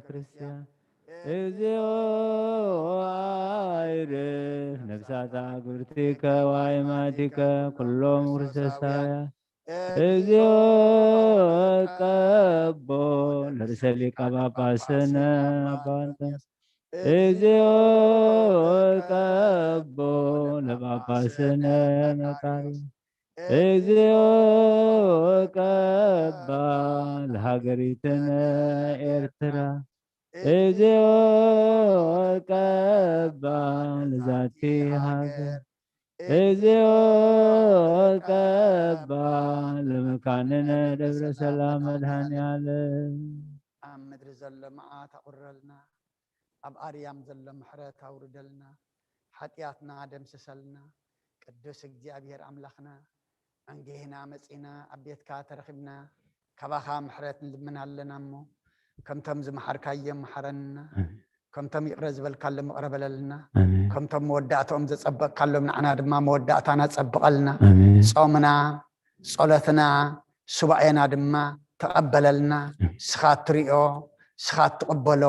ክርስቲያን እግዚኦ አይርህ ነፍሳት አጉርቲከ ዋይማቲከ ኩሎም ክርስቶሳውያን እግዚኦ ቀቦ ለርእሰ ሊቀ ጳጳስነ አባ እንጦንስ እግዚኦ ቀቦ ለጳጳስነ መቃርዮስ እግዚኦ ቀባ ለሀገሪትነ ኤርትራ እግዚኦ ቀባ ለዛቲ ሀገር እግዚኦ ቀባ ለመካንነ ደብረ ሰላም መድኃኔዓለም ኣብ ምድሪ ዘሎ መዓት ኣቁረልና ኣብ ኣርያም ዘሎ ምሕረት ኣውርደልና ሓጢኣትና ደምስሰልና ቅዱስ እግዚኣብሔር ኣምላኽና እንጌህና መፂና ኣብ ቤትካ ተረኺብና ካባኻ ምሕረት ንልምን ኣለና እሞ ከምቶም ዝመሓርካዮም መሓረና ከምቶም ይቕረ ዝበልካሎም ይቕረ በለልና ከምቶም መወዳእቶኦም ዘፀበቕካሎም ንዓና ድማ መወዳእታና ፀብቐልና ጾምና ጸሎትና ሱባኤና ድማ ተቐበለልና ስኻ ትሪኦ ስኻ ትቕበሎ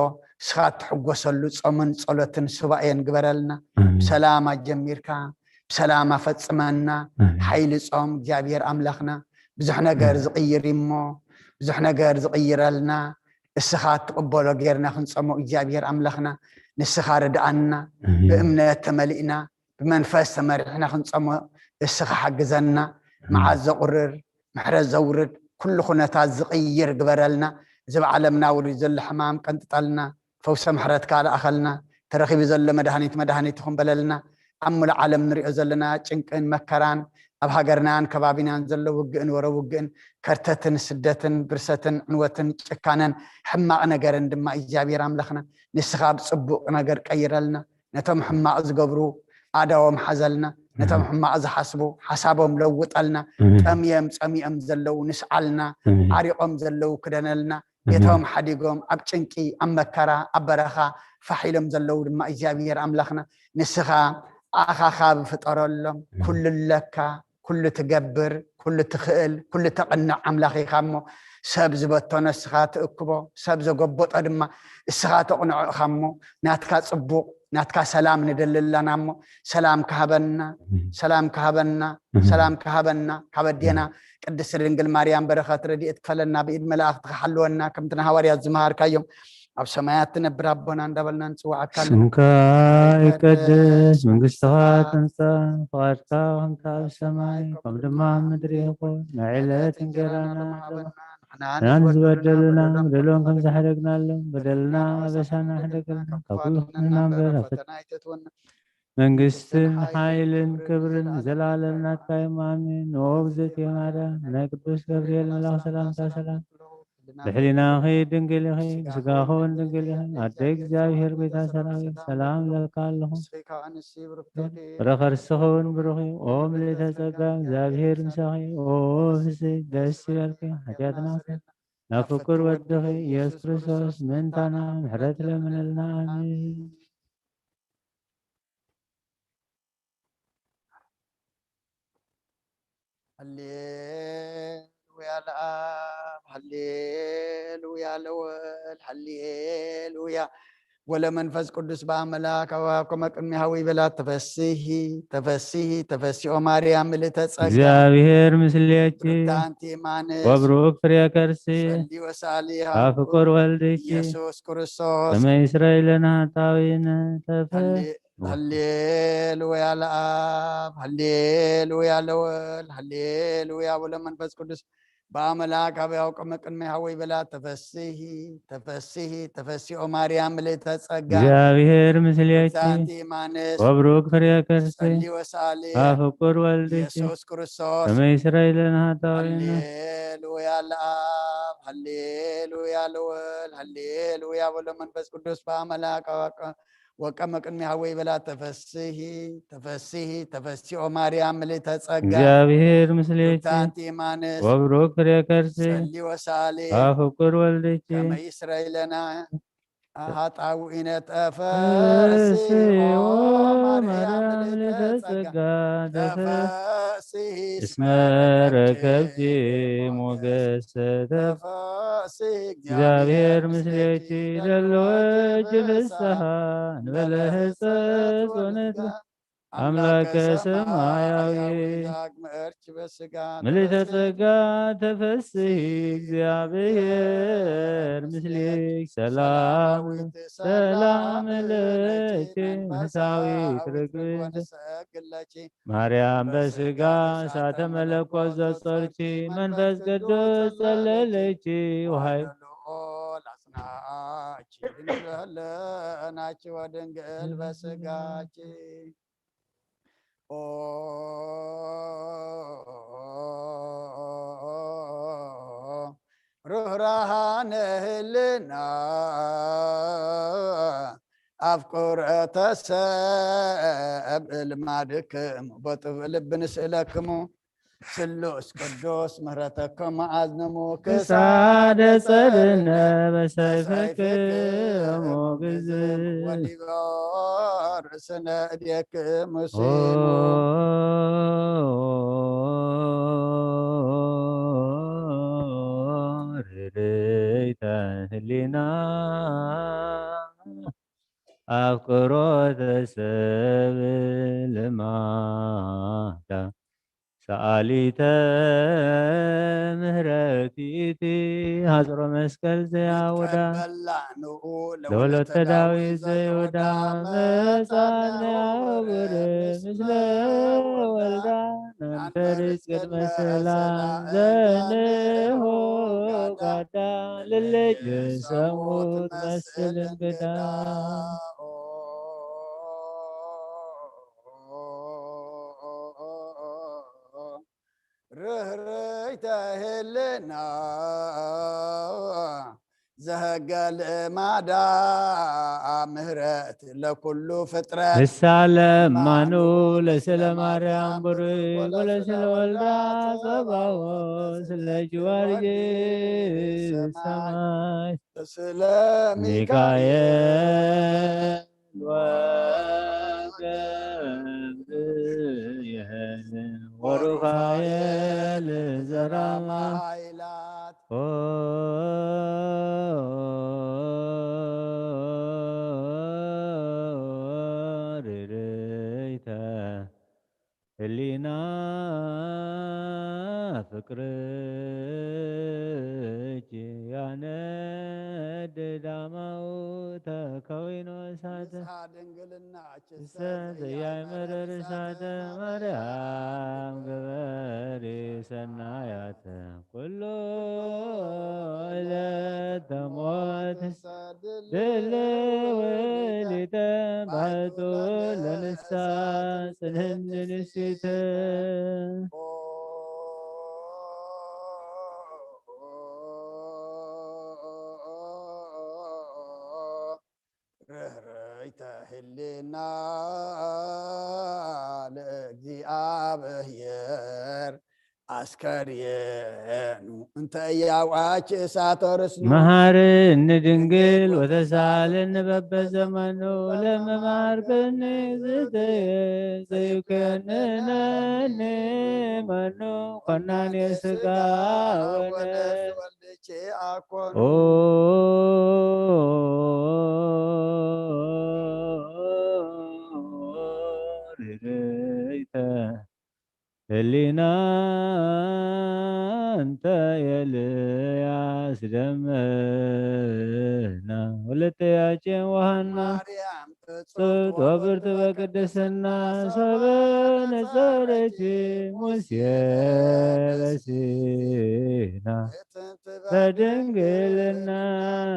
ስኻ ትሕጎሰሉ ጾምን ጸሎትን ሱባኤን ግበረልና ብሰላም ኣጀሚርካ بسلام فتصمنا حيل صوم جابير أملاخنا بزحنا غير زغير إمو بزحنا غير زغير لنا السخات قبولو غيرنا خنصمو جابير أملاخنا نسخار دعنا بأمنا تملئنا بمنفس تمرحنا خنصمو السخ حق زنا مع الزقرر محرز زورد كل خنات زغير قبرلنا زب عالمنا ولزل حمام كنت طالنا فوس محرت كالا أخلنا ترخي بزل مدهانيت خن بللنا عمل عالم نريء زلنا چنقن مكران اب هاجرنان كبابينان زلو وگن ورو وگن كرتتن سدتن برستن عنوتن چكانن حماق نگر اندما اجابير املخنا نسخاب صبوق نگر قيرلنا نتم حماق زغبرو عداوم حزلنا نتم حماق زحسبو حسابهم لوطلنا طميم زلو نسعلنا عريقهم زلو كدنلنا يتهم حديقهم اب چنقي ام مكرا ابرخا فحيلم زلو دما اجابير املخنا نسخا أخاخاب فطرلهم كل لك كل تجبر كل تخيل كل تقنع أملاخي خامو سبز بطن السخات أكبو سبز قبط أدم السخات أقنع خامو ناتكا صبوق ناتكا سلام ندلل لنا سلام كهبنا سلام كهبنا سلام كهبنا كبدينا قدس رنجل مريم برخات ردي اتكلنا بإيد ملاك تحلونا كم تنهاري الزمهار كيوم أب سمايات نبر ربنا ندبلنا نسوع كلام سمكا يقدس من قصتها تنسى فارتا وانت بسماي قبل ما مدري يقول نعيلة انقرانا نانز بدلنا بدلون كم سحرقنا لهم بدلنا بسانا حرقنا كل خلنا برفت من قصت حايل كبر زلالم ناتكاي مامي نوبزت يمارا من قدس قبريل الله سلام سلام بحلنا خي دنقل خي سقاخون دنقل خي أدريك جاهر بيتا سلام لك اللهم رخر السخون بروخي أوم لتسقى جاهر مساخي أوفسي دسي لكي حجاتنا خي نفكر ودخي يسكرسوس من تانا محرت لمن النامين هللويا الآب هللويا الأول هللويا ولا منفس قدس بأملاك وكم كمي هوي بلا تفسيه مريم لتسقى እግዚአብሔር ምስሌኪ ወብሩክ ፍሬ ከርሥኪ አፍቁር ወልድኪ ኢየሱስ ክርስቶስ ከመ እስራኤልን ኃጣውኢነ هللويا الآب هللويا الأول هللويا ولا منفس قدس بأملاك أبيو كم كمي هوي بلا تفسيه مريم لتسقى እግዚአብሔር ምስሌኪ ወብሩክ ፍሬ ከርሥኪ አፍቁር ወልድኪ ኢየሱስ ክርስቶስ ከመ እስራኤልን ኃጣውኢነ هللويا الآب هللويا الأول هللويا ولا منفس قدس بأملاك وكم كمي هوي بلا تفسيه مريم لتسقى እግዚአብሔር ምስሌኪ ወብሩክ ፍሬ ከርሥኪ አፍቁር ወልድኪ كما إسرائيلنا አሃጣዊነ ተፈስሒ ማርያም ልተጸጋ ተፈስሒ እስመ ረከብቲ ሞገሰ ተፈስሒ እግዚአብሔር ምስሌኪ ለሎች ፍስሐ እንበለ ሕፀት ወነትጋ አምላከ ሰማያዊ ምልዕተ ጸጋ ተፈስሒ እግዚአብሔር ምስሌኪ ሰላም ለኪ መንፈሳዊት ርግብት ማርያም በሥጋ እሳተ መለኮት ዘጾርኪ መንፈስ ቅዱስ ጸለለኪ ውሃይ ላጽናች ድንግል በሕሊናች ወድንግል በሥጋች ሩህራሃነ ህልና አፍቁረተ ሰብእ ልማድክሙ በጥብዕ ልብ ንስእለክሙ ስሉስ ቅዱስ ምህረተከሙ አዝንሙ ክሳደ ጸልነ በሰይፈክሙ ግዝእ ወዲበ ርእስነ እዴክሙ ሲሙ ርድእተ ህሊና አፍቅሮተ ሰብእ ልማዳ ሰአሊተ ምህረት ይእቲ ሐጽሮ መስቀል ዘያወዳ ለወለተ ዳዊት ዘይወዳ መጻነ ያውር ምስለ ወልዳ ነንተርስ ቅድመ ሰላም ዘንሆ ጋዳ ልልጅ ሰሙት መስል እንግዳ ርህርይተ ህልና ዘህገ ልማዳ ምህረት ለኩሉ ፍጥረት ምሳለ እማኑ ለስለ ማርያም ቡሩክ ወለስለ ወልዳ ጸባኦት ስለ ጅዋርዬ ሰማይ ስለ ሚካኤል ወገብርኤል ወሩፋኤል ዘራማ ኃይላት ርድእተ ህሊና ፍቅርኪ ያነድድ አማውተ ከወይኖ እሳተ ዘያእመረር እሳተ ማርያም ገበሬ ሰናያተ ኩሎ ዕለተ ሞት ድልውሊተ ባሕቱ ለንስሐ ጽንዕኒ ንስቲተ ርህርይተ ህሊና ለእግዚአብሔር አስከርየኑ እንተ እያዋች እሳተ ርስኑ መሃርኒ ድንግል ወተሳልኒ በበዘመኑ ለመማርከኒ እግዝእትየ ዘይኮንነኒ መኑ ኮናኔ ሥጋ ወነፍስ ወልድቼ አኮኑ ርድእተ ህሊና እንተ ኤልያስ ደመና ወለተያችን ወሐና ማርያም ጽት ወብርት በቅድስና ሰበ ነጸረች ሙሴ በሲና በድንግልና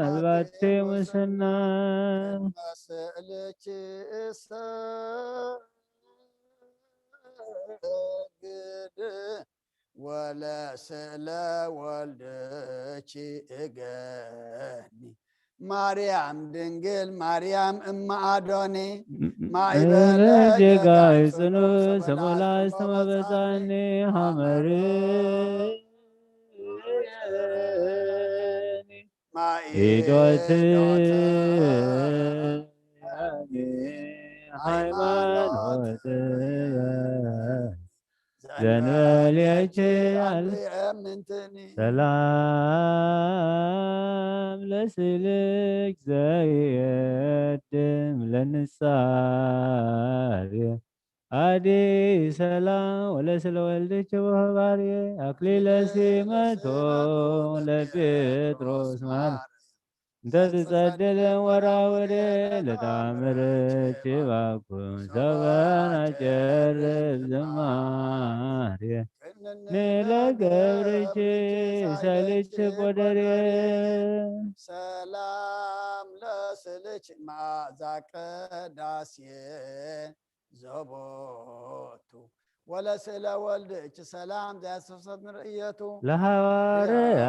አልባቴ ሙስና መስእልች እሰግድ ወለስእለ ወልድች እገኒ ማርያም ድንግል ማርያም እማ አዶኒ ማእበለ ጌጋይ ጽኑ ሰሞላ እስተመበጻኒ ሐመር ኢዶት ሃይማኖት ዘንበልየች አለ ሰላም ለስልክ ዘይየድም ለንሳር አዲ ሰላም ወለስለ ወልድች ወህባርየ አክሊለ ሲመቶ ለጴጥሮስ ማር እንተ ትጸድል ወራውደ ለታምርች ባኩን ሰበና ጨርብ ዝማርየ ንለገብርች ሰልች ቆደርየ ሰላም ለስልች ማዕዛ ቅዳሴ ዘቦቱ ወለስለ ወልድች ሰላም ዘያስፈሰት ርእየቱ ለሐዋርያ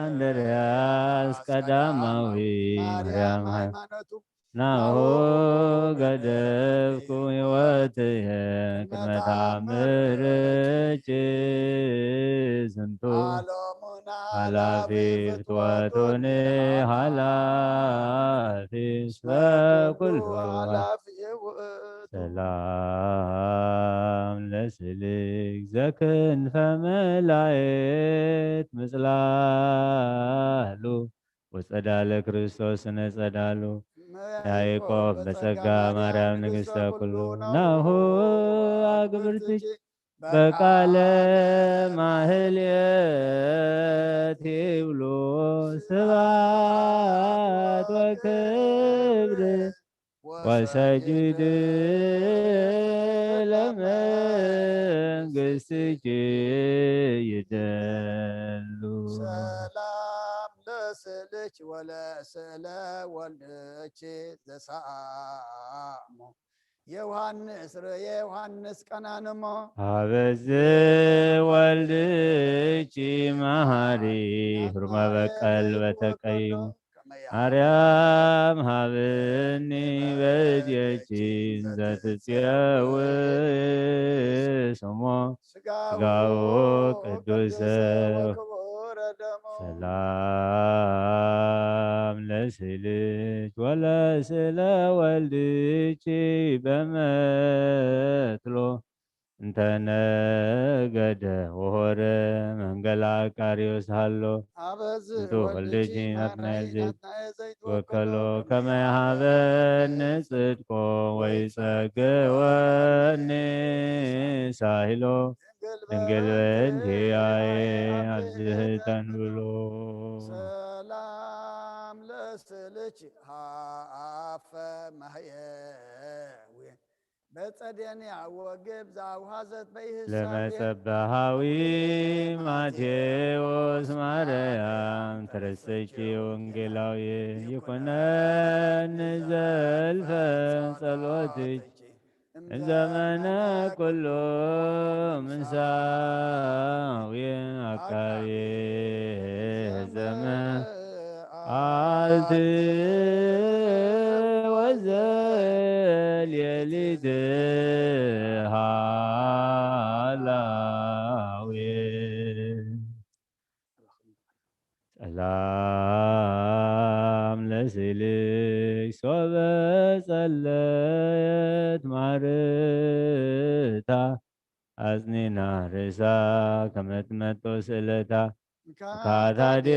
እንድርያስ ቀዳማዊ ማርያም ሃይማኖቱ ናሁ ገደብኩ ሕይወትየ ቅድመ ታምርች ዝንቱ ኃላፊ ፍትወቱኒ ኃላፊ ስበኩሉ ሰላም ለስልክ ዘክንፈ መላእክት ምጽላሉ ወጸዳለ ክርስቶስ ነጸዳሉ ያዕቆብ በጸጋ ማርያም ንግሥተ ኩሉ ናሁ አግብርትች በቃለ ማህልየት ይብሉ ስብሐት ወክብር ወሰጅድ ለመንግሥትኪ ይደሉ ሰላም ለስልች ወለስለ ወልድች ዘሳሞ የዮሐንስ የዮሐንስ ቀናንሞ አበዝ ወልድች መሃሪ ሁርመ በቀል በተቀይሙ ማርያም ሀብኒ በድየችን ዘትፄው ስሞ ሥጋው ቅዱስ ሰላም ለስልች ወለስለ ወልድች በመትሎ እንተነገደ ወሆረ መንገላ አቃርዮስ ሃሎ እንቱ ወልድች ናትናኤል ዘይት ወከሎ ከመ ይሃበኒ ጽድቆ ወይጸግወኒ ሳሂሎ ድንግል በእንቲአየ አብዝህተን ብሎ ሰላም ለስልች ሃፈ ማህየዊ በጸደንያ ወግብ ዘአውሃዘት በይህሳብ ለመጸባሃዊ ማቴዎስ ማርያም ተረሰች ወንጌላዊ ይኩነን ዘልፈ ጸሎትች ዘመነ ኩሉ ምንሳዊ አቃቤ ዘመን አልት ወዘልየሊት ሃላዊ ሰላም ለስልክ ሶበ ጸለየት ማርታ አጽኒና ርእሳ ከመ ትመጦ ስእለታ ካታዴ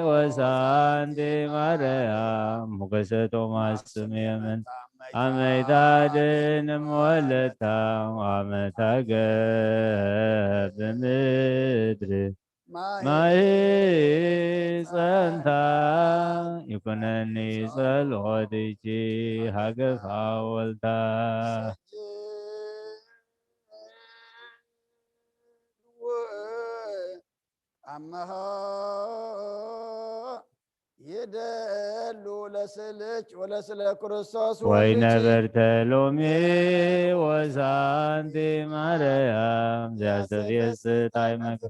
ወሳንቲ ማርያም ሞገሰ ቶማስ ስምየምን አመይታድንም ወለታ አመታገብ ምድር ማኅፀንታ ይኩነኒ ጸሎትኪ ሀገፋ ወልታ አመሃ ይደሉ ለስልች ወለስለ ክርስቶስ ወይነበርተ ሎሚ ወሳንቲ ማርያም ዘያስተፍስሕ ጣዕመከ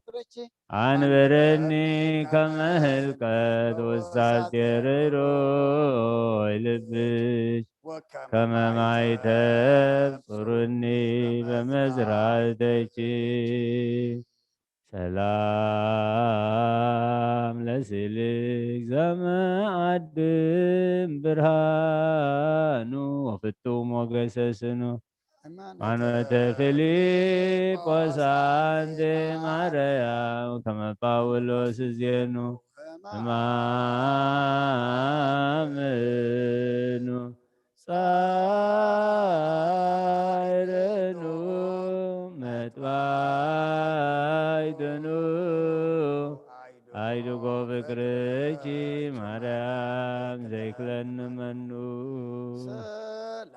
አንብረኒ ከመ ህልቀት ወሳቴርሮይ ልብሽ ከመ ማይተብ ጹሩኒ በመዝራዕተኪ ሰላም ለስልክ ዘመአድም ብርሃኑ ወፍቱም ወገሰስኑ ማኖተ ፊልጶስ አንተ ማርያም ከመ ጳውሎስ ዜኑ እማምኑ ጻይረኑ መጥባይተኑ አይድጎ ፍቅርኪ ማርያም ዘይክለን መኑ ሰላም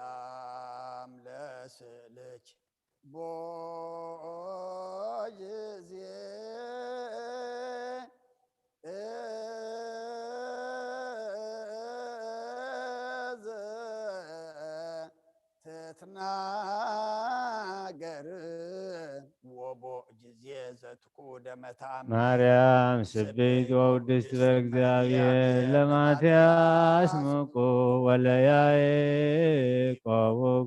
ለስልች ቦጊዜ ትትናገር ወቦ ጊዜ ዘትኩደ መታም ማርያም ስብሕት ወውድስት በእግዚአብሔር ለማትያስ ምቁ ወለያዕቆብ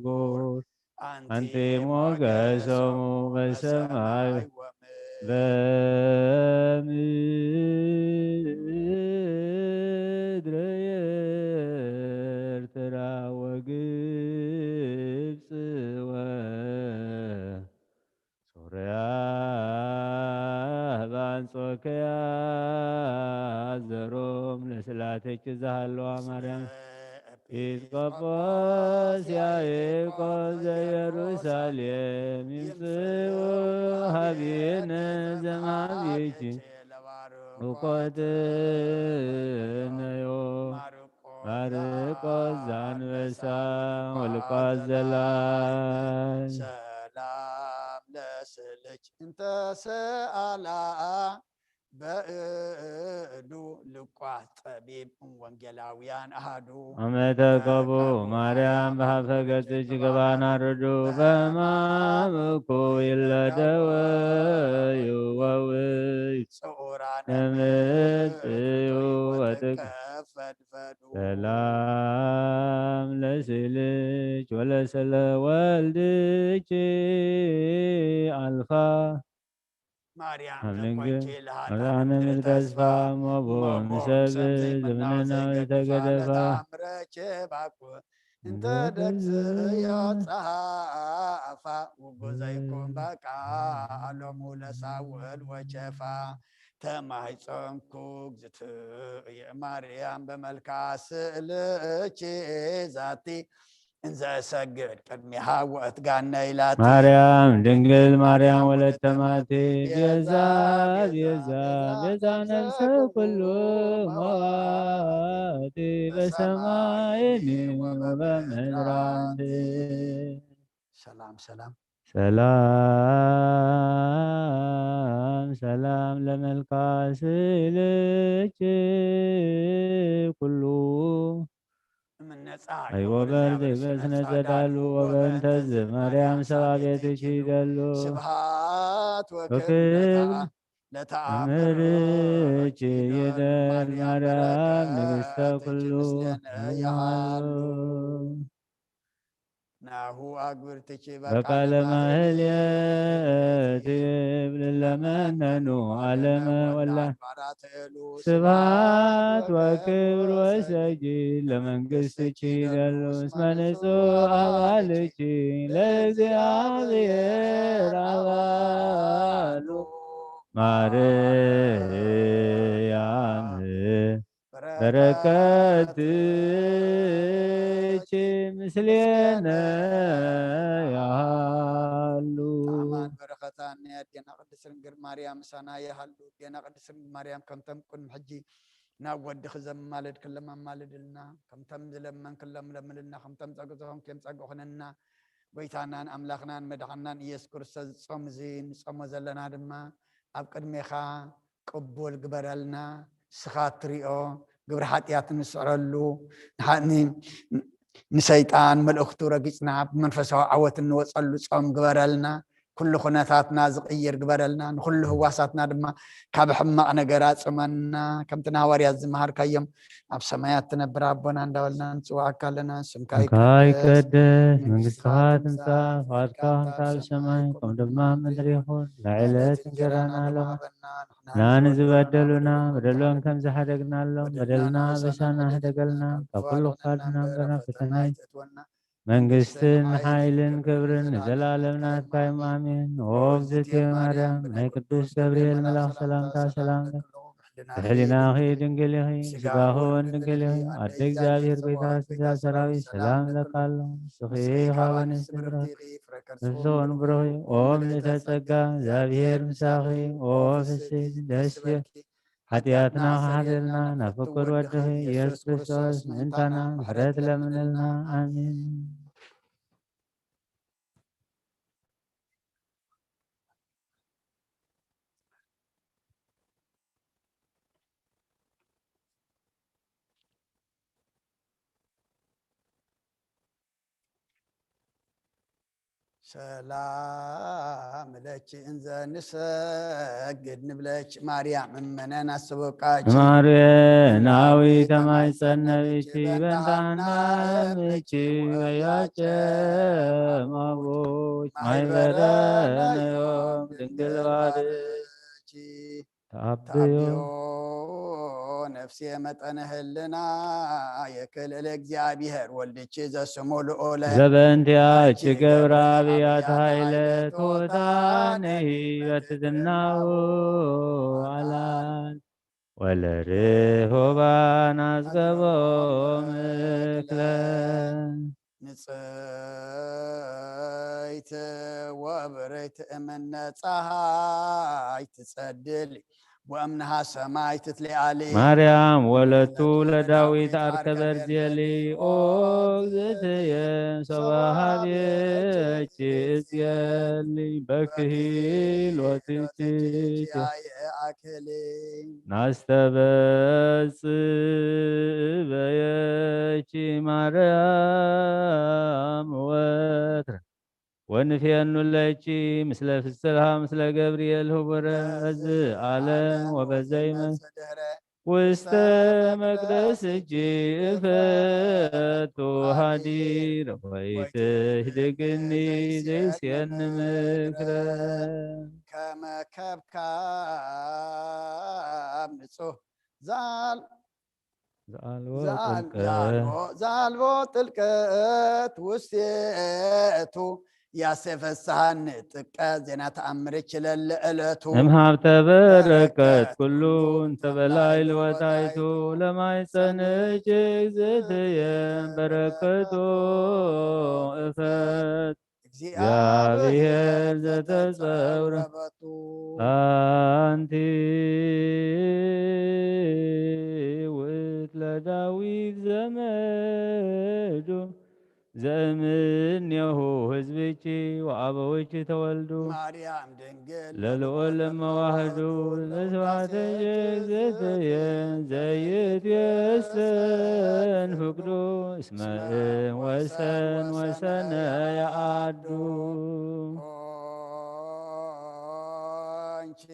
ጉር አንቲ ሞገሶሙ በሰማይ በምድረ ኤርትራ ወግብፅ ወሶርያ በአንጾኪያ ዘሮም ለስላተች ዛሃለዋ ማርያም ኤጲስቆጶስ ያዕቆብ ዘኢየሩሳሌም ይምጽኡ ሀቤነ ዘማቤኪ ውቆትነዮ ማርቆስ ዘአንበሳ ወሉቃስ ዘላይ ሰላም ለስልች እንተ ሰአላ በእዱ ልቋስ ጠቢብ ወንጌላውያን አሃዱ አመተቀቡ ማርያም በሀፈ ገጽች ገባና ርዱ በማምኩ ይለደወዩ ወውይ ጽዑራነ እምጽኡ ወጥቅ ፈድፈዱ ሰላም ለስልች ወለሰለ ወልድች አልፋ ማርያም አምልንግል ተቆንቼ መርአነ ምድር ተስፋ ሞቦ ምሰብ ዘምንና ተገደፋ ምረቼ ባኩ እንተ ደግዝዮ ጸሓፋ ውጉዘይኩም በቃሎሙ ለሳውል ወቸፋ ተማይፀንኩ እግዝእትየ ማርያም በመልካ ስእልች ዛቲ እንዘ ሰግድ ቅድሚሃ ወእትጋነ ኢላቲ ማርያም ድንግል ማርያም ወለተ ማቴ ቤዛ ቤዛ ቤዛ ነፍሰ ኩሉ ሞዋቲ በሰማይኒ ወበምድር አንድ ሰላም ሰላም ሰላም ሰላም ለመልካ ስእልች ኩሉ ወበርድ በስነ ጸዳሉ ወበንተዝ ማርያም ሰባ ቤትች ይደሉ ስብሃት ወክብር እምርች ይደል ማርያም ንግሥተ ኩሉ ያሉ ናሁ አግብርትች በቃለ ማህሌት ይብል ለመነኑ ዓለመ ወላ ስብሐት ወክብር ወሰጂ ለመንግሥትች ይደሉ እስመ ንጹሕ አባልች ለእግዚአብሔር አባሉ ማርያም በረከትች ምስሌነ ያሉ አማን በረከታን ያድና ቅድስት ድንግል ማርያም ሰና ያሉ ዲና ቅድስት ድንግል ማርያም ከምተም ቁን ሕጂ ናብ ወድኽ ዘማልድ ክለም አማልድልና ከምተም ዝለመን ክለም ለምልና ከምተም ፀግዞም ከም ፀግኹንና ጎይታናን አምላኽናን መድሓናን ኢየሱስ ክርስቶስ ጾም እዚ ንጾሞ ዘለና ድማ ኣብ ቅድሜኻ ቅቡል ግበረልና ስኻ ትሪኦ ግብሪ ሓጢኣት ንስዕረሉ ንሰይጣን መልእኽቱ ረጊፅና ብመንፈሳዊ ዓወት እንወፀሉ ጾም ግበረልና كل خناتاتنا زقير قبرلنا نخل هواساتنا دما كاب حماق نقرات سمنا كم تناور يزمهر كيم أب سمايات تنبر ربنا ندولنا نسوا أكلنا سمكاي كاي قدس كدس من منقصتها قصات تمسا انسا فاركا ملكاتا انتا بسماي بسماي كم كم دما دما مدري مدريخون نعلة لعيلة جرانا انجرانا لما لما بنا لا نحن نزبدلنا بدلكم بدلون كم زحدقنا زحدقنا لهم بدلنا بدلنا وسانا بشانا مددنا هدقلنا كالكفال ككل وننا قادنا بنا برفتنا فتنين يتتونا منقست منقستن حايل حايل كبرن كبر زلالم زلالم نتكايم ناتكايم آمين آمين وزت وبزت يا يا مريم مريم بني بني قدوس قدوس جبريل جبريل ملاك ملاك سلامتا سلامتا سلام سلام لكلهم احلنا خي تحلنا خي دنجلي دنقلي سقاهون سقاهون دنجلي دنقلي أدى أدق إግዚአብሔር زابير زواج بيتا بيتا سجا سراوي سراوي سلام سلام لكلهم لكالو مسخي سخي كابان خابن السبرتي استمرار غي فركرسون رسون بروخي بروي أم أوم لتسقى لتسقى እግዚአብሔር زابير مساخي مساخي أو أو فسدي فسي دس دسي بلكي حتياتنا حتياتنا سريلنا حررنا نفقت نفكر ودخي ودخي يسوس يس كريستوس كريستوس مهنتانا منتنا محرت محرت لمن لنا لمنلنا آمين آمين ሰላም ለች እንዘ ንሰግድ ንብለች ማርያም እመነን አስበቃች ማርያናዊ ተማይ ተማይጸነብቺ በእንዳሃና በንታናምቺ ወያጨ ወያጨ ማቦች ማይበረነ ማይበረነዮም ድንግል ባርች ተአብዮ ታብዮ ነፍሴ መጠነ ህልና የክልል እግዚአብሔር ወልድች ዘስሙ ልዑለ ዘበንቲያች ገብረ አብያተ አብያተ ኃይለ ኃይለ ቶታነሂ በትትናው አላል ወለርሆባን አዝገቦም እክለ ንጽይት ወብርይት እምነ ፀሐይ ትጸድል ወእምነሃ ሰማይ ትትሊአሊ ማርያም ወለቱ ለዳዊት አርከበ እርዜሊ ኦ እግዝእትየ ሰባሃቤች እጽየሊ በክሂል ወትችት አክሊ ናስተበጽበየች ማርያም ወትረ ወንፌኑ ለቺ ምስለ ፍስሐ ምስለ ገብርኤል ህቡረ በዝ ዓለም ወበዘይመን ውስተ መቅደስ እጅ እፈቱ ሃዲር ወይትህድግኒ ዘይስየን ምክረ ከመከብካብ ንጹህ ዛልቦ ጥልቀት ውስቴቱ ያሴፈሳሃን ጥቀ ዜና ተአምርች ለለዕለቱ እምሃብተ በረከት ኩሉ እንተበላይ ልወታይቱ ለማይጸንች እግዝእትየ በረከቱ እፈት እግዚአብሔር ዘተጸውረ አንቲ ውእት ለዳዊት ዘመዱ ዘእምኔሁ ህዝብቺ ወአበዊቺ ተወልዱ ማርያም ድንግል ለልዑል መዋህዱ ስብሐተ እግዝእትየ ዘይትየስተን ፍቅዱ እስመ ወሰን ወሰነ የአዱ አንቺ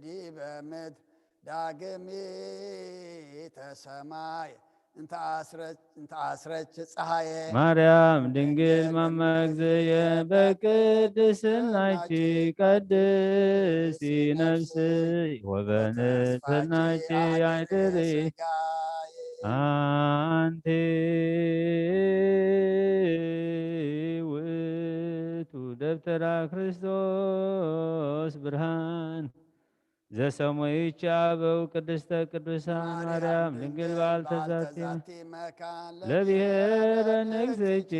ዲበ ምድር ዳግሚተ ሰማይ እንተ አስረች ፀሐየ ማርያም ድንግል መመግዝየ በቅድስናቺ ቀድሲ ነፍስይ ወበንጽሕናቺ አይድሪ አንቲ ውእቱ ደብተራ ክርስቶስ ብርሃን ዘሰሞይች አበው ቅድስተ ቅዱሳን ማርያም ድንግል በዓልተ ዛቲ ለብሔረ ንግሥቺ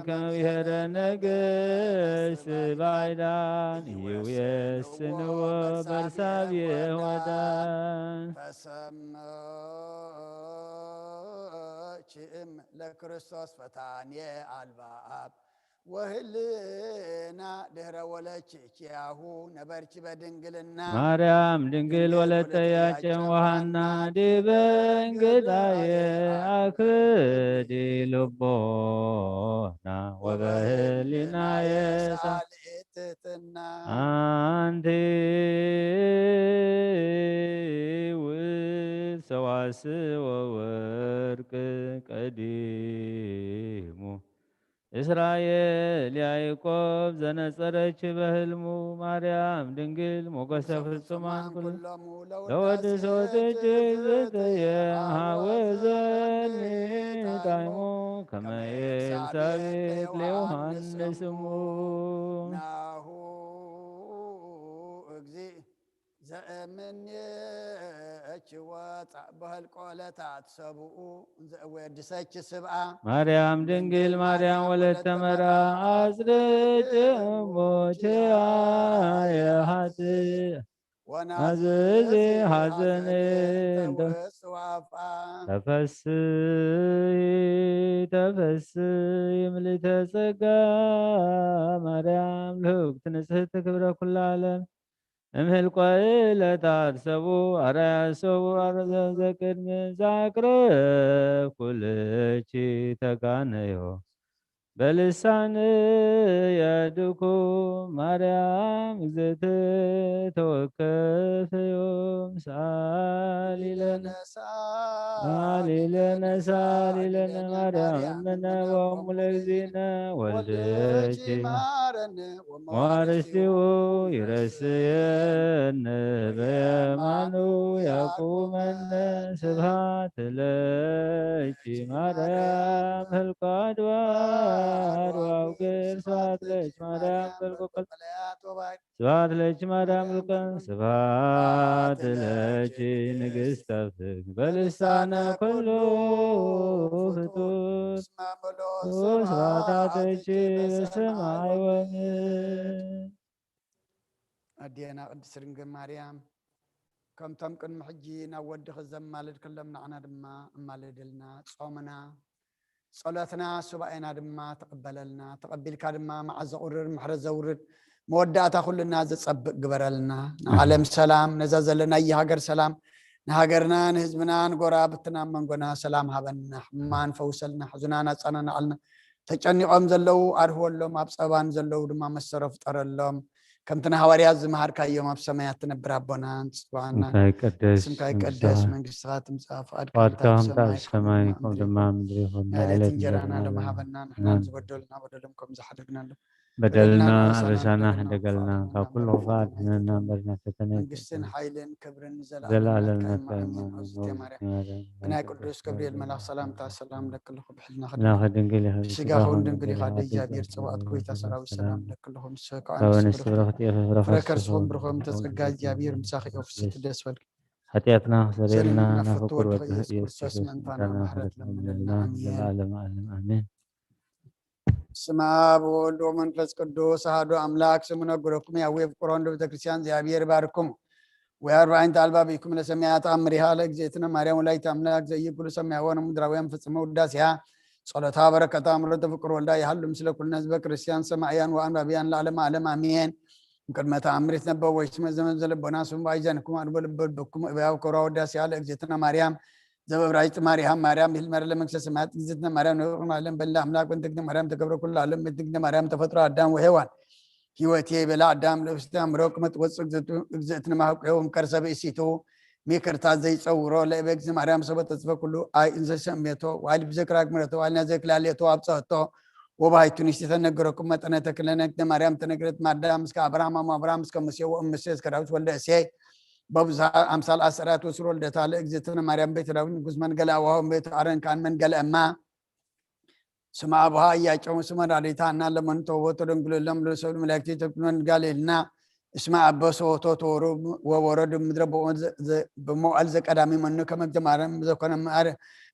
ከመብሔረ ነገሥት ባዕዳን ይውየስንዎ በርሳብየ ወዳን ተሰምችእም ለክርስቶስ ፈታንየ አልባአብ ወህልና ድህረ ወለች ኪያሁ ነበርች በድንግልና ማርያም ድንግል ወለተ ያጨም ወሃና ዲበ እንግዳየ አክብዲ ልቦና ወበህሊናየ ክርስትና አንቲ ውእቱ ሰዋስወ ወወርቅ ቀዲሙ እስራኤል ያዕቆብ ዘነጸረች በህልሙ ማርያም ድንግል ሞገሰ ፍጹማን ኩሎሙ ለወድ ሰወተች ዘተየ ሀወዘኒ ጣዕሙ ከመ ኤልሳቤጥ ለዮሐንስ ስሙ ናሁ እግዚእ ዘእምኔች ወፃእ በህልቆለታት ሰብኡ ዘወድሰች ስብአ ማርያም ድንግል ማርያም ወለተ መራ አጽርጭ ሞቼያ የሃት አዘዜ ሐዘን ተፈስሒ ምልዕተ ጸጋ ማርያም ልሁክት ንጽሕት ክብረ ኩሉ ዓለም እምህልቆ ዕለታት ሰቡ አርአያ ሰቡ አርዘ ዘቅድመ ዛቅረብ ኩልኪ ተጋነዮ በልሳን የድኩ ማርያም እግዝእት ተወከፍዮም ሳሊለነ ማርያም እምነ ወእሙ ለእግዚእነ ወልደኪ ወአርሥቲሁ ይረስየነ በየማኑ ያቁመነ ስብሐት ለኪ ማርያም ህልቆ አድባር ወአውግር ስብሐት ለኪ ማርያም ስብሐት ለኪ ማርያም ልቀን ስብሐት ለኪ ንግሥተ ፍትሕ በልሳነ ኩሉ ፍጡር ስብሐታትኪ በሰማይ ወምድር أدينا قدس رنج مريم كم تمكن محجي نود خزم مالد كلم نعنا دما مالد لنا صومنا صلاتنا سبعنا دما تقبل كدما مع زورر محرز زورر مودات كل الناس تصبق جبرلنا عالم سلام نزل لنا يهاجر سلام نهاجرنا نهزمنا نقرابتنا من قنا سلام هبنا ما نفوسلنا حزننا صننا علنا تجني قام زلوا أرهو اللهم أبصبان زلوا دما مسرف ترى اللهم كم تنهاري از مهار كايوم اب سمايات نبرابنا سبحانه اسمك يقدس من قصات مصاف ادكام تاع السماء كم دمام دريهم على تنجرانا لما هبنا نحن نبدلنا بدلكم زحدقنا بدلنا رسانا حدقلنا كل وفات لنا برنا فتنة قسن حيلين كبرن زلال أنا قدوس كبريل ملاك سلام تا سلام لك اللهم بحلنا لا خدنقلي شقاهم دنقلي خادي جابير سوات كويتا سلام والسلام لك اللهم سكان فركرسهم برخهم تسقى جابير مساخي أوفسيت دسفل حتياتنا سريرنا نفكر وتهيس آمين سما بولد ومنفس قدوس هادو أملاك سمنا قرقم يويف قرآن دو بتكريسيان زيابير باركم وياربعين طالبا بكم لسميات أمرها لك زيتنا مريم ولايت أملاك زي كل سميعون مدراوين فسمو الداسها صلاتها بركة أمرت فكر والله يحل مثل كل الناس بكريسيان سمعيان وأنا بيان العالم عالم آمين كلمة أمرت نبأ ويسمى زمن زلب بناسهم بايزانكم أربل بكم بياو كرا الداسها لك زيتنا مريم زبب رايت مريم بالمر لما سمعت زيتنا مريم نقول علم بالله أملاك بنتك مريم تكبر كل عالم بنتك مريم تفترة أدم وهوان هيوتي بلا أدم لو استام روكمت وصق زيتنا ما هو يوم كرسب إسيتو ميكرتا زي صورو لبيك زي مريم سبت تصفى كله أي إنسان سميتو وعلي بذكرك مرتو وعلي نزك لاليتو أبصهتو وباي تونسي تنقركم متنا تكلنك مريم تنقرت مادام مسك أبراهام ما أبراهام مسك مسيو مسيس كراوس ولا سي بابز أمثال أسرات وسرول دتالك زيتنا مريم بيت راون جزمان قال وهم بيت أرن كان من قال أما سمع أبوها ياجون سمع راليتنا لما نتوه ترنقل لهم لسول ملاكتي تكمن قال لنا اسمع أبوس وتوتورو وورد مدرب بمؤل زك أدامي منو كم جمارم زكنا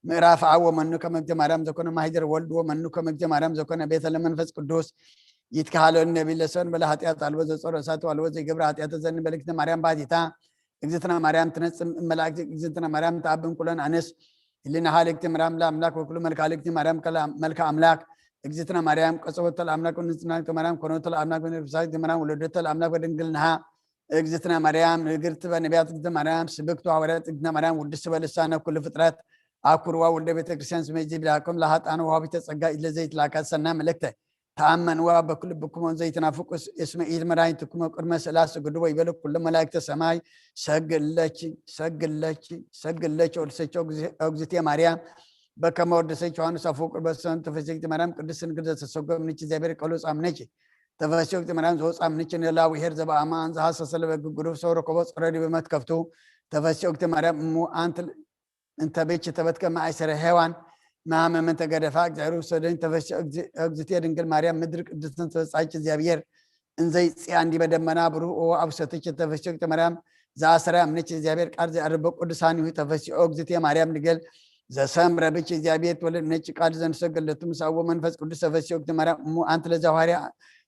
مراف عو منو كم جمارم زكنا مهجر ولد ومنو كم جمارم زكنا بيت لمن فس قدوس يتكالون النبي لسون بلا هاتيات الوز صورسات والوز جبر هاتيات زن بلكنا مريم بعديتا إجتنا مريم تنس ملاك إجتنا مريم تعبن كلن أنس اللي نهالك تمرام لا أملاك وكل ملك عليك تمرام كلا ملك أملاك إجتنا مريم قصوت الأملاك ونسنا تمرام كنوت الأملاك ونفساي تمرام ولدت الأملاك ودنقلناها إجتنا مريم قرت بنبيات إجتنا مريم سبقت وعورات إجتنا مريم ودس بلسانة كل فترات أكروا ولد بيت كريستيان سميجي بلاكم لهات أنا وهابي تسقى إلا زيت لاكات سنة ملكته تأمنوا بكل بكم زي تنافقوا اسم إيد مرايتكم وقرم سلاس قدوا يبلغ كل ملائكة السماء سجل لك ورسيتش أوجزتي مريم بكم ورسيتش وأنا سافوق بس أنت فسيت مريم قدسن قدس السوق من نيجي زبير كلوس أمنيجي تفسيوك مريم زوس أمنيجي نلا ويهر زب أمان زهاس سلب جروب سور كوبس قرري بمت كفتو تفسيوك مريم مو أنت بيتش تبتك مع سر هوان ما من تقرفاك زعرو سدين تفش أجزتي رنجل مريم مدرك دستن تسعيش زيابير إن زي عندي بدل منابرو أو أبسطيش تفشك مريم زاسرة منيش زيابير أرز أربك قدساني هو تفش أجزتي مريم نقل زسام ربيش زيابير ولا منيش قارز نسقل لتمس أو منفس قدس تفشك مريم مو أنت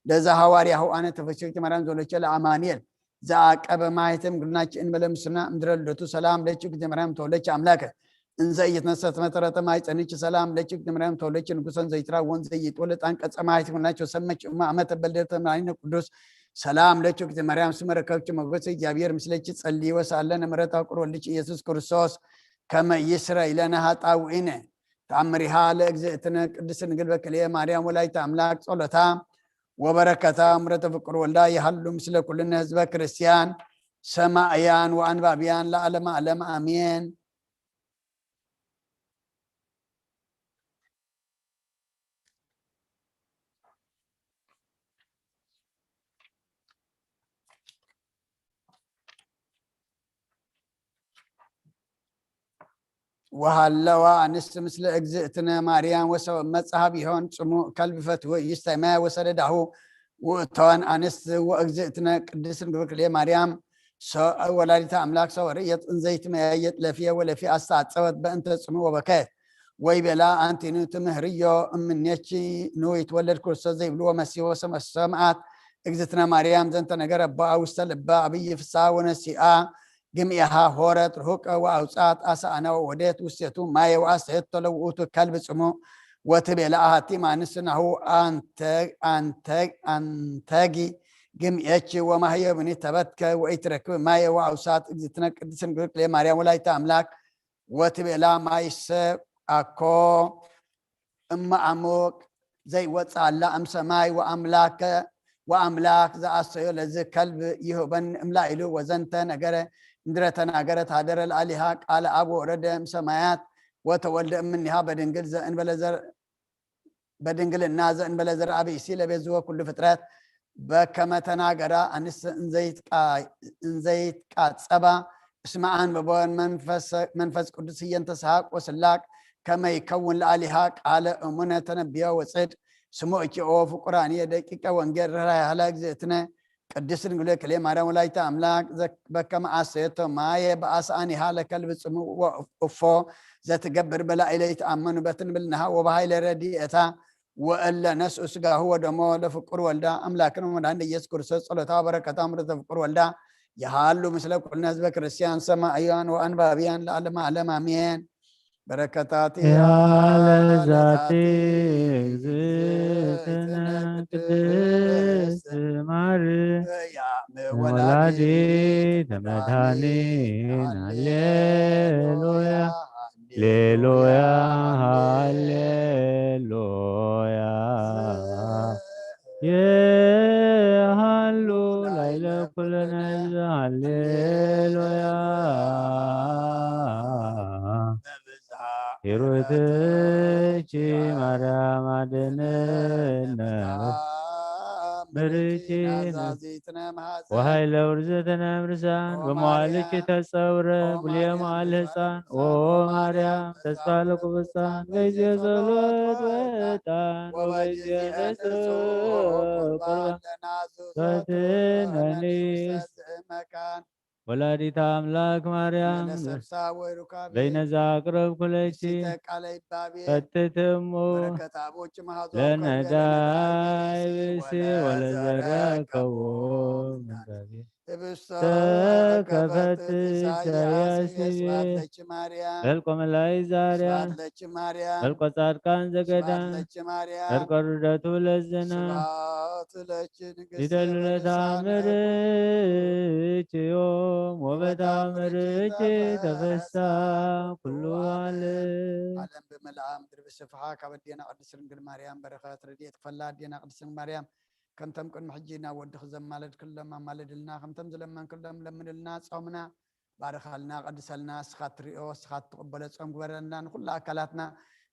لزهواري هو أنا تفشك مريم زولش الأمانيل زاك أبا ما يتم قلناش إن بلمسنا مدرل لتو سلام ليشك مريم تولش أملاكه إن زيت نسات مترة ما يتنيش سلام ليشك مريم تولش نقصن زيترا وان زيت ولد أنك أسمعت وناش وسمش ما أمت بلدت معين قدوس سلام ليشك مريم سمر كوتش مقصي جابير مثلك تصلي وسألنا مرتا قرول ليش يسوع كريستوس كما يسرى إلينا هاتاوينه تعمرها لأجزئتنا قدس نقلبك ليه مريم ولا يتأملاك صلتها وبركتها مرتا فقر ولا يحلو مثل كل الناس كريستيان سماعيان وأنبابيان لا ألم آمين وهلوا أنست مثل أجزئتنا مريم وسو مصحب يهون سمو كلب فتو يستمع وسرده وطان أنست وأجزئتنا قدس نقولك ليه مريم سو ولادة أملاك سورية زيت ما يتلفيا ولا في أسات سوت بأنت سمو وبكات ويبلا أنت نوت مهريو من نيتشي نو يتولد كرسو زي بلو مسيح وسما السماعات أجزئتنا مريم زنت نجرب با وستلب با أبي في الساعة ونسيئة جميعها هورت رهوك وأوسات أسا أنا وديت وسيتو ما يواسيت لو أوتو كلب سمو وتبي لها تيما نسنه أنتاجي جميعتي وما هي من تبتك ويترك ما يواسات إذا قدسن قلت لي مريم ولا يتأملك وتبي لا ما يسب أكو أما أموك زي وصع الله أم سماي وأملاك ذا أصيو لذي كلب يهبن إملائلو وزنت نقره ندرتنا قرت هادر الآلهة قال أبو ردم سمايات وتولد منها بدنقل زين بلزر بدنقل الناز إن بلزر أبي سيلة بيزوه كل فترات بكما تناقرا أنس إنزيت قات سبا اسمعان ببون منفس قدسيا تسحاق وسلاك كما يكون الآلهة قال أمنا تنبيا وصيد سموكي أو فقرانية دقيقة وانجر راي هلاك زيتنا قدس نقول لك ليه مرام ولا يتأملاك بكما أسيتو ما يبأس أني هالك البسمو وفو ذات قبر بلا إلي يتأمن بتن بالنها وبهاي لرديئتا وإلا نسأس هو دمو لفقر والدا أملاكنا من عند يذكر صلاة بركة أمر فقر والدا يحالو مثل كل ناس بكريستيان سما أيان وأنبابيان لعلم أعلم آمين بركاتي يا لذاتي زيتنا قدس ماري يا ولادي تمدهانين هللويا هللويا هللويا يا هلو ليلة كلنا هللويا يروتشي مرام عدننا بريتنا وهاي لورزتنا مرسان ومعالج تصورة بليم الهسان وماريام تسفالك بسان ويزي صلوت ويتان ويزي نسو قربان ستنانيس ولادي تاملاك مريم بين زاقرب كلشي فتتمو لنا داي بسي ولا زركو ተከፈት ኢሳያስ ስብሐት ይቤ ለኪ ማርያም መልቆ መላይ ዛርያ ስብሐት ለኪ ማርያም መልቆ ጻድቃን ዘገዳ ስብሐት ለኪ ማርያም መልቆ ርደቱ ለዘና ስብሐት ለኪ ንግሥት ሊደሉ ለታምርች ዮም ወበታምርች ተፈሳ ኩሉ ዓለም ዓለም በመልአ ምድሪ ብስፍሓ ካብ ኣዴና ቅድስት ድንግል ማርያም በረኸት ረድኤት ክፈላ ኣዴና ቅድስት ድንግል ማርያም ከምተም ቅድሚ ሕጂ ናብ ወድኺ ዘማለድ ክሎም ኣማልድልና ከምተም ዝለመን ክሎም ለምንልና ፆምና ባርኻልና ቀድሰልና እስኻ ትሪኦ እስኻ ትቕበሎ ፆም ግበረልና ንኩሉ ኣካላትና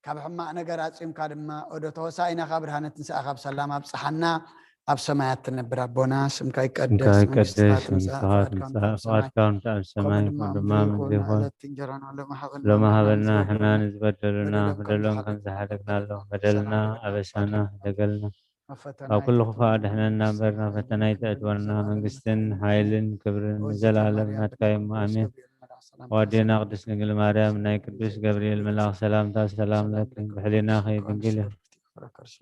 ካብ ሕማቅ ነገር ኣፂምካ ድማ ወደ ተወሳኢና ካብ ብርሃነ ትንሣኤ ካብ ሰላም ኣብፅሓና ኣብ ሰማያት ትነብር ኣቦና ስምካ ይቀደስ መንግስትኻ ትምጻእ ፈቃድካ እንተ ኣብ ሰማይ ከምኡ ድማ ምድሪ ይኹን ሎሚ ሃበልና ንሕና ንዝበደሉና በደሎም ከም ዝሓለፍናሎ በደልና ኣበሳና ደገልና ኣብ ኩሉ ክፉእ ኣድሕነና እምበር ናብ ፈተና ይተእትወና መንግስትን ሓይልን ክብርን ንዘለኣለም ናትካ እሞ ኣሜን ወኣዴና ቅድስት ድንግል ማርያም ናይ ቅዱስ ገብርኤል መልኣክ ሰላምታ ሰላም ለኪ ብሕሊናኺ ድንግል ኢኺ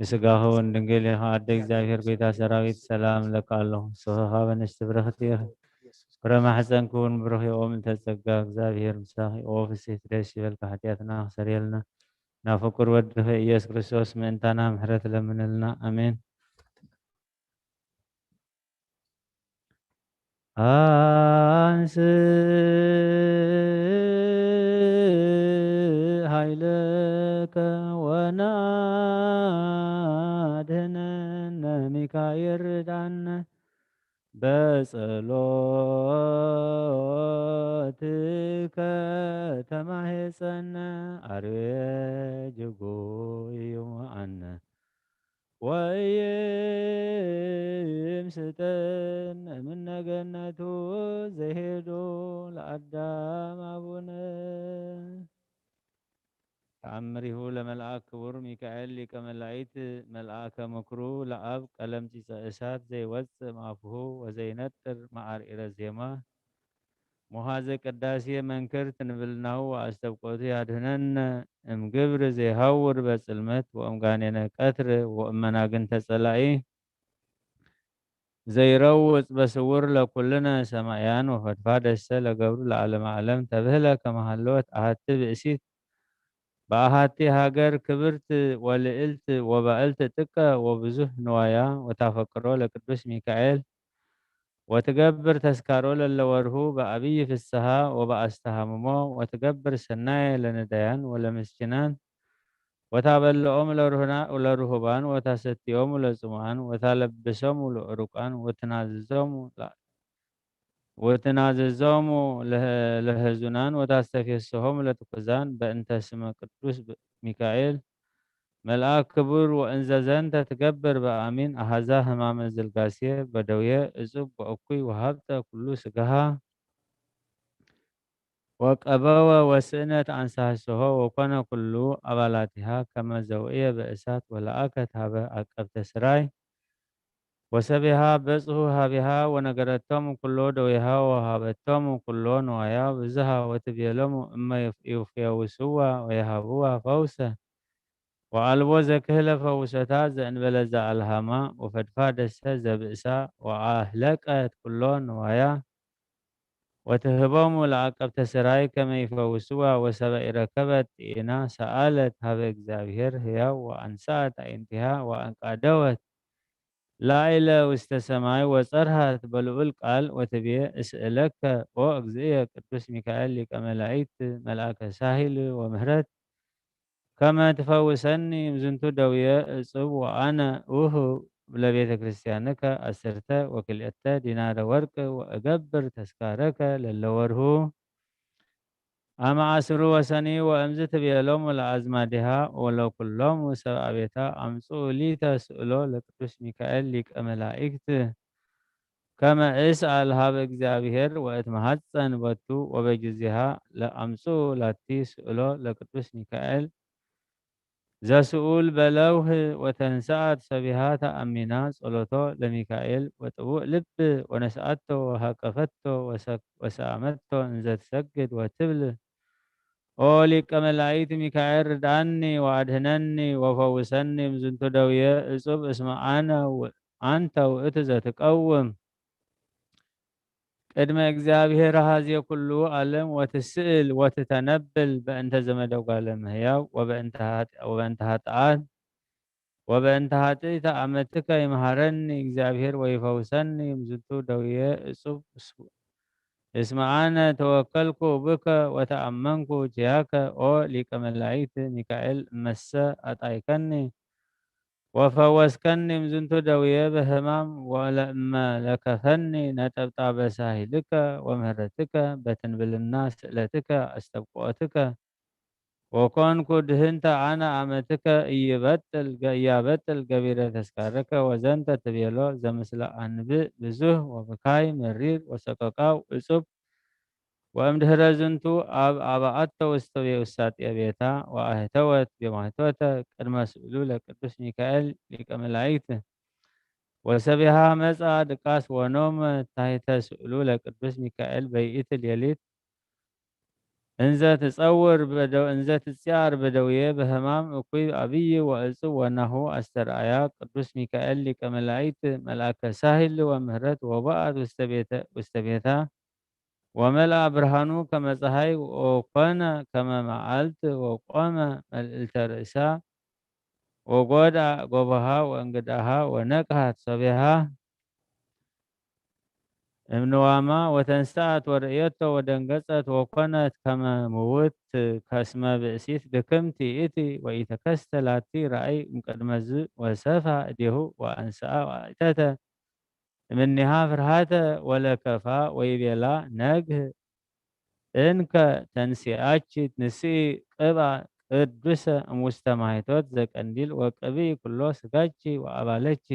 ብስጋኺ እውን ድንግል ኢኻ ኣደ እግዚኣብሔር ጎይታ ሰራዊት ሰላም ለካ ኣለኹ ንስኺ በንእሽቲ ብርኽቲ ኢኺ ፍረ ማሕፀንኪ እውን ብሩኽ እዩ ኦ ምልዕተ ጸጋ እግዚኣብሔር ምሳኺ ኦ ፍስሕቲ ደስ ይበልካ ሓጢኣትና ክሰርየልና ናብ ፍቁር ወድኺ ኢየሱስ ክርስቶስ ምእንታና ምሕረት ለምንልና ኣሜን አንስ ኃይለከ ወናድኅነነ ሚካኤል ርዳነ በጸሎትከ ተማህፀነ አርዌ ጅጉይ ይሙአነ ወይምስጠን እምነ ገነቱ ዘሄዶ ለአዳም አቡነ ተአምሪሁ ለመልአክ ክቡር ሚካኤል ሊቀ መላእክት መልአከ ምክሩ ለአብ ቀለምፂፀ እሳት ዘይወፅእ ማፍሁ ወዘይነጥር ማዓርዒረ ዜማ ሙሃዘ ቅዳሴ መንክር ትንብልናሁ ወአስተብቆቱ ያድህነነ እምግብር ዘይሃውር በጽልመት ወእምጋኔነ ቀትር ወእመናግንተ ጸላኢ ዘይረውፅ በስውር ለኩልነ ሰማያን ወፈድፋደሰ ለገብሩ ለዓለመ ዓለም ተብህለ ከመሃለወት አሐቲ ብእሲት በአሐቲ ሃገር ክብርት ወልዕልት ወባእልት ጥቀ ወብዙህ ንዋያ ወታፈቅሮ ለቅዱስ ሚካኤል ወትገብር ተስካሮ ለለወርሁ በአብይ ፍስሐ ወበአስተሃምሞ ወትገብር ሰናየ ለነዳያን ወለምስኪናን ወታበልዖም ለርሁባን ወታሰትዮም ለጽሙዓን ወታለብሶም ለዕሩቃን ወትናዘዞም ለህዙናን ወታስተፌስሖም ለትኩዛን በእንተ ስመ ቅዱስ ሚካኤል መልአክ ክቡር ወእንዘ ዘንተ ትገብር በአሚን አሃዛ ህማመ ዝልጋሴ በደውየ እጹብ ወእኩይ ወሃብተ ኩሉ ስጋሃ ወቀበወ ወስእነት አንሳስሆ ወኮነ ኩሉ አባላቲሃ ከመ ዘውእየ በእሳት ወለአከት ሀበ አቀብተ ስራይ ወሰቢሃ በጽሑ ሀቢሃ ወነገረቶሙ ኩሎ ደዊሃ ወሃበቶሙ ኩሎ ንዋያ ብዝሃ ወትቤሎሙ እመ ይፈውስዋ ወየሃብዋ ፈውሰ ወአልቦ ዘክህለ ፈውሰታ ዘእንበለ ዘአልሃማ ወፈድፋደሰ ዘብእሳ ወአህለቀት ኩሎ ንዋያ ወትህቦሙ ለአቀብተ ስራይ ከመ ይፈውስዋ ወሰበ ኢረከበት ጤና ሰአለት ሀበ እግዚአብሔር ሕያው ወአንሳት አዕይንቲሃ ወአንቃደወት ላዕለ ውስተ ሰማይ ወጸርሃት በልዑል ቃል ወትቤ እስእለከ ኦ እግዚእየ ቅዱስ ሚካኤል ሊቀ መላእክት መልአከ ሳሂል ወምህረት ከመ ትፈውሰኒ እምዝንቱ ደውየ እጽብ ወአነ ውህብ ለቤተ ክርስቲያንከ 12 ዲናረ ወርቅ ወእገብር ተስካረከ ለለወርሁ አማአስሩ ወሰኒ ወእምዝ ትቤሎሙ ለአዝማዲሃ ወለኩሎሙ ሰብአ ቤታ አምጽኡ ሊተ ስእሎ ለቅዱስ ሚካኤል ሊቀ መላእክት ከመ እስአል ሀበ እግዚአብሔር ወእትመሐፀን ቦቱ ወበጊዜሃ ለአምጽኡ ላቲ ስእሎ ለቅዱስ ሚካኤል ዘስኡል በለውህ ወተንሳአት ሰቢሃ ተአሚና ጸሎቶ ለሚካኤል ወጥቡእ ልብ ወነስአቶ ወሃቀፈቶ ወሰአመቶ እንዘ ትሰግድ ወትብል ኦ ሊቀ መላእክት ሚካኤል ርዳኒ ወአድህነኒ ወፈውሰኒ እምዝንቱ ደውየ እጹብ እስመ አንተ ውእቱ ዘትቀውም ቅድመ እግዚአብሔር ሃዜ ኩሉ ዓለም ወትስእል ወትተነብል በእንተ ዘመደው ዓለም ሕያው ወበእንተ ኃጥኣት ወበእንተ ኃጥእተ አመትከ ይምሃረኒ እግዚአብሔር ወይፈውሰኒ እምዝንቱ ደውየ እጹብ እስመ አነ ተወከልኩ ብከ ወተአመንኩ ኪያከ ኦ ሊቀ መላእክት ሚካኤል እመሰ አጣይከኒ ወፈወስከኒ እምዝንቱ ደውየ በሕማም ወለእመ ለከፈኒ ነጠብጣበ ሳህልከ ወምህረትከ በትንብልና ስእለትከ አስተብቆትከ ወኮንኩ ድህንተ አነ አመትከ እያበጥል ገቢረ ተስካርከ ወዘንተ ትቤሎ ዘምስለ አንብእ ብዙህ ወብካይ መሪር ወሰቆቃው እጹብ ወእምድኅረ ዝንቱ አብአቶ ውስተ ውሳጤ ቤታ ወአህተወት በማህቶተ ቅድመ ስእሉ ለቅዱስ ሚካኤል ሊቀ መላእክት ወሰቢሃ መጻ ድቃስ ወኖም ታሕተ ስእሉ ለቅዱስ ሚካኤል በይእቲ ሌሊት እንዘ ትጽያር በደውየ በሕማም እኩይ አብይ ወእጹብ ወናሁ አስተርአያ ቅዱስ ሚካኤል ሊቀ መላእክት መልአከ ሳህል ወምህረት ወበአት ውስተ ቤታ ወመልአ ብርሃኑ ከመ ፀሐይ ወኮነ ከመ መዓልት ወቆመ መልዕልተ ርእሳ ወጎድአ ጎበሃ ወእንግዳሃ ወነቅሃት ሰቢሃ እምንዋማ ወተንስአት ወርእየቶ ወደንገጸት ወኮነት ከመ ምውት ከስመ ብእሲት ድክምቲ ይእቲ ወኢተከስተ ላቲ ረአይ እምቅድመዝ ወሰፋ እዴሁ ወአንስአ ወአእተተ እምኔሃ ፍርሃተ ወለከፋ ወይቤላ ነግህ እንከ ተንሥአኪ ንስኢ ቅብአ ቅዱሰ እምውስተ ማኅቶት ዘቀንዲል ወቅብኢ ኩሎ ሥጋኪ ወአባለኪ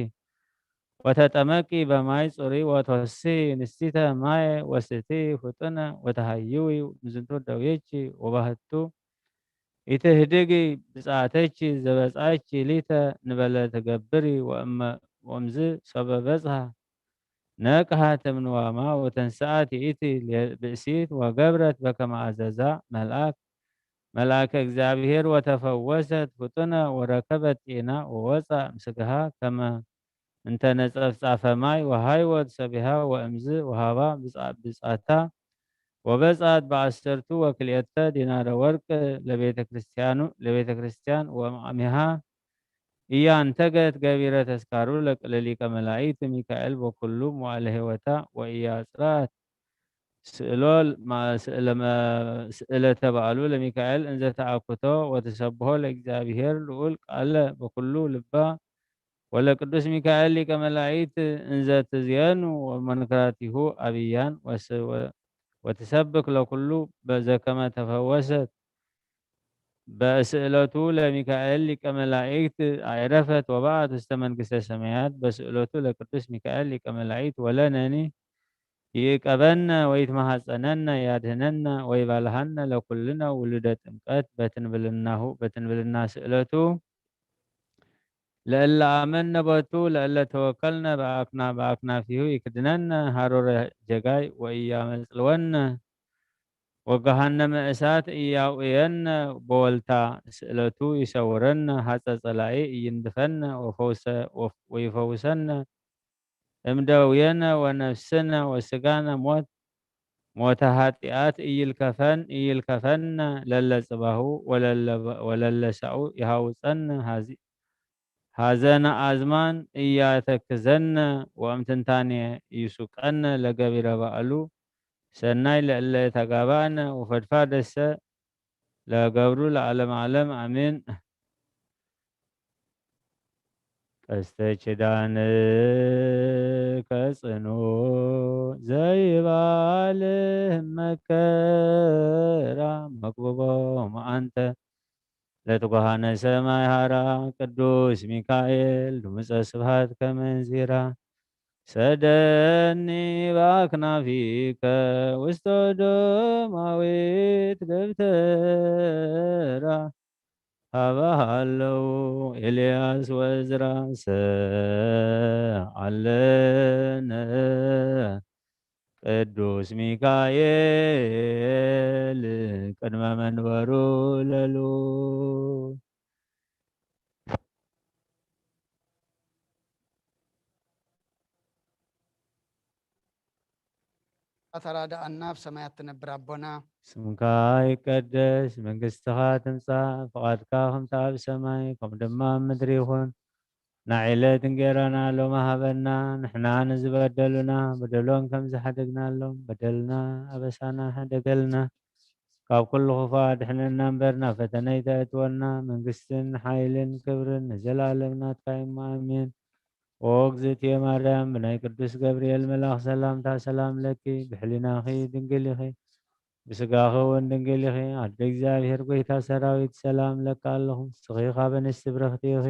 ወተጠመቂ በማይ ጽሩይ ወትወስሒ ንስቲተ ማየ ወስትዪ ፍጡነ ወተሃይዊ እምዝንቱ ደዌኪ ወባህቱ ኢትህድጊ ብፅዓተኪ ዘበጻኪ ሊተ ንበለ ትገብሪ ወእምዝ ሶበ በጽሐ ነቅሃት እምንዋማ ወተንስአት ይእቲ ብእሲት ወገብረት በከመ አዘዛ መልአከ እግዚአብሔር ወተፈወሰት ፍጡነ ወረከበት ጤና ወወፃ እምስጋሃ ከመ እንተ ነጸፍጻፈ ማይ ወሃይወት ሰቢሃ ወእምዝ ወሃባ ብጻታ ወበጻት በአሰርቱ ወክልኤተ ዲናረ ወርቅ ለቤተ ክርስቲያን ወእምአሚሃ ኢያንተገት ገቢረ ተስካሩ ለሊቀ መላእክት ሚካኤል በኩሉ መዋዕለ ሕይወታ ወኢያጽራት ስእለተ በዓሉ ለሚካኤል እንዘ ተአኩቶ ወተሰብሖ ለእግዚአብሔር ልዑል ቃለ በኩሉ ልባ ወለቅዱስ ሚካኤል ሊቀ መላእክት እንዘ ትዜኑ ወመንክራቲሁ አብያን ወትሰብክ ለኩሉ በዘከመ ተፈወሰት በስእለቱ ለሚካኤል ሊቀ መላእክት አዕረፈት ወበአት ውስተ መንግሥተ ሰማያት በስእለቱ ለቅዱስ ሚካኤል ሊቀ መላእክት ወለነኒ ይቀበነ ወይትማሐፀነነ ያድህነነ ወይባልሃነ ለኩልነ ውሉደ ጥምቀት በትንብልና ስእለቱ ለእለ አመነ ቦቱ ለእለ ተወከልነ በአክናፊሁ ይክድነነ ሀሮረ ጀጋይ ወኢያመጽልወነ ወገሃነመ እሳት እያውየነ በወልታ ስእለቱ ይሰውረነ ሐጸ ጸላኢ እይንድፈነ ወይፈውሰነ እምደውየነ ወነፍስነ ወስጋነ ሞተ ኃጢአት እይልከፈነ ለለ ጽባሁ ወለለ ሰኡ ይሃውፀነ ሐዘነ አዝማን እያተክዘነ ወእምትንታኔ ይሱቀነ ለገቢረ በዓሉ ሰናይ ለእለ ተጋባእነ ወፈድፋደሰ ለገብሩ ለዓለም ዓለም አሜን። ቀስተ ኪዳን ከጽኑ ዘይባልህ መከራ መክብቦ መዓንተ ለትጓሃነ ሰማይ ሃራ ቅዱስ ሚካኤል ድምፀ ስብሃት ከመንዚራ ሰደኒ በአክናፊከ ውስተ ዶማዊት ደብተራ ሀበሃለው ኤልያስ ወዕዝራ ሰአለነ ቅዱስ ሚካኤል ቅድመ መንበሩ ለልዑል ተራዳእና ብሰማያት ትነብር ኣቦና ስምካ ይቀደስ መንግስትኻ ትምጻእ ፍቓድካ ከምቲ ኣብ ሰማይ ከምኡ ድማ ኣብ ምድሪ ይኹን ናዕለት እንጀራና ሎሚ ሃበና ንሕና ንዝበደሉና በደሎም ከም ዝሓደግናሎም በደልና ኣበሳና ሓደገልና ካብ ኩሉ ክፉእ ድሕነና እምበር ናብ ፈተነ ይተእትወና መንግስትን ሓይልን ክብርን ንዘላለም ናትካ ኢሞ ኣሜን ኦ እግዝእትየ ማርያም ብናይ ቅዱስ ገብርኤል መልኣኽ ሰላምታ ሰላም ለኪ ብሕሊናኺ ድንግል ኢኺ ብስጋኺ እውን ድንግል ኢኺ ኣደ እግዚኣብሔር ጎይታ ሰራዊት ሰላም ለካ ኣለኹ ንስኺ ካብ ኣንስቲ ብርኽቲ ኢኺ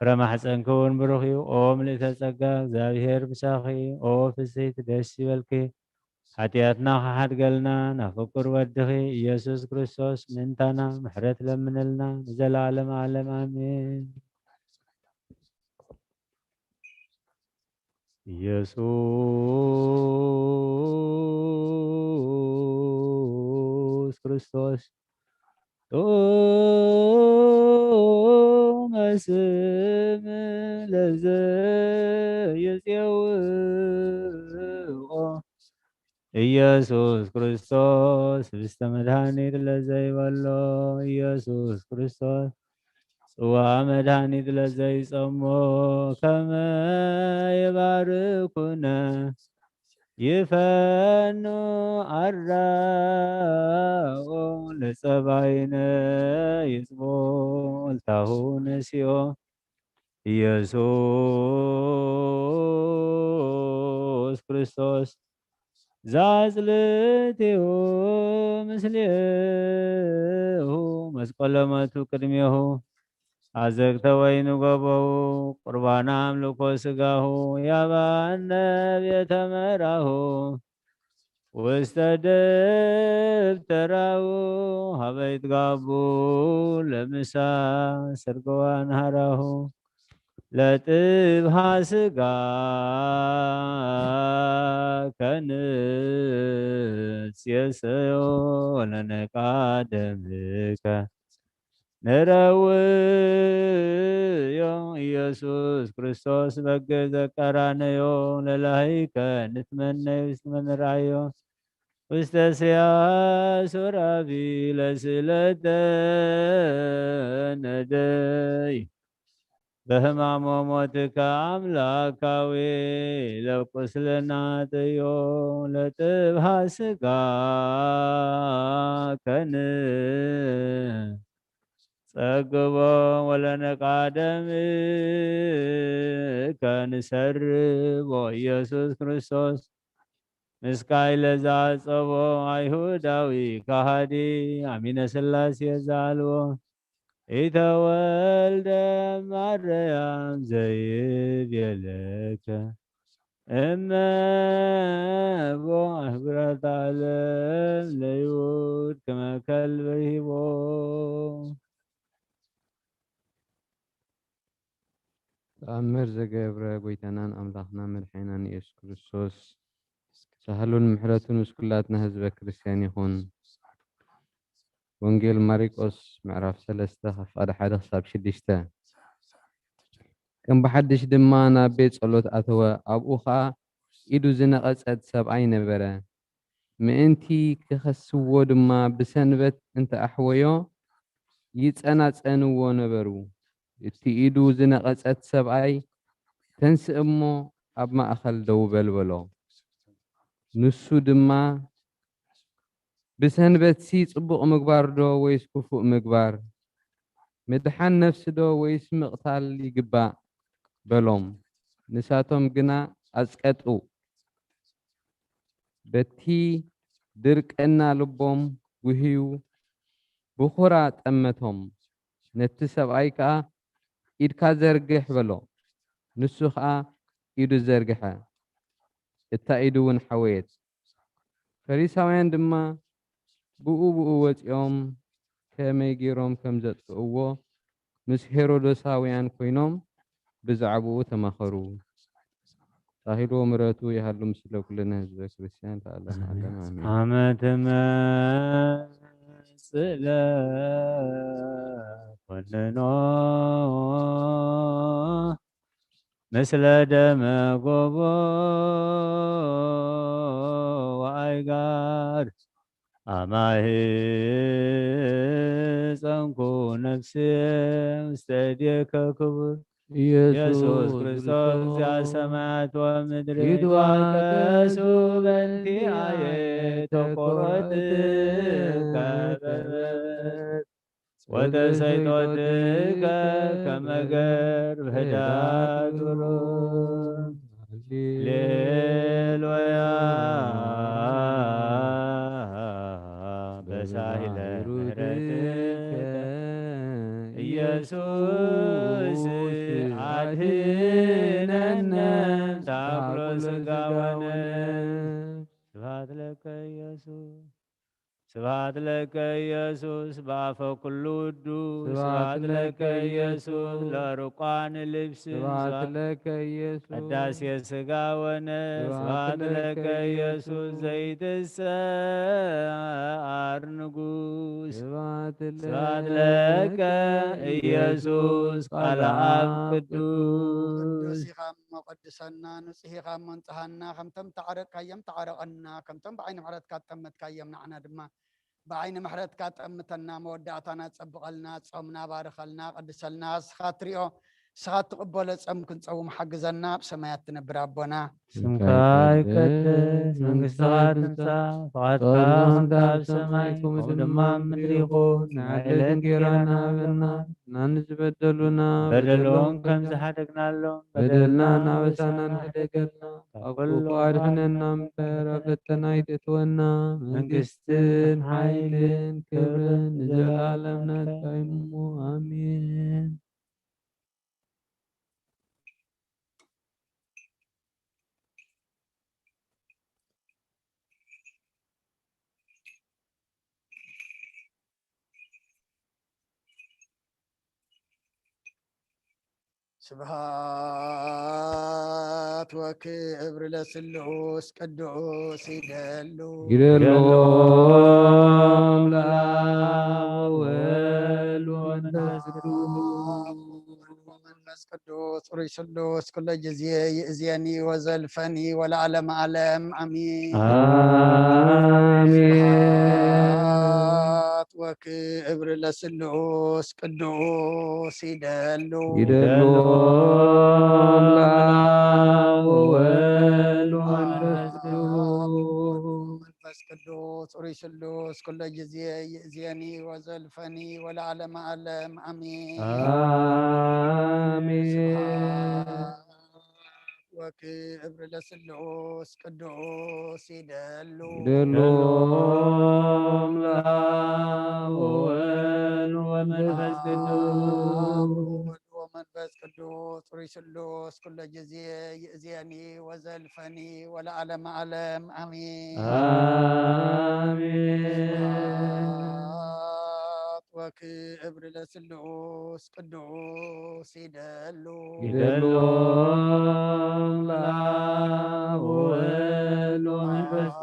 ፍረ ማሕፀንኪ እውን ብሩኽ እዩ ኦ ምልእተ ጸጋ እግዚኣብሔር ምሳኺ ኦ ፍስሕቲ ደስ ይበልኪ ሓጢኣትና ክሓድገልና ናብ ፍቁር ወድኺ ኢየሱስ ክርስቶስ ምእንታና ምሕረት ለምንልና ንዘለዓለም ዓለም ኣሜን ኢየሱስ ክርስቶስ ጡመ ስም ለዘይጼውኦ ኢየሱስ ክርስቶስ ህብስተ መድኃኒት ለዘይበሎ ኢየሱስ ክርስቶስ ጽዋ መድኃኒት ለዘይጸሞ ከመ ይባርኩነ ይፈኑ አራኦ ለጸባይነ ይጽቦ እልታሁ ነሲኦ ኢየሱስ ክርስቶስ ዛጽልቴሁ ምስሌሁ መስቀለመቱ ቅድሜሁ አዘግተ ወይኑ ገበው ቁርባና አምልኮ ስጋሁ ያባነ ቤተ መራሁ ውስተ ደብተራሁ ሀበይት ጋቡ ለምሳ ሰርገዋን ሃራሁ ለጥብሃ ስጋ ከንጽየሰዮ ለነቃ ደምከ ነረውዮ ኢየሱስ ክርስቶስ በገ ዘቀራነዮ ለላይከ ንትመነዩ ስትመንራዮ ውስተ ስያስ ወራቢ ለስለተ ነደይ በህማሞ ሞትከ አምላካዊ ለቁስለናጥዮ ለጥብሃ ስጋ ከን ጸግቦ ወለነቃደም ከንሰርቦ ኢየሱስ ክርስቶስ ምስካይ ለዛጸቦ አይሁዳዊ ካሃዲ አሚነ ስላሴ ዛልዎ ኢተወልደ ማርያም ዘይቤለከ እመቦ ህብረት ዓለም ለይሁድ ከመከልብ ሂቦ ተአምር ዘገብረ ጎይታናን አምላኽና መድኃኒናን ኢየሱስ ክርስቶስ ሳህሉን ምሕረቱን ምስኩላትና ህዝበ ክርስቲያን ይኹን። ወንጌል ማርቆስ ምዕራፍ 3 ካብ 1-6 ከም ብሓድሽ ድማ ናብ ቤት ጸሎት ኣተወ። ኣብኡ ኸዓ ኢዱ ዝነቐጸት ሰብኣይ ነበረ። ምእንቲ ክኸስዎ ድማ ብሰንበት እንተኣሕወዮ ይጸናጸንዎ ነበሩ። እቲ ኢዱ ዝነቐጸት ሰብኣይ ተንስእ እሞ ኣብ ማእኸል ደው በል በሎ። ንሱ ድማ ብሰንበትሲ ጽቡቕ ምግባር ዶ ወይስ ክፉእ ምግባር? ምድሓን ነፍሲ ዶ ወይስ ምቕታል ይግባእ በሎም። ንሳቶም ግና ኣጽቀጡ። በቲ ድርቅና ልቦም ጉህዩ ብኹራ ጠመቶም። ነቲ ሰብኣይ ከዓ ኢድካ ዘርግሕ በሎ። ንሱ ከዓ ኢዱ ዘርግሐ። እታ ኢዱ እውን ሓወየት። ፈሪሳውያን ድማ ብኡ ወፂኦም ከመይ ገይሮም ከም ዘጥፍእዎ ምስ ሄሮዶሳውያን ኮይኖም ብዛዕባኡ ተማኸሩ። ሳሂሎ ምሕረቱ ይሃሉ ምስለ ኩልነ ህዝበ ክርስቲያን ለዓለመ ዓለም አሜን። ዓመተ መጽእ ለኮንኖ مثل دم قبو وأيقار أماهي سنكو نفسي مستديك كبر يسوس كريستوس يا سماوات ومدر يتوكسوا بنتي آية قرأت كبر وتسيطتك كمجر بهداك برون ليلويا بساهل مهرتك ኢየሱስ አድኅነነ ተአኩሎ ሥጋወነ ስብሐት ለከ ኢየሱስ ስብሐት ለከ ኢየሱስ በአፈ ኩሉ ውዱስ ስብሐት ለከ ኢየሱስ ለርቋን ልብስ ስብሐት ለከ ኢየሱስ ቅዳሴ ሥጋወነ ስብሐት ለከ ኢየሱስ ዘይትሰዓር ንጉሥ ስብሐት ለከ ኢየሱስ ቃለ አብ ቅዱስ قدسنا نصحيخا منتهنا خمتم تعرق كيم تعرقنا خمتم بعين محرت كاتمت كيم نعنا دما بعين محرت كاتمتنا مودعتنا تصبقلنا تصومنا بارخلنا قدسلنا خاطريو سخات تقبل تصمكن تصوم حجزنا بسمايات نبر ربنا ስምከ ይቀደስ መንግሥትከ ትምጻእ ፈቃድከ በከመ በሰማይ ከማሁ ድማ በምድሪ ይኩን ንዕለትን ጌራና ሀበና ናንዝበደሉና በደሎን ከምዝሓደግናሎም በደልና ናበሳና ንሕደገልና ካብ ኩሉ አድኅነና እምበር ኣብ ፈተና ይእትወና መንግስትን ሓይልን ክብርን ንዘለዓለም ናትካይኑ አሜን። ስብሐት ወክብር ለስሉስ ቅዱስ ይደሉ ይደሎም ለአብ ወወልድ ወመንፈስ ቅዱስ ሩይ ስሉስ ኩለ ጊዜ ይእዜኒ ወዘልፈኒ ወለዓለመ ዓለም አሚን አሜን። ወክብር ለስሉስ ቅዱስ ይደሉ ይደሎም ለአብ ወወልድ ወመንፈስ ቅዱስ ሩይ ስሉስ ኩለ ጊዜ ይእዜኒ ወዘልፈኒ ወለዓለመ ዓለም አሚን አሜን። ወክብር ለስሉስ ቅዱስ ይደሉ ይደሎም ለአብ ወወልድ ወመንፈስ ወመንፈስ ቅዱስ ሩይ ስሉስ ኩለ ጊዜ ይእዜኒ ወዘልፈኒ ወለዓለመ ዓለም አሚን ወክብር ለስሉስ ቅዱስ ይደሉ ይደሎም ለአብ ወወልድ ወመንፈስ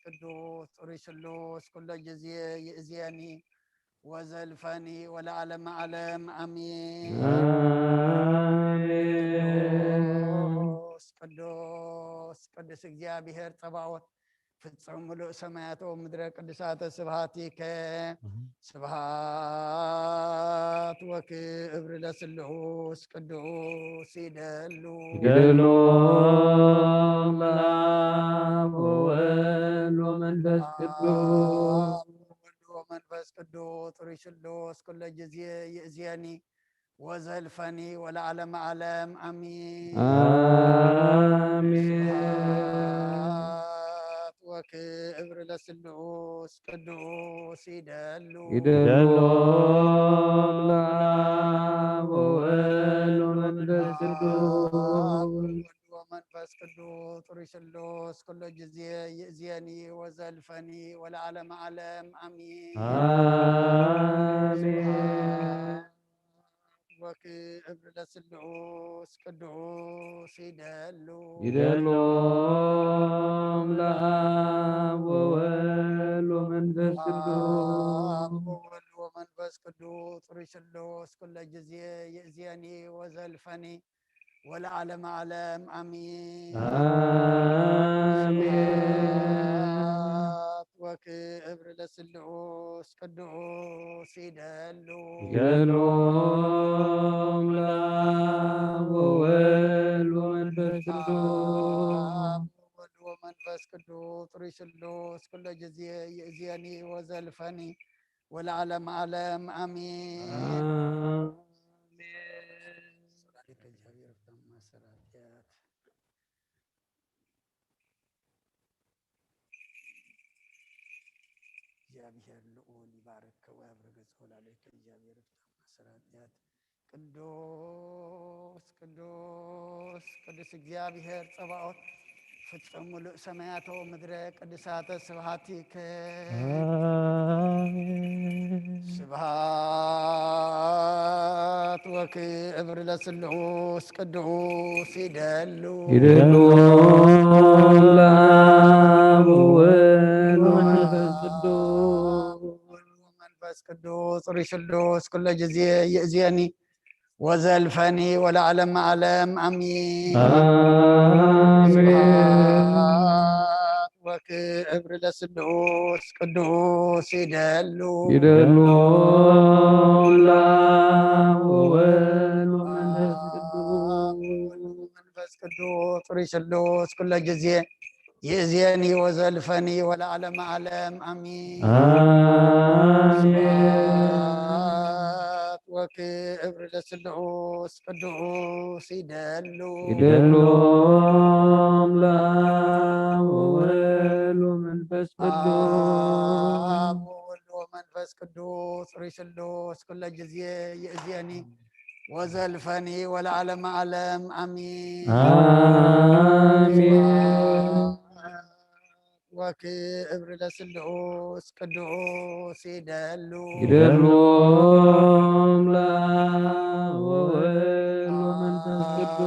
ቅዱስ ሩይ ስሉስ ኩለ ጊዜ ይእዜኒ ወዘልፈኒ ወለዓለመ ዓለም አሚን ቅዱስ ቅዱስ እግዚአብሔር ጸባዖት ፍጹም ምሉእ ሰማያት ወምድረ ቅዱሳተ ስብሐቲከ ስብሐት ወክብር ለስሉስ ቅዱስ ይደሉ ይደሎም ለአብ ወወልድ ወመንፈስ ቅዱስ መንፈስ ቅዱስ ሩይ ስሉስ ኩለ ጊዜ ይእዜኒ ወዘልፈኒ ወለዓለመ ዓለም አሚን ወክብር ለስሉስ ቅዱስ ይደሉ ይደሎም ለአብ ወወልድ ወመንፈስ ወመንፈስ ቅዱስ ሩይ ስሉስ ኩለ ጊዜ ይእዜኒ ወዘልፈኒ ወለዓለመ ዓለም አሚን ወክብር ለስሉስ ቅዱስ ይደሉ ይደሎም ለአብ ወወልድ ወመንፈስ መንፈስ ቅዱስ ሩይ ስሉስ ኩለ ጊዜ ይእዜኒ ወዘልፈኒ ወለዓለመ ዓለም አሚን አሜን። ወክብር ለስሉስ ቅዱስ ይደሉ ይደሎም ለአብ ወወልድ ወመንፈስ ቅዱስ ወልድ ወመንፈስ ቅዱስ ሩይ ስሉስ ኩለ ጊዜ ይእዜኒ ወዘልፈኒ ወለዓለመ ዓለም አሚን እግዚአብሔር ልዑል ይባርክ ወያብርክ ወላለይከ እግዚአብሔር ፍታህ ቅዱስ ቅዱስ ቅዱስ እግዚአብሔር ጸባኦት ፍጹም ሙሉእ ሰማያቶ ምድረ ቅዱሳተ ስብሐቲከ ስብሐት ወክብር ለስሉስ ቅዱስ ይደሉ ለአብ ወወልድ ወመንፈስ መንፈስ ቅዱስ ሩይ ስሉስ ኩለ ጊዜ ይእዜኒ ወዘልፈኒ ወለዓለመ ዓለም አሚን ወክብር ለስሉስ ቅዱስ ይደሉ ለአብ ወወልድ መንፈስ ቅዱስ ሩይ ስሉስ ኩለ ጊዜ ይእዜኒ ወዘልፈኒ ወለዓለመ ዓለም አሚን ወክብር ለስሉስ ቅዱስ ይደሉ ለአብ ወወልድ ወመንፈስ ቅዱስ ወወልድ ወመንፈስ ቅዱስ ሩይ ስሉስ ኩለ ጊዜ ይእዜኒ ወዘልፈኒ ወለዓለመ ዓለም አሚን ወክብር ለስሉስ ቅዱስ ይደሉ ለአብ ወወልድ ወመንፈስ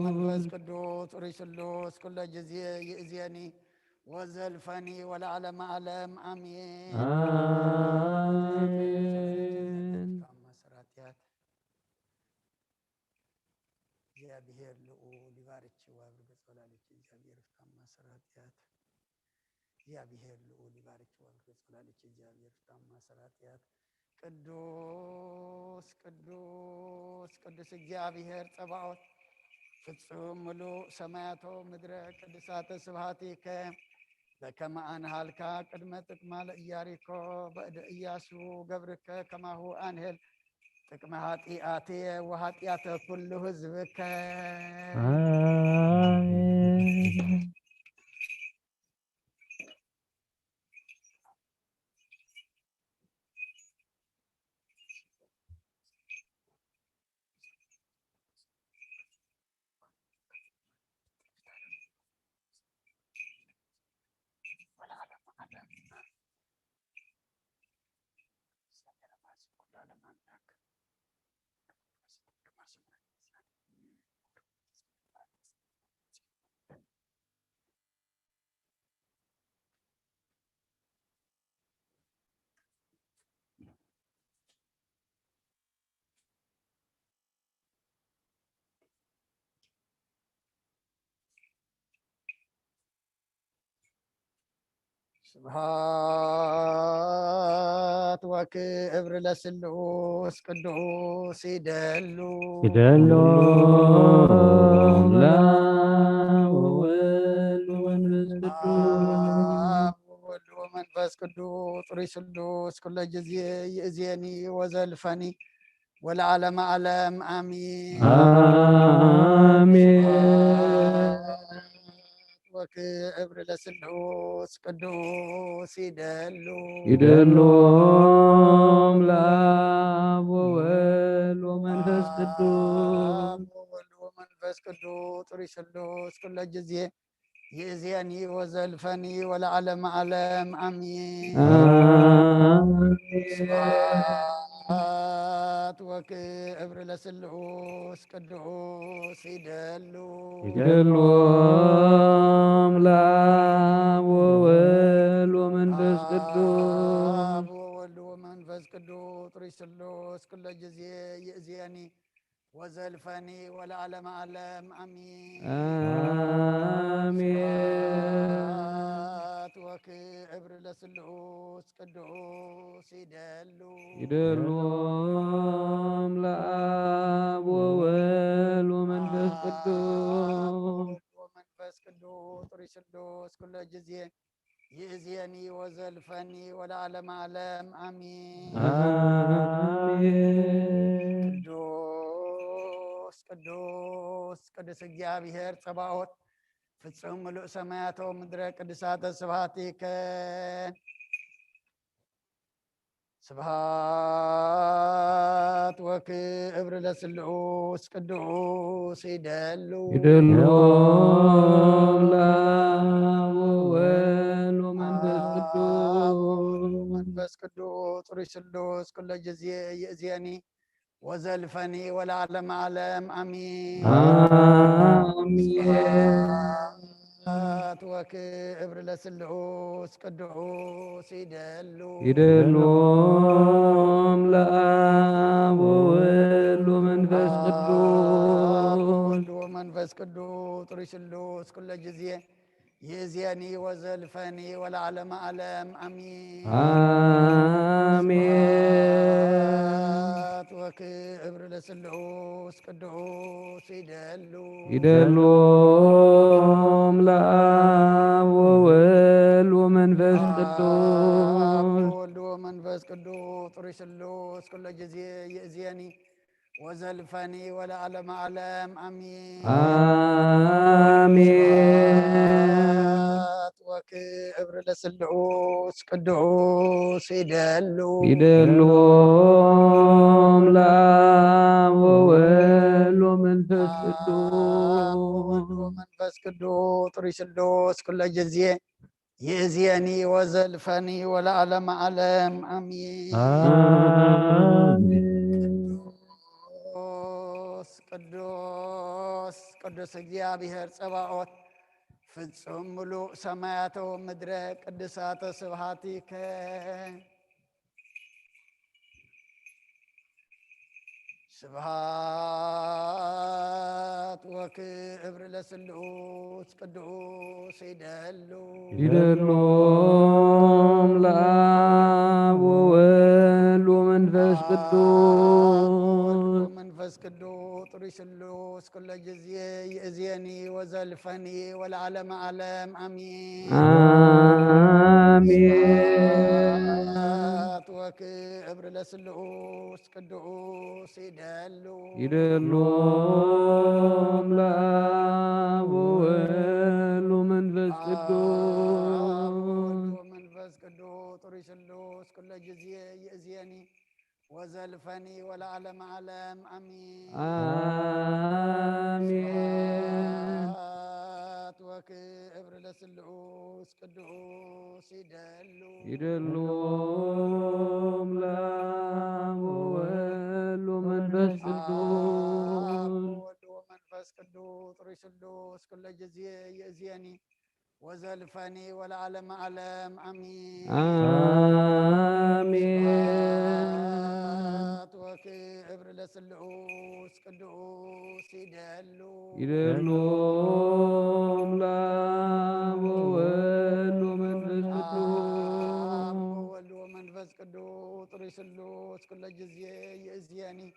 መንፈስ ቅዱስ ሩይ ስሉስ ኩለ ጊዜ ይእዜኒ ወዘልፈኒ ወለዓለመ ዓለም አሚን እግዚአብሔር ልዑል ይባርክ ወያብርክ ወላለይከ እግዚአብሔር ፍታህ ማሰራትያት እግዚአብሔር ልዑል ይባርክ ወያብርክ ወላለይከ እግዚአብሔር ፍታህ ማሰራትያት ቅዱስ ቅዱስ ቅዱስ እግዚአብሔር ጸባኦት ፍጹም ሙሉእ ሰማያቶ ምድረ ቅዱሳተ ስብሐቲከ በከመ አንሃልካ ቅድመ ጥቅማ ለኢያሪኮ በእደ ኢያሱ ገብርከ ከማሁ አንሄል ጥቅመ ኃጢአትየ ወኃጢአተ ኩሉ ህዝብከ ስብሐት ወክብር ለስሉስ ቅዱስ ይደሉ ለአብ ወወልድ ወመንፈስ ቅዱስ ወመንፈስ ቅዱስ ሩይ ስሉስ ኩለ ጊዜ ይእዜኒ ወዘልፈኒ ወለዓለመ ዓለም አሚን ወክብር ለስሉስ ቅዱስ ይደሉ ለአብ ወወልድ ወመንፈስ ቅዱስ ሩይ ስሉስ ኩለ ጊዜ ይእዜኒ ወዘልፈኒ ወለዓለመ ዓለም አሚን ወክብር ለስሉስ ቅዱስ ይደሉ ለአብ ወወልድ ወመንፈስ ቅዱስ ወወልድ ወመንፈስ ቅዱስ سلوس كل جزية يأزيني وزلفني والعالم عالم أمين آمين وكبر لسلوس قدوس يدلوم لأب وول ومنفس قدوس ومنفس قدوس رسلوس كل جزية يأزيني وزلفني والعالم عالم أمين آمين قدوس قدوس قدس እግዚአብሔር ጸባኦት ፍጹም ምሉእ ሰማያቶ ምድረ ቅዱሳተ ስብሐቲከ ስብሐት ወክብር ለስሉስ ቅዱስ ይደሉ يدلوم لأب وول ومنفس قدوس መንፈስ ቅዱስ ሪስሉስ ኩለ ጊዜ ይእዜኒ وزلفني والعالم عالم أمين آمين وكبر لسلوس قدوس يدلوم لأب وول ومنفس قدوس ومنفس قدوس رسلوس كل جزية يزيني وزلفني والعالم عالم أمين آمين وكبر لسلوس قدوس يدلوم لأب وول ومنفس قدوس ومنفس قدوس رسلوس كل جزية يأزيني وزلفني والعالم عالم أمين آمين وكبر لسلوس قدوس يدلوم لأب وول ومنفس قدوس ومنفس قدوس رسلوس كل جزية يأزيني وزلفني والعالم عالم أمين ቅዱስ ቅዱስ እግዚአብሔር ጸባኦት ፍጹም ሙሉእ ሰማያተ ወምድረ ቅድሳተ ስብሐቲከ ስብሐት ወክብር ለስሉስ ቅዱስ يدلوم لأب وول ومنفس قدوس ومنفس قدوس رسلوس كل جزية يأزيني وزلفني والعالم عالم أمين آمين وكبر لسلوس قدوس يدلوم لأب وول ومنفس قدوس ومنفس قدوس رسلوس كل جزية يأزيني وزلفني والعالم عالم أمين آمين وكبر لسلوس قدوس يدلوم لأب وول ومنفس قدوس ومنفس قدوس رسلوس كل جزية يأزيني وزلفني والعالم عالم أمين آمين وكبر لسلوس قدوس يدلوم لأب وول ومنفس قدوس ومنفس قدوس رسلوس كل جزية يأزيني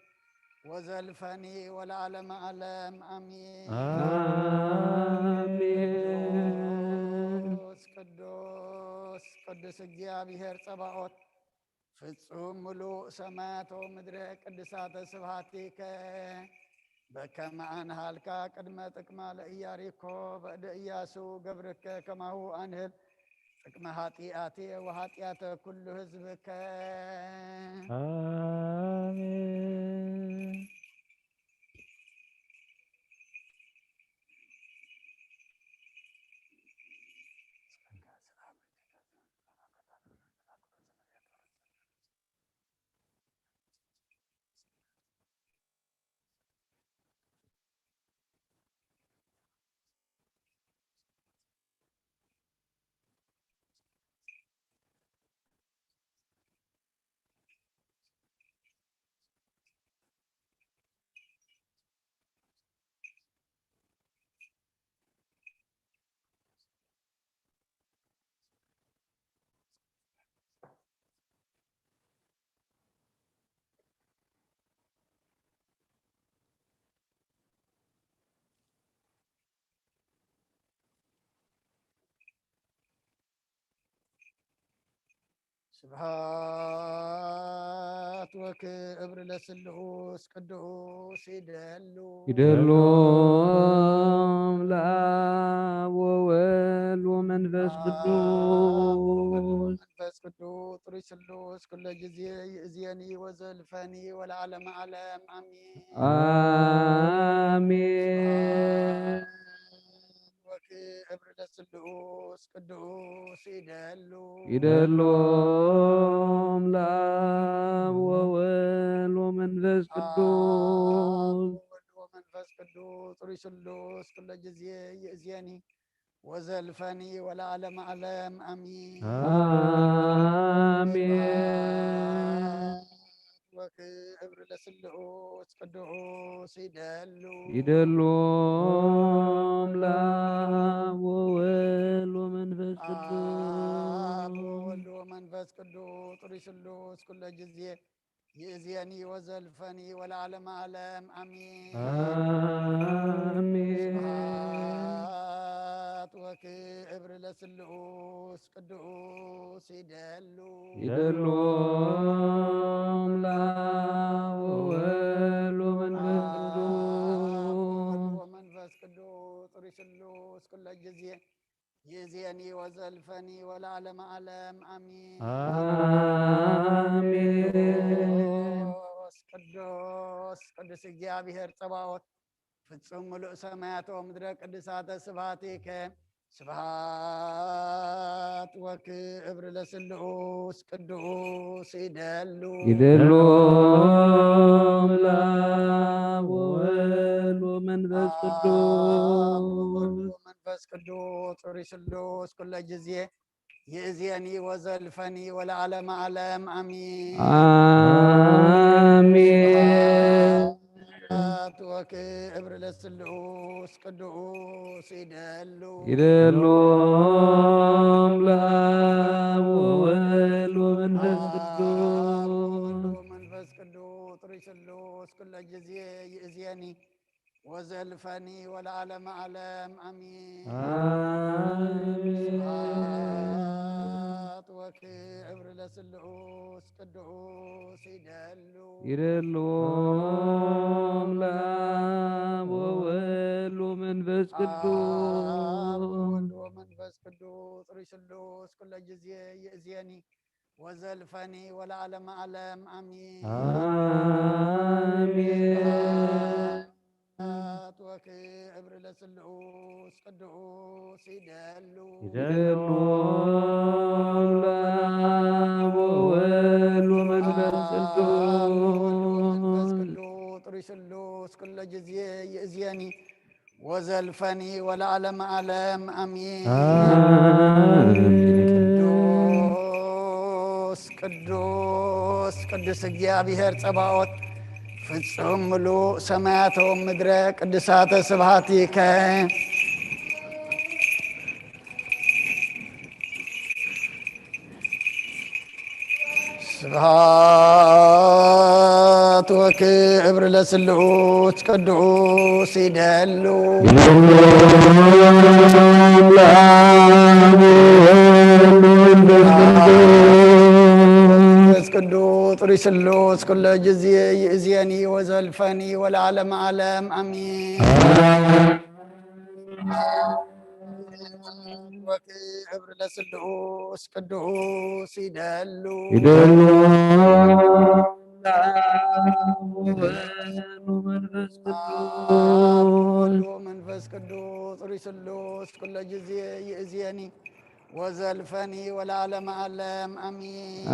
وزلفني والعالم عالم أمين آمين ቅዱስ ቅዱስ እግዚአብሔር ጸባኦት ፍጹም ሙሉእ ሰማያት ወምድረ ቅድሳተ ስብሐቲከ በከመ አንሃልካ ቅድመ ጥቅማ ለኢያሪኮ በእደ ኢያሱ ገብርከ ከማሁ አንህል ጥቅመ ኃጢአቴ ወኃጢአተ ኩሉ ህዝብከ آمين ስብሃት ወክብር ለስሉስ ቅዱስ ይደሉ ለአብ ወወልድ ወመንፈስ ቅዱስ መንፈስ ቅዱስ ጥሪ ስሉስ ኩለ ጊዜ ይእዜኒ ወዘልፈኒ ወለዓለመ ዓለም አሜን አሜን ወክብር ለስሉስ ቅዱስ ይደሉ ለአብ ወወልድ ወመንፈስ ቅዱስ ወመንፈስ ቅዱስ ጥሪ ስሉስ ኩለ ጊዜ ይእዜኒ ወዘልፈኒ ወለዓለመ ዓለም አሜን አሜን ወክብር ለስሉስ ቅዱስ ይደሉ ለአብ ወወልድ ወመንፈስ ቅዱስ ወወልድ ወመንፈስ ቅዱስ ጥሪ ስሉስ ኩለ ጊዜ ይእዜኒ ወዘልፈኒ ወለዓለመ ዓለም አሜን አሜን ወክብር ለስሉስ ቅዱስ ይደሉ ለአብ ወወልድ ወመንፈስ ቅዱስ ጥሪ ስሉስ ኩለ ጊዜ ይእዜኒ ወዘልፈኒ ወለዓለመ ዓለም አሜን አሜን ቅዱስ ቅዱስ እግዚአብሔር ጸባኦት ፍጹም ሙሉእ ሰማያት ወምድረ ቅዱሳተ ስብሐቲከ ስብሐት ወክብር ለስሉስ ቅዱስ ይደሉ ለአብ ወወልድ ወመንፈስ ቅዱስ መንፈስ ቅዱስ ጥሪ ስሉስ ኩለ ጊዜ ይእዜኒ ወዘልፈኒ ወለዓለመ ዓለም አሜን አሜን ወክብር ለስሉስ ቅዱስ ይደሉ ለአብ ወወልድ ወመንፈስ ቅዱስ ጥሪ ስሉስ ኩለ ጊዜ ይእዜኒ ወዘልፈኒ ወለዓለመ ዓለም አሜን ወክብር ለስሉስ ቅዱስ ይደሉ ለአብ ወወልድ ወመንፈስ ቅዱስ ጥሪ ስሉስ ኩለ ጊዜ ይእዜኒ ወዘልፈኒ ወለዓለመ ዓለም አሜን ወክብር ለስሉስ ቅዱስ ይደሉ ለአብ ወወልድ ወመንፈስ ቅዱስ ጥሪ ስሉስ ኩለ ጊዜ ይእዜኒ ወዘልፈኒ ወለዓለመ ዓለም አሜን ቅዱስ ቅዱስ እግዚአብሔር ጸባኦት ፍጹም ሙሉእ ሰማያተ ወምድረ ቅዱሳተ ስብሐቲከ ስብሐት ወክብር ለስሉስ ቅዱስ ይደሉ ቅዱስ ጥሪ ስሉስ ኩለ ጊዜ ይእዜኒ ወዘልፈኒ ወለዓለመ ዓለም አሜን ወክብር ለስሉስ ቅዱስ ይደሉ መንፈስ ቅዱስ ጥሪ ስሉስ ኩለ ጊዜ ይእዜኒ ወዘልፈኒ ወለዓለመ ዓለም አሜን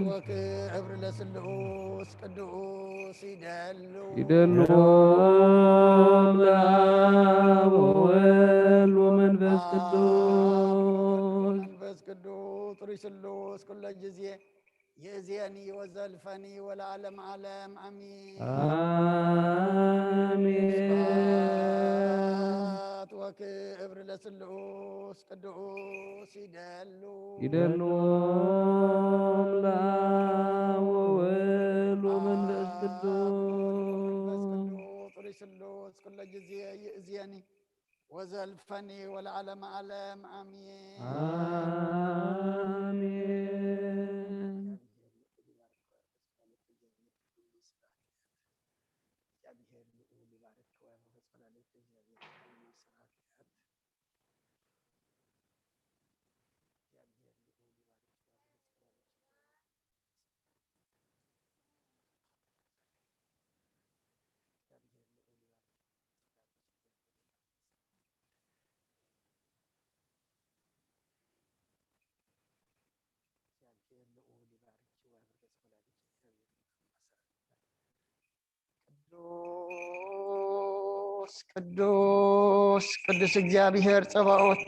ወክብር ለስሉስ ቅዱስ ይደሉ ለአብ ወወልድ ወመንፈስ ቅዱስ ጥሪ ስሉስ ኩለ ጊዜ ይእዜኒ ወዘልፈኒ ወለዓለመ ዓለም አሜን ወክብር ለስሉስ ቅዱስ ይደሉ ለአብ ወወልድ ወመንፈስ ቅዱስ ጥሪ ስሉስ ኩለ ጊዜ ይእዜኒ وزلفني والعالم عالم آمين آمين. ቅዱስ ቅዱስ እግዚአብሔር ጸባኦት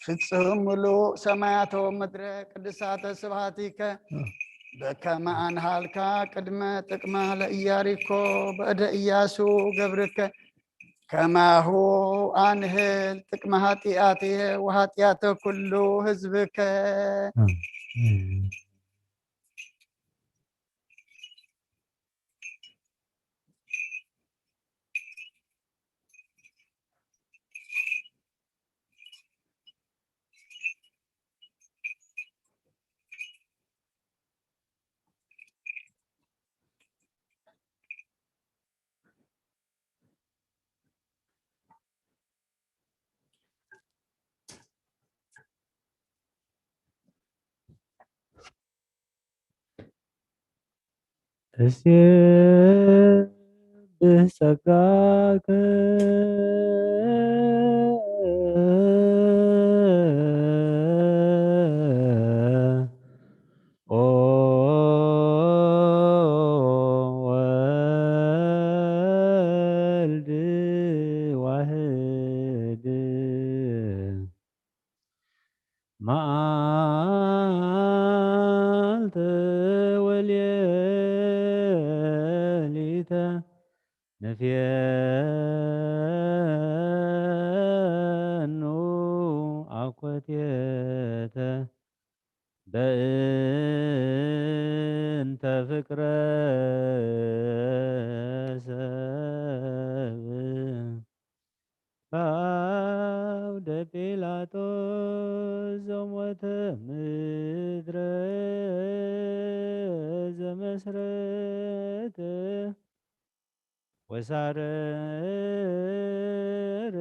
ፍጹም ሙሉእ ሰማያቶ ምድረ ቅዱሳተ ስብሐቲከ በከመ አንሃልካ ቅድመ ጥቅመ ለኢያሪኮ በእደ ኢያሱ ገብርከ ከማሁ አንህል ጥቅመ ኃጢአትየ ወኃጢአተ ኩሉ ህዝብከ تسبح ጸጋከ ኦ ወልድ ዋህድ መዓልተ ወሌሊተ ንፍየኑ አኮቴተ በእንተ ፍቅረ ሰብእ በአውደ ጲላጦስ ዘሞተ ምድረ ዘመስረተ ወሳረረ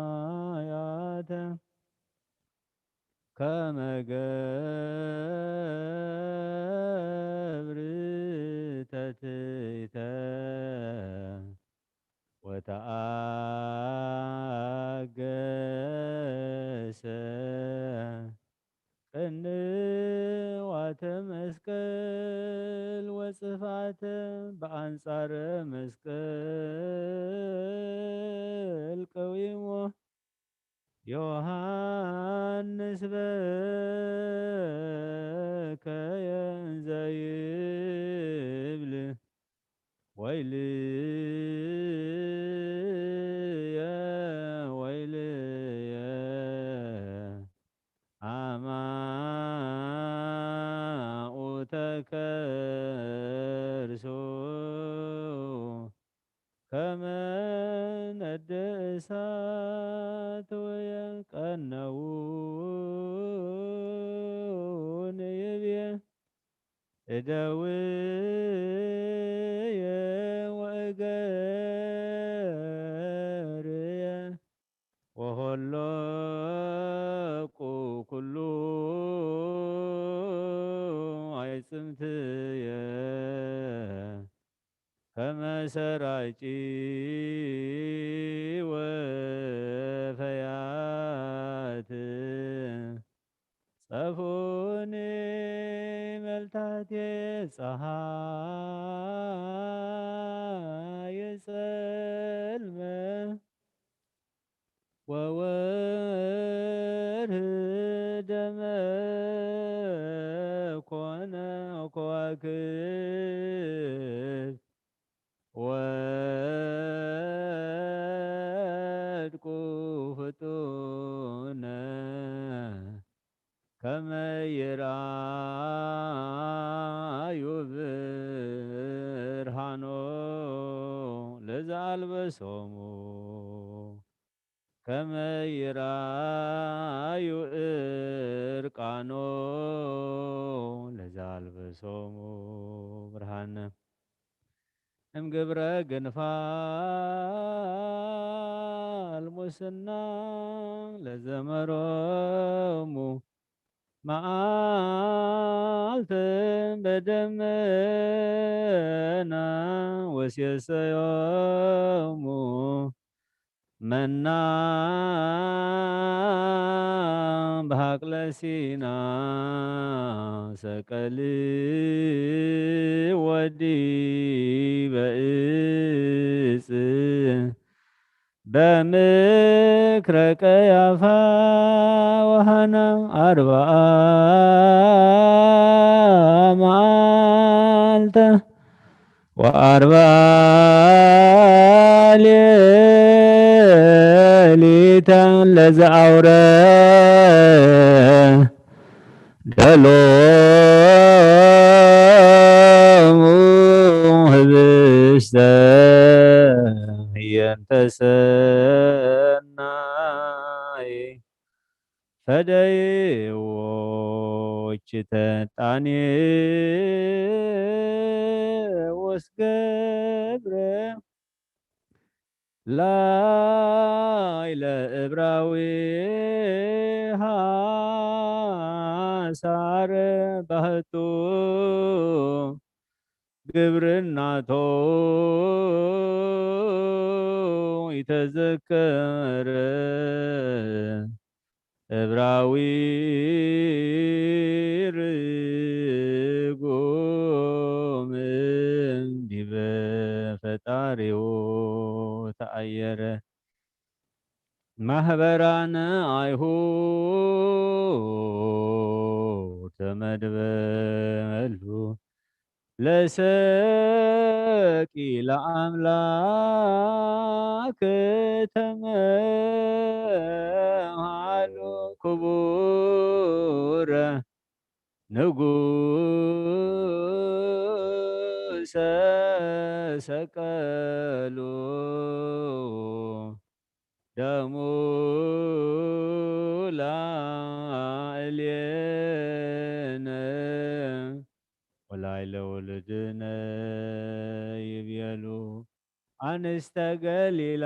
ሰማያተ ከመ ገብር ተትሕተ ወተአገሰ ቅንዋተ መስቀል ወጽፋተ በአንጻረ መስቀል ቀዊሞ ዮሐንስ በከየ እንዘ ይብል ወይልየ ወይልየ አማኡተ ከርሶ ከመ ነደ እሳት ወየቀነውን ይቤ እደውየ ወእገርየ ወሆሎቁ ኩሉ አይጽምትየ ከመ ሰራጪ ወፈያት ጸፉኒ መልታቴ ፀሐይ ጸልመ ወወርህ ደመ ኮነ ከዋክብት ወድቁ ፍጡነ ከመ ይርአዩ ብርሃኖ ለዘአልበሶሙ كما يراي إرقانو لزالبسومو برهان ام قبرة قنفال مسنا لزمرومو معالت بدمنا وسيس يومو منا بحق لسينا سكلي ودي بئس بمكرك يا وهنا أربعة معالته وأربعة ليلة لزعورة دلوم هبشتا ينتسناي فديوش تتاني وسكبره لا إلى إبراوي سار بهتو قبرناتو يتذكر إبراوي رقوم دي بفتاريو تأيره ማህበራነ አይሁድ ተመድበሉ ለሰቂ ለአምላክ ተመሃሉ ክቡረ ንጉሰ ሰቀሉ ደሙ ላዕሌነ ወላዕለ ወልድነ ይቤሉ አንስተ ገሊላ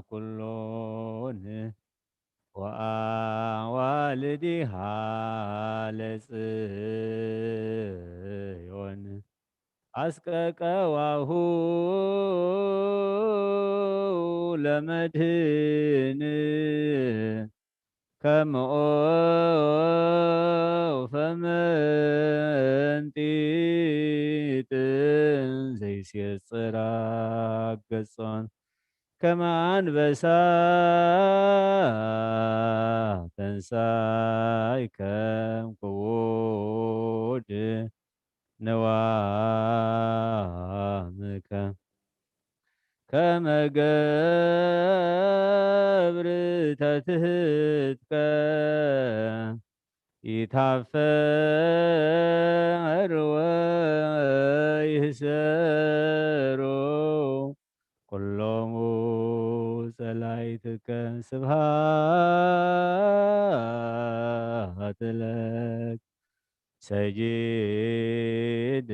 ኩሎን ወአዋልዲሃ ለጽዮን አስቀቀዋሁ ለመድህን ከመኦፈ መንጢጥ ዘይሴጽራ ገጾን ከመ አንበሳ ተንሣእከም ክቡድ ነዋምከ ከመ ገብር ተትሕትከ ይታፈር ወይህሰሮ ኩሎሙ ጸላእትከ ስብሐት ለከ ሰጂድ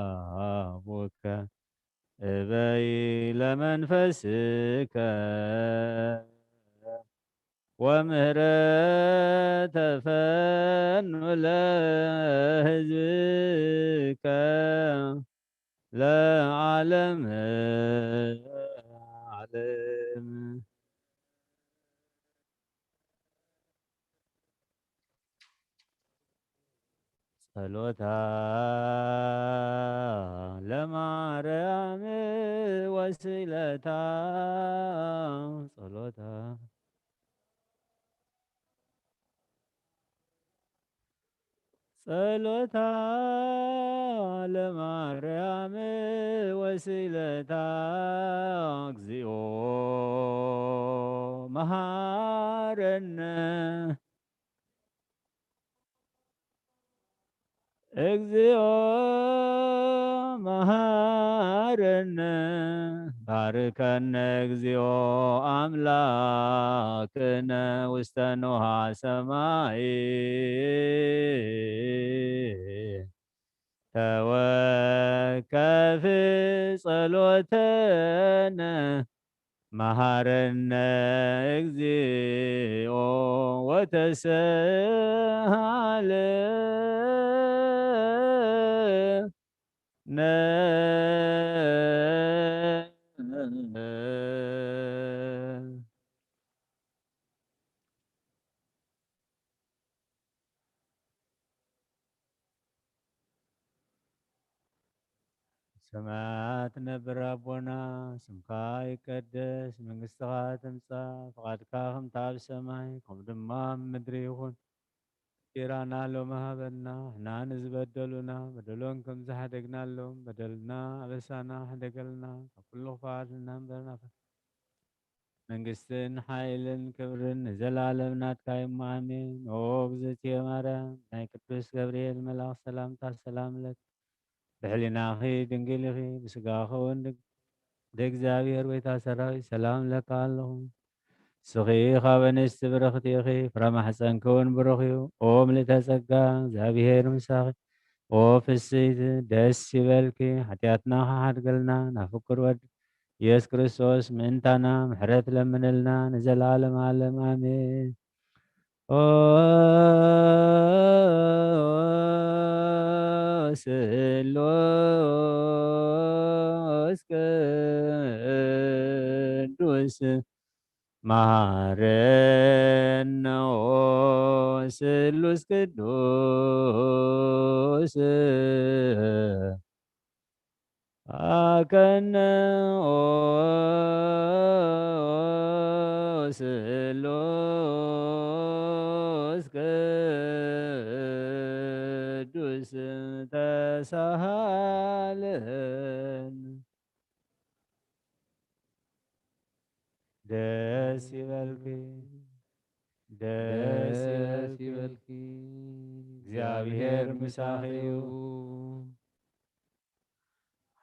ለአቡከ እበይ ለመንፈስከ ወምህረተ ፈኑ ለሕዝብከ ለዓለመ ዓለም ጸሎታ ለማርያም ወስለታ ጸሎታ ጸሎታ ለማርያም ወስለታ እግዚኦ መሐረነ እግዚኦ መሐረነ መሃረነ ባርከነ እግዚኦ አምላክነ ውስተ ኖሃ ሰማይ ተወከፍ ጸሎተነ መሃረነ እግዚኦ ወተሰሃለ ሰማያት ነብር አቦና ስምካ ይቀደስ መንግሥትኻ ትምጻእ ፈቃድካ ከምቲ ኣብ ሰማይ ከምኡ ድማ ኣብ ምድሪ ይኹን ጌራና ሎሚ ሃበና ንሕና ንዝበደሉና በደሎን ከም ዝሓደግናሎም በደልና ኣበሳና ሓደገልና ካብ ኩሉ ክፋት እናንበርና መንግስትን ሓይልን ክብርን ንዘላለም ናትካ እሞ ኣሜን። ኦ እግዝእትየ ማርያም ናይ ቅዱስ ገብርኤል መልኣክ ሰላምታ ሰላም ለክ ብሕሊናኺ ድንግል ኢኺ ብስጋኺ እውን ደእግዚኣብሔር ወይታ ሰራዊት ሰላም ለካ ኣለኹ ስኺ ካብ ኣንስቲ ብርኽቲ ኢኺ ፍረ ማሕፀንኪ እውን ብሩኽ እዩ። ኦ ምልዕተ ጸጋ እግዚአብሔር ምሳኺ ኦ ፍስሕቲ ደስ ይበልኪ ሓጢኣትና ሓድገልና ናብ ፍቁር ወዲ ኢየሱስ ክርስቶስ ምእንታና ምሕረት ለምንልና ንዘላለም ዓለም ኣሜን። ኦ ስሉስ ቅዱስ መሃረነ ኦ ስሉስ ቅዱስ አከነ ኦ ስሉስ ቅዱስ ተሳሃለን ደስ ይበልኪ ደስ ይበልኪ እግዚአብሔር ምሳኺ እዩ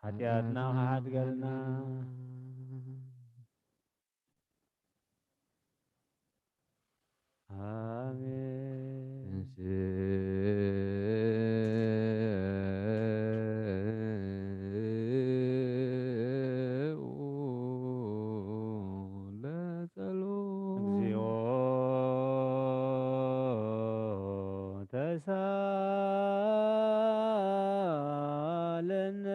ኃጢአትና ሓድገልና አሜን። እግዚኦ ተሳለነ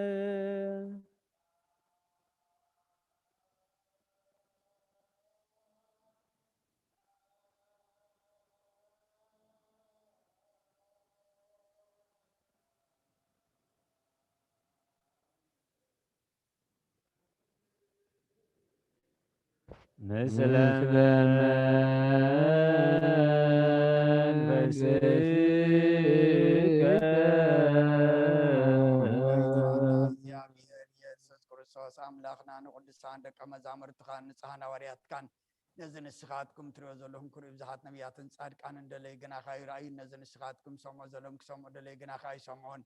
ምስለ መንፈስከ እግዚአብሔር ኢየሱስ ክርስቶስ አምላክና ንቅዱሳን ደቀ መዛሙርትካ ንጹሓን ሐዋርያትካን ነዚ ንስኻትኩም ትሪኦ ዘለኹም ክሪኡ ብዙሓት ነቢያትን ጻድቃንን ደለይ ግናኻ ይረኣዩ ነዚ ንስኻትኩም ሰምዖ ዘለዎም ክሰምዑ ደለይ ግናኻ ይሰምዑን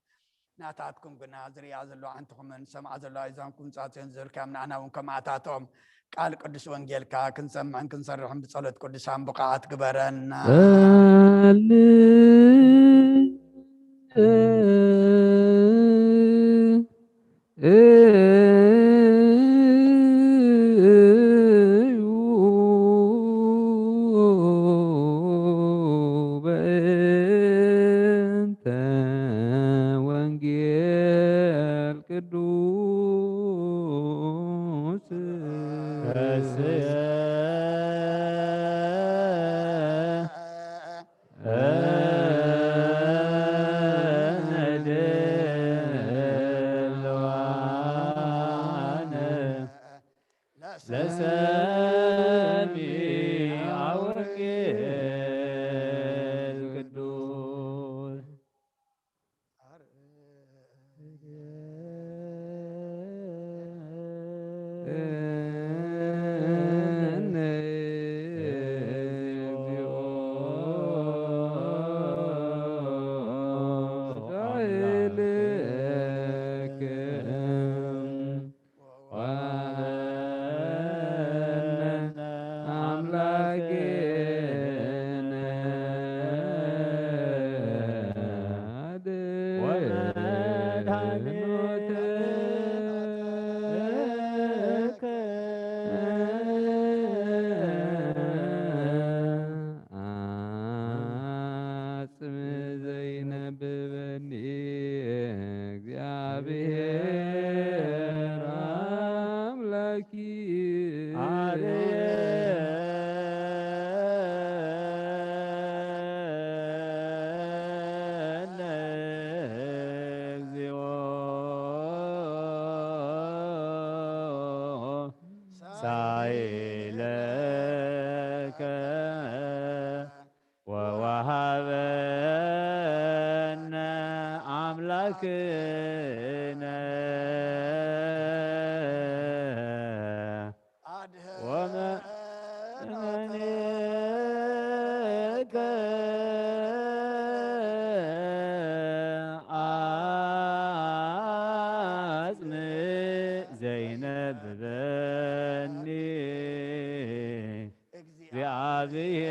ናታትኩም ግና ዝርያ ዘለዋ ዓንትኹምን ሰምዓ ዘለዋ እዛንኩም ጻፅዮን ዝርከም ንዓና እውን ከማዕታቶም ቃል ቅዱስ ወንጌልካ ክንሰምዕን ክንሰርሕን ብጸሎት ቅዱሳን ብቕዓት ግበረና። በእንተ ወንጌል ቅዱስ ለሰሚዐ ወንጌል ቅዱስ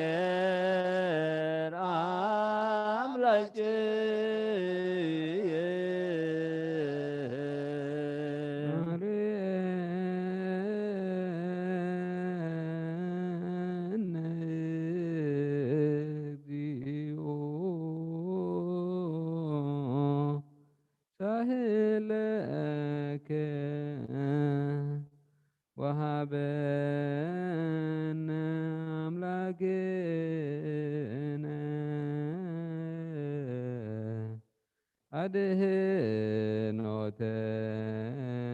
እግዚአብሔር አምላክ ወሃበነ አምላክነ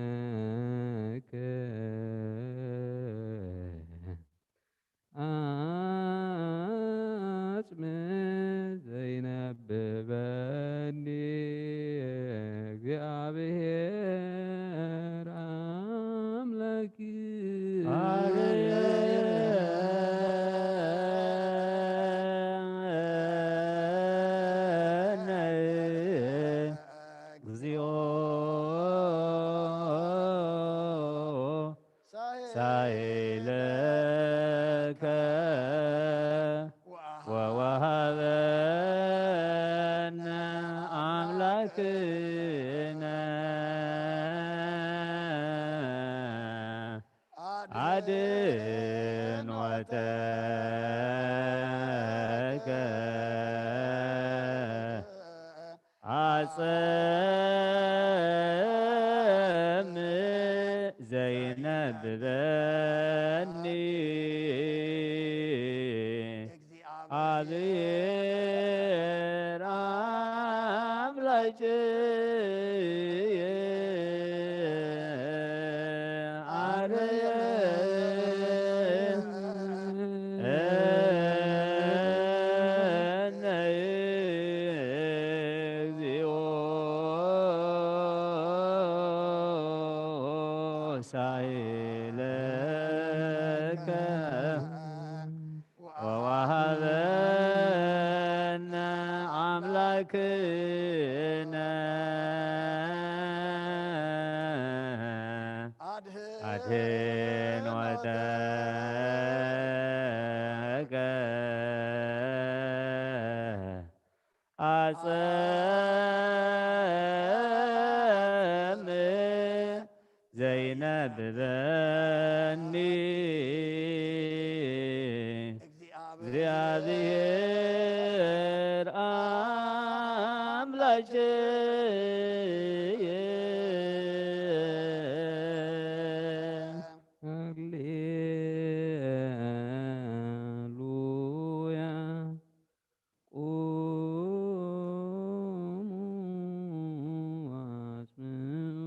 አድኅኖተከ አጽም ዘይነብበኒ እግዚአብሔር አምላክ እግዚኦ ሳይለከ ወወሃበነ አምላክነ አድኅኖተከ አጽም ዘይነብበኒ እግዚአብሔር አምላክ ሳይለከ ወወሃበነ አምላክነ አድኅኖተከ አጽም ዘይነብበኒ እግዚአብሔር አምላክ ሃሌሉያ ቁሙ አጽምዑ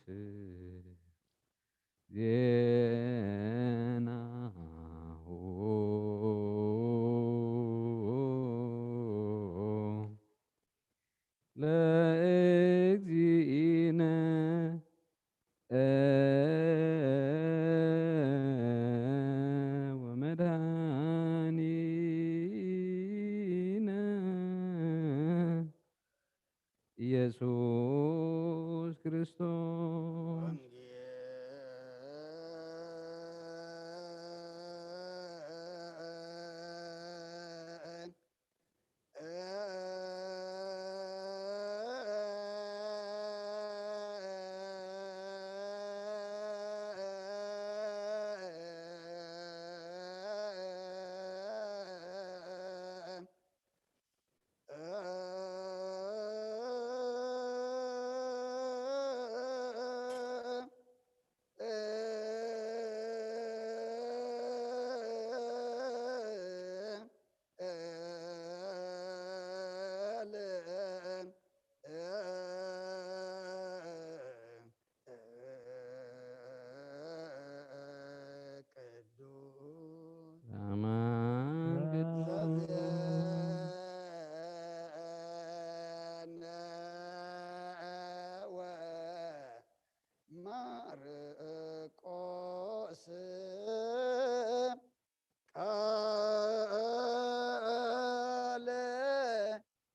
ቅዱስ ዜናሁ ለእግዚእነ ወመድኃኒነ ኢየሱስ ክርስቶስ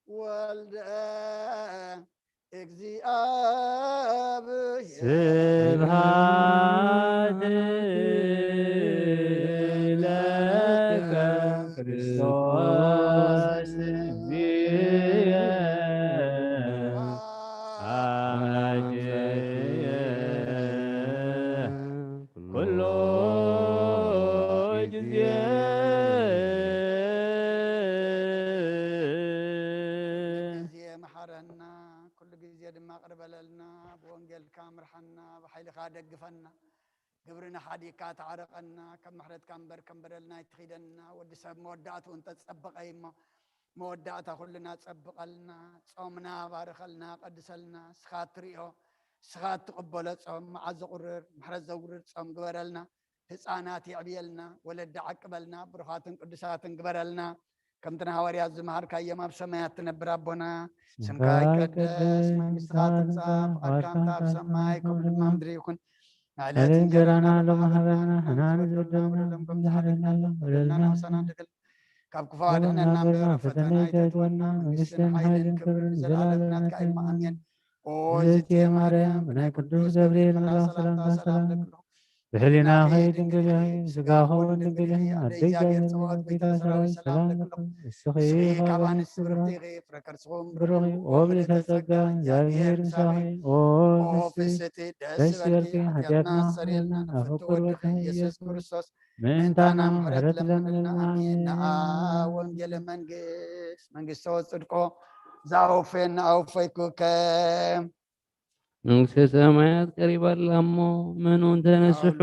والد እግዚአብሔር ስብሐት ለከ ክርስቶስ እግዚእ አምላክየ ኩሉ ጊዜ መሐረና ኩሉ ጊዜ ድማ ቅርበለልና ብወንጌልካ ምርሐና ብሓይልካ ደግፈና ግብርና ሓዲካ ተዓረቀና ከም ምሕረትካ እምበር ከንበረልና ይትኺደና ወዲ ሰብ መወዳእቱ እንተፀበቀ እሞ መወዳእታ ኩልና ፀብቀልና ጾምና ባርኸልና ቀድሰልና ስኻ ትሪኦ ስኻ ትቕበሎ ጾም መዓዝ ዘቁርር ምሕረት ዘውርድ ጾም ግበረልና ህፃናት ይዕብየልና ወለዲ ዓቅበልና ብሩኻትን ቅዱሳትን ግበረልና ከምትና ሃዋርያት ዝመሃርካዮም ኣብ ሰማያት ትነብር ኣቦና ስምካ ይቀደስ መንግስትካ ትምፃእ ፍቃድካ ኣብ ሰማይ ከምኡ ድማ ምድሪ ይኹን ናዕለት እንጀራና ሎሚ ሃበና ሕናን ዝበደልና ከምዝሓለና በደልና ወሰና ንድግል ካብ ክፉ ኣድሕነና እምበር ፈተና ይተትወና መንግስትን ሓይልን ክብርን ዘለዓለም ናትካ ኢማ ኣሜን ኦ እግዝእትየ ማርያም ብናይ ቅዱስ ገብርኤል መልኣክ ሰላምታ ሰላም ለክልኹ ብሕሊና ኸይድንግል ስጋኸውን ድንግል ኣደይ እግዚአብሔር ጽባኦት ቤተ ሰራዊት ሰላም ለክልኹ እስኺ ካብ ኣንስቲ ብርክቲ ኢኺ ፍረ ከርስኹም ብሩኽ እዩ ኦ ብእተ ጸጋ እግዚአብሔር ምሳኺ ኦ ፍስቲ ደስ በልኪ ኃጢአትና ሰሪልና ናፍቁር ወድኺ ኢየሱስ ክርስቶስ ምእንታና ምሕረት ለምንልና ኣሜን ንኣ ወንጌል መንግስቶ ጽድቆ ዛውፌን ኣውፈይኩከ መንግሥተ ሰማያት ቀሪባላ እሞ ምኑን ተነስሑ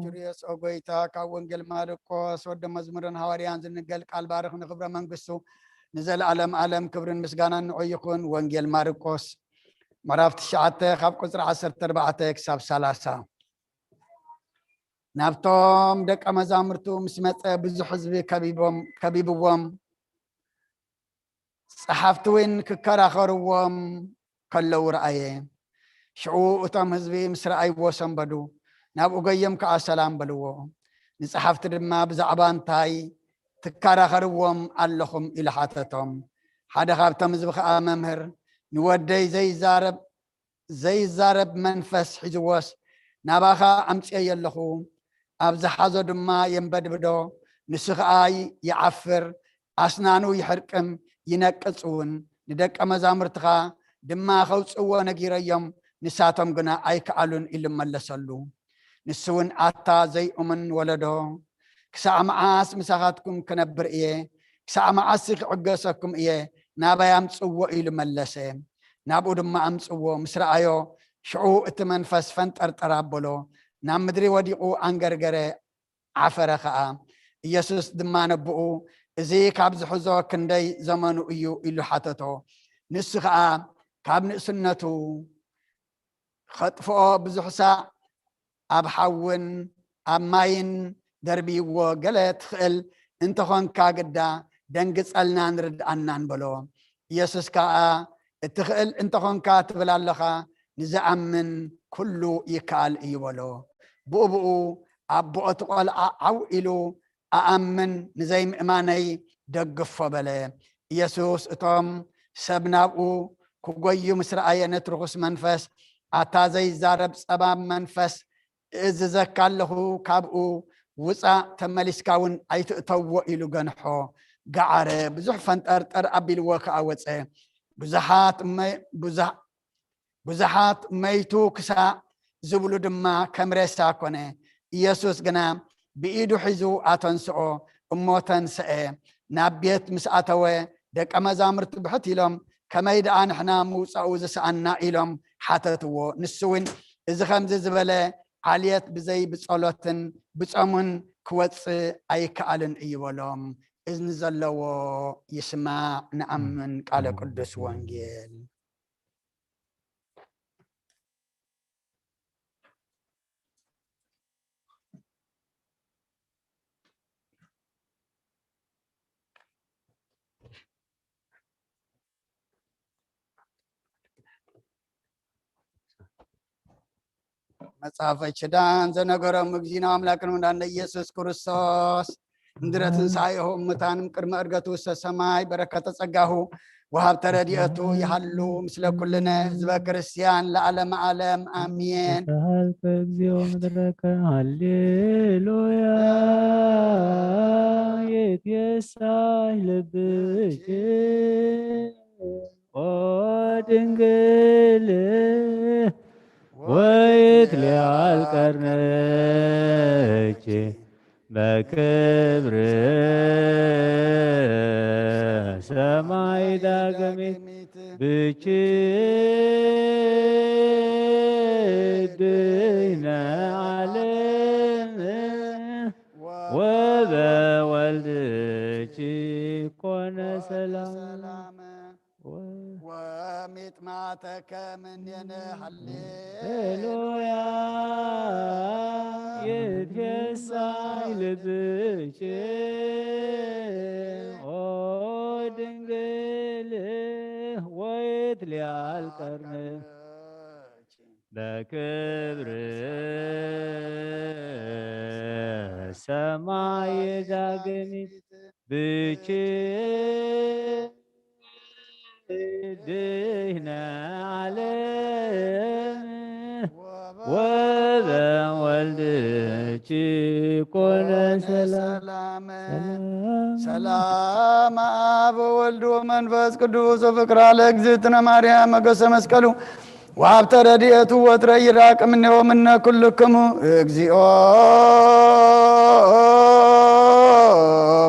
ጁርየስ ኦጎይታ ካብ ወንጌል ማርቆስ ወደ መዝሙርን ሃዋርያን ዝንገል ቃል ባርኽ ንክብረ መንግስቱ ንዘለዓለም ዓለም ክብርን ምስጋናን ንዑ ይኹን ወንጌል ማርቆስ ምዕራፍ 9 ካብ ቁፅሪ 14 ክሳብ 30 ናብቶም ደቀ መዛሙርቱ ምስ መፀ ብዙሕ ህዝቢ ከቢብዎም ጸሓፍቲ እውን ክከራኸርዎም ከለው ረአየ ሽዑ እቶም ህዝቢ ምስ ረኣይዎ ሰንበዱ ናብኡ ገዮም ከዓ ሰላም በልዎ ንጸሓፍቲ ድማ ብዛዕባ እንታይ ትከራኸርዎም ኣለኹም ኢሉ ሓተቶም ሓደ ካብቶም ህዝቢ ከዓ መምህር ንወደይ ዘይዛረብ መንፈስ ሒዝዎስ ናባኻ ኣምፅየ ኣለኹ ኣብ ዝሓዞ ድማ የንበድብዶ ንሱ ከዓ ይዓፍር ኣስናኑ ይሕርቅም ይነቅፅ እውን ንደቀ መዛሙርትኻ ድማ ከውፅዎ ነጊረዮም ንሳቶም ግና ኣይከኣሉን ኢሉ መለሰሉ ንሱ እውን ኣታ ዘይኡምን ወለዶ ክሳዕ መዓስ ምሳኻትኩም ክነብር እየ ክሳዕ መዓስ ክዕገሰኩም እየ ናባይ ኣምፅዎ ኢሉ መለሰ ናብኡ ድማ ኣምፅዎ ምስ ረኣዮ ሽዑ እቲ መንፈስ ፈንጠርጠር ኣበሎ ናብ ምድሪ ወዲቑ ኣንገርገረ ዓፈረ ከዓ ኢየሱስ ድማ ነብኡ እዚ ካብ ዝሕዞ ክንደይ ዘመኑ እዩ ኢሉ ሓተቶ ንሱ ከዓ ካብ ንእስነቱ ከጥፍኦ ብዙሕ ሳዕ ኣብ ሓውን ኣብ ማይን ደርቢይዎ ገለ ትኽእል እንተኾንካ ግዳ ደንግፀልና ንርድኣናን በሎ ኢየሱስ ከዓ እትኽእል እንተኾንካ ትብል ኣለኻ ንዝኣምን ኩሉ ይከኣል እዩ በሎ ብኡብኡ ኣብ ቦኦቲ ቆልዓ ዓው ኢሉ ኣኣምን ንዘይምእማነይ ደግፎ በለ ኢየሱስ እቶም ሰብ ናብኡ ክጎዩ ምስ ረኣየ ነቲ ርኩስ መንፈስ ኣታ ዘይዛረብ ፀባብ መንፈስ እዝዘካ ኣለኹ ካብኡ ውፃእ ተመሊስካ እውን ኣይትእተዎ ኢሉ ገንሖ ገዓረ ብዙሕ ፈንጠርጠር ኣቢልዎ ከዓ ወፀ ብዙሓት መይቱ ክሳዕ ዝብሉ ድማ ከም ሬሳ ኮነ ኢየሱስ ግና ብኢዱ ሒዙ ኣተንስኦ እሞ ተንስአ ናብ ቤት ምስ ኣተወ ደቀ መዛሙርቲ ብሕት ኢሎም ከመይ ደኣ ንሕና ምውፃኡ ዝሰኣና ኢሎም ሓተትዎ ንሱ እውን እዚ ከምዚ ዝበለ ዓልየት ብዘይ ብጸሎትን ብጾሙን ክወፅእ ኣይከኣልን እዩ በሎም እዝኒ ዘለዎ ይስማዕ ንኣምን ቃለ ቅዱስ ወንጌል መጽሐፈ ኪዳን ዘነገሮም እግዚእነ አምላክን ወዳነ ኢየሱስ ክርስቶስ ምድረትን ሳይሆን ሙታንም ቅድመ ዕርገቱ ውስተ ሰማይ በረከተ ጸጋሁ ወሀብተ ረድኤቱ ይሃሉ ምስለ ኩልነ ህዝበ ክርስቲያን ለዓለመ ዓለም አሜን። ተሳልከ እግዚኦ ምድረከ ሃሌሉያ የትየሳይ ልብሽ ኦ ድንግል ወይትለያል ቀርነች በክብር ሰማይ ዳግሚት ብችድነ ዓለም ወበወልድች ኮነ ሰላም ወሚጥማተከ ምኔነ ሃሌሉያ ይትየሳይ ልብሽ ኦ ድንግል ወይትለያል ቀርነች በክብር ሰማይ ዳግሚት ብችድነ ዓለም ወበወልድች ኮነ ሰላም ሰላም አብ ወወልድ ወመንፈስ ቅዱስ ወፍቅር ለእግዝእትነ ማርያም መገሰ መስቀሉ ወሀብተ ረድኤቱ ወትረ ይራቅ እምኔ ወምነ ኩልክሙ እግዚኦ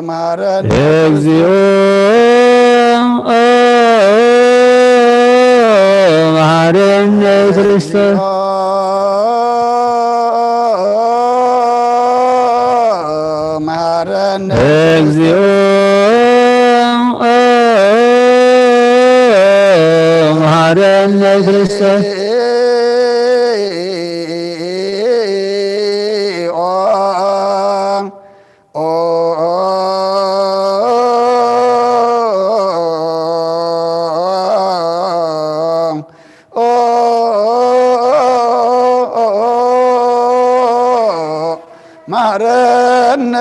መሐረነ እግዚኦ መሐረነ ክርስቶስ መሐረነ እግዚኦ መሐረነ ክርስቶስ መሐረነ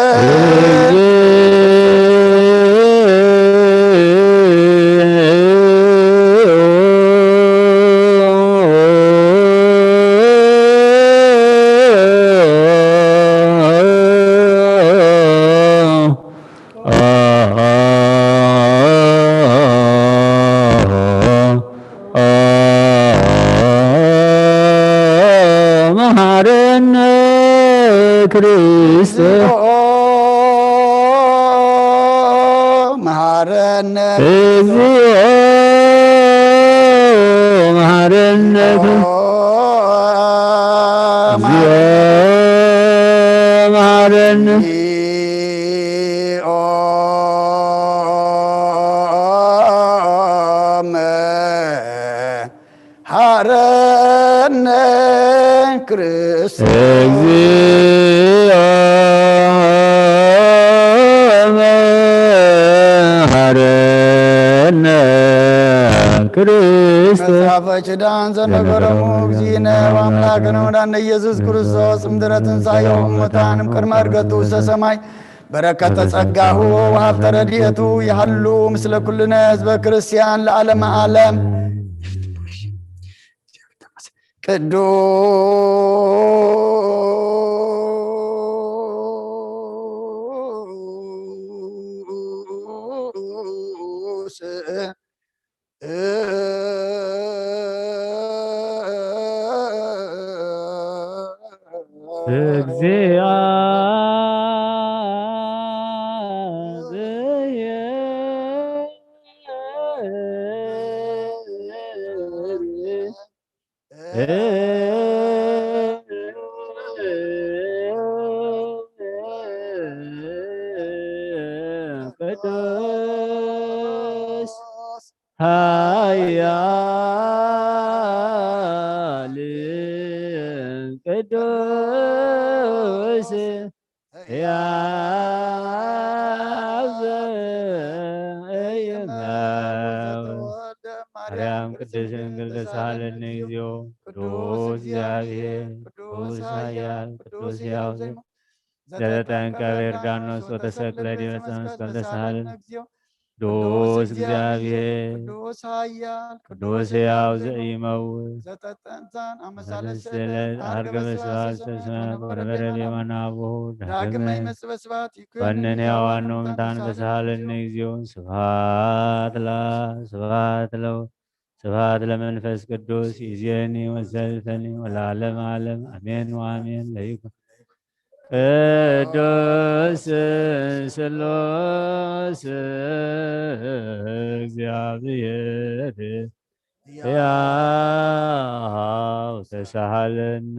መሐረነ ክርስቶስ መሐረነ እግዚኦ መሐረነ እግዚኦ መሐረነ መሐረነ ክርስቶስ እግዚኦ መሐረነ ክርስቶስ መጽሐፈ ኪዳን ዘነገረሙ እግዚእነ ወአምላክነ ወመድኃኒነ ኢየሱስ ክርስቶስ እምድኅረ ትንሣኤሁ እሙታንም ቅድመ ዕርገቱ ውስተ ሰማይ በረከተ ጸጋሁ ወሀብተ ረድኤቱ ይሃሉ ምስለ ኩልነ ህዝበ ክርስቲያን ለዓለመ ዓለም ቅዱስ ቅዱስ ኃያል ቅዱስ ሕያው ማርያም ቅድስት ድንግል ተሳሃለነ እግዚኦ ቅዱስ እግዚአብሔር ቅዱስ ኃያል ቅዱስ ሕያው ዘተጠንቀበ ዮርዳኖስ ወተሰቅለ ዲበ ዕፀ መስቀል ተሳሃልን ቅዱስ እግዚአብሔር ቅዱስ ኃያል ቅዱስ ሕያው ዘኢይመውት ዘተጠንዛን ሰለስለ ዐርገ በስብሐት ተስመ ወነበረ በየማነ አቡሁ ዳግመ ዳግመ ይመጽእ በስብሐት ወነነ ሕያዋን ወሙታን በሳሃለነ እግዚኦ ስብሐት ለው ስብሐት ለመንፈስ ቅዱስ ይእዜኒ ወዘልፈኒ ወለዓለመ ዓለም አሜን ወአሜን ለይኩን ቅዱስ ስሉስ እግዚአብሔር ሕያው ተሳሃለነ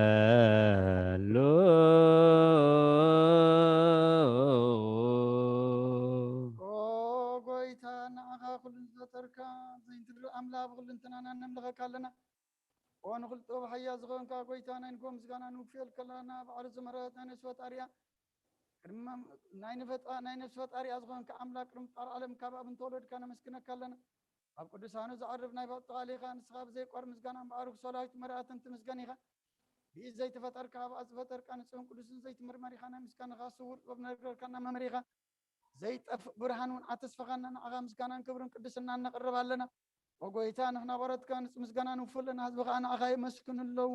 ይደሉ ጎይታ ንዓኻ ኩሉን ዝፈጠርካ ዘይትርኢ ኣምላኽ ኩልንትናና ነምልኸካ ኣለና ወንኽልጦ ብሓያ ዝኾንካ ጎይታ ናይ ንጎ ምስጋና ንውክል ከለና ባዕሉ ዝመረት ናይ ነፍሲ ፈጣሪያ ቅድመ ናይ ነፍሲ ፈጣሪያ ዝኾንካ ኣምላክ ቅድሚ ጣር ዓለም ካብ ኣብ እንተወለድካ ነመስግነካ ኣለና ኣብ ቅዱሳኑ ዝዓርብ ናይ ባጥቃል ኢኻ ንስኻ ብዘይቋር ምስጋና ባዕሩክ ሰላዊት መርኣትን ትምስገን ኢኻ ብኢድ ዘይተፈጠርካ ኣብኣ ዝፈጠርካ ንጽህን ቅዱስን ዘይትምርመር ኢኻ ናይ ምስጋናኻ ስውር ጥበብ ነገርከና መምር ኢኻ ዘይጠፍእ ብርሃን እውን ኣተስፈኻና ንዓኻ ምስጋናን ክብርን ቅድስና ነቕርብ ኣለና ወጎይታ ንሕና ቆረትካ ንፅ ምስጋና ንውፍለና ህዝቢ ከዓ ንዓኻ ይመስግኑ ኣለዉ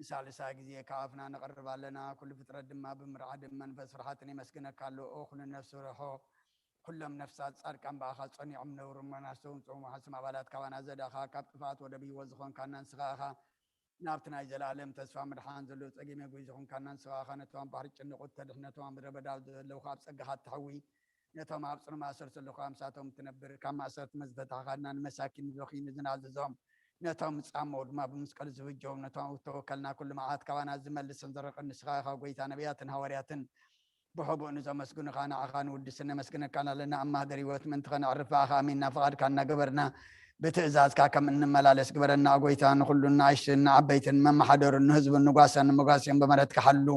ሳልሳ ጊዜ ከአፍና ነቀርባለና ኩሉ ፍጥረት ድማ ብምርዓድን መንፈስ ፍርሃትን ይመስግነካሉ ኩሉ ነፍሲ ርሖ ኩሎም ነፍሳት ጻድቃን በኣኻ ጸኒዖም ነብሩ መናስተውን ጾሙ ሓስም ኣባላት ካባና ዘዳኻ ካብ ጥፋት ወደ ብህይወ ዝኾንካና ንስኻኻ ናብቲ ናይ ዘላለም ተስፋ ምድሓን ዘሎ ፀጊመ ጎይ ዝኾንካና ንስኻኻ ነቶም ባሕሪ ጭንቁት ተድሕ ነቶም ምድረ በዳ ዘለውካ ኣብ ፀጋኻ ትሐዊ ነቶም ኣብ ፅኑ ማእሰር ዘለውካ ኣምሳቶም ትነብር ካብ ማእሰርቲ መዝፈታኻና ንመሳኪን ዝረኺ ንዝናዘዞም ነቶም ጻሞ ድማ ብመስቀል ዝብጆም ነቶም ተወከልና ኩሉ መዓት ካባና ዝመልስን ዘረቕን ንስኻኻ ጎይታ ነቢያትን ሃዋርያትን ብሕቡእ ንዘመስግኑኻ ንዓኻ ንውድስን ነመስግነካና ኣለና ኣብ ማህደር ህይወት ምንትኸ ነዕርፍኻ ኣሚንና ፍቓድካ እናገበርና ብትእዛዝካ ከም እንመላለስ ግበረና ጎይታ ንኩሉ ንኣሽትን ንዓበይትን መማሓደሩን ንህዝብን ንጓሰን ንመጓስን በመረትካ ሓሉ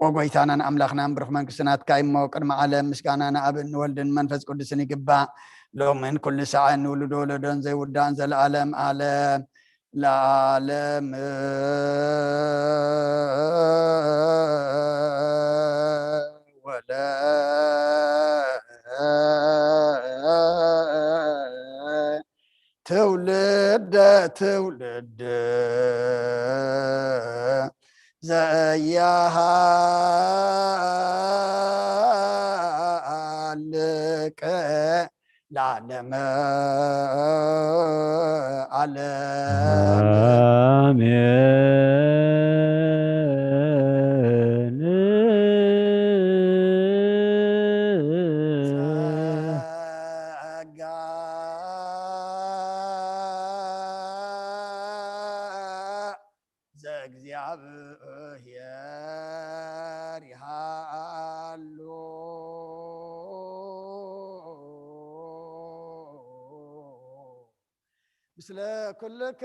ወጎይታና ንኣምላኽና ንብርኽ መንግስትናትካ ይሞ ቅድሚ ዓለም ምስጋና ንኣብን ንወልድን መንፈስ ቅዱስን ይግባእ ሎምን ኩሉ ሰዓት ንውልዶ ወለዶን ዘይውዳእን ዘለዓለም ዓለም ለዓለም ወለ ትውልድ ትውልድ ዘያሃልቅ ለዓለመ ዓለም አሜን ጸጋ ዘእግዚአብሔር ይሃሉ ምስለ ኩልክሙ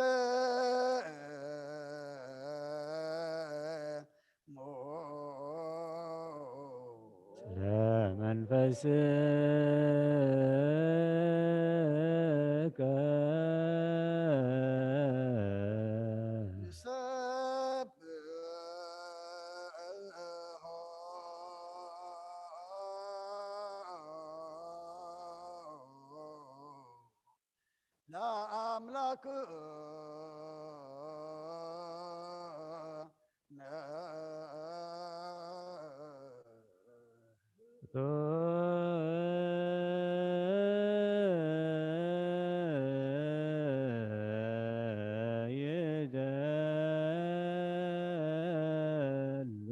መንፈስከ ለአምላክ ይደሉ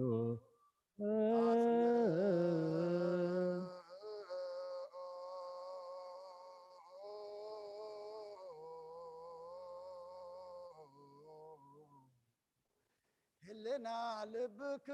ህልና ልብክ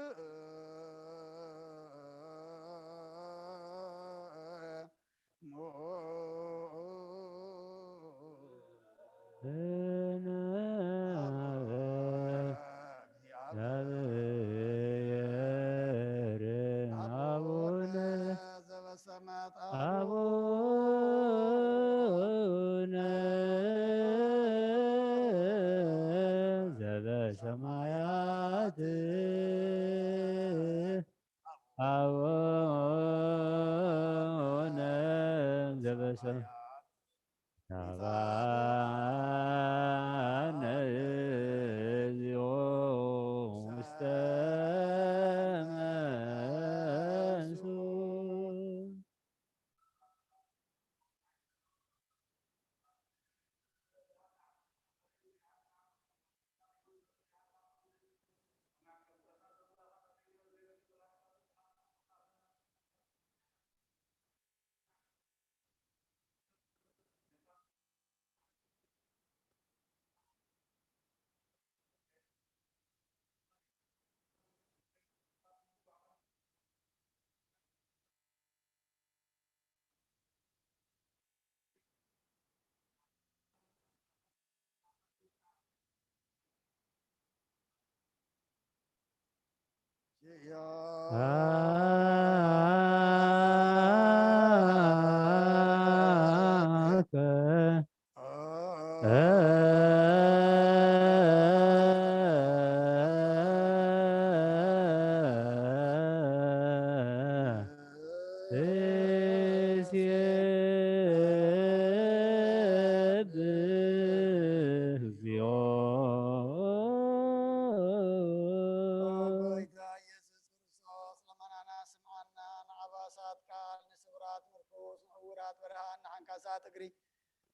አቡነ ዘበሰማያት አቡነ ዘበሰማያት አቡነ ዘበሰማያት አባነ እግዚኦ ውስተ መንሱት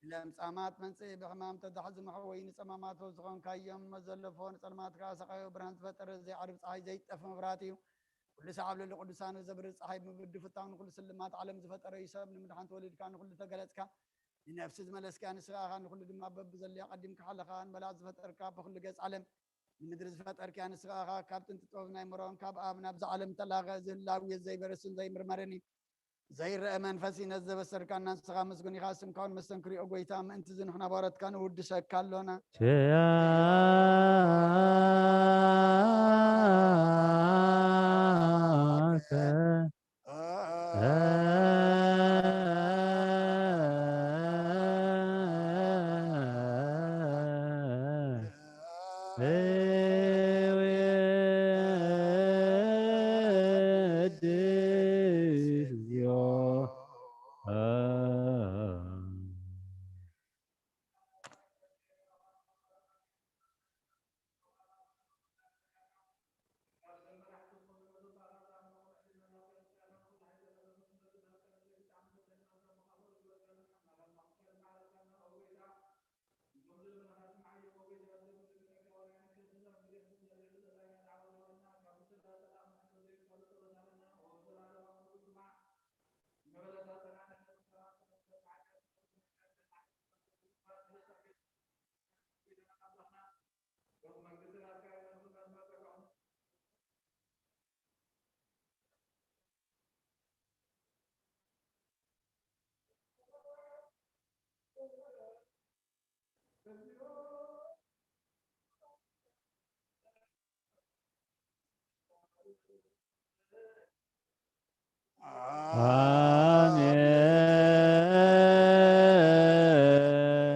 ለምጻማት መንጽእ ብሕማም ተዳሕዝ መሕወይ ንጸማማት ወዝኾን ካዮም መዘለፎን ጸልማትካ ሰቃዮ ብርሃን ዝፈጠረ ዘይዓርብ ፀሓይ ዘይጠፍ መብራት እዩ ኩሉ ሰዓብ ለለ ቅዱሳን ዘብርህ ፀሓይ ምብዲ ፍታው ንኩሉ ስልማት ዓለም ዝፈጠረ እዩ ሰብ ንምድሓን ተወሊድካ ንኩሉ ተገለጽካ ንነፍሲ ዝመለስካ ንስኻኻ ንኩሉ ድማ በቢ ዘልያ ቀዲምካ ሓለኻ ንመላእ ዝፈጠርካ ብኩሉ ገጽ ዓለም ንምድሪ ዝፈጠርካ ንስኻኻ ካብ ጥንቲ ጥበብ ናይ መሮን ካብ ኣብ ናብዚ ዓለም ተላኸ ዝህላውየት ዘይበረስን ዘይምርመርን እዩ ዘይረአ መንፈስ ነዘበሰርካ እናንስኻ ምስጉን ኢኻ ስምካውን መስተንክሪኦ ጎይታ ምእንቲ ዝንሕና ባረትካ ንውድሰካ ኣሎና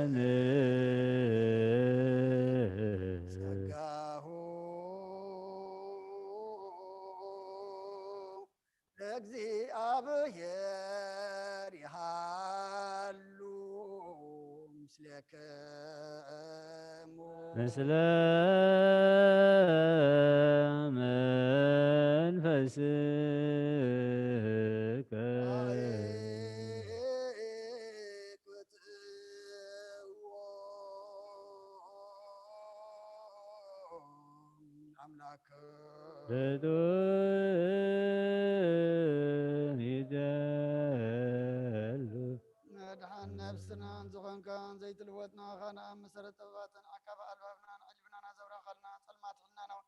አሜን። ጸጋሁ ለእግዚአብሔር ይሃሉ ምስሌክሙ ምስለ መንፈስከ አምላክ ፍጡር ይደሉ መድኃን ነፍስናን ዝኾንካን ዘይትልወጥና ኻና መሰረት ጥበባትን ዓካባ ኣልባብናን ዓጅብናን ኣዘብራኸልና ጸልማት ሕልና ነው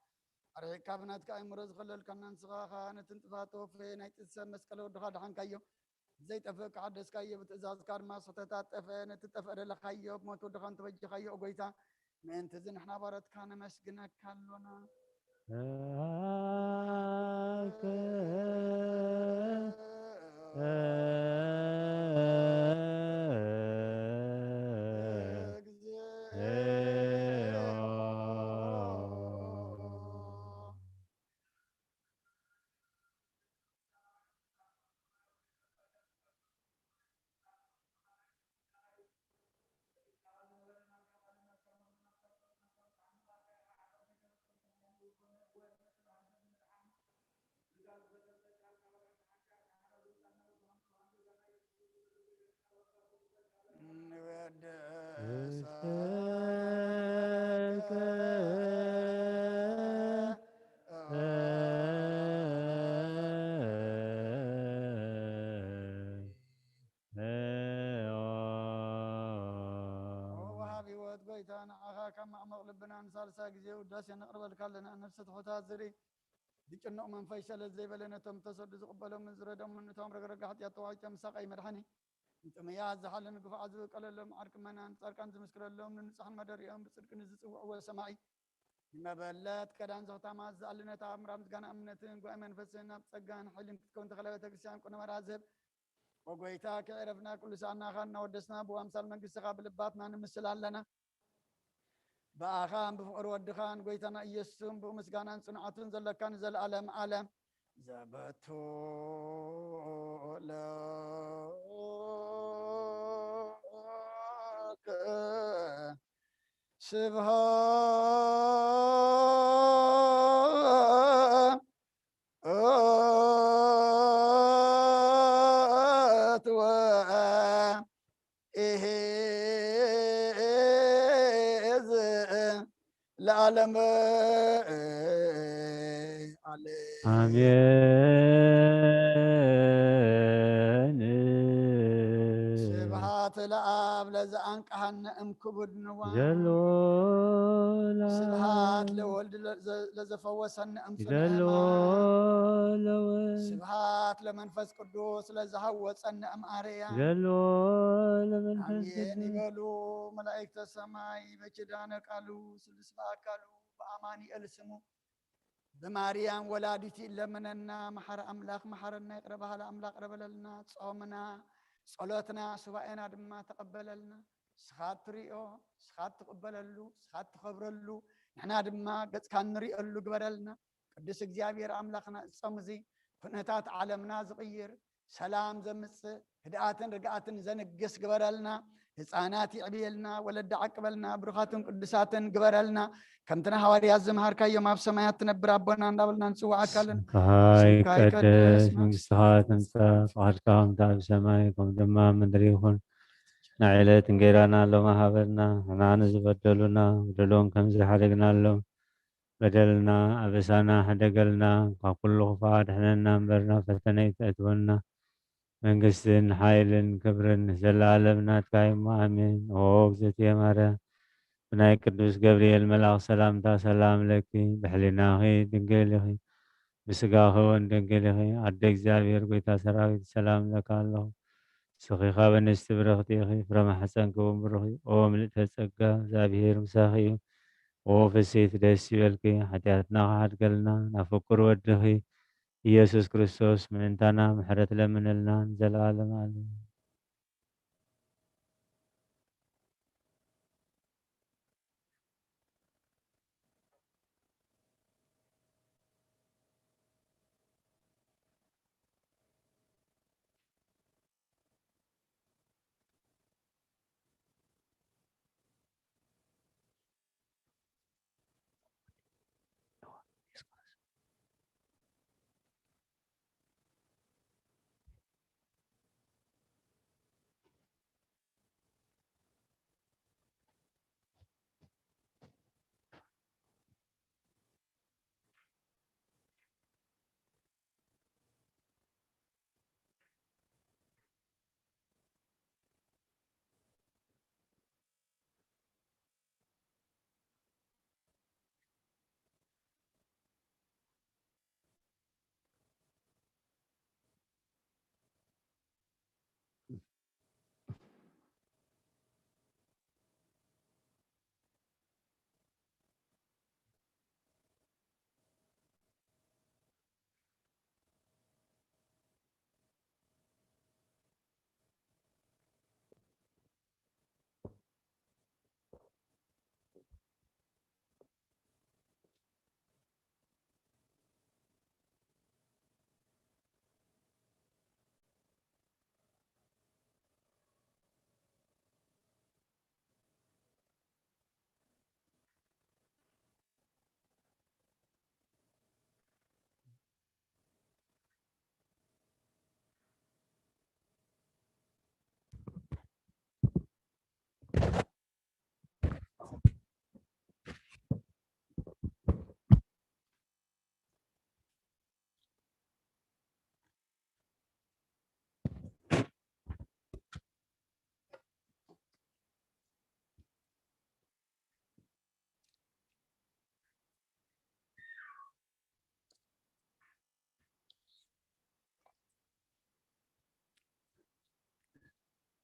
ኣርሒካ ብናትካ ኣእምሮ ዝኸለልካና ንስኻኻ ነቲ ጥፋቶ ፍሬ ናይ ጥሰብ መስቀለ ወድኻ ድሓንካዮ ዘይጠፍእ ክዓደስካዮ ብትእዛዝካ ድማ ስሕተታት ጠፍአ ነቲ ጠፍአ ደለኻዮ ብሞት ወድኻ እንተበጅኻዮ ጎይታ ምእንቲ እዚ ንሕና ባረትካ ነመስግነካ ኣሎና ሳልሳ ጊዜ ውዳሴ ነቕርበልካ ኣለና ነፍሲ ትሑታት ዝርኢ ዝጭንቕ መንፈስ ሸለት ዘይበለ ነቶም ተሰዱ ዝቕበሎም ዝረዶም ነቶም ረግረጋ ሓጢኣት ተዋሒጦም ምሳቃይ መድሓኒ ንጥምያት ዝሓለን ግፋዓት ዝብቀለሎም ዓርቅመናን ጻድቃን ዝምስክረሎም ንንጹሓን መደሪኦም ብጽድቂ ንዝጽውዕዎ ሰማዒ መበለት ከዳን ዘኽታማት ዝኣልነታ ምራብ ምስጋና እምነትን ጉባኤ መንፈስን ኣብ ጸጋን ሓይልን ክትከውን ተኸለ ቤተ ክርስቲያን ቁነ መራዝብ ወጎይታ ከዕረፍና ኩሉ ሰዓናኻ እናወደስና ብኣምሳል መንግሥትኻ ብልባትና ንምስል ኣለና بآخان بفقر ودخان قويتنا إيسوم بمسقانان صنعتون زلكان زل عالم عالم زبتو لك سبحات العالم آمين سبحات الآب لزعان كهن كبد نوان جلولا سبحات لولد لزفوسن جلولا سبحات لمنفس قدوس لزهوسن أريا جلولا منفس آمين يقولوا ملائكة السماء بجدانك قالوا سلسبا قالوا بأماني ألسمو بماريام ولادتي لمننا محر أملاك محرنا يقربها لأملاك قرب لنا صومنا صلاتنا سبعنا دما تقبل لنا سخات ريو سخات تقبل له سخات تخبر له نحنا دما قد كان نريء له قبل لنا قدس እግዚአብሔር أملاكنا صمزي كنتات عالمنا زغير سلام زمس هداءاتن رقعاتن زنقس قبل لنا ህፃናት ይዕብየልና ወለድ ዓቅበልና ብሩኻትን ቅዱሳትን ግበረልና ከምተና ሐዋርያት ዘምሃርካዮም ኣብ ሰማያት ትነብር ኣቦና እንዳበልና ንጽዋዓካለን ስምካ ይቀደስ መንግሥትኻ ትምጻእ ፈቃድካ ከምቲ ኣብ ሰማይ ከምኡ ድማ ምድሪ ይኹን ንዕለት እንጀራና ሎሚ ሃበና ንሕና ንዝበደሉና በደሎም ከም ዝሓደግናሎም በደልና ኣበሳና ሓደገልና ካብ ኩሉ ክፉእ ኣድሕነና እምበርና ፈተነ ይተእትወና መንግስትን ሓይልን ክብርን ዘለዓለም ናትካ ኢሞ ኣሜን። ኦ እግዝእትየ ማርያም ብናይ ቅዱስ ገብርኤል መልኣክ ሰላምታ ሰላም ለኪ ብሕሊናኺ ድንግል ኢኺ ብስጋኺ እውን ድንግል ኢኺ ኣደ እግዚኣብሔር ጎይታ ሰራዊት ሰላም ለካ ኣለኹ ስኺኻ በንስቲ ብርኽቲ ኢኺ ፍረ ማሕፀንኪ እውን ብሩኽ እዩ ኦ ምልእተ ጸጋ እግዚኣብሔር ምሳኺ እዩ وفسيت دسي بالكي حتياتنا حدقلنا نفكر ودخي ኢየሱስ ክርስቶስ ምእንታና ምሕረት ለምንልና ዘለዓለም ዓለም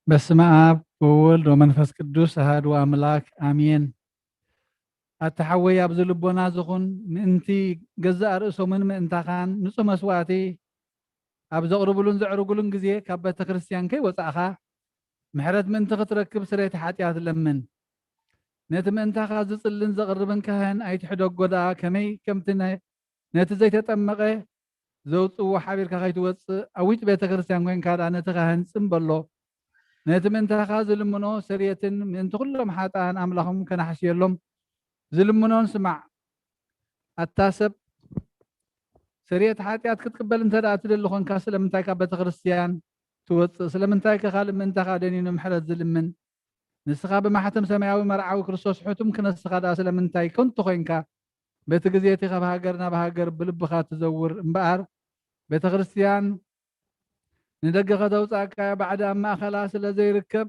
በስመ አብ ወወልድ ወመንፈስ ቅዱስ አሐዱ አምላክ አሜን። አተሐወይ ኣብ ዝልቦና ዝኹን ምእንቲ ገዛእ ርእሶምን ምእንታኻን ንጹህ መስዋእቲ ኣብ ዘቕርብሉን ዘዕርጉሉን ግዜ ካብ ቤተ ክርስቲያን ከይወፃእኻ ምሕረት ምእንቲ ክትረክብ ስርየት ሓጢኣት ለምን። ነቲ ምእንታኻ ዝጽልን ዘቕርብን ካህን ኣይትሕደጎ ደኣ ከመይ ከምቲ ነቲ ዘይተጠመቐ ዘውፅዎ ሓቢርካ ከይትወፅእ ኣብ ውጭ ቤተ ክርስቲያን ኮንካ ደኣ ነቲ ካህን ጽምበሎ ነቲ ምእንታኻ ዝልምኖ ስርየትን ምእንቲ ኩሎም ሓጣን ኣምላኾም ከናሕስየሎም ዝልምኖን ስማዕ ኣታሰብ ስርየት ሓጢኣት ክትቅበል እንተ ደኣ ትደሊ ኮንካ ስለምንታይ ካብ ቤተ ክርስቲያን ትወፅእ? ስለምንታይ ከኻልእ ምእንታኻ ደኒኑ ምሕረት ዝልምን? ንስኻ ብማሕተም ሰማያዊ መርዓዊ ክርስቶስ ሕቱም ክነስኻ ደኣ ስለምንታይ ከንቱ ኮይንካ በቲ ግዜ እቲ ካብ ሃገር ናብ ሃገር ብልብኻ ትዘውር እምበኣር ቤተ ክርስቲያን ንደገ ከተውፃእካ ባዕዳ ኣብ ማእኸላ ስለ ዘይርከብ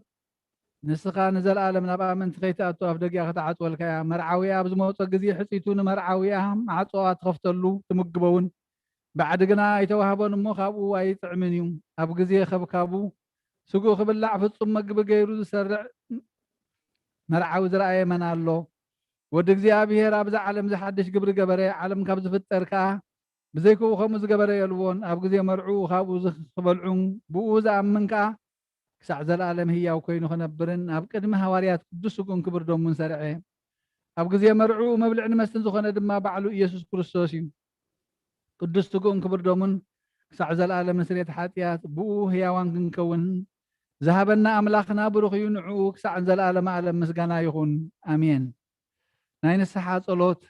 ንስኻ ንዘለኣለም ናብ ኣመንቲ ከይትኣቱ ኣብ ደጊኣ ከተዓፅወልካ እያ። መርዓዊያ ኣብ ዝመፆ ግዜ ሕፂቱ ንመርዓዊያ ማዕፆኣ ትኸፍተሉ ትምግበውን ባዕዲ ግና ኣይተዋህቦን እሞ ካብኡ ኣይጥዕምን እዩ። ኣብ ግዜ ከብካቡ ስጉእ ክብላዕ ፍፁም መግቢ ገይሩ ዝሰርዕ መርዓዊ ዝረኣየ መን ኣሎ? ወዲ እግዚኣብሔር ኣብዛ ዓለም ዝሓድሽ ግብሪ ገበረ ዓለም ካብ ዝፍጠር ከዓ ብዘይክኡ ከምኡ ዝገበረ የልዎን። ኣብ ግዜ መርዑ ካብኡ ዝክበልዑን ብኡ ዝኣምን ከዓ ክሳዕ ዘለኣለም ህያው ኮይኑ ክነብርን ኣብ ቅድሚ ሃዋርያት ቅዱስ ስጉን ክብር ደሙን ሰርዐ። ኣብ ግዜ መርዑ መብልዕን መስተን ዝኾነ ድማ ባዕሉ ኢየሱስ ክርስቶስ እዩ። ቅዱስ ስጉን ክብር ደሙን ክሳዕ ዘለኣለም ንስርየት ሓጢኣት ብኡ ህያዋን ክንከውን ዝሃበና ኣምላኽና ብሩኽ እዩ። ንዕኡ ክሳዕ ዘለኣለም ዓለም ምስጋና ይኹን ኣሜን። ናይ ንስሓ ጸሎት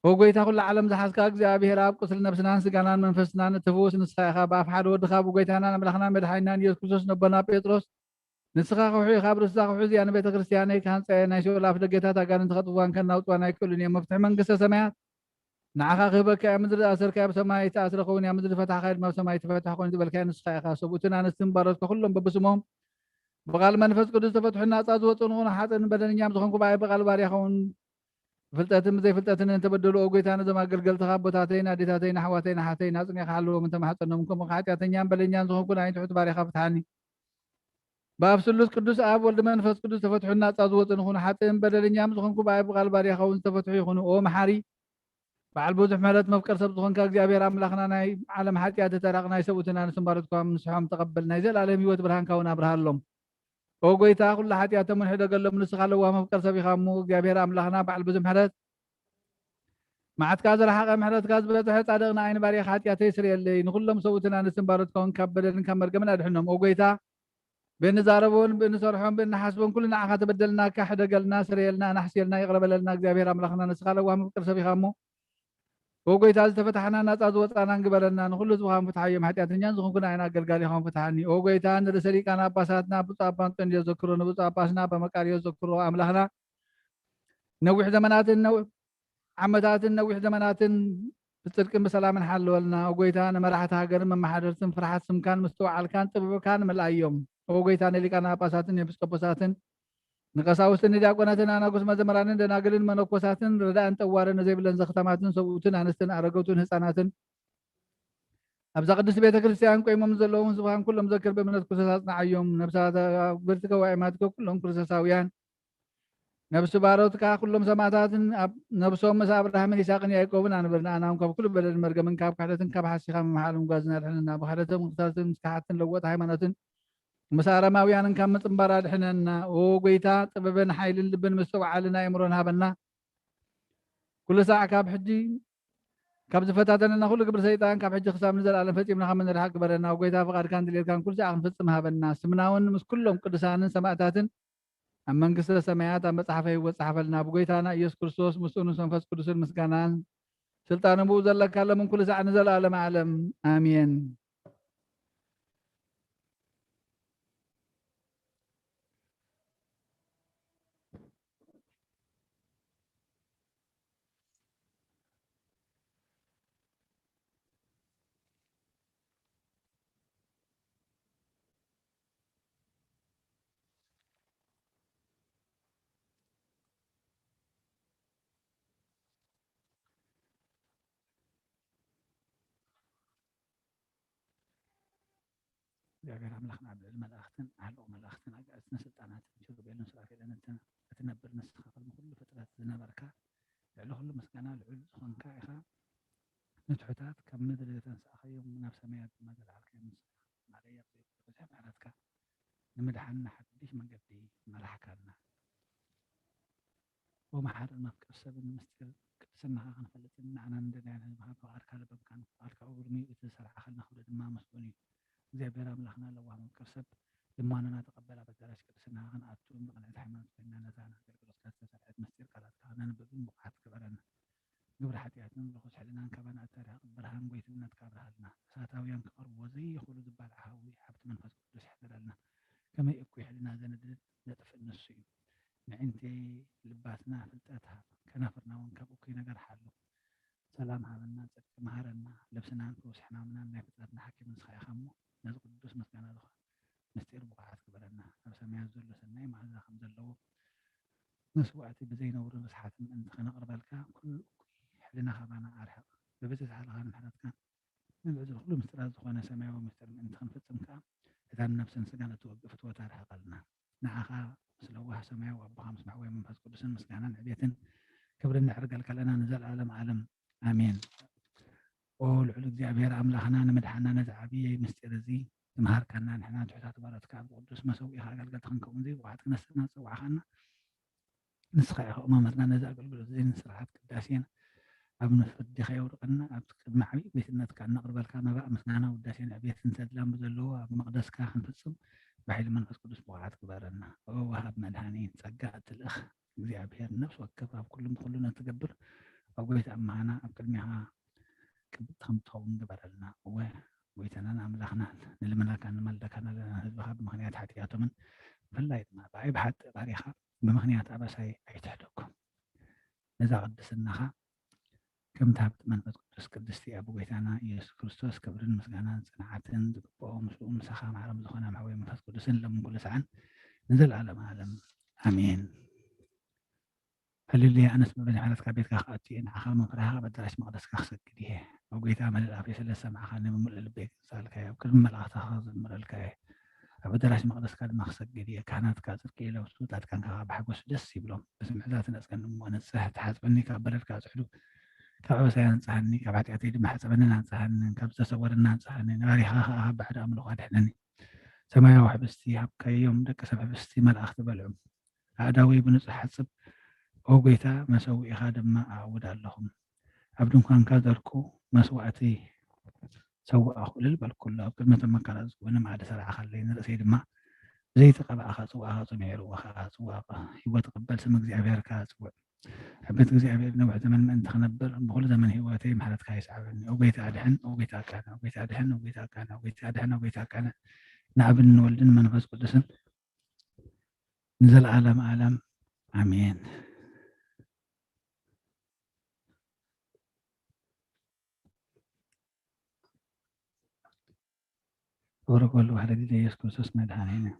ወጎይታ ኩሉ ዓለም ዝሓዝካ እግዚኣብሔር ኣብ ቁስሊ ነብስናን ስጋናን መንፈስናን እትፍውስ ንስኻ ኢኻ። ብኣፍ ሓደ ወድኻ ብጎይታናን ኣምላኽናን መድሓኒናን ኢየሱስ ክርስቶስ ነቦና ጴጥሮስ ንስኻ ክውሒ ካብ ርስታ ክውሒ እዚኣ ንቤተ ክርስቲያነይ ካንፀየ ናይ ሲኦል ኣፍ ደገታት ኣጋንንቲ ከጥፍዋን ከናውፅዋን ኣይክእሉን እዮም። መፍትሒ መንግስተ ሰማያት ንዓኻ ክህበካ እያ። ምድሪ ኣሰርካዮ ኣብ ሰማይ ተኣስረ ኸውን እያ። ምድሪ ፈታሕካዮ ድማ ኣብ ሰማይ ትፈታሕ ኮይኑ ዝበልካዮ ንስኻ ኢኻ። ሰብኡትን ኣንስትን ባሮትካ ኩሎም በብስሞም ብቓል መንፈስ ቅዱስ ተፈትሑ ናፃ ዝወፁ ንኹኑ ሓጥን በደለኛም ዝኾንኩ በኣይ ብቓል ባርያኸውን ፍልጠትን ብዘይፍልጠትን እንተበደሉ ጎይታ ነዞም ኣገልገልትኻ ኣቦታተይን ኣዴታተይን ኣሕዋተይን ኣሓተይን ኣጽኒዕካ ሃለዎም እንተማሕፀኖም ከምኡ ሓጢኣተኛን በለኛን ዝኾንኩ ናይ ትሑት ባርያኻ ፍትሓኒ باب سلوس قدوس اب ولد منفس قدوس تفتحنا تازوت نكون حتى بدلنيام زخنكم باي بقال باري خون تفتحوا يكونوا او محاري بعل بوزح مالت مفكر سب زخنك እግዚአብሔር አምላኽና ናይ ዓለም ኃጢአት ተራቅና ይሰውትና ንስምባረትኩም ንስሖም ተቀበልና ይዘላለም ህይወት ብርሃን ካውን አብርሃሎም ኦ ጎይታ ኩሉ ኃጢአቶም ሕደገሎም ንስኻለዋ መፍቀር ሰብ ኢኻሙ እግዚአብሔር አምላኽና بعل ብዙ ምሕረት معتك زرحق محرتك زبطح صادقنا عين باري ኃጢአት ይስርየልይ ንኩሎም ሰውትና ንስምባረትኩም ካበደልን ከመርገምን አድሕኖም ኦ ጎይታ بنزاربون بنصرحون بنحاسبون كلنا عخات بدلنا كحد قلنا سريلنا نحسيلنا يقرب لنا እግዚአብሔር አምላኽና ንስኻለ ዋም ፍቅር ሰብ ኢኻሙ ወጎይታ ዝተፈታሕና ናፃ ዝወፃና እንግበረና ንኩሉ ዝኻም ፍትሐዮም ኃጢአተኛን ዝኾንኩን አይና አገልጋሊ ኻም ፍትሐኒ ወጎይታ ንርእሰ ሊቃነ ጳጳሳትና ብፁዕ አባ አንጦንዮስ ዘክሮ ንብፁዕ ጳጳስና በመቃርዮስ ዘክሮ አምላኽና ነዊሕ ዘመናትን ዓመታትን ነዊሕ ዘመናትን ብጽድቅን በሰላምን ሓለወልና ወጎይታ ንመራሕቲ ሃገርን መማሓደርትን ፍርሓት ስምካን ምስተውዓልካን ጥበብካን መልአዮም ወጎይታ ንሊቃነ ጳጳሳትን ኤጲስቆጶሳትን ንቀሳውስትን ዲያቆናትን አናጉስ መዘምራንን ደናግልን መነኮሳትን ረዳእን ጠዋርን ዘይብለን ዘኽተማትን ሰውትን አንስትን አረገውትን ህፃናትን ኣብዛ ቅድስት ቤተ ክርስቲያን ቆይሞም ዘለውን ስብሃን ኩሎም ዘክር በእምነት ክርስቶስ አጽናዕዮም ነብሳት ብርትከ ዋይማትከ ኩሎም ክርስቶሳውያን ነብስ ባሮትካ ኩሎም ሰማዕታትን ነብሶም ምስ አብርሃምን ይስሐቅን ያዕቆብን አንብርና አናም ካብ ኩሉ በደልን መርገምን ካብ ካሕደትን ካብ ሓሲኻ መምሓልን ጓዝና ድሕንና ብካሕደቶም ምክታትን ምስካሓትን ለወጥ ሃይማኖትን መሳረማውያንን ካብ ምፅምባር አድሕነና ኦ ጎይታ ጥበብን ሓይልን ልብን ምስተውዓልን ኣእምሮን ሃበና ኩሉ ሰዓት ካብ ሕጂ ካብ ዝፈታተነና ኩሉ ግብሪ ሰይጣን ካብ ሕጂ ክሳብ ንዘለኣለም ፈፂምና ከም ንርሓቅ ግበረና ጎይታ ፍቃድካን ድሌትካን ኩሉ ሰዓት ክንፍፅም ሃበና ስምናውን ምስ ኩሎም ቅዱሳንን ሰማዕታትን ኣብ መንግስተ ሰማያት ኣብ መፅሓፈ ህይወት ፀሓፈልና ብጎይታና ኢየሱስ ክርስቶስ ምስኡን መንፈስ ቅዱስን ምስጋናን ስልጣን ብኡ ዘለካ ለምን ኩሉ ሰዓት ንዘለኣለም ዓለም ኣሜን እግዚአብሔር አምላኽና ብልዕል መላእኽትን ኣህልኦ መላእኽትን ኣጋእዝትን ስልጣናትን ሽሩቤልን ሱራፌልን እትነብር ንስኻኸል ንኩሉ ፍጥረት ዝነበርካ ልዕሊ ኩሉ ምስጋና ልዑል ዝኾንካ ኢኻ ንትሑታት ካብ ምድሪ ተንሳእኸዮም ናብ ሰማያት ድማ ዘለዓልከዮም ማለያ ብዙሕ ምሕረትካ ንምድሓንና ሓድሽ መንገዲ መራሕካልና ወመሓርን መፍቀር ሰብን ምስጢር ቅድስናኻ ክንፈልጥን ንዓና እንደናያን ህዝብኻ ፍቓድካ ልበብካን ፍቓድካ እግርሚ እቲ ዝሰርዓኸልና ክብሊ ድማ መስጎን እዩ እግዚአብሔር አምላኽና ለዋህ መፍቀር ሰብ ልማንና ተቀበላ በዳራሽ ቅድስና ክንኣቱን ብቕንዕቲ ሃይማኖት ኮይና ነዛና ኣገልግሎትካ ዝተሰርሐት ምስጢር ቃላትካ ነንብብን ብቕዓት ክበረና ግብሪ ሓጢኣትን ርኩስ ሕሊናን ካባና ኣታሪቕ ብርሃን ጎይትነትካ ኣብርሃልና እሳታውያን ክቐርብዎ ዘይኽእሉ ዝበሃል ሓዊ ሓብቲ መንፈስ ቅዱስ ይሕድረልና ከመይ እኩይ ሕሊና ዘነድድ ዘጥፍእ ንሱ እዩ ንዕንቴ ልባትና ፍልጠት ሃብ ከናፍርና እውን ካብ እኩይ ነገር ሓሉ ሰላም ሃበና ፅድቂ መሃረና ልብስናን ክውስሕ ሕማምናን ናይ ፍጥረትና ሓኪም ንስኻ ኢኻ እሞ ነዚ ቅዱስ ምስጋና ዝኾነ ምስጢር ብቕዓት ክበረና ኣብ ሰማያት ዘሎ ሰናይ መዓዛ ከም ዘለዎ መስዋዕቲ ብዘይነብሩ ርስሓትን ምእንቲ ከነቕርበልካ ኩሉ እኩይ ሕሊና ካባና ኣርሕቕ ብብዝሒ ሓልኻን ምሕረትካን ንልዕሊ ኩሉ ምስጢራት ዝኾነ ሰማያዊ ምስጢር ምእንቲ ክንፍፅም ከዓ እታን ነብስን ስጋን እትወግእ ፍትወት ኣርሕቐልና ንዓኻ ምስ ለዋህ ሰማያዊ ኣቦኻ ምስ ማሕወይ መንፈስ ቅዱስን ምስጋናን ዕቤትን ክብርን ንዕርገልካ ለና ንዘለኣለም ዓለም ኣሜን ኦ ልዑል እግዚአብሔር ኣምላኽና ንምድሓና ነዚ ዓብዪ ምስጢር እዚ ትምሃርካና ንሕና ትሑታት ባሮትካ ኣብ ቅዱስ መሰዊኢኻ ኣገልገልቲ ክንከውን ዘይብቕዓት ክነስእና ዝፀዋዕኻና ንስኻ ኢኻ እማመትና ነዚ ኣገልግሎት እዚ ንስርዓት ቅዳሴን ኣብ ንፍዲኻ የውርቐና ኣብ ቅድሚ ዓብዪ ቤትነትካ እነቕርበልካ መባእ ምስጋና ውዳሴን ዕቤትን ተድላን ብዘለዎ ኣብ መቕደስካ ክንፍፅም ብሓይሊ መንፈስ ቅዱስ ብቕዓት ክበረና ኦ ወሃብ መድሃኒት ጸጋ እትልእኽ እግዚኣብሔር ነፍሲ ወከፍ ኣብ ኩሉን ብኩሉን እትገብር ኣብ ጎይታ እማኻና ኣብ ቅድሚኻ ቅብጥ ከም ትኸውን ግበረልና ጎይታናን ኣምላኽናን ንልምናካ ንመልደካ ዘለና ህዝብኻ ብምኽንያት ሓጢኣቶምን ብፍላይ ድማ ብዓይ ብሓጢ ባሪኻ ብምኽንያት ኣበሳይ ኣይትሕደኩም ነዛ ቅድስናኻ ከም ትሃብቲ መንፈስ ቅዱስ ቅድስቲ ኣብ ጎይታና ኢየሱስ ክርስቶስ ክብርን ምስጋናን ጽንዓትን ዝግብኦ ምስኡ ምሳኻ ማሕረም ዝኾነ ማሕወይ መንፈስ ቅዱስን ሎምን ኩሉ ሰዓን ንዘለኣለም ዓለም ኣሜን هللويا أنا اسمي بني حالتك بيتك أخاتين عخا من فرحها بدرش مقدسك أخسك ديه وقيتها من الأفيس اللي سمع خاني من ملء البيت سألك يا وكل ملأ تخاذ من الكاي أبدراش مقدس كان مخصق جديا كانت كاتر كيلو وسوتات كان بحقوس دس يبلون بس معدات الناس كان مو سهت حاسبني كبرر كاتحلو كعبس ينصحني كبعد عتيد ما حسبنا ننصحني كبس تصور ننصحني ناري ها بعد أمر قاد حنني سمايا وحبستي هبكي يوم دك سبب بستي ما الأخذ بلعم عداوي بنصح حسب أو بيتا مسوي خادم ما أعود لهم أبدون كان كادركو مسوعتي سوى أخو للبل كله كلمة ما كان أزوانا ما عاد سرع خلينا رسيد ما زي تقبع أخاصو طمير وأخاصو هو تقبل سمك زي عبير كاسو حبيت زي عبير نوع زمن ما أنت خنبر بقول زمن هواتي محلت خايس عبني أو بيت أدهن أو بيت أكان أو بيت أدهن أو بيت أكان أو بيت أدهن أو بيت أكان نعب نولدن منفس قدسن نزل عالم آمين ورقول واحد دي يسكوس اسمه دهانين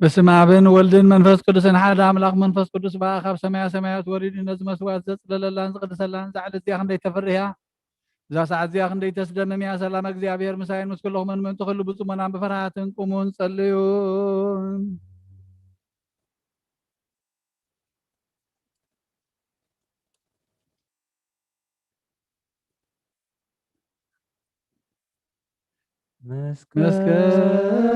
በስመ አብ ወልድን መንፈስ ቅዱስን ሓደ አምላክ መንፈስ ቅዱስ በአኻብ ሰማያ ሰማያት ወሪድ ነዚ መስዋዕት ዘጽለለላን ዝቅድሰላን ዛዕለ እዚኣ ክንደይ ተፈሪሃ እዛ ሰዓት እዚኣ ክንደይ ተስደምም እያ። ሰላም እግዚአብሔር ምሳይን ምስ ኩልኹምን ምእንቲ ኩሉ ብጽሞናን ብፍርሃትን ቁሙን ጸልዩን። መስቀል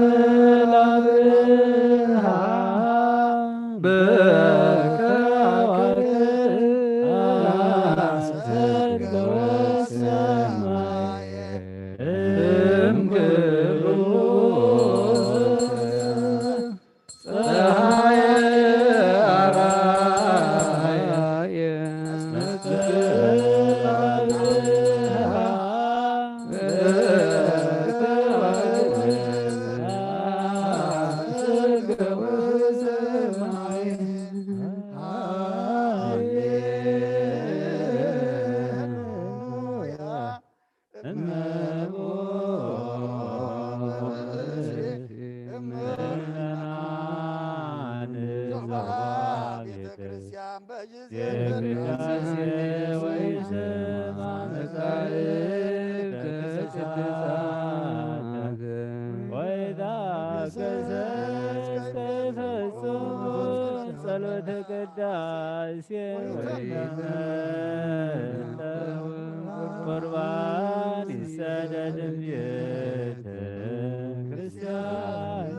አብርሃ ቁርባን ይሰደድም ቤተ ክርስቲያን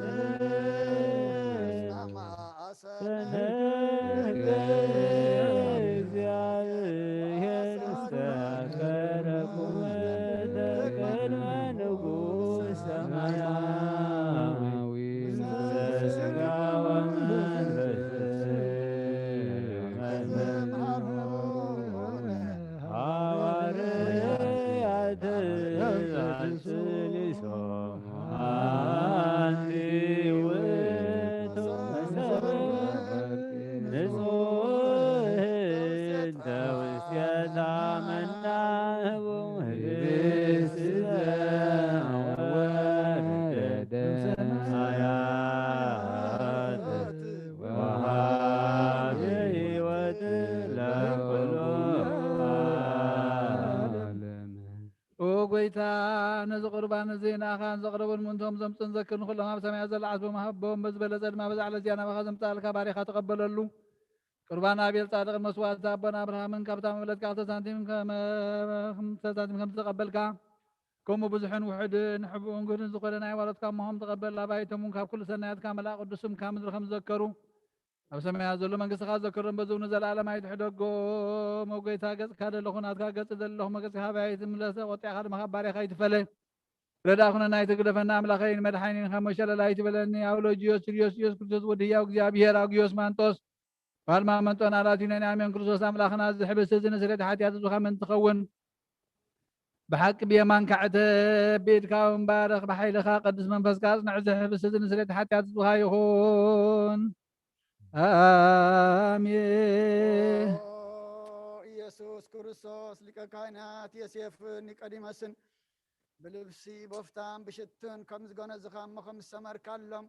እግዚአብሔር ስተከረ ቁመተ ቅድመ ንጉሥ ሰማያዊ ዘሥጋ ወመንፈስ ሐዋርያት አንስሊሶም አንቲ ውእቱ ንጹሕ እንተ ውስቴታ መናህቡ ህብስተ ወወረደ ሰማያት ወሃበ ሕይወት ለኩሉ ኦ ጎይታ ነዚ ቁርባን እዚ ንኣኻን ዘቕረቡን ምንቶም ዘምፅን ዘክርን ኩሎም ኣብ ሰማያት ዘለዓት በመሃቦም በዝበለፀ ድማ በዛዕለ እዚኣ ናባኻ ዘምፃልካ ባሪኻ ተቐበለሉ ቁርባን ኣቤል ጻድቕን መስዋዕቲ ኣቦና ኣብርሃምን ካብታ መብለትካ 2 ሳንቲም ከም ዝተቐበልካ ከምኡ ብዙሕን ውሕድን ሕቡእን ግህድን ዝኾነ ናይ ዋለትካ እሞሆም ተቐበል ኣባይቶምን ካብ ኩሉ ሰናያትካ መላእ ቅዱስም ካብ ምድሪ ከም ዝዘከሩ ኣብ ሰማያት ዘሎ መንግስትኻ ዘከሮም በዝብኑ ዘለዓለም ኣይትሕደጎም ኦ ጎይታ ገጽካ ደለኹ ናትካ ገጽ ዘለኹ መገጽካ ሃበያይ ትምለሰ ቆጢዕኻ ድማ ካብ ባሪኻ ይትፈለ ረዳእ ኩነና ይትግደፈና ኣምላኸይን መድሓኒን ካብ መሸለላ ይትበለኒ ኣውሎጅዮስ ስርዮስ ኢየሱስ ክርስቶስ ወዲ ሕያው እግዚኣብሔር ኣግዮስ ማንጦስ ባልማ መንጦን ኣላቲነን ኣሜን ክርስቶስ ኣምላኽና ዝሕብስ እዚ ንስሬት ሓጢኣት እዙኻ ምን ትኸውን ብሓቂ ብየማን ካዕተ ቤድካ ምባረኽ ብሓይልኻ ቅዱስ መንፈስካ ኣጽንዕ ዝሕብስ እዚ ንስሬት ሓጢኣት እዙኻ ይኹን አሜን። ኢየሱስ ክርስቶስ ሊቀ ካህናት ዮሴፍን ኒቆዲሞስን ብልብሲ ቦፍታን ብሽቱን ከም ዝገነዝኻ እሞ ከም ዝሰመርካሎም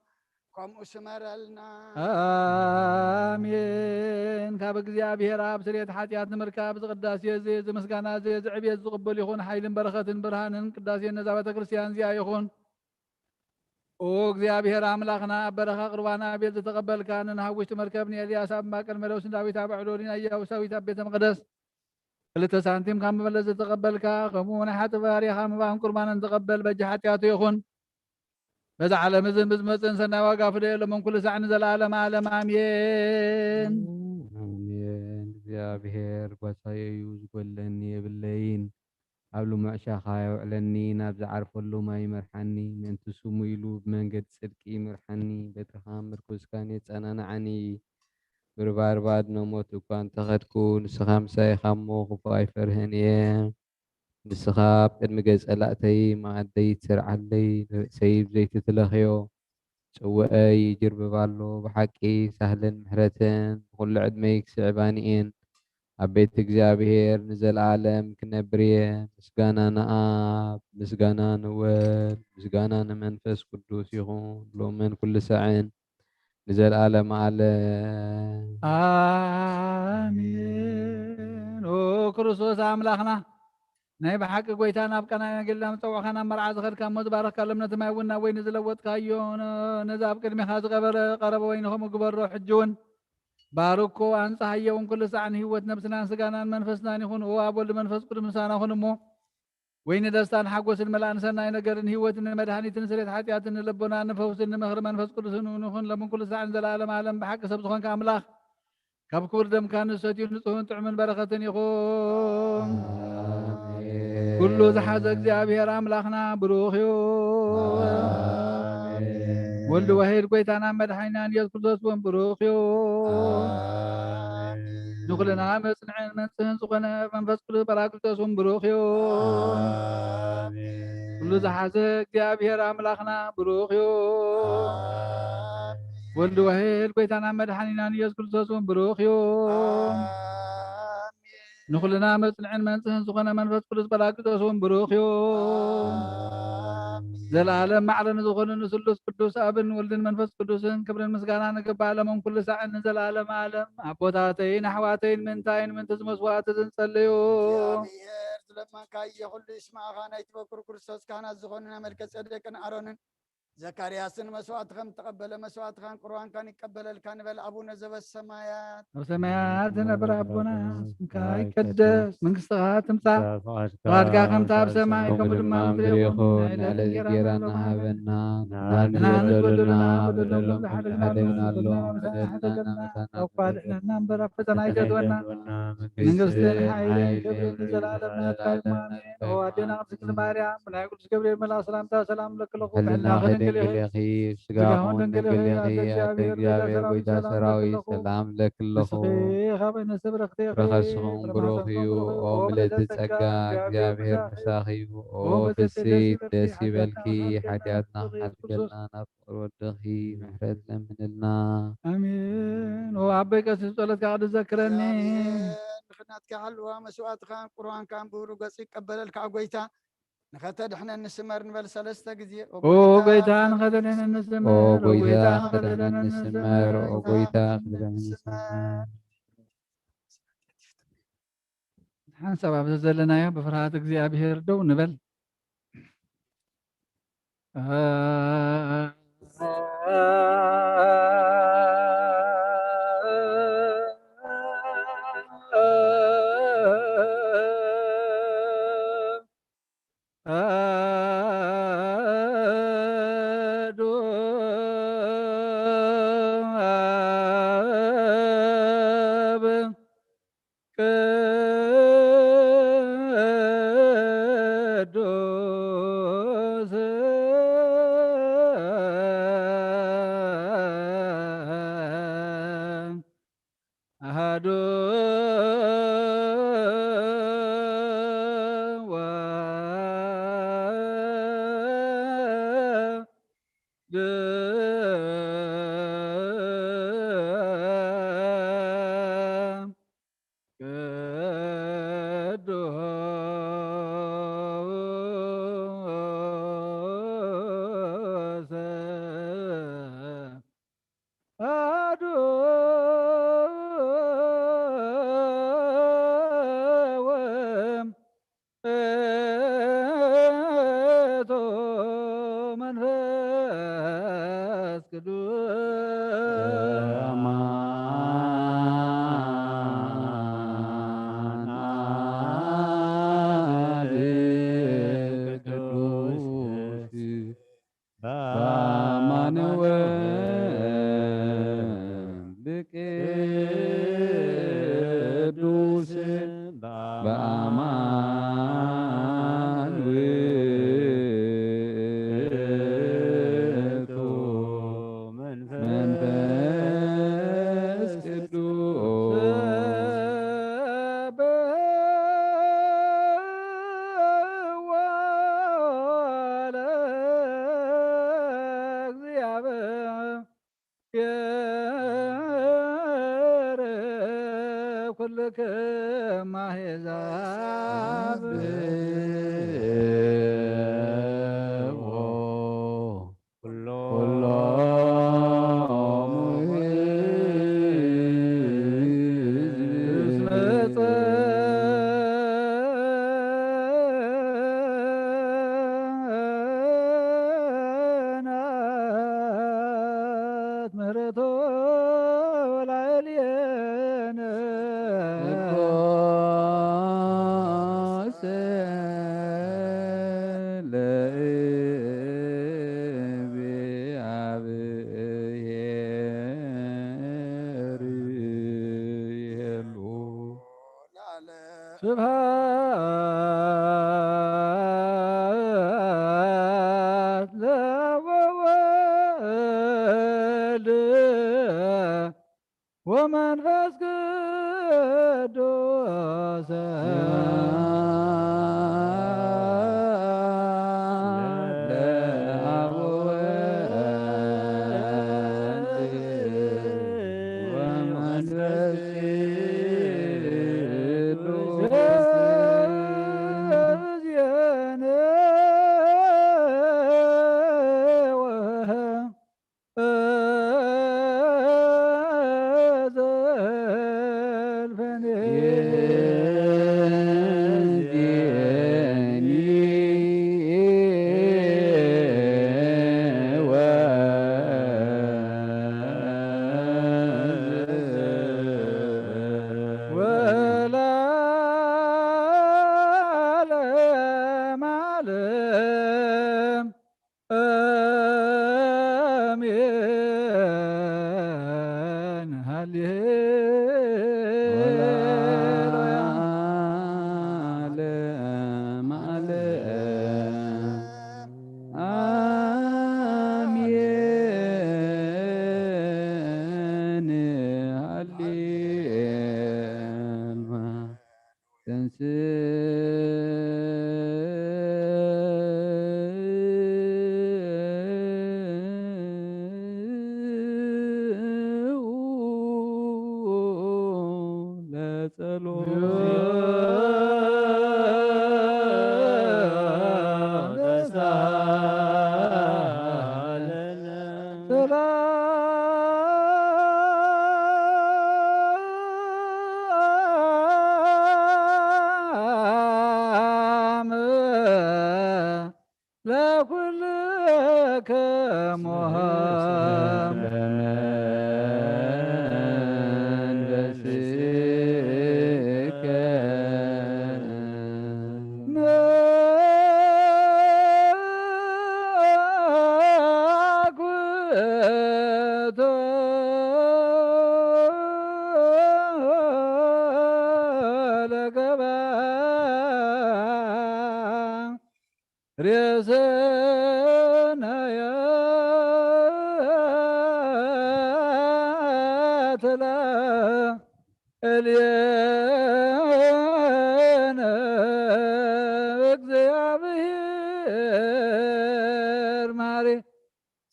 ከምኡ ስመረልና አሜን። ካብ እግዚአብሔር ኣብ ስርየት ሓጢኣት ንምርካብ ዝቅዳሴ እዚ ምስጋና እዚ ዕብየት ዝቕበል ይኹን ሓይልን በረኸትን ብርሃንን ቅዳሴ ነዛ ቤተ ክርስቲያን እዚኣ ይኹን ኦ እግዚአብሔር አምላክና በረኻ ቁርባን አቤል ዝተቀበልካ ንሓዊሽቲ መርከብ ንኤልያስ ኣብ ማቀል መለውስን ዳዊት ኣብ ዕዶሪን ኢያቡሳዊት ኣብ ቤተ መቅደስ 2 ሳንቲም ካብ መበለት ዝተቀበልካ ከምኡ ናይ ሓጥቢ ባሪኻ ምባን ቁርባንን ዝቐበል በጂ ሓጢኣቱ ይኹን በዛ ዓለም እዝን ብዝመፅን ሰናይ ዋጋ ፍደየሎምን ኩሉ ሳዕ ንዘለዓለም ዓለም አሜን አሜን። እግዚአብሔር ጓሳየ እዩ ዝጎለኒ የብለይን ኣብ ልሙዕ ሻኻ የውዕለኒ ናብ ዝዓርፈሉ ማይ ይመርሓኒ ምእንቲ ስሙ ኢሉ ብመንገዲ ጽድቂ ይምርሓኒ በትኻ ምርኩዝካን የጸናንዓኒ ብርባርባድ ነሞት እኳ እንተኸድኩ ንስኻ ምሳይኻ እሞ ክፉእ ኣይፈርህን እየ ንስኻ ኣብ ቅድሚ ገጽ ጸላእተይ መኣደይ ትስርዓለይ ርእሰይ ብዘይቲ ትለኽዮ ጽውዐይ ይጅርብብ ኣሎ ብሓቂ ሳህልን ምሕረትን ብኩሉ ዕድመይ ክስዕባኒ እየን ኣብ ቤት እግዚአብሔር ንዘለዓለም ክነብር እየ ምስጋና ንኣብ ምስጋና ንወልድ ምስጋና ንመንፈስ ቅዱስ ይኹን ሎምን ኩሉ ሰዕን ንዘለዓለም ዓለም አሜን። ኦ ክርስቶስ አምላኽና ናይ ብሓቂ ጎይታ ናብ ቀናና ጌልና ምፀውዕኻ ናብ መርዓ ዝኸድካ እሞ ዝባረኽካ ለምነት ማይ እውን ናብ ወይኒ ዝለወጥካዮ ነዚ ኣብ ቅድሚኻ ዝቐበረ ቀረበ ወይኒ ከምኡ ግበሮ ሕጂ እውን ባርኮ አንጻሃየ እውን ኩሉ ሰዓን ህይወት ነብስናን ስጋናን መንፈስናን ይኹን ኦ አብ ወልድ መንፈስ ቅዱስ ምሳና ይኹን እሞ ወይኒ ደስታን ሓጎስን መላእን ሰናይ ነገርን ህይወትን መድኃኒትን ስሬት ሓጢአትን ልቦና ንፈውስን ንምኽሪ መንፈስ ቅዱስን ይኹን ለምን ኩሉ ሰዓን ዘለዓለም ዓለም ብሓቂ ሰብ ዝኾንካ ኣምላኽ ካብ ክቡር ደምካ ንሰትዩ ንጹህን ጥዑምን በረኸትን ይኹን ኩሉ ዝሓዘ እግዚአብሔር ኣምላኽና ብሩኽ እዩ ወልድ ዋሂድ ጎይታና መድኃኒናን ኢየሱስ ክርስቶስ እውን ብሩኽ እዩ ንኩልና መጽንዕን መንጽህን ዝኾነ መንፈስ ቅዱስ ጰራቅሊጦስ እውን ብሩኽ እዩ ኩሉ ዝሓዘ እግዚአብሔር ኣምላኽና ብሩኽ እዩ ወልድ ዋሂድ ጎይታና መድኃኒናን ኢየሱስ ክርስቶስ እውን ብሩኽ እዩ ንኩልና መጽንዕን መንጽህን ዝኾነ መንፈስ ቅዱስ ጰራቅሊጦስ እውን ብሩኽ እዩ ዘለዓለም ማዕረን ዝኾኑ ንስሉስ ቅዱስ አብን ወልድን መንፈስ ቅዱስን ክብርን ምስጋና ንግባእ ለሞም ኩሉ ሰዓት ንዘለዓለም ዓለም ኣቦታተይን ኣሕዋተይን ምንታይን ምንቲ ዝመስዋዕቲ ዝንጸልዩ እግዚአብሔር ስለማንካየ ሁሉ ይስማዕኻ ናይቲ በኩር ክርስቶስ ካህናት ዝኾኑ መልከ ጼዴቅን አሮንን ዘካርያስን መስዋዕት ከም ተቀበለ መስዋዕት ካን ቁርባንካን ይቀበለልካ ንበል አቡነ ዘበሰማያት ኣብ ሰማያት ዝነብር ኣቦና ስምካ ይቀደስ መንግስትኻ ትምጻእ ፈቃድካ ከምታ ኣብ ሰማይ ከምኡ ድማ ምድሪ ይኹን ንዕለት ጌራና ሃበና ናንበደሉና በደሎም ሓደግና ኣሎ ኣኳድሕነና እምበር ኣብ ፈተና ኣይተትወና መንግስትን ሓይልን ክብርን ንዘለዓለም ናትካ ኦ ኣዴና ቅድስት ማርያም ብናይ ቅዱስ ገብርኤል መልኣክ ሰላምታ ሰላም ለክለኹ ብሕና ደንገለኺ ስጋኹን ደንገለኺ ኣተ እግዚኣብሔር ጎይታ ሰራዊት ሰላም ለክለኹ ረኸስኹም ብሩኽ እዩ ኦ ምልእቲ ጸጋ እግዚኣብሔር ምሳኺ እዩ ኦ ፍሲት ደስ ይበልኪ ሓጢኣትና ሓድገልና ናብ ፍቅሪ ወድኺ ምሕረት ለምንልና ኣሜን ኦ ኣበይ ቀሲስ ጸሎትካ ቅዱስ ዘክረኒ ንኽናትካ ሓልዋ መስዋዕትኻን ቁርባንካን ብብሩ ገጽ ይቀበለልካ ጎይታ ንኸተድሕነ ንስመር ንበል ሰለስተ ግዜ ኦ ጎይታ ንኸተድሕነ ንስመር ኦ ጎይታ ንኸተድሕነ ንስመር ኦ ጎይታ ንኸተድሕነ ንስመር ሓንሳብ ኣብ ዘለናዮ ብፍርሃት እግዚአብሔር ደው ንበል ስብሃት ለወወልድ ወመንፈስ ቅዱስ ለአብ ወወልድ ወመንፈስ ቅዱስ ዘብዝየነ ወዘልፈኔ የዝየኒ ወለዓለመ ዓለም አሜን ሃሌሉያ ወለዓለመ ዓለም አሜን ሃሌሉያ ተንሥኡ ሰላም ለኩልክሙ ለመንፈስከ መኩቶ ለገባ ሬሰናያ ተላ እልየነ እግዚአብሔር ማሬ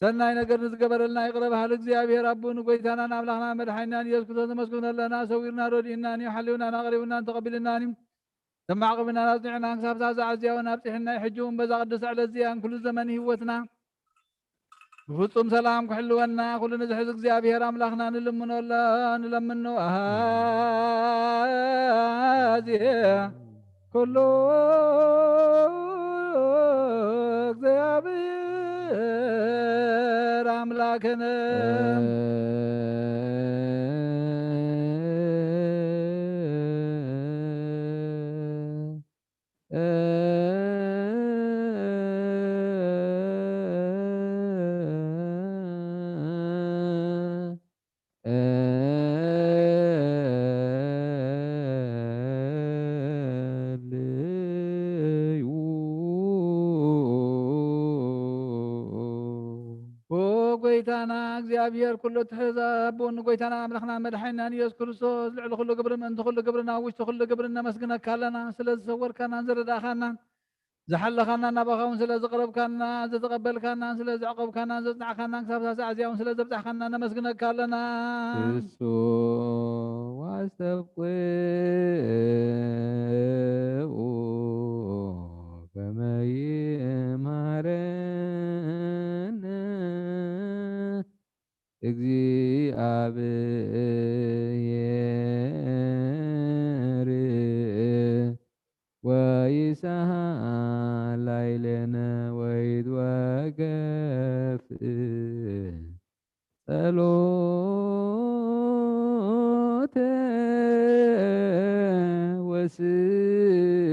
ሰናይ ነገር ንዝገበረልና ይቅረ ባህል እግዚአብሔር አቡን ጎይታናን አምላኽና መድሓኒናን ኢየሱስ ክርስቶስ ተመስግን ለና ሰዊርና ረዲእናኒ ሓልዩናን ኣቕሪብናን ተቐቢልናኒ ተማዕቕብና ናጽኒዕና ክሳብ ሳዛ ዓዝያውን ኣብፅሕና ይሕጅውን በዛ ቅዱስ ዕለት እዚኣን ኩሉ ዘመን ህይወትና ብፍጹም ሰላም ክሕልወና ኩሉ ንዝሕዝ እግዚአብሔር ኣምላኽና ንለምኖ ኣዝየ ኩሉ እግዚአብሔር ኣምላክነ ጎይታና እግዚአብሔር ኩሉ ትሕዛ ኣቦን ጎይታና ኣምላኽና መድሓኒናን ኢየሱስ ክርስቶስ ልዕሊ ኩሉ ግብሪ ምእንቲ ኩሉ ግብርና ውሽጢ ኩሉ ግብሪ ነመስግነካ ኣለና ስለ ዝሰወርካናን ዝረዳእኻናን ዝሓለኻናን ናባኻውን ስለ ዝቕረብካና ዝተቐበልካናን ስለ ዝዕቐብካናን ዘፅናዕካናን ክሳብ ሳሳ ኣዝያውን ስለ ዘብፅሕካና ነመስግነካ ኣለና እሱ ዋስተብቁዕ ከመ ይምሃረነ እግዚአብሔር ወይሳሃላይለነ ወይትወገፍ ጸሎተ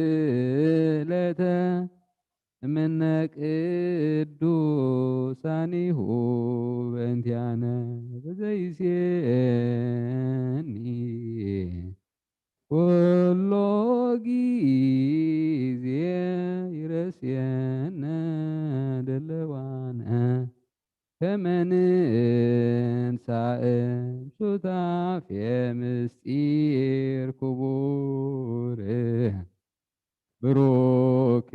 ወስእለተ እምነ ቅዱሳኒሁ በእንቲአነ በዘይሴኒ ኩሉ ጊዜ ይረስየነ ድልዋነ ከመ ንንሣእ ሱታፌ ምስጢር ክቡር ብሩክ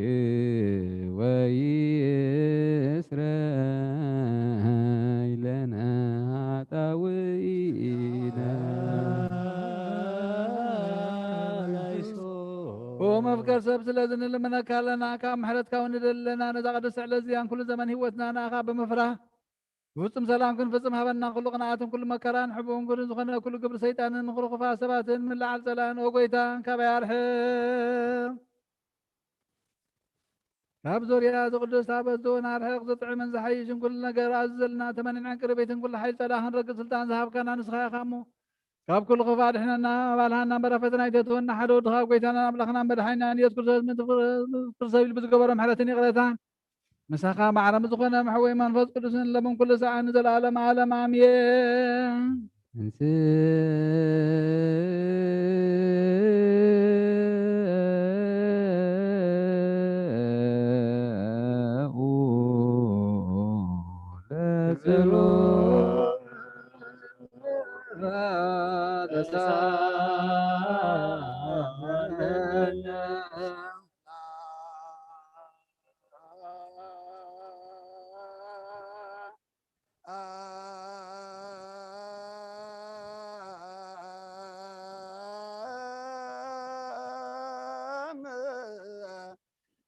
ወይስረይ ለነ ኃጣውኢነ ومفكر سب سلازن لما نكالنا كام حرت كون دلنا نزاقد السعلزيان كل زمن هوتنا ناخا بمفرح وسم سلام كن فسم هبنا كل قناعاتهم كل مكران حبهم كل زخنا كل قبر سيطان نخرق فاسبات من لعل سلان وقويتان كبيرحم كاب زوريا زقدس تابزون عرحق زطع من زحيشن كل نقر أزلنا تمنين عن كربيتن كل حي سلاحن رق سلطان ذهب كان نسخا خامو كاب كل خفاد احنا بالهنا برفتنا يدتون حدود خاب قويتانا أبلغنا بدحينا أن يذكر من ترسل بزقبر محلتني غلطان مساقا مع رمزقنا محوي منفذ قدسن لمن كل ساعة نزل عالم عالم عميان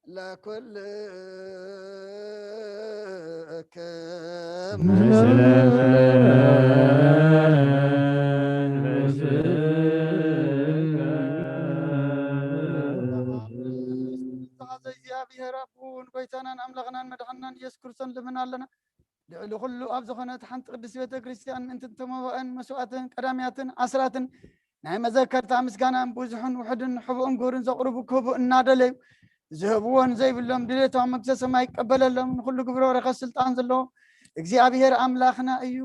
لكل እግዚአብሔር አቡን ጎይታናን አምላኽናን መድኃኒናን ኢየሱስ ክርስቶስ ልምና ኣለና ልዕሊ ኩሉ ኣብ ዝኾነት ሓንቲ ቅድስት ቤተ ክርስቲያን እንትተመብአን መስዋዕትን ቀዳምያትን ኣስራትን ናይ መዘከርታ ምስጋናን ብዙሕን ውሕድን ሕቡእን ግብርን ዘቕርቡ ክህቡ እናደለዩ ዝህብዎን ዘይብሎም ድሌቶም መንግስተ ሰማይ ይቀበለሎም ንኩሉ ግብሮ ረኸ ስልጣን ዘለዎ እግዚአብሔር አምላኽና እዩ።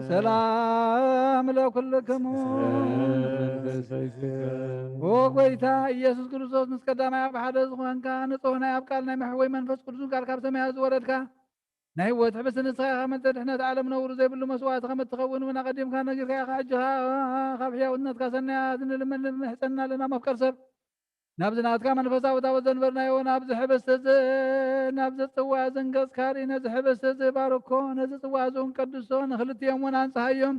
ሰላም ለኩልክሙ ወጎይታ ኢየሱስ ክርስቶስ ምስ ቀዳማይ ኣብ ሓደ ዝኾንካ ንጹህ ናይ ኣብ ቃል ናይ መሕወይ መንፈስ ቅዱስ ቃል ካብ ሰማይ ዝወረድካ ናይ ህይወት ሕብስቲ ንስኻ ከመንተ ድሕነት ዓለም ነውሩ ዘይብሉ መስዋዕቲ ከም እትኸውን እውን ኣቐዲምካ ነጊርካ ኢኻ ሕጂኻ ካብ ሕያውነትካ ሰናያት ንልምንም ሕፀና ኣለና መፍቀር ሰብ ናብዚ ናትካ መንፈሳዊ ታቦት ዘንበርናዮ ናብዚ ሕብስቲ ናብዚ ፅዋዕ ዘንገፅካሪ ነዚ ሕብስቲ ባርኮ ነዚ ፅዋዕ እውን ቀድሶ ንክልቲኦም እውን አንጽሃዮም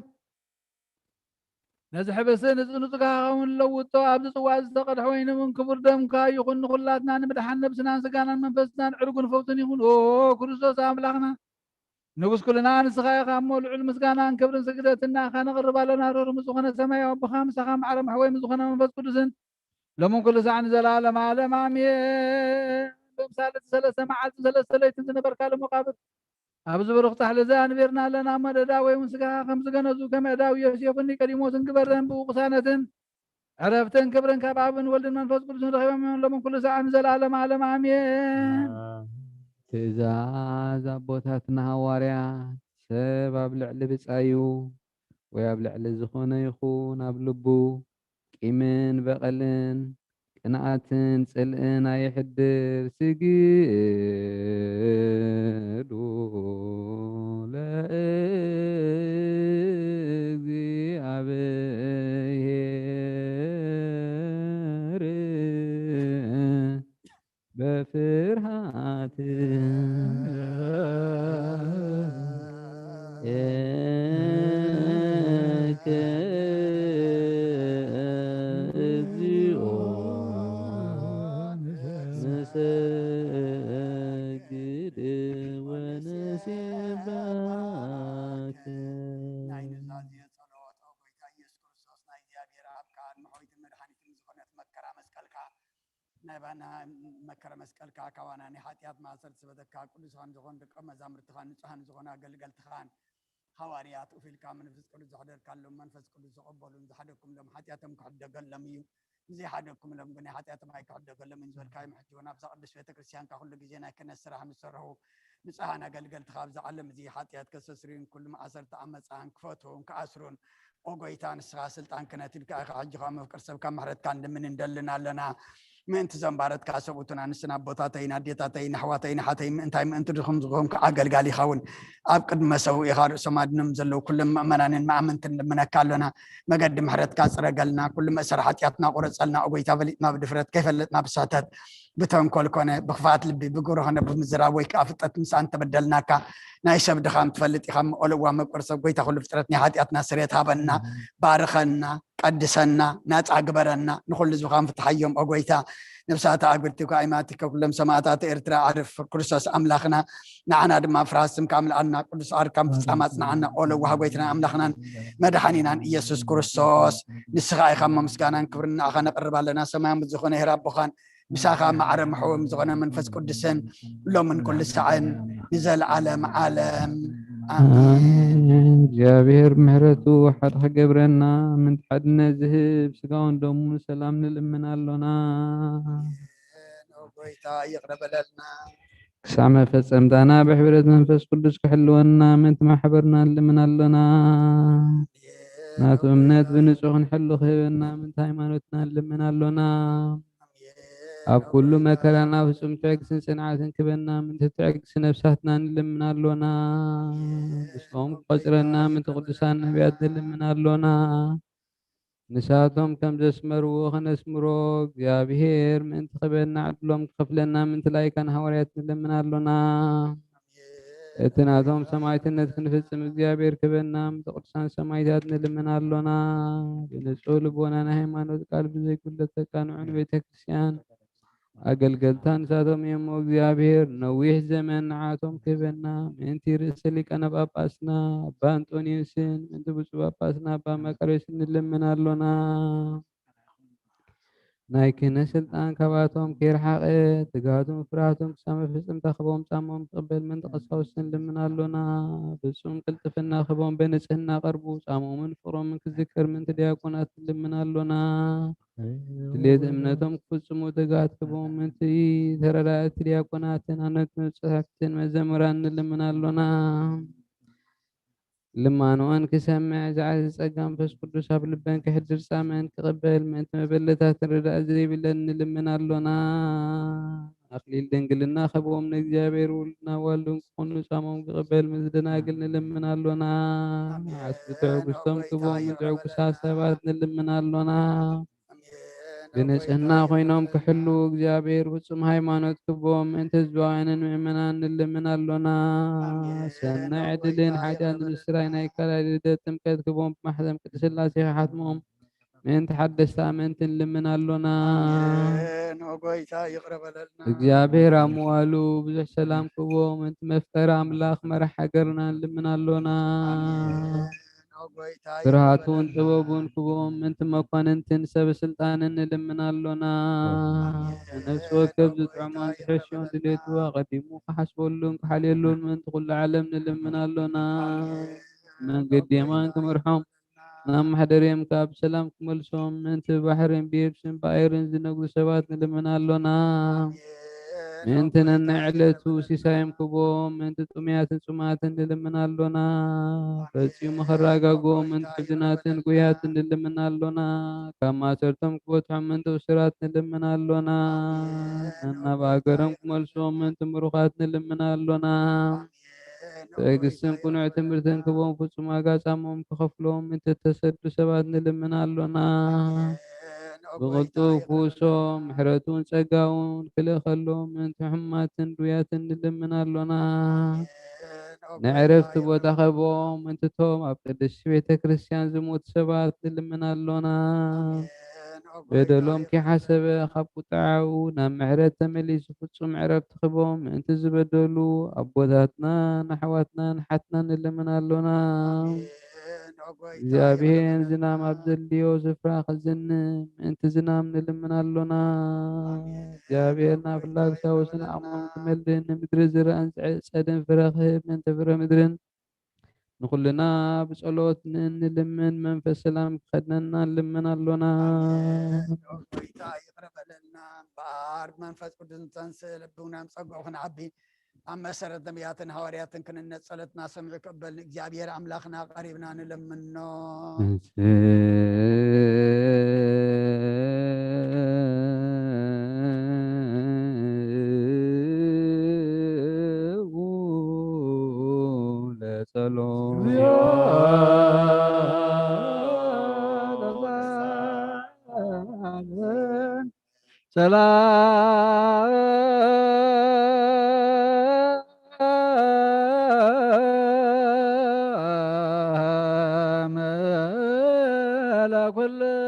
ነዚ ሕብስቲ ንፁጋ ኸውን ለውጦ ኣብዚ ፅዋዕ ዝተቐድሐ ወይኑ እውን ክቡር ደምካ ይኹን ንኹላትና ንምድሓን ነብስናን ስጋናን መንፈስናን ዕርጉን ፈውስን ይኹን ኦ ክርስቶስ ኣምላኽና ንጉስ ኩልና ንስኻ ኢኻ እሞ ልዑል ምስጋናን ክብርን ስግደትና ኢኻ ነቕርብ ኣለና ርህሩም ዝኾነ ሰማያዊ ኣቦኻ ምሳኻ ማዕረ ማሕወይ ዝኾነ መንፈስ ቅዱስን لمن كل ساعة نزل عالم عالم عميان بمثالة ثلاثة معالم ثلاثة ليتن زنبرك على مقابل أبز برخ تحل زان بيرنا لنا مدى داوي ونسقها خمس قنزو كما داوي يسيفني كريموس كبرن بوقسانة عرفتن كبرن كبابن ولدن منفس قدسون رخيبا من لمن كل ساعة نزل عالم عالم عميان ትእዛዝ ኣቦታትና ሃዋርያት ሰብ ኣብ ልዕሊ ብፃዩ ወይ ኣብ ልዕሊ ዝኾነ ይኹን ኣብ ልቡ ቂምን በቐልን ቅንኣትን ጽልእን ኣይሕድር ስግዱ ለእግዚአብሔር በፍርሃት እግዚኦ ንሰግድ ወንሴባክ ናይ ኑዛዜ ጸሎት ኦ ጎይታ ኢየሱስ ክርስቶስ ናይ እግዚአብሔር ኣብ ቃል መሖይትን መድሓኒትን ዝኾነት መከራ መስቀልካ ናይ ባና መከራ መስቀልካ ካዋና ናይ ሓጢኣት ማእሰርቲ ስበተካ ቅዱሳን ዝኾኑ ደቀ መዛሙርትኻን ንጹሃን ዝኾኑ ኣገልገልትኻን ሃዋርያት ኡፊልካ መንፈስ ቅዱስ ዘሕደርካሎም መንፈስ ቅዱስ ዝቕበሉን ዝሓደኩምሎም ሓጢኣቶም ክሕደገሎም እዩ ዘይሓደኩምሎም ግን ሓጢኣቶም ኣይክሕደገሎም እዩ ዝበልካዮም ሕጂ እውን ኣብዛ ቅዱስ ቤተክርስትያንካ ኩሉ ግዜ ናይ ክህነት ስራሕ ምስ ሰርሑ ንጹሃን ኣገልገልትካ ኣብዛ ዓለም እዚ ሓጢኣት ከሰስርዩን ኩሉ ማእሰርቲ ኣመፃን ክፈትውን ክኣስሩን ኦ ጎይታ ንስኻ ስልጣን ክህነት ኢልካ ኢኻ ሕጂ ካብ መፍቅር ሰብካ ምሕረትካ እንደምን እንደልና ኣለና ምእንቲ ዘንባረትካ ሰብኡትን ኣንስትን ኣቦታተይን ኣዴታተይን ኣሕዋተይን ሓተይ ምእንታይ ምእንቲ ድኹም ዝኾንኩ ኣገልጋሊ ኢኻ እውን ኣብ ቅድመ ሰብኡ ኢኻ ርእሶም ኣድኖም ዘለው ኩሎም ምእመናንን ማእመንትን ልምነካ ኣለና መገዲ ምሕረትካ ፅረገልና ኩሉ መእሰር ሓጢኣትና ቁረፀልና ኦ ጎይታ በሊጥና ብድፍረት ከይፈለጥና ብስሕተት ብተንኮል ኮነ ብክፋት ልቢ ብጉሮ ኮነ ብምዝራብ ወይ ከዓ ፍጠት ምሳን ተበደልናካ ናይ ሰብ ድኻም ትፈልጥ ኢኻ መቆልዋ መቁር ሰብ ጎይታ ኩሉ ፍጥረት ናይ ሓጢኣትና ስርየት ሃበና ባርኸና ቀድሰና ናፃ ግበረና ንኩሉ ዝኻን ፍትሓዮም ኦ ጎይታ ነብሳት ኣግብርቲካ ኣይማቲካ ኩሎም ሰማዕታት ኤርትራ ዓርፍ ክርስቶስ ኣምላኽና ንዓና ድማ ፍራስም ካምላኣልና ቅዱስ ዓርካም ፍፃማ ፅናዓና ኦለዋሃ ጎይትና ኣምላኽናን መድሓኒናን ኢየሱስ ክርስቶስ ንስኻ ኢኻ ምስጋናን ክብርን ንኣኻ ነቕርብ ኣለና ሰማያዊ ዝኾነ ሄራቦኻን ብሳኻ ማዕረ ምሕዎም ዝኾነ መንፈስ ቅዱስን ሎምን ኩሉ ሰዓን ንዘለዓለም ዓለም ኣሜን። እግዚአብሔር ምሕረቱ ሓደ ክገብረና ምንቲ ሓድነት ዝህብ ስጋውን ደሙን ሰላም ንልምን ኣሎና ጎይታ ይቕረበለልና ክሳብ መፈፀምታና ብሕብረት መንፈስ ቅዱስ ክሕልወና ምንቲ ማሕበርና ንልምን ኣሎና ናቱ እምነት ብንጹህ ክንሕሉ ክህበና ምንቲ ሃይማኖትና ንልምን ኣሎና ኣብ ኩሉ መከራና ፍጹም ትዕግስን ጽንዓትን ክበና ምንቲ ትዕግስ ነብሳትና ንልምን ኣሎና ንሶም ክቆፅረና ምንቲ ቅዱሳን ነቢያት ንልምን ኣሎና ንሳቶም ከም ዘስመርዎ ክነስምሮ እግዚአብሔር ምእንቲ ክበና ዕድሎም ክኸፍለና ምንቲ ላይካን ሃዋርያት ንልምን ኣሎና እቲ ናቶም ሰማዕትነት ክንፍጽም እግዚአብሔር ክበና ምንቲ ቅዱሳን ሰማዕታት ንልምን ኣሎና ብንጹህ ልቦና ናይ ሃይማኖት ቃል ብዘይጉድለት ተቃንዑን ቤተክርስትያን ኣገልገልታ ንሳቶም እዮም እግዚአብሔር ነዊሕ ዘመን ንዓቶም ክህበና ምእንቲ ርእሰ ሊቃነ ጳጳስና ኣባ አንጦኒዮስን ምእንቲ ብፁዕ ጳጳስና ኣባ መቃርዮስን ንልምን ኣሎና ናይ ክህነት ስልጣን ካባቶም ከይረሓቐ ትጋቱን ፍርሃቶም ክሳብ መፈፀምታ ክቦም ፃሞም ክቕበል ምእንቲ ቀሳውስትን ንልምን ኣሎና ፍጹም ቅልጥፍና ክቦም በንጽህና ቀርቡ ፃሞምን ፍቅሮምን ክዝከር ምእንቲ ዲያቆናት ንልምን ኣሎና ድሌት እምነቶም ክፍጽሙ ትጋት ክቦም ምእንቲ ተረዳእቲ ዲያቆናትን ኣነቱ መጻሕፍትን መዘምራን ንልምን ኣሎና ልማንዋን ክሰምዕ ዝዓዘ ጸጋ መንፈስ ቅዱስ ኣብ ልበን ክሕድር ጻመን ክቕበል ምእንቲ መበለታትን ርዳእ ዘይብለን ንልምን ኣሎና ኣክሊል ድንግልና ክህቦም ንእግዚአብሔር ውሉድና ዋልዱን ክኾኑ ጻሞም ክቕበል ምስ ደናግል ንልምን ኣሎና ዓስቢ ትዕጉስቶም ክህቦም ንትዕጉሳት ሰባት ንልምን ኣሎና ብንጽህና ኮይኖም ክሕሉ እግዚአብሔር ፍጹም ሃይማኖት ክህቦም ምእንቲ ህዝባውያንን ምእመናን ንልምን ኣሎና ሰናይ ዕድልን ሓድያን ንምስራይ ናይ ካልኣይ ልደት ጥምቀት ክህቦም ብማሕተም ቅድስት ሥላሴ ክሓትሞም ምእንቲ ሓደስቲ ኣመንቲ ንልምን ኣሎና ጎይታ ይቕረበለልና እግዚአብሔር ኣብ ምዋሉ ብዙሕ ሰላም ክህቦም ምእንቲ መፍቀሪ ኣምላኽ መራሒ ሃገርና ንልምን ኣሎና ፍርሃቱን ጥበቡን ክህቦም ምእንቲ መኳንንትን ሰብ ስልጣንን ንልምን ኣሎና ነፍሲ ወከፍ ዝጥዕሞን ዝሕሽዮን ድሌቱ ኣቐዲሙ ክሓስበሉን ክሓልየሉን ምእንቲ ኩሉ ዓለም ንልምን ኣሎና መንገዲ የማን ክምርሖም ናብ ማሕደርዮም ካብ ሰላም ክመልሶም ምእንቲ ባሕርን ብየብስን ብኣየርን ዝነግዱ ሰባት ንልምን ኣሎና ምእንትነ ንዕለቱ ሲሳይም ክቦም ምእንቲ ጥሙያትን ጽማትን ንልምን ኣሎና ፈጺሙ ኸራጋጎም ምእንቲ ሕዝናትን ጉያትን ንልምን ኣሎና ካብ ማሰርቶም ክበትሖም ምእንቲ እስራት ንልምን ኣሎና ነናብ ሃገሮም ክመልሶም ምእንቲ ምሩኻት ንልምን ኣሎና ትዕግስትን ቁኑዕ ትምህርትን ክቦም ፍጹም ዋጋ ጻምኦም ክኸፍሎም ምእንቲ ተሰዱ ሰባት ንልምን ኣሎና ብቕልጡፍ ፍውሶም ምሕረቱን ጸጋውን ክልእኸሎም ምእንቲ ሕማትን ድውያትን ንልምን ኣሎና ንዕረፍቲ ቦታ ኸቦም እንትቶም ኣብ ቅድስቲ ቤተ ክርስቲያን ዝሞቱ ሰባት ንልምን ኣሎና በደሎም ከይሓሰበ ካብ ቁጣዓኡ ናብ ምሕረት ተመሊሱ ፍጹም ዕረፍቲ ክቦም ምእንቲ ዝበደሉ ኣቦታትናን ኣሕዋትናን ሓትናን ንልምን ኣሎና እግዚኣብሔር ዝናም ኣብ ዘድልዮ ስፍራ ክዝንም ምእንቲ ዝናም ንልምን ኣሎና እግዚኣብሔር ናብ ፍላግሳወስን ኣቕሞም ክመልእን ንምድሪ ዝረአን ፀድን ፍረ ክህብ ምእንቲ ፍረ ምድርን ንኩልና ብጸሎት ንልምን መንፈስ ሰላም ክኸድነና ንልምን ኣሎና ጎይታ ይቅር በለና እምበር መንፈስ ቅዱስ ንተንስእ ልብናም ፀጉዑ ክንዓቢ ኣብ መሰረት ነቢያትን ሐዋርያትን ክንነት ጸሎትና ሰምዑ ይቀበልን እግዚአብሔር ኣምላኽና ቀሪብና ንለምኖ ሰላም ለኩልክሙ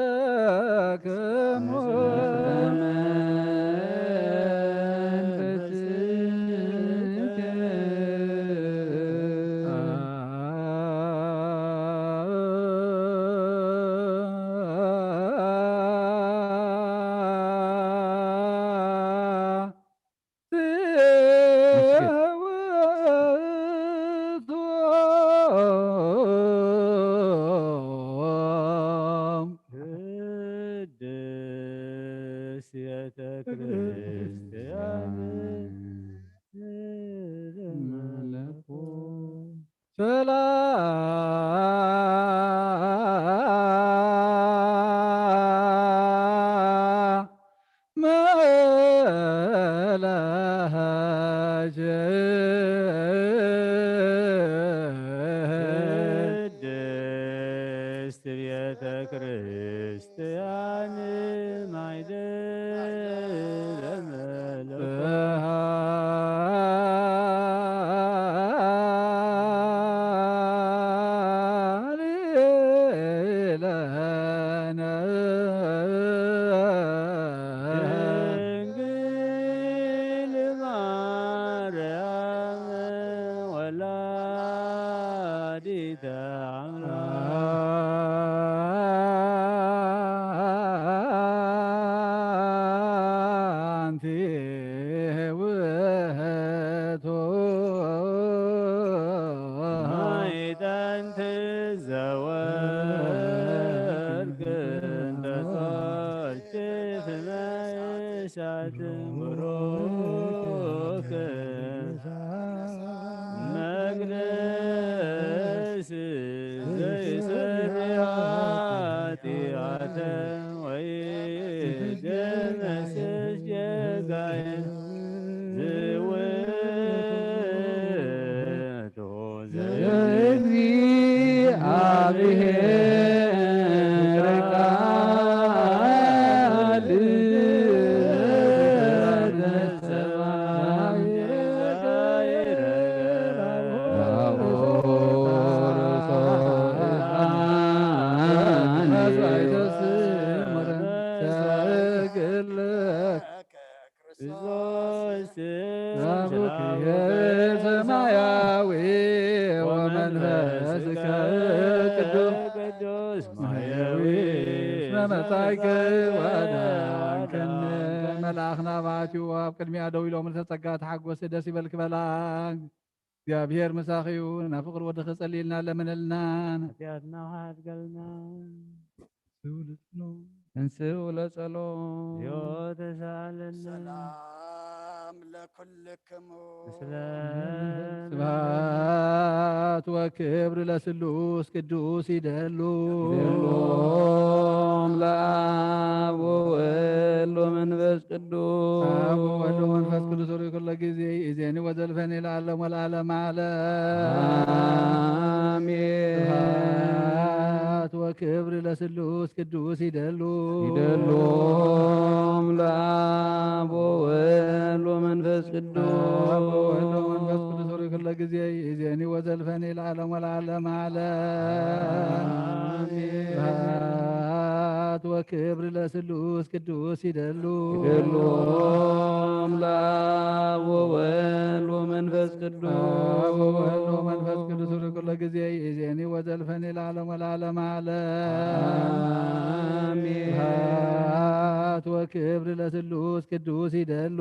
ሰማያዊ ወመንፈስከ ቅዱስ ማያዊ መመጻእከ ወአዳንከነ መልአክና ባትዩ ኣብ ቅድሚያ ደው ኢሎም ንተጸጋ ተሓጐስ ደስ ይበልክ በላክ እግዚአብሔር መሳኺዩ ናብ ፍቅሪ ወድኸ ጸሊልና ለመነልና ኃጢአትና ሓድገልና እንስኡ ለጸሎት ሕይወት ተሳለና ሰላም ሰላም ለኩልክሙ ስብሐት ወክብር ለስሉስ ቅዱስ ይደሉ ይደሎም ለአብ ወወልድ ወመንፈስ ቅዱስ አብ ወወልድ ወመንፈስ ቅዱስ ሆይ ኩለ ጊዜ ኢዜኒ ወዘልፈኒ ለዓለም ወለዓለመ ዓለም አሜን። ስብሐት ወክብር ለስሉስ ቅዱስ ይደሉ ይደሎም ለአብ ወወልድ ወመንፈስ ቅዱስ አብ ወወልድ ወመንፈስ ቅዱስ ሆይ ኩለ ጊዜ ኢዜኒ ወዘልፈኒ ለዓለም ወለዓለመ ዓለም ስብሐት ወክብር ለስሉስ ቅዱስ ይደሉ ይደሎም ለአብ ወወልድ ወመንፈስ ቅዱስ አብ ወወልድ ወመንፈስ ቅዱስ ሆይ ኩለ ጊዜ ኢዜኒ ወዘልፈኒ ለዓለም ወለዓለመ ዓለም ስብሐት ወክብር ለስሉስ ቅዱስ ይደሉ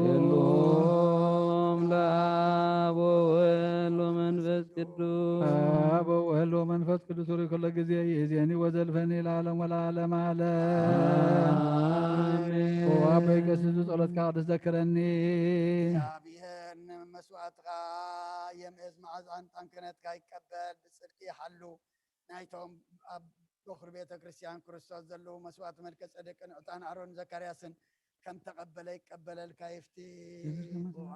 ይደሎም ለአብ ወወልድ ወመንፈስ ቅዱስ አብ ወወልድ ወመንፈስ ቅዱስ ሆይ ኩለ ጊዜ ኢዜኒ ወዘልፈኒ ለዓለም ወለዓለመ ዓለም ወአበይ ቀሲሱ ጸሎትካ ቅዱስ ዘክረኒ እግዚአብሔር መስዋዕትካ የምእዝ መዓዛን ጣንክነትካ ይቀበል ብጽድቂ ይሓሉ ናይቶም ኣብ በኩር ቤተ ክርስቲያን ክርስቶስ ዘለዉ መስዋዕት መልከ ጸደቅን ዕጣን አሮን ዘካርያስን ከም ተቀበለ ይቀበለልካ ይፍቲ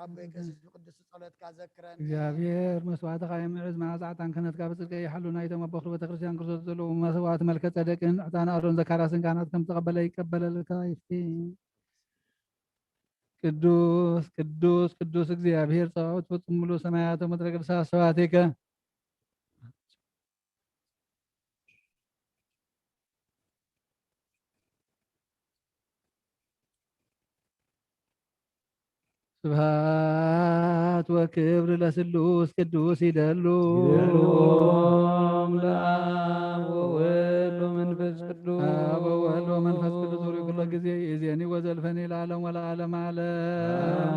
አበይ ቀሲስ ብቅዱስ ጸሎትካ ዘክረን እግዚአብሔር መስዋዕትካ የምዕዝ መዓዛ ጣንክነትካ ብጽድቂ ይሓሉ ናይቶም ኣብ በኩር ቤተ ክርስቲያን ክርስቶስ ዘለዉ መስዋዕት መልከ ጸደቅን ዕጣን አሮን ዘካርያስን ካህናት ከም ተቀበለ ይቀበለልካ ይፍቲ ቅዱስ ቅዱስ ቅዱስ እግዚአብሔር ጸባኦት ፍጹም ሙሉ ሰማያተ ምድረ ቅዱሳት ስብሐቲከ ስብሐት ወክብር ለስሉስ ቅዱስ ይደሉ ይደሎም ለአብ ወወልድ ወመንፈስ ቅዱስ አብ ወወልድ ወመንፈስ ቅዱስ ሆይ ኩለ ጊዜ ኢዜኒ ወዘልፈኒ ለዓለም ወለዓለመ ዓለም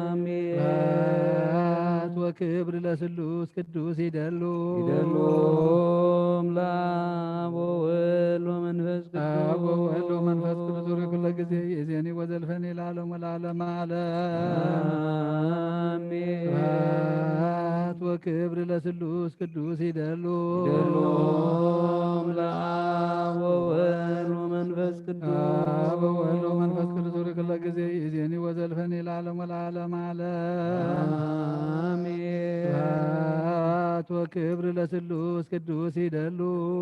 አሜን። ስብሐት ወክብር ለስሉስ ቅዱስ ይደሉ ይደሎም ለአብ ወወልድ ወመንፈስ አብ ቅዱስ ወወልድ ወመንፈስ ቅዱስ ሆይ ኩለ ጊዜ ኢዜኒ ወዘልፈኒ ለዓለም ወለዓለመ ዓለም አሜን። ስብሐት ወክብር ለስሉስ ቅዱስ ይደሉ ይደሎም ለአብ ወወልድ ወመንፈስ ቅዱስ አብ ወወልድ ወመንፈስ ቅዱስ ሆይ ኩለ ጊዜ ኢዜኒ ወዘልፈኒ ለዓለም ወለዓለመ ዓለም አሜን። ስብሐት ወክብር ለስሉስ ቅዱስ ይደሉ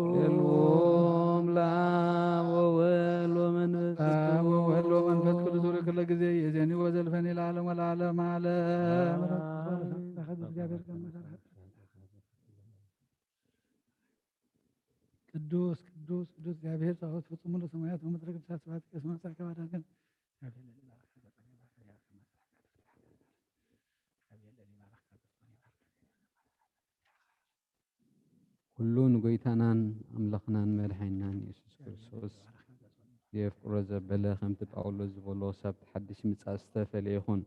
ይደሎም ለአብ ወወልድ ወመንፈስ አብ ቅዱስ ወወልድ ወመንፈስ ቅዱስ ሆይ ኩለ ጊዜ ኢዜኒ ወዘልፈኒ ለዓለም ወለዓለመ ዓለም ቅዱስ ቅዱስ ቅዱስ እግዚአብሔር ጸባኦት ፍጹም ሙሉ ሰማያት ወምድረ ቅዱሳት ስብሐቲከ እስመ መጽአከ ባዳንከን ኩሉ ንጎይታናን ኣምላኽናን መድሓኒናን ኢየሱስ ክርስቶስ የፍቅሮ ዘበለ ከምቲ ጳውሎስ ዝበሎ ሰብ ሓድሽ ምጻእ ዝተፈለየ ይኹን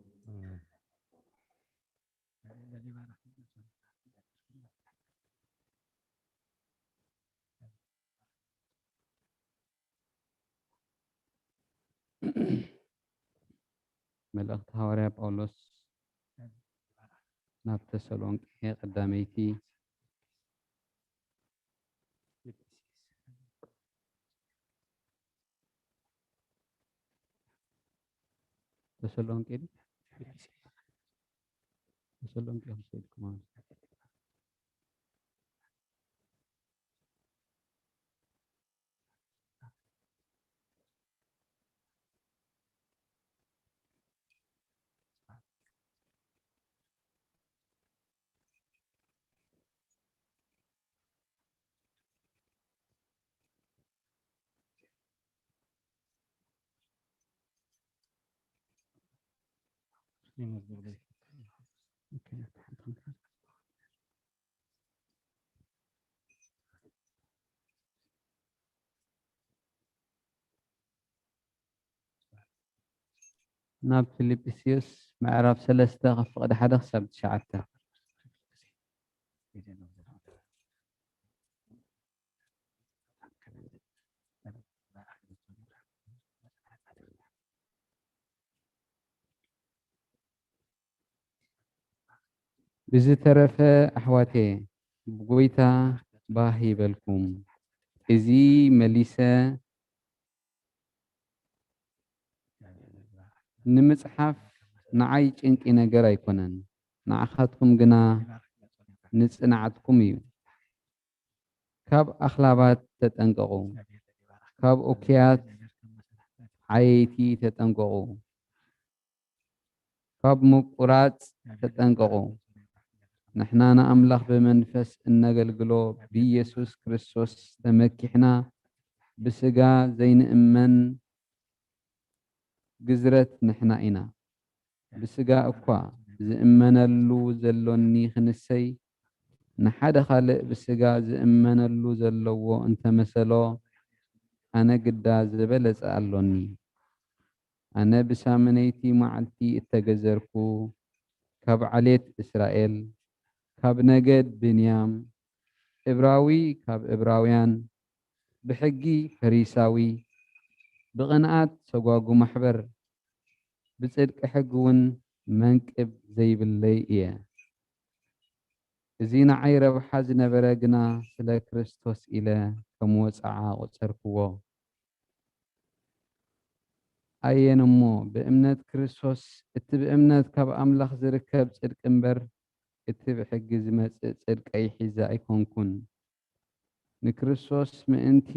መልእኽቲ ሃዋርያ ጳውሎስ ናብ ተሰሎንቄ ቀዳመይቲ ተሰሎንቄ ሆስቴልኩም ናብ ፊልጵስዩስ ምዕራፍ 3 ካብ ፍቅዲ 1 ክሳብ 9 بزترف أحواتي بقويتا باهي بالكم إزي مليسة نمصحف نعي ጭንቂ ነገር ኣይኮነን ንዓኻትኩም ግና ንጽንዓትኩም እዩ ካብ ኣኽላባት ተጠንቀቑ ካብ ኡክያት ዓየይቲ ተጠንቀቑ ካብ ምቁራጽ ተጠንቀቑ ንሕና ንኣምላኽ ብመንፈስ እነገልግሎ ብኢየሱስ ክርስቶስ ተመኪሕና ብስጋ ዘይንእመን ግዝረት ንሕና ኢና ብስጋ እኳ ዝእመነሉ ዘሎኒ ክንሰይ ንሓደ ካልእ ብስጋ ዝእመነሉ ዘለዎ እንተመሰሎ ኣነ ግዳ ዝበለጸ ኣሎኒ ኣነ ብሳምነይቲ መዓልቲ እተገዘርኩ ካብ ዓሌት እስራኤል ካብ ነገድ ብንያም ዕብራዊ ካብ ዕብራውያን ብሕጊ ፈሪሳዊ ብቕንዓት ሰጓጉ ማሕበር ብጽድቂ ሕጊ እውን መንቅብ ዘይብለይ እየ እዚ ንዓይ ረብሓ ዝነበረ ግና ስለ ክርስቶስ ኢለ ከም ወፃዓ ቆጸርክዎ ኣየን እሞ ብእምነት ክርስቶስ እቲ ብእምነት ካብ ኣምላኽ ዝርከብ ጽድቂ እምበር እቲ ብሕጊ ዝመጽእ ጽድቂ ይሒዘ ኣይኮንኩን ንክርስቶስ ምእንቲ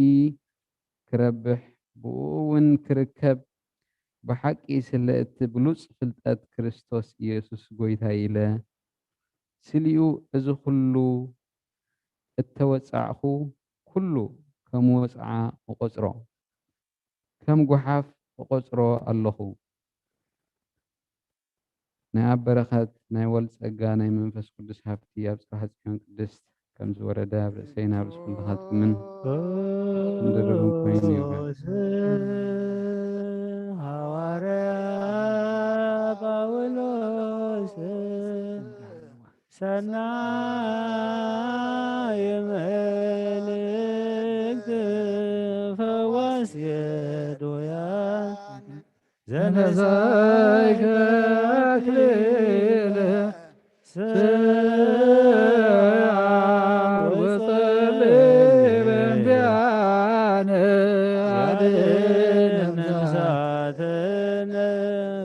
ክረብሕ ብኡ እውን ክርከብ ብሓቂ ስለ እቲ ብሉጽ ፍልጠት ክርስቶስ ኢየሱስ ጐይታ ኢለ ስልዩ እዚ ኩሉ እተወጻዕኹ ኩሉ ከም ወጽዓ እቖጽሮ ከም ጓሓፍ እቖጽሮ ኣለኹ ናይ ኣብ በረኸት ናይ ወልድ ጸጋ ናይ መንፈስ ቅዱስ ሃብቲ ኣብ ጽርሐ ጽዮን ቅድስት ከም ዝወረደ ኣብ ርእሰይና ኣብ ርስኩልኻትኩምን እንደረብን ኮይኑ ይውጋድ ሐዋርያ ጳውሎስ ሰናይ መልእክት ፈዋስ የዶያን ዘነሳይከ አክሊለ ስዓር ወጸልይ በእንቲአነ አድኅን ነፍሳትነ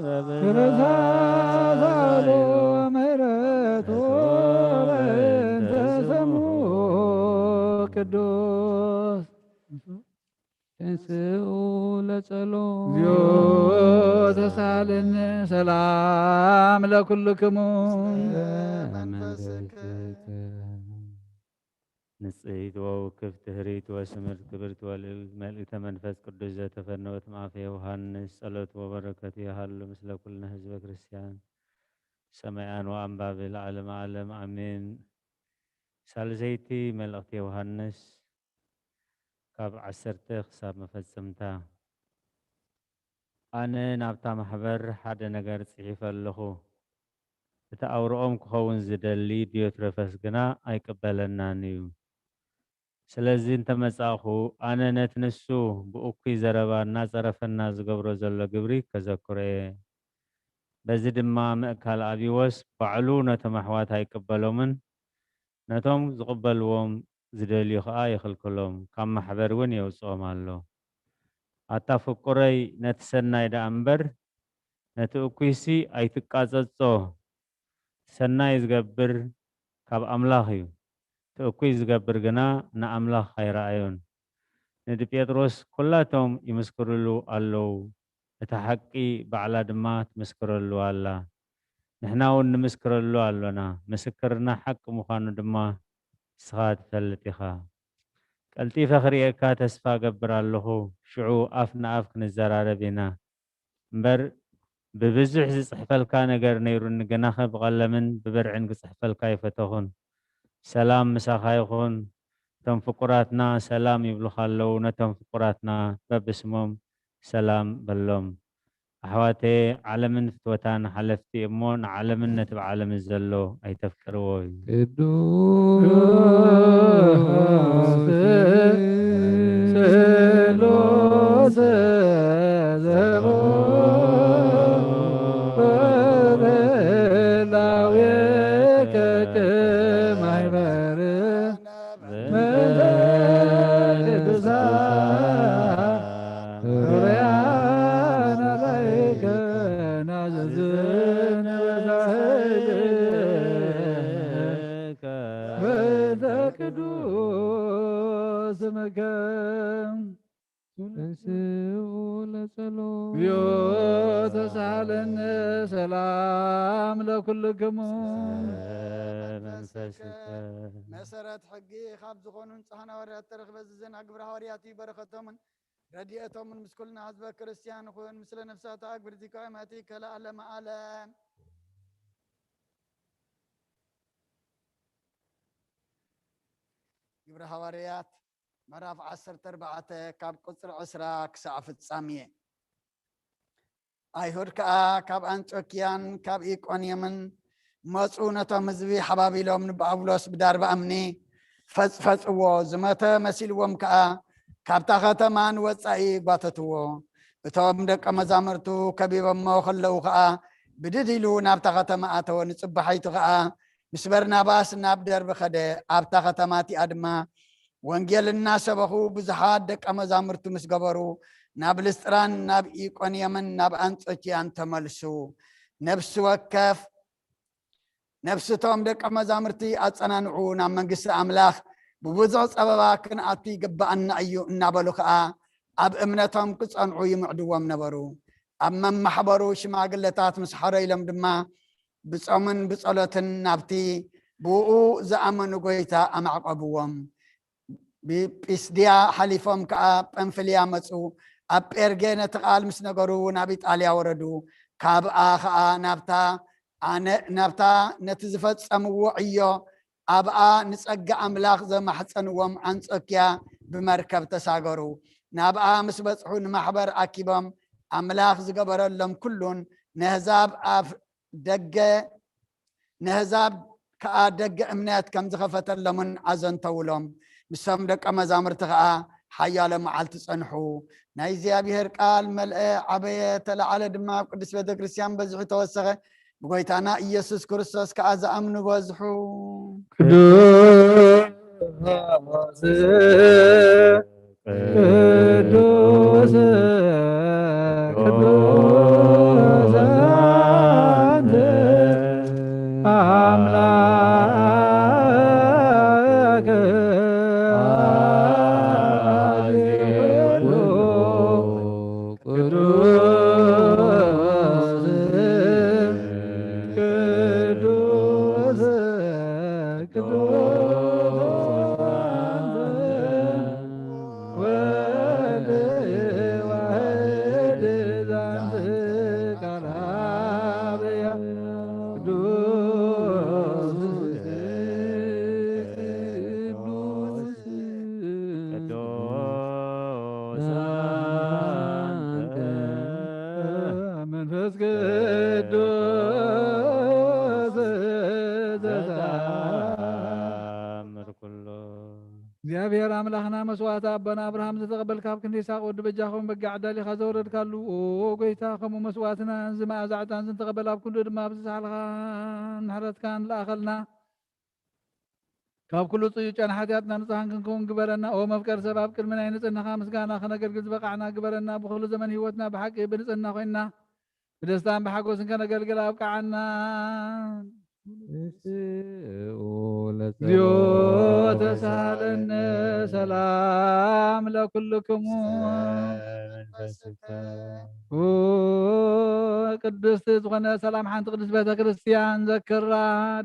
በብርሃኑ ምሕረቱ በእንተ ስሙ ቅዱስ ተንሥኡ ለጸሎት እግዚኦ ተሳለነ ሰላም ለኩልክሙ ንጽሕት ወውክብት ትህሪት ወስምርት ክብርት ወልዕልት መልእክተ መንፈስ ቅዱስ ዘተፈነወት ማፈ ዮሐንስ ጸሎት ወበረከቱ ይሃሉ ምስለ ኩልነ ህዝበ ክርስቲያን ሰማያን ወአንባቢ ለዓለመ ዓለም አሜን። ሳልሰይቲ መልእክቲ ዮሐንስ ካብ 10 ክሳብ መፈጸምታ ኣነ ናብታ ማሕበር ሓደ ነገር ጽሒፈ ኣለኹ እቲ ኣውርኦም ክኸውን ዝደሊ ዲዮትሮፈስ ግና ኣይቅበለናን እዩ ስለዚ እንተመጻእኹ ኣነ ነቲ ንሱ ብእኩይ ዘረባ እናጸረፈና ዝገብሮ ዘሎ ግብሪ ከዘክሮ እየ በዚ ድማ ምእካል ኣብዮስ ባዕሉ ነቶም ኣሕዋት ኣይቅበሎምን ነቶም ዝቕበልዎም ዝደልዩ ከዓ ይኽልክሎም ካብ ማሕበር እውን የውፅኦም ኣሎ ኣታፍቁረይ ነቲ ሰናይ ደኣ እምበር ነቲ እኩይሲ ኣይትቃጸጾ ሰናይ ዝገብር ካብ ኣምላኽ እዩ እቲ እኩይ ዝገብር ግና ንኣምላኽ ኣይረኣዮን ንዲ ጴጥሮስ ኩላቶም ይምስክርሉ ኣለዉ እቲ ሓቂ ባዕላ ድማ ትምስክረሉ ኣላ ንሕና እውን ንምስክረሉ ኣሎና ምስክርና ሓቂ ምዃኑ ድማ ንስኻ ትፈልጥ ኢኻ ቀልጢፈ ክሪኤካ ተስፋ ገብር ኣለኹ ሽዑ ኣፍ ንኣፍ ክንዘራረብ ኢና እምበር ብብዙሕ ዝጽሕፈልካ ነገር ነይሩኒ ግናኸ ብቐለምን ብበርዕን ክጽሕፈልካ ይፈተኹን ሰላም ምሳኻ ይኹን እቶም ፍቁራትና ሰላም ይብሉኻ ኣለዉ ነቶም ፍቁራትና በብስሞም ሰላም በሎም ኣሕዋተየ ዓለምን ፍትወታን ሓለፍቲ እሞ ንዓለምን ነቲ ብዓለምን ዘሎ ኣይተፍቅርዎ እዩ ቅዱስ ዘቦ ስምከ ተንስኡ ለጸሎት እግዚኦ ተሳሃለነ ሰላም ለኩልክሙ መንፈስከ መሰረት ሕጊ ካብ ዝኾኑ ንፅሓና ወርያት ተረኽበ ዝዘና ግብረ ሃዋርያት በረኸቶምን ረድኤቶምን ምስ ኩልና ህዝበ ክርስቲያን ይኹን ምስለ ነፍሳት ግብርቲ ካይማቲ ከለዓለመ ዓለም ግብረ ሃዋርያት ምዕራፍ 14 ካብ ቁፅሪ 20 ክሳብ ፍጻሜ ኣይሁድ ከዓ ካብ አንጾኪያን ካብ ኢቆንዮምን መፁ ነቶም ህዝቢ ሓባቢሎም ንጳውሎስ ብዳርባ እምኒ ፈፅፈፅዎ ዝመተ መሲልዎም ከዓ ካብታ ከተማ ንወፃኢ ጓተትዎ እቶም ደቀ መዛሙርቱ ከቢቦሞ ከለዉ ከዓ ብድድ ኢሉ ናብታ ከተማ ኣተወ ንፅባሓይቱ ከዓ ምስ በርናባስ ናብ ደርቢ ኸደ ኣብታ ከተማ እቲኣ ድማ ወንጌል እናሰበኹ ብዙሓት ደቀ መዛሙርቱ ምስ ገበሩ ናብ ልስጥራን ናብ ኢቆንዮምን ናብ አንጾኪያን ተመልሱ ነብሲ ወከፍ ነፍስቶም ደቀ መዛሙርቲ ኣፀናንዑ ናብ መንግስቲ ኣምላኽ ብብዙሕ ፀበባ ክንኣቱ ይግባአና እዩ እናበሉ ከዓ ኣብ እምነቶም ክፀንዑ ይምዕድዎም ነበሩ ኣብ መማሕበሩ ሽማግለታት ምስ ሓረይሎም ድማ ብፆምን ብፀሎትን ናብቲ ብኡ ዝኣመኑ ጎይታ ኣማዕቀብዎም ብጲስድያ ሓሊፎም ከዓ ጰንፍልያ መፁ ኣብ ጴርጌ ነቲ ቃል ምስ ነገሩ ናብ ኢጣልያ ወረዱ ካብኣ ከዓ ናብታ ነቲ ዝፈፀምዎ ዕዮ ኣብኣ ንፀጋ ኣምላኽ ዘማሕፀንዎም አንጾኪያ ብመርከብ ተሳገሩ ናብኣ ምስ በፅሑ ንማሕበር ኣኪቦም ኣምላኽ ዝገበረሎም ኩሉን ንህዛብ ከዓ ደገ እምነት ከም ዝኸፈተሎምን ኣዘንተውሎም ንሶም ደቀ መዛሙርቲ ከዓ ሓያሎ መዓልቲ ፀንሑ ናይ እግዚኣብሔር ቃል መልአ ዓበየ ተለዓለ ድማ ቅዱስ ቤተክርስቲያን በዝሑ ተወሰኸ ብጎይታና ኢየሱስ ክርስቶስ ከዓ ዝኣምኑ በዝሑ ቅዱስ አምላክ እግዚአብሔር አምላክና መስዋዕት አበና አብርሃም ዝተቀበል ካብ ክንዲ ይስሐቅ ወዲ በጃኹም በጋ ዓዳሊኻ ዘወረድካሉ ጎይታ ከምኡ መስዋዕትና ዝመዓዛዕታን ዝተቀበል ኣብ ኩሉ ድማ ብዝሳልኻ ምሕረትካን ለኣኸልና ካብ ኩሉ ፅዩ ጨና ሓጢኣትና ንፅሃን ክንከውን ግበረና ኦ መፍቀር ሰብ ኣብ ቅድሚ ናይ ንፅህናኻ ምስጋና ከነገልግል ዝበቃዕና ግበረና ብኩሉ ዘመን ሂወትና ብሓቂ ብንፅህና ኮይና ብደስታን ብሓጎስን ከነገልግል ኣብቃዓና እግዚኦ ተሳሃለነ ሰላም ለኩልክሙ ቅድስቲ ዝኾነ ሰላም ሓንቲ ቅድስት ቤተክርስቲያን ዘክራ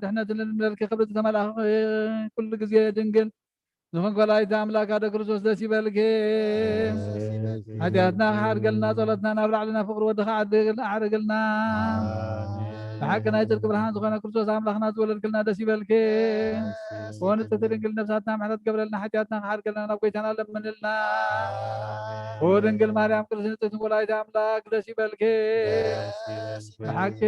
ድሕነትን ልምለልኪ ክብሪ ዝተመልአ ኩሉ ግዜ ድንግል ዝኾንክ ወላዲተ ኣምላክ ኣደ ክርስቶስ ደስ ይበልኪ ሓጢኣትና ሓድገልና ጸሎትና ናብ ላዕልና ፍቅሪ ወድኻ ኣዕርግልና ብሓቂ ናይ ጽድቂ ብርሃን ዝኾነ ክርስቶስ ኣምላኽና ዝወለድክልና ደስ ይበልኪ ወንጽሕቲ ድንግል ነብሳትና ምሕረት ገብረልና ሓጢኣትና ሓድገልና ናብ ጎይታና ለምንልና ድንግል ማርያም ቅድስት ንጽሕቲ ወላዲተ ኣምላክ ደስ ይበልኪ ብሓቂ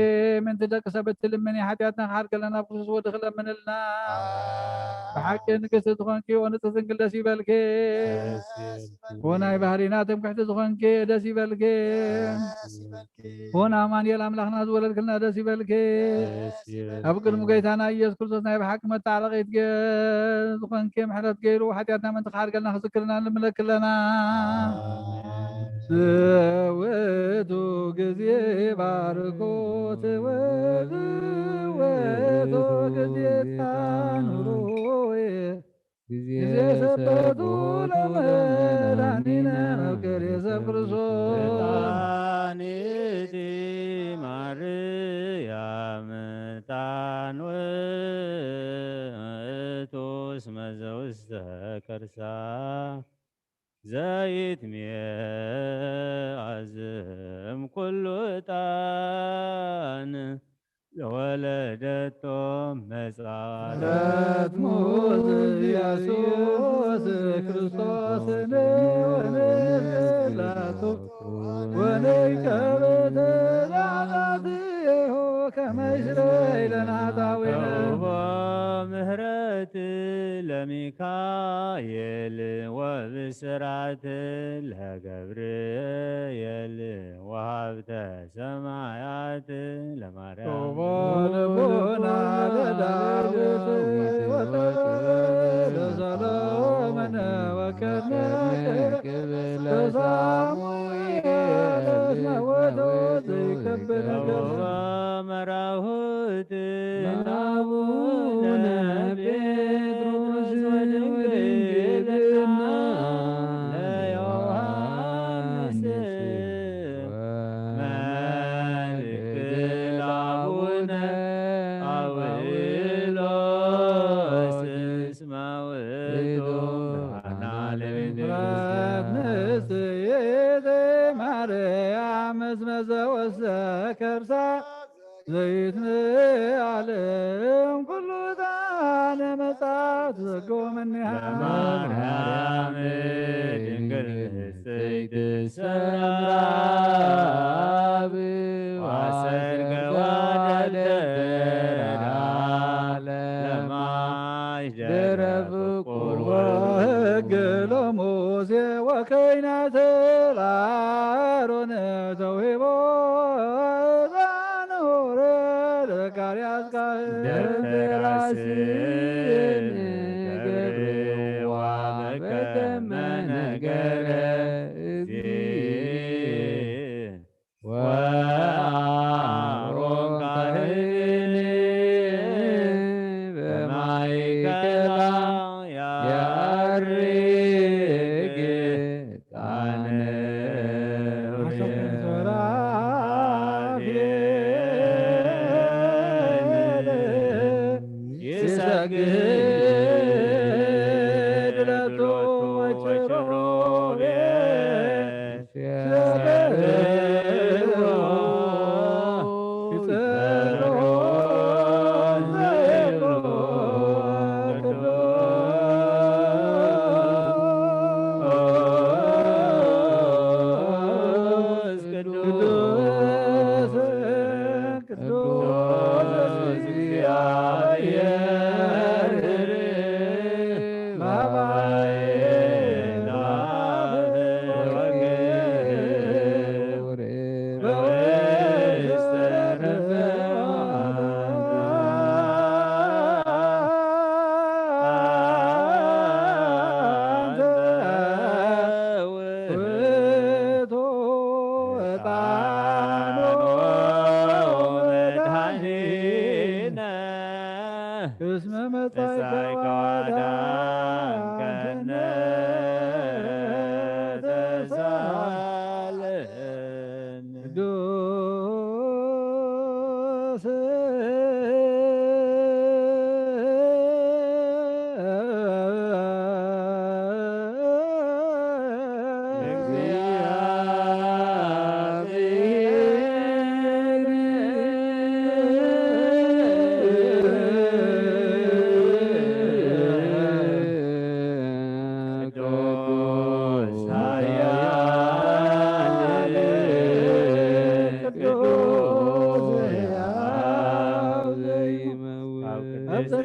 ምንቲ ደቂ ሰብ እትልምኒ ሓጢኣትና ሓድገልና ናብ ክርስቶስ ወድኽ ለምንልና ብሓቂ ንግስቲ ዝኾንኪ ወንጽሕቲ ድንግል ደስ ይበልኪ ወናይ ባህሪና ትምክሕቲ ዝኾንኪ ደስ ይበልኪ ወና ኣማኑኤል ኣምላኽና ዝወለድክልና ደስ ይበልኪ ኣብ ቅድሚ ጎይታና ኢየሱስ ክርስቶስ ናይ ብሓቂ መታዓለቒት ዝኾንኪ ምሕረት ገይሩ ሓጢኣትና ምንቲ ሓድገልና ክዝክርና ንምለክ ኣለና ዘወቱ ግዜ ባርኮት ወዘወቱ ግዜ ታኑሮ ጊዜ ጊዜ ሰበቱ ለመድኃኒነ መፍቀሬ ሰብ ክርስቶስ ዕጣኒቲ ማርያም ዕጣን ውእቱ እስመ ዘውስተ ከርሳ ዘይትሜአዝም ኩሉ ዕጣን ዘወለደቶ ረት ሙት ኢየሱስ ክርስቶስ ወንስላቱ ወነይከብት ላቃትሁ ከመይስረይ ለናታዊነ ምህረት ለሚካኤል ወብስራት ለገብርኤል ወሀብተ ሰማያት ለማርያም ልቡና ለዳዊት ለሰሎሞን ወከርነክ ለሳሙኤል ወዶት ይከብር መራሁት አቡነ ጴጥሮስ ወድንግልና ለዮሐንስ መልእክት ለአቡነ አውሎስ እስመ ውእቱ ብርሃነ ለቤተ ንጽሕት ማርያም እስመ ዘወስተ ከርሳ ዘይትምዓለም ኩሉ ዕጣነ መጻት ዘጎመኒሃ ማርያም ድንግል ንጽሕት ሰምራብ ዋሰርገ ዋደደራ ለማይደረ ፍቁር ወሕግ ለሙሴ ወከይናት ለአሮን ተውሂቦ ዛኑረ ለዘካርያስ ካህን ደብተራስን ገብርዋ በከመ ነገረ እግዚእ ወአሮን ካህን በማእከላ ያርግ ቃነ ይሰግድ ለቱ ወችሮቤል እስመ መጻእከ ወአዳንከነ ተሳለን ቅዱስ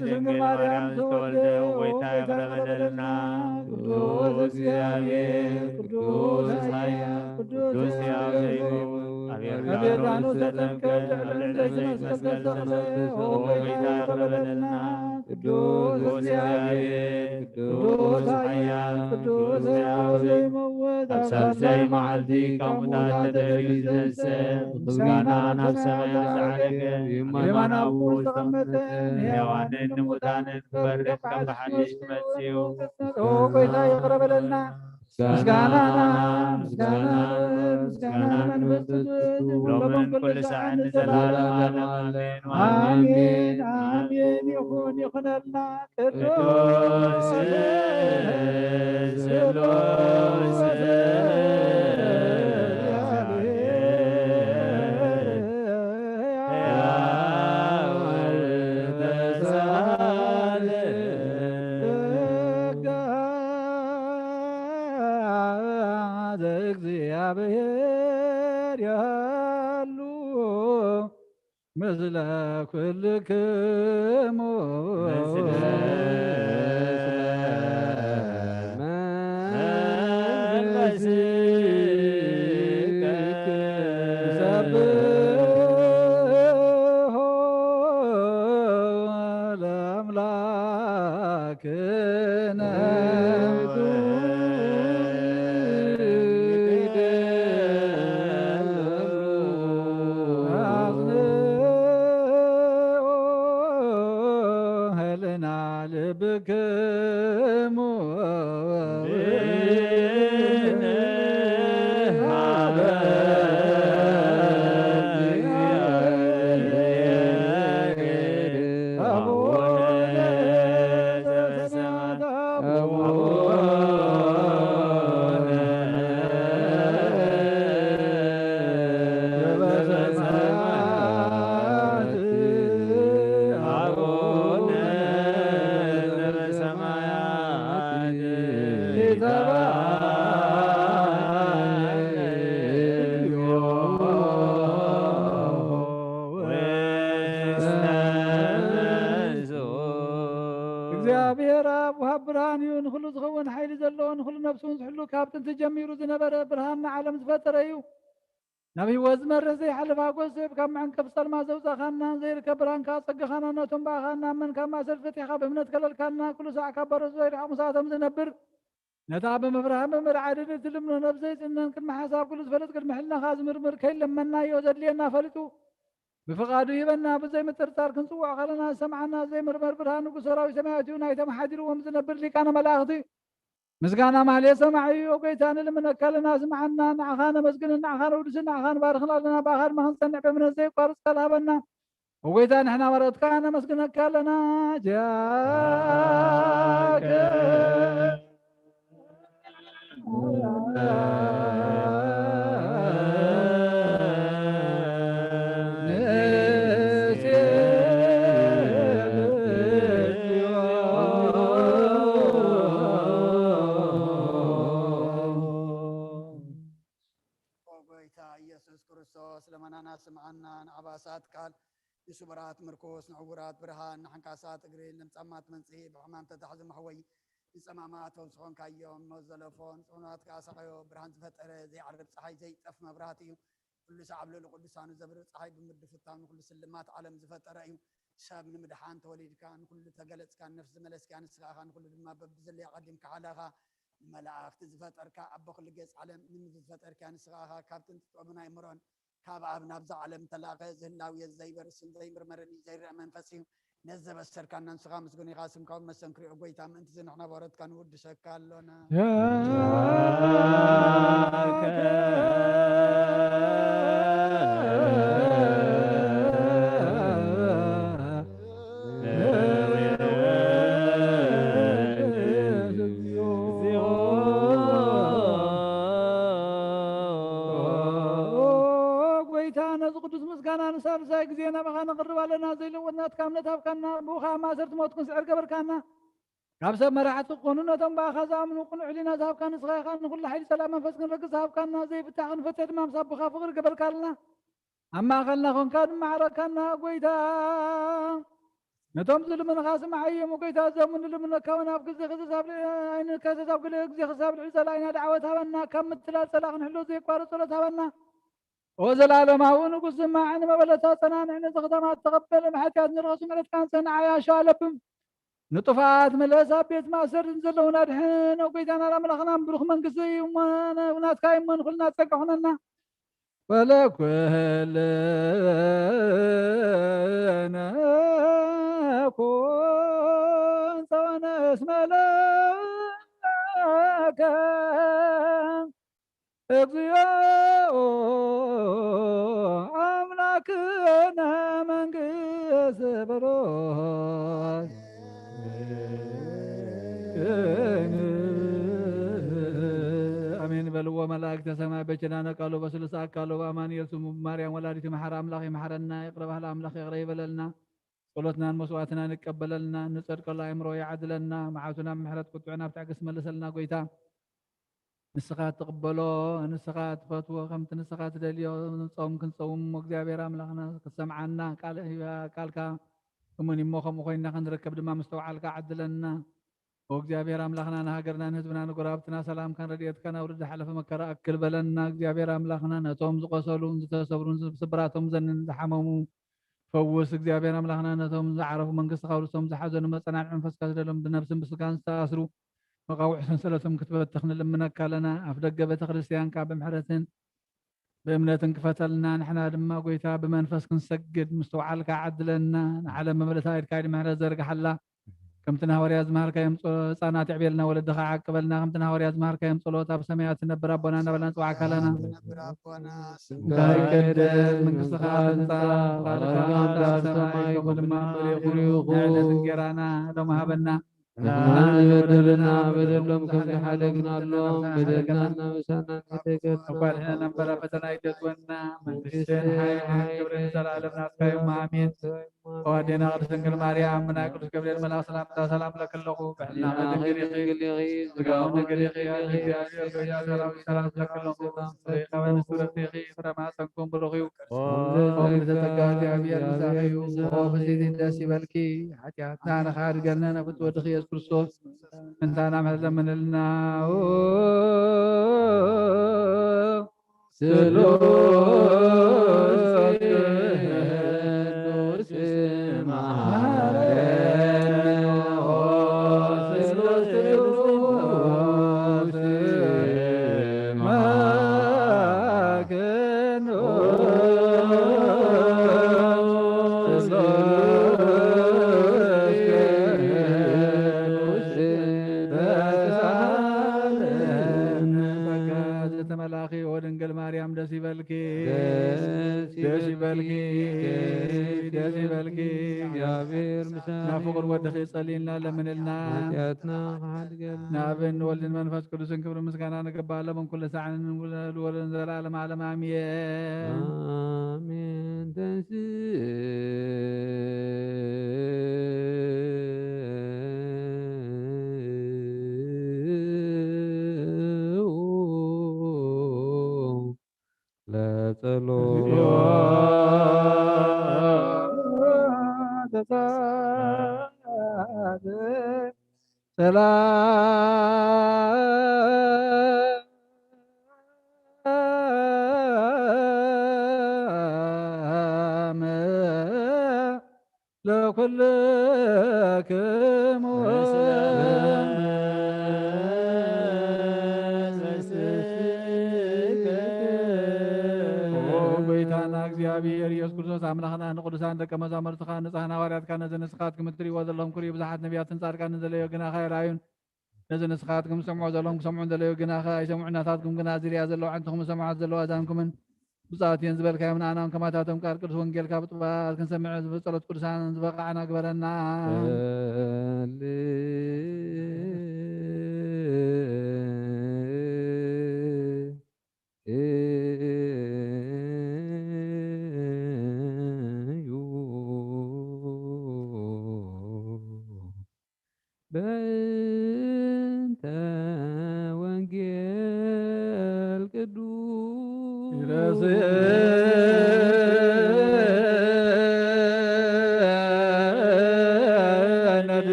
ድንግል ማርያም ተወልደ ወይታ ያብረበለልና ቅዱስ እግዚአብሔር ቅዱስ ኃያል ቅዱስ ሕያው ዘይኑር አቤርጋኖስ ተጠምቀ ለዕለተ መስቀል ተሰቅለ ወይታ ያብረበለልና ቅዱስ ቅዱስ እግዚአብሔር ቅዱስ ኃያል ቅዱስ ሕያው ዘይመውት ኣብ ሳልሳይ መዓልቲ ካብ ሙታን ተለይዩ ዝነስእ ምስጋና ናብ ሰማይ ዝዓረገ የማናዊ ዝተቐመጠ ሕያዋንን ንሙታንን ክፈርድ ከም ብሓድሽ መጺኡ ጎይታ ይቅር በለና። ምስጋናና መንፈስ ቅዱስ ሎምን ኩሉ ሰዓት ንዘለዓለም አሜን አሜን ይሁነልና። ቅዱስ ስሉስ እግዚአብሔር ያሉ ምስለ ኩልክሙ ሰብሖ ለአምላክነ ልብክሙ እግዚአብሔር አብ ወሃብ ብርሃን እዩ። ንኩሉ ዝኸውን ሓይሊ ዘለዎ ንኩሉ ነብሱን ዝሕሉ ካብ ጥንቲ ጀሚሩ ዝነበረ ብርሃን ንዓለም ዝፈጠረ እዩ። ናብ ህይወት ዝመርሕ ዘይሓልፍ ሓጎስ ዝህብ ካብ መዕንቀፍ ጸልማ ዘውፃእኻና ዘይርከብ ብርሃንካ ፀጊኻና ነቶም በኣኻና መን ካብ ማእሰር ፈቲሕኻ ብእምነት ከለልካልና ኩሉ ሰዕ ካብ በረሱ ዘይረሓቑ ሰዓቶም ዝነብር ነታ ብምፍራህን ብምርዓድን እትልምኖ ነብዘ ይፅነን ቅድሚ ሓሳብ ኩሉ ዝፈለጥ ቅድሚ ሕልናኻ ዝምርምር ከይለመናዮ ዘድልየና ፈሊጡ ብፍቃዱ ይበና ብዘይ ምጥርጣር ክንፅዋዕ ከለና ሰምዓና ዘይምርመር ብርሃን ንጉሥ ሰራዊት ሰማያት እዩ ናይቶም ሓዲርዎም ዝነብር ሊቃነ መላእኽቲ ምስጋና ማህሌ ሰማዕ እዩ። ጌታ ንልምነካ ኣለና ስምዓና ንዓኻ ነመስግንን ንዓኻ ነውድስን ንዓኻ ንባርኽን ኣለና ባኻ ድማ ክንፀንዕ ብእምነት ዘይቋርፅ ቃል ሃበና ወጌታ ንሕና መረጥካ ነመስግነካ ኣለና ጃገ ስምዓና ንዓባሳት ቃል ንሱበራት ምርኮስ ንዕውራት ብርሃን ንሓንካሳት እግሪ ለምጻማት መንጽሂ ብሕማም ተታሕዚ መሕወይ ንጸማማቶም ዝኾንካዮም መዘለፎን ጽኑዓት ከኣሰቐዮ ብርሃን ዝፈጠረ ዘይዓርብ ፀሓይ ዘይጠፍ መብራህቲ እዩ ኩሉ ሰዓብ ልዕሊ ቅዱሳኑ ዘብርህ ፀሓይ ብምድፍታው ንኩሉ ስልማት ዓለም ዝፈጠረ እዩ ሰብ ንምድሓን ተወሊድካ ንኩሉ ተገለጽካ ነፍሲ ዝመለስካ ንስኻኻ ንኩሉ ድማ በብዘለየ ቀዲምካ ሓላኻ ንመላእኽቲ ዝፈጠርካ ኣቦ ኩሉ ገጽ ዓለም ንምድሪ ዝፈጠርካ ንስኻኻ ካብ ጥንቲ ጥበብና ይምሮን ካብ ኣብ ናብዛ ዓለም ተላኸ ዝህላውየ ዘይበርስን ዘይምርመርን ዘይርአ መንፈስ እዩ ነዘበሰርከና ንስኻ ምስጉን ኢኻ ስምካዊ መሰንክሪኦ ጎይታ ምእንቲ ዝንሕና በረትካ ንውድሰካ ኣሎና ሳልሳይ ጊዜ ናባኻ ነቕርብ ኣለና ዘይለወጥናትካ እምነት ሃብካና ብኡኻ ማእሰርቲ ሞት ክንስዕር ገበርካና ካብ ሰብ መራሕቲ ክኾኑ ነቶም በኣኻ ዝኣምኑ ቅኑዕ ሕሊና ዝሃብካ ንስኻ ኢኻ ንኩሉ ሓይሊ ሰላም መንፈስ ክንረግዝ ሃብካና ዘይፍታሕ ክንፈትሕ ድማ ምሳብ ብኻ ፍቕሪ ገበርካ ኣለና ኣብ ማእኸልና ኮንካ ድማዕረካና ጎይታ ነቶም ዝልምንኻ ስምዓዮም ጎይታ ዘሙን ልምነካ እውን ኣብ ግዜ ክዝሳብ ዓይንከዘት ኣብ ግለ ግዜ ክሳብ ልዕሊ ፀላኢና ዳዕወት ሃበና ካብ ምትላል ፀላቕ ንሕሎ ዘይቋረፅ ጸሎት ሃበና ወዘላለማዊ ንጉሥ ስማዕን መበለታ ፀናንዕን እዚ ኽተማ ተቐበለ ማሕትያት ንርኸሱ ምዕረትካን ፀንዓ ያሻ ኣለብም نطفات ملاسا بيت ما سر نزلونا دحين وقيتنا لملخنا بروخ من قصي وناس كاين من خلنا تسقحنا ولا كل نكون سوانا اسم لك اغزياء أملاكنا من قيس بروح امين بلو ملائكة سماء بجنانا قالوا بسلساء قالوا امان يرسم مريم ولادتي محر املاخ محرنا يقرب اهل املاخ يغريب لنا صلوتنا مسواتنا نقبل لنا نصدق الله امرو يعدلنا معاتنا محرت قطعنا بتعقس ملسلنا قويتا نسخات تقبلو نسخات فتوى خمت نسخات دليو نصوم كنصوم እግዚአብሔር املاخنا كسمعنا قالك ومن يموخم وخينا خنركب دما مستوعالك عدلنا وእግዚአብሔር አምላክና ንሃገርና ንህዝብና ንጎራብትና ሰላም ካን ረድኤትካን አውርድ ሓለፈ መከራ ኣክል በለና እግዚአብሔር አምላክና ነቶም ዝቆሰሉን ዝተሰብሩን ስብራቶም ዘንን ዝሓመሙ ፈውስ እግዚአብሔር አምላክና ነቶም ዝዓረፉ መንግስቲ ካውርሶም ዝሓዘኑ መፀናዕዒ መንፈስካ ዝደሎም ብነብስን ብስጋን ዝተኣስሩ መቃውዕ ሰንሰለቶም ክትበትኽ ንልምነካ ኣለና ኣፍ ደገ ቤተ ክርስቲያንካ ብምሕረትን بأمنة كفتلنا نحن دما قويتا بمنفس كنسجد مستوعالك عدلنا على مملتها الكايد مهلا زرق حلا كم تنهور يا زمهر كيم صانات عبيلنا ولد خاعك قبلنا كم تنهور يا زمهر كيم صلوتا بسميات نبر ربنا نبلنا توعك لنا كايد من قصخات انت خالقات السماء ولما يخريوخو نعلة لو مهبنا بدلنا بدلهم كم حلقنا اللهم بدلنا مسانا نتكلم وقال هنا نبلا فتنا يدتونا من تشين حي كبرين سال عالمنا تكايم آمين وادينا غرسن كل مريم من أكل كبرين ملا سلام لك اللقو بحنا نقريقي زقاهم نقريقي يا سلام لك اللقو قوان سورة تيقي فرما سنكم بلغيو ومن تتقاضي عبير مساحيو وفزيد الداسي بالكي حتى نحن خارجنا نفت ودخيص كريستوس انت نعمل من لنا سلوس ودنقل مريم دسي بالكي دسي بالكي دسي بالكي يا بير مساء نافقر ودخي صلينا لمن لنا حياتنا نابن ولد منفس كل سن كبر مسكانا نقبال من كل ساعة ولد العالم عالم آمين آمين تنسي لا سلام لكلكم እግዚአብሔር ኢየሱስ ክርስቶስ አምላክና ንቅዱሳን ደቀ መዛሙርትካ ንጽሕና ሐዋርያትካ ነዚ ንስኻትኩም እትሪእዎ ዘለኹም ክሪኡ ብዙሓት ነቢያትን ጻድቃንን ዘለዮ ግናኸ ይርአዩን ነዚ ንስኻትኩም ክሰምዑ ዘለኹም ክሰምዑን ዘለዮ ግናኸ ኣይሰምዑ ናታትኩም ግና ዝርያ ዘለዉ ዓንትኹም ሰማዓት ዘለዋ ኣዛንኩምን ብፅኣት እየን ዝበልካዮም ንኣናም ከማታቶም ቃል ቅዱስ ወንጌልካ ብጥባት ክንሰምዕ ብጸሎት ቅዱሳን ዝበቃዕና ግበረና በእንተ ወንጌል ቅዱስ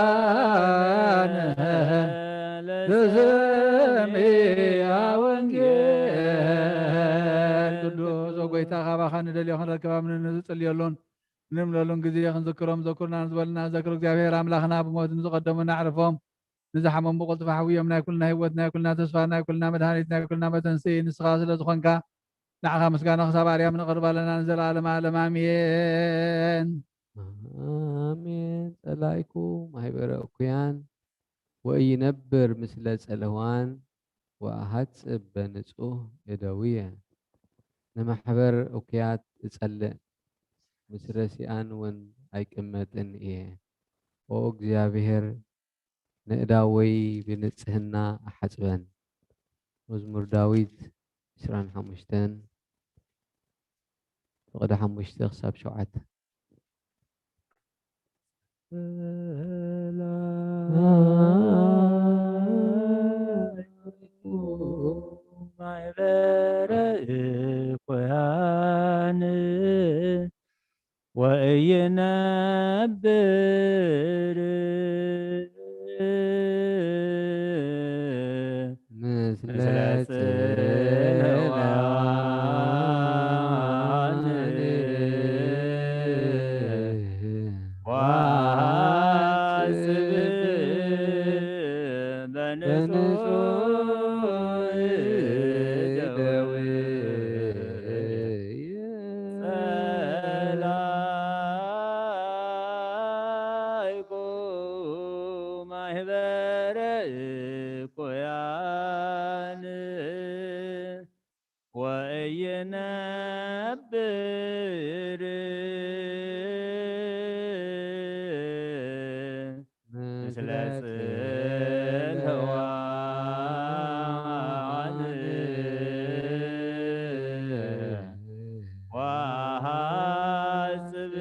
ለዋነ ለሰሚዐ ወንጌል ቅዱስ ወጎይታ ካባኻ ንደልዮ ክንረክባ ምን ንጽልየሎን نمللون جزية نذكرهم ذكرنا نزولنا ذكر እግዚአብሔር أملاخنا بموت نقدم نعرفهم نزحمهم بقلت فحويهم كلنا هوتنا كلنا تسفانا كلنا مدهانيتنا كلنا متنسي نسخاس لزخنك نعخا مسكانا خساب عريا من قرب لنا نزل عالم عالم آمين آمين سلايكو ማህበረ እኩያን ወይነብር ምስለ ጸለዋን ወአሐጽብ በንጹህ እደውየ ንማሕበር እኩያት እጸልእ ምስ ረሲኣን እውን ኣይቅመጥን እየ ኦ እግዚአብሔር ንእዳወይ ብንጽህና ኣሓጽበን መዝሙር ዳዊት 25 فقد 5 ክሳብ 7 ማሕበረ እኩያን ወኢይነብር ምስለ ጽልዋን ወአሐጽብ በንጹህ እደውየ ጸላይኩ ማሕበረ እኩያን ወኢይነብር ምስለ ጽልዋን ወአሐጽብ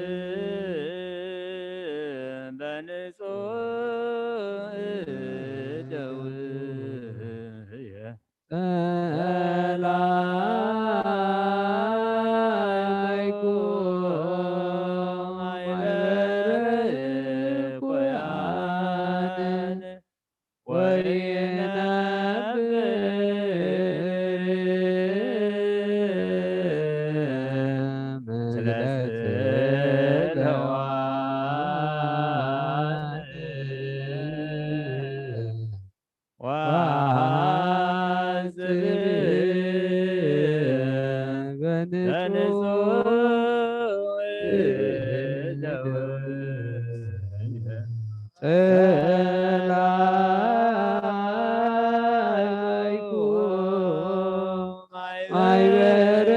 በንጹህ እደውየ ጸላይኩ ማሕበረ እኩያን ወኢይነብር ምስለ ጽልዋን ወአሐጽብ በንጹህ እደውየ ጸላይኩ ማሕበረ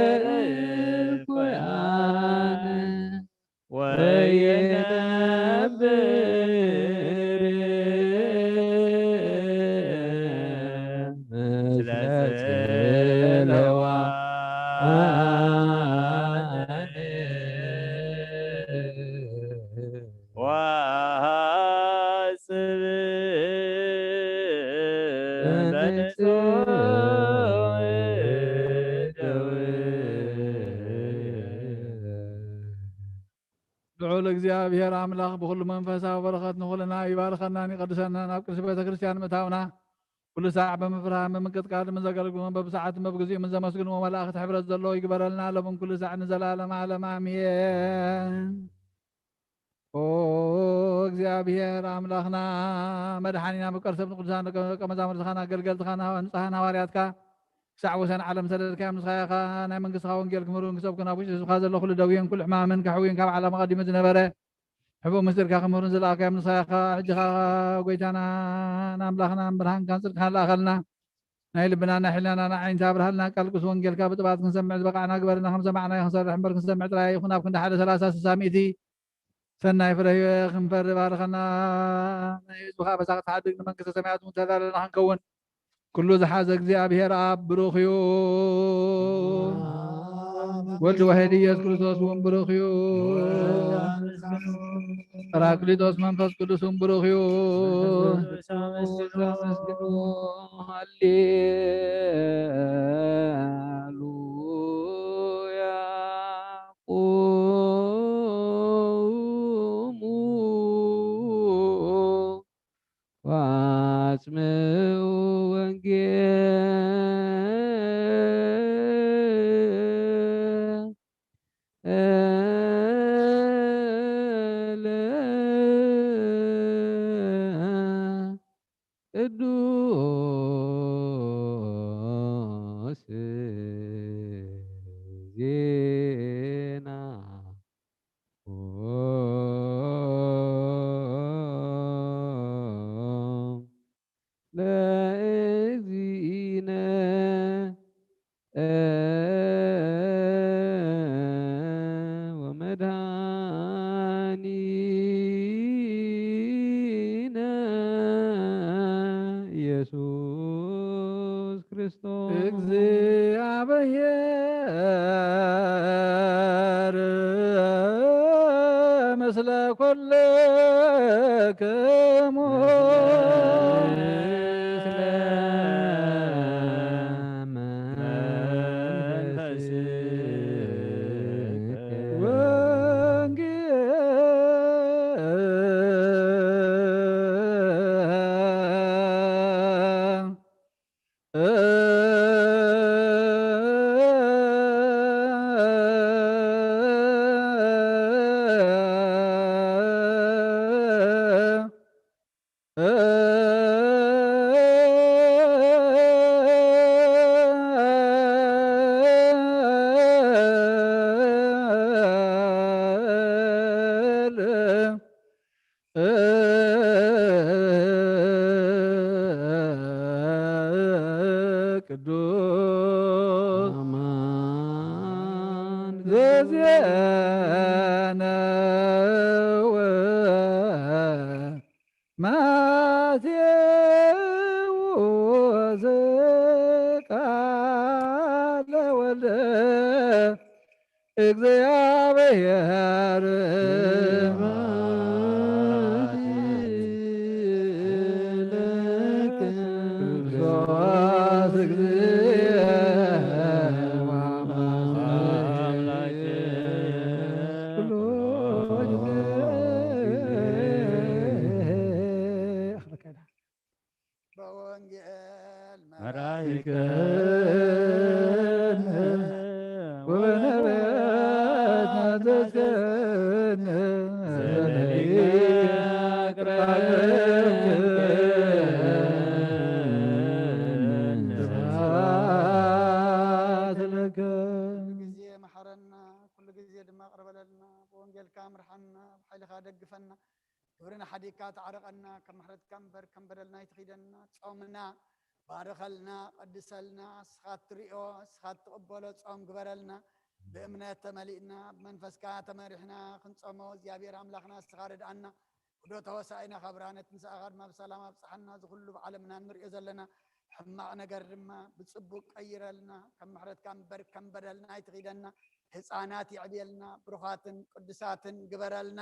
እኩያን ወኢይነብር ምስለ ጽልዋን ወአሐጽብ በንጹህ እደውየ ልዑል እግዚአብሔር አምላክ ብኩሉ መንፈሳዊ በረኸት ንኹልና ይባርከናን ይቀድሰናን ኣብ ቅድሲ ቤተ ክርስቲያን ምእታውና ኩሉ ሰዓት ብምፍራህን ብምቅጥቃጥን ዘገልግሉን በብሰዓትን በብግዚኡን ዘመስግንዎ መላእክቲ ሕብረት ዘለዎ ይግበረልና ሎምን ኩሉ ሰዓት ንዘላለም ዓለም አሜን። ኦ እግዚአብሔር አምላክና መድሓኒና መቀርሰብ ንቅዱሳን ደቀ መዛሙርትኻ ኣገልገልትኻ ንፃሃን ሃዋርያትካ ክሳዕ ወሰን ዓለም ሰደድካዮም ንስኻ ኢኻ ናይ መንግስትኻ ወንጌል ክምሩን ክሰብኩን ኣብ ውሽጢ ህዝብካ ዘሎ ኩሉ ደውየን ኩሉ ሕማምን ካሕውየን ካብ ዓለም ቀዲሙ ዝነበረ ሕቡእ ምስጢርካ ክምሩን ዝለኣካዮም ንስኻ ኢኻ ሕጂኻ ጎይታና ኣምላኽና ብርሃንካን ፅድቅካን ዝለኣኸልና ናይ ልብና ናይ ሕሊናና ናይ ዓይንታ ብርሃልና ቃል ቅዱስ ወንጌልካ ብጥባት ክንሰምዕ ዝበቃዕና ግበረና ከም ሰማዕና ክንሰርሕ እምበር ክንሰምዕ ጥራይ ይኹን ኣብ ክንዲ 1 30 60 ሚእቲ ሰናይ ፍረ ክንፈሪ ባርከና ናይ ህዝብካ በሳቅ ተሓድግ ንመንግስተ ሰማያት እውን ተዳለልና ክንከውን ኩሉ ዝሓዘ እግዚአብሔር ኣብ ብሩኽ እዩ ወልድ ዋሕድ ኢየሱስ ክርስቶስ እውን ብሩኽ እዩ ጰራቅሊጦስ መንፈስ ቅዱስ እውን ብሩኽ እዩ ሃሌሉያ ቁሙ ዋጽምዑ ወንጌል ቅዱስ ዜና ለእግዚእነ ወመድኃኒነ ኢየሱስ ክርስቶስ እግዚአብሔር ምስለ ኩልክሙ ቅዱስ አማን ዘዜነው ማቴዎስ ቃለ ወልደ እግዚአብሔር ክርስቶስ በወንጌል መራይከነ ወበነቢያት ናዘዝከነ ስብሐት ለከ ጊዜ መሐረና ኩሉ ጊዜ ድማ ቅርበለልና በወንጌልካ ምርሐና ብሓይልካ ደግፈና ግብርና ሓዲካ ተዓረቀና ከም ምሕረትካ እምበር ከም በደልና ይትኺደና ጾምና ባረኸልና ቀድሰልና እስኻ ትሪኦ እስኻ ትቕበሎ ጾም ግበረልና ብእምነት ተመሊእና ብመንፈስካ ተመሪሕና ክንጾሞ እግዚኣብሔር ኣምላኽና እስኻ ርድኣና ወዶ ተወሳኢና ካብ ብርሃነት ንስኣኻ ድማ ብሰላም ኣብፅሓና ዝኩሉ ብዓለምና ንሪኦ ዘለና ሕማቕ ነገር ድማ ብፅቡቅ ቀይረልና ከም ምሕረትካ እምበር ከም በደልና ይትኺደና ህፃናት ይዕብየልና ብሩኻትን ቅዱሳትን ግበረልና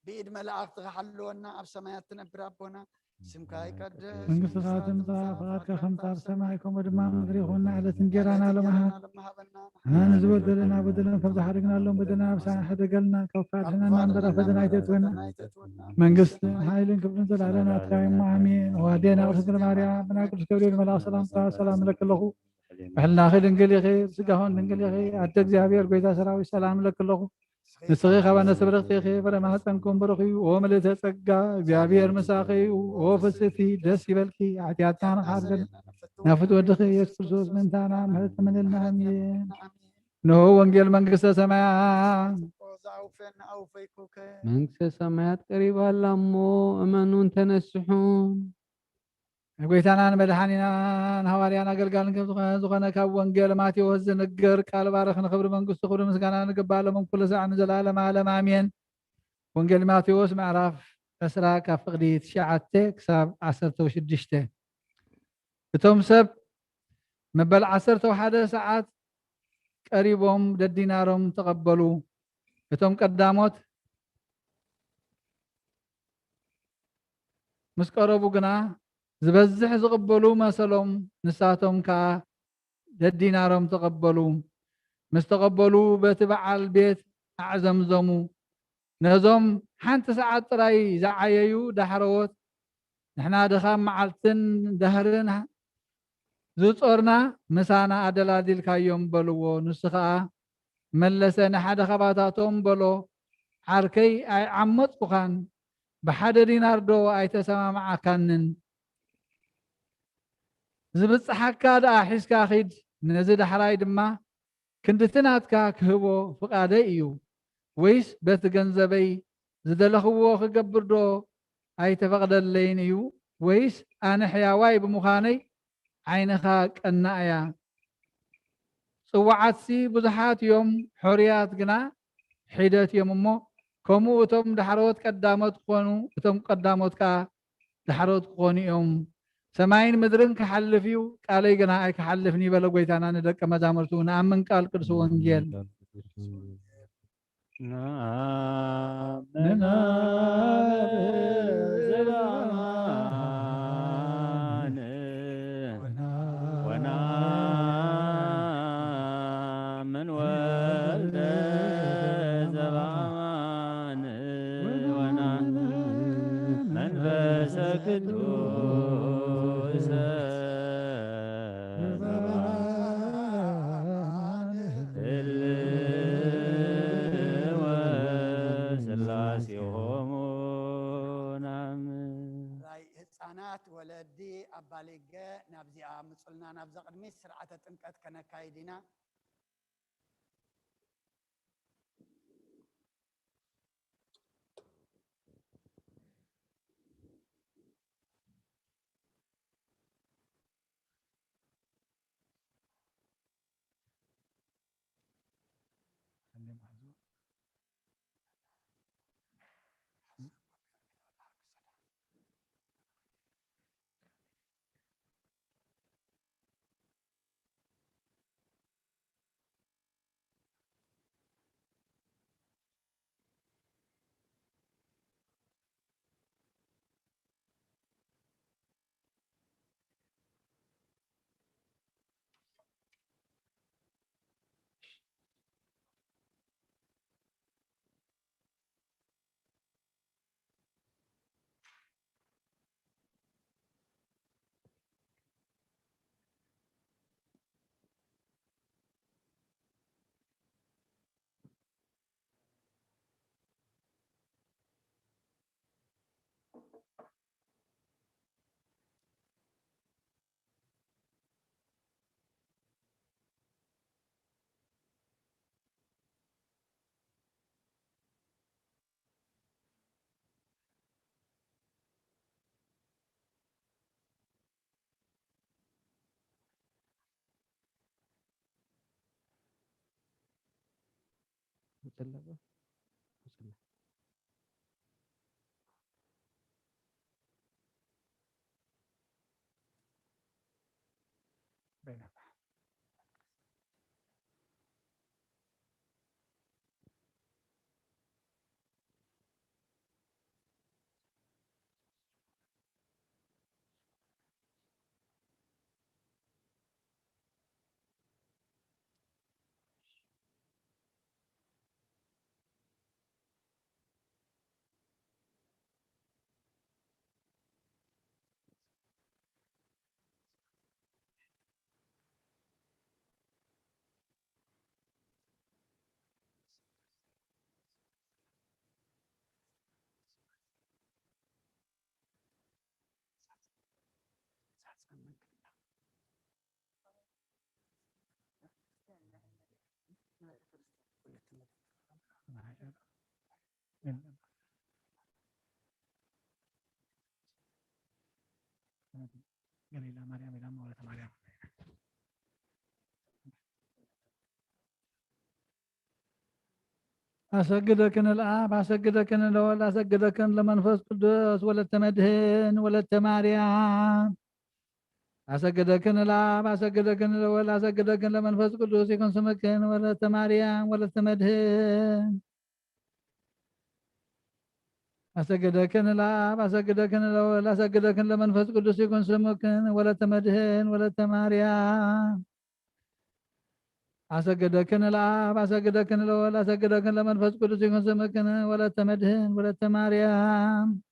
ብኢድ መላእኽቲ ክሓልወና ኣብ ሰማያት ትነብር ኣቦና ስምካ ይቀድስ መንግሥትኻ ትምጻእ ፈቃድካ ከምቲ ኣብ ሰማይ ከምኡ ድማ ምድሪ ይኹን ዕለት እንጀራና ሎምሃብ ንሕና ንዝበደለና በደልና ከም ዝሓደግናሎም በደልና ኣብሳና ሕደገልና ካብ ካድሕናና እምበር ፈተና ኣይተእትወና መንግስትን ሓይልን ክብርን ዘለዓለና ትካይሞ ኣሜን ዋዴና ቅድስት ማርያም ብናይ ቅዱስ ገብርኤል መልኣክ ሰላምታ ሰላም ለክለኹ ብሕልናኺ ድንግል ኢኺ ስጋኹን ድንግል ኢኺ ኣደ እግዚኣብሔር ጎይታ ሰራዊት ሰላም ለክለኹ ንስኺ ካባነ ሰብረኽቲ ኢኺ ፍረ ማኅፀንኩም ብሩኽ እዩ ኦ ምልእተ ጸጋ እግዚኣብሔር ምሳኺ እዩ ኦ ፍስቲ ደስ ይበልኪ ሓጢኣትና ንኻርገን ናብ ፍት ወድኺ ኢየሱስ ክርስቶስ ምንታና ምሕረት ተመንልና ኣሜን ንሆ ወንጌል መንግሥተ ሰማያት መንግሥተ ሰማያት ቀሪባላ እሞ እመኑን ተነስሑን ጎይታናን መድኃኒናን ሐዋርያን አገልጋልን ዝኾነ ካብ ወንጌል ማቴዎስ ዝንገር ቃል ባረኽ ንክብሪ መንግስቱ ክብሪ ምስጋና ንግባእ ሎሞም ኩሉ ሰዓት ንዘላለም ዓለም ኣሜን። ወንጌል ማቴዎስ ምዕራፍ 10 ካብ ፍቕዲ 9 ክሳብ 16 እቶም ሰብ መበል 11 ሰዓት ቀሪቦም ደዲናሮም ተቐበሉ። እቶም ቀዳሞት ምስ ቀረቡ ግና ዝበዝሕ ዝቕበሉ መሰሎም ንሳቶም ከዓ ደዲናሮም ተቐበሉ። ምስ ተቐበሉ በቲ በዓል ቤት ኣዕዘምዘሙ። ነዞም ሓንቲ ሰዓት ጥራይ ዝዓየዩ ዳሕረዎት ንሕና ድኻም መዓልትን ደህርን ዝጾርና ምሳና ኣደላዲልካዮም በልዎ። ንሱ ከዓ መለሰ ንሓደ ኻባታቶም በሎ ዓርከይ ኣይዓመፅኩኻን ብሓደ ዲናር ዶ ኣይተሰማምዓካንን ዝበፅሓካ ደኣ ሒዝካ ኺድ ነዚ ዳሕራይ ድማ ክንድትናትካ ክህቦ ፍቓደይ እዩ ወይስ በቲ ገንዘበይ ዝደለኽዎ ክገብር ዶ ኣይተፈቕደለይን እዩ ወይስ ኣነ ሕያዋይ ብምዃነይ ዓይንኻ ቀና እያ ጽዋዓትሲ ብዙሓት እዮም ሕርያት ግና ሒደት እዮም እሞ ከምኡ እቶም ዳሕሮት ቀዳሞት ክኾኑ እቶም ቀዳሞት ከዓ ዳሕሮት ክኾኑ እዮም ሰማይን ምድርን ክሓልፍ እዩ ቃለይ ግና ኣይክሓልፍን ይበለ ጎይታና ንደቀ መዛሙርቱ ንኣምን ቃል ቅዱስ ወንጌል ونامن والد زبان ونامن منفس قدوس ህፃናት ወለዲ ኣባሊገ ናብዚኣ ምፅልና ናብዛ ቅድሚት ስርዓተ ጥምቀት ከነካይድ ኢና ገሊላ ማርያም ኢላ ወለተ ማርያም أسجدكن الآب أسجدكن الأول أسجدكن لمنفس قدوس ولدت مدهن ولدت مريم أسجدكن الآب أسجدكن الأول أسجدكن لمنفس قدوس يكون سمكن ولدت مريم ولدت مدهن أسجدكن الآب أسجدكن الأول أسجدكن لمنفس قدوس يكون سمكن ولدت مدهن ولدت مريم أسجدكن الآب أسجدكن الأول أسجدكن لمنفس قدوس يكون سمكن ولدت مدهن ولدت مريم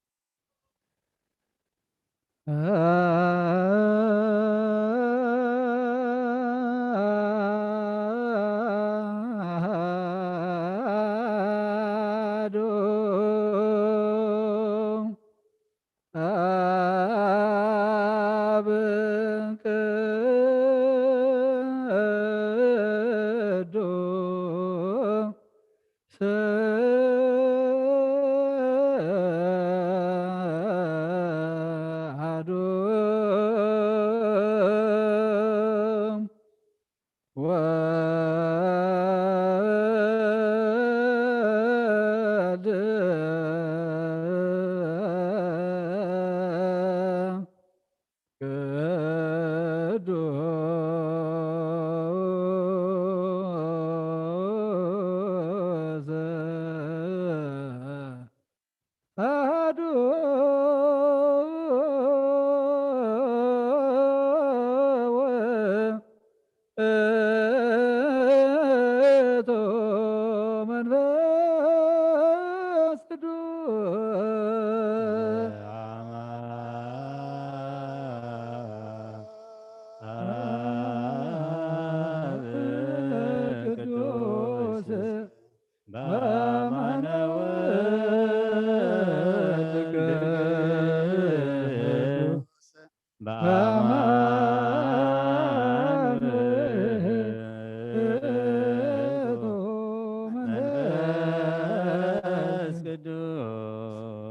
መንፈስ ቅዱስ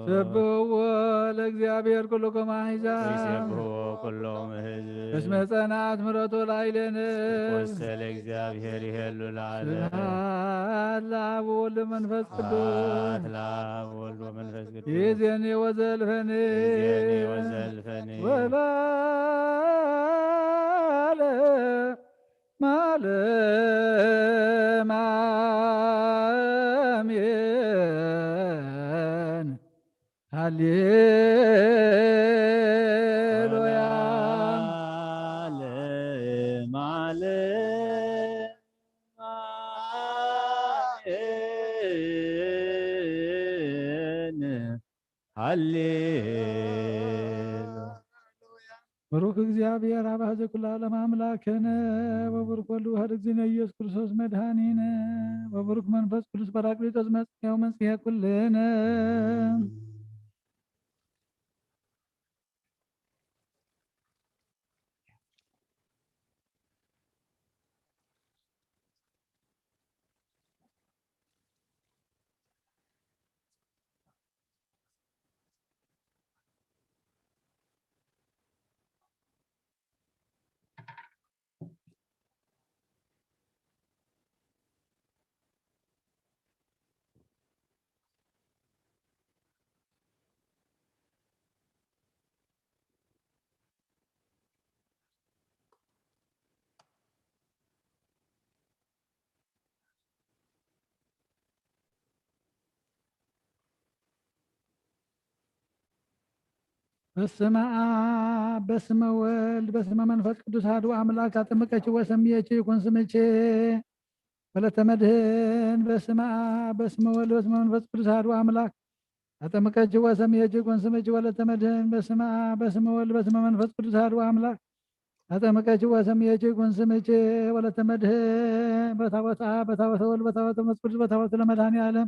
ሰብሕዎ ለእግዚአብሔር ኩልክሙ አሕዛብ ወይሴብሖ ኩሎሙ ሕዝብ እስመ ጸንዐት ምሕረቱ ላዕሌነ ወስተ ለእግዚአብሔር ይሄሉ ለዓለም ስብሐት ለአብ ወወልድ ወመንፈስ ስብሐት ቅዱስ ለአብ ወወልድ ወመንፈስ ቅዱስ ይእዜኒ ወዘልፈኒ ይእዜኒ ወዘልፈኒ ወለዓለመ ዓለም አሜን። ሃሌሉያ ወለዓለመ ዓለም አሜን። ሃሌሉያ ብሩክ እግዚአብሔር አብ ዘኩሉ ዓለም አምላክነ ወብሩክ ወልድ ዋሕድ እግዚእነ ኢየሱስ ክርስቶስ መድኃኒነ ወብሩክ መንፈስ ቅዱስ ጰራቅሊጦስ መጽንዔ መንጽሔ ኩልነ በስመ አብ በስመ ወልድ በስመ መንፈስ ቅዱስ አሐዱ አምላክ አጠመቀች ወሰምየች ይኩን ስምቼ ወለተ መድኅን በስመ አብ በስመ ወልድ በስመ መንፈስ ቅዱስ አሐዱ አምላክ አጠመቀች ወሰምየች ይኩን ስምቼ ወለተ መድኅን በስመ አብ በስመ ወልድ በስመ መንፈስ ቅዱስ አሐዱ አምላክ አጠመቀች ወሰምየች ይኩን ስምቼ ወለተ መድኅን በታቦተ አብ በታቦተ ወልድ በታቦተ መንፈስ ቅዱስ በታቦተ ለመድኃኔዓለም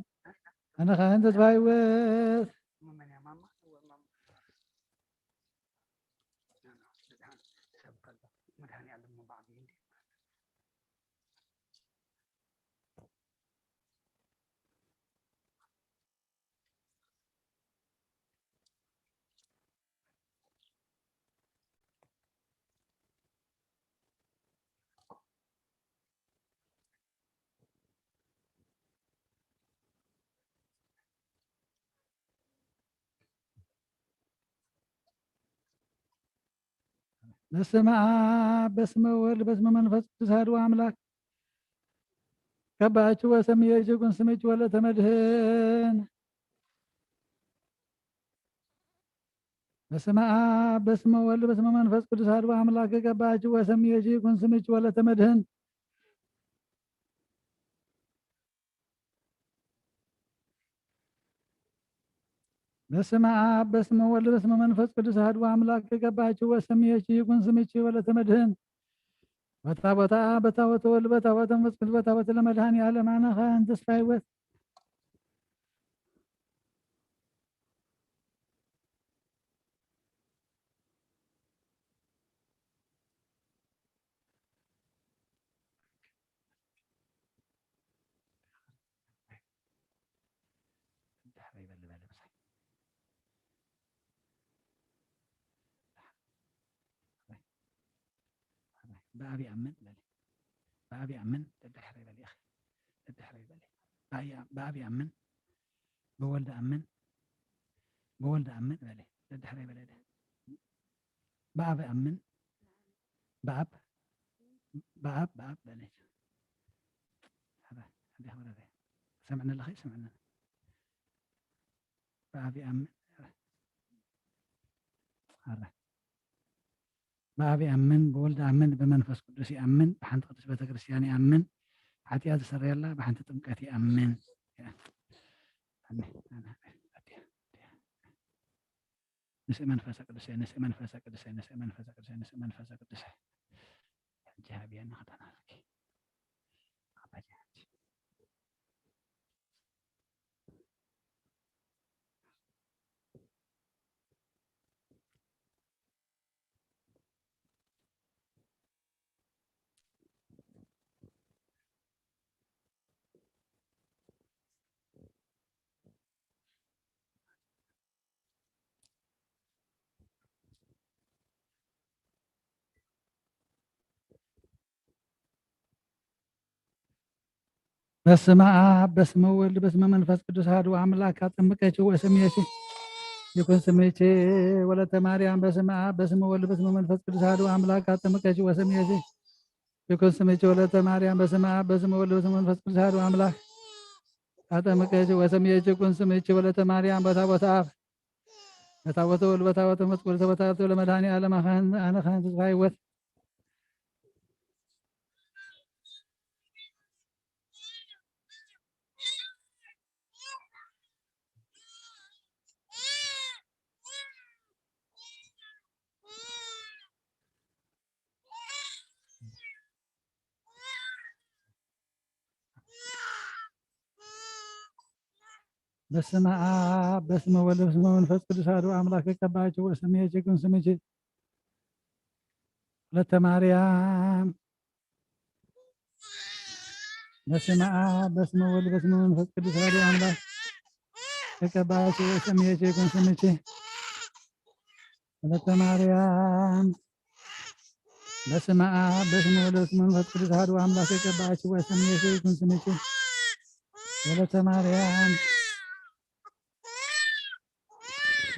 አነ ካህን ተስፋ ሕይወት በስመ አብ በስመ ወልድ በስመ መንፈስ ቅዱስ አሐዱ አምላክ ገባችሁ ወሰምየች ይኩን ስምች ወለተ መድኅን በስመ አብ በስመ ወልድ በስመ መንፈስ ቅዱስ አሐዱ አምላክ ገባችሁ ወሰምየች ይኩን ስምች ወለተ መድኅን በስመ አብ በስመ ወልድ በስመ መንፈስ ቅዱስ አሐዱ አምላክ ገባችሁ ወሰምየች ይኩን ስምች ወለተ መድኅን በታቦተ አብ በታቦተ ወልድ በታቦተ መንፈስ ቅዱስ በታቦተ ለመድኃኔዓለም አነ ካህን ተስፋ ሕይወት በአብ ያምን በአብ ያምን ተደሕረ ይበል ያኺ ተደሕረ ይበል በአብ ያምን በወልድ አምን በወልድ አምን በል ተደሕረ ይበል በአብ አምን በአብ በአብ በአብ በል سمعنا الأخي سمعنا በአብ ያምን በአብ ያምን በወልድ አምን በመንፈስ ቅዱስ ያምን በሓንቲ ቅዱስ ቤተክርስቲያን ያምን ሓጢአት ዝሰረየላ በሓንቲ ጥምቀት ያምን ንስእ መንፈሰ ቅዱስ ንስእ መንፈሰ ቅዱስ ንስእ መንፈሰ ቅዱስ ንስእ መንፈሰ ቅዱስ ሕጂ ሃብየና ክተናልኪ በስመ አብ በስመ ወልድ በስመ መንፈስ ቅዱስ አሐዱ አምላክ አጠመቀችው ወስሜች ይኩን ስሜቼ ወለተ ማርያም በስመ አብ በስመ ወልድ በስመ መንፈስ ቅዱስ አሐዱ አምላክ አጠመቀችው ወስሜች ይኩን ስሜቼ ወለተ ማርያም በስመ አብ በስመ ወልድ በስመ መንፈስ ቅዱስ አሐዱ አምላክ አጠመቀችው ወስሜች ይኩን ስሜቼ ወለተ ማርያም በታቦተ አብ በታቦተ ወልድ በታቦተ መስቀል ተበታቶ ለመድኃኔዓለም አነ ካህን ተስፋ ሕይወት በስመ አብ በስመ ወልድ በስመ መንፈስ ቅዱስ አሐዱ አምላክ የቀባቸው ወስሜች ይኩን ስሜች ወለተ ማርያም በስመ አብ በስመ ወልድ በስመ መንፈስ ቅዱስ አሐዱ አምላክ የቀባቸው ወስሜች ይኩን ስሜች ወለተ ማርያም በስመ አብ በስመ ወልድ በስመ መንፈስ ቅዱስ አሐዱ አምላክ የቀባቸው ወስሜች ይኩን ስሜች ወለተ ማርያም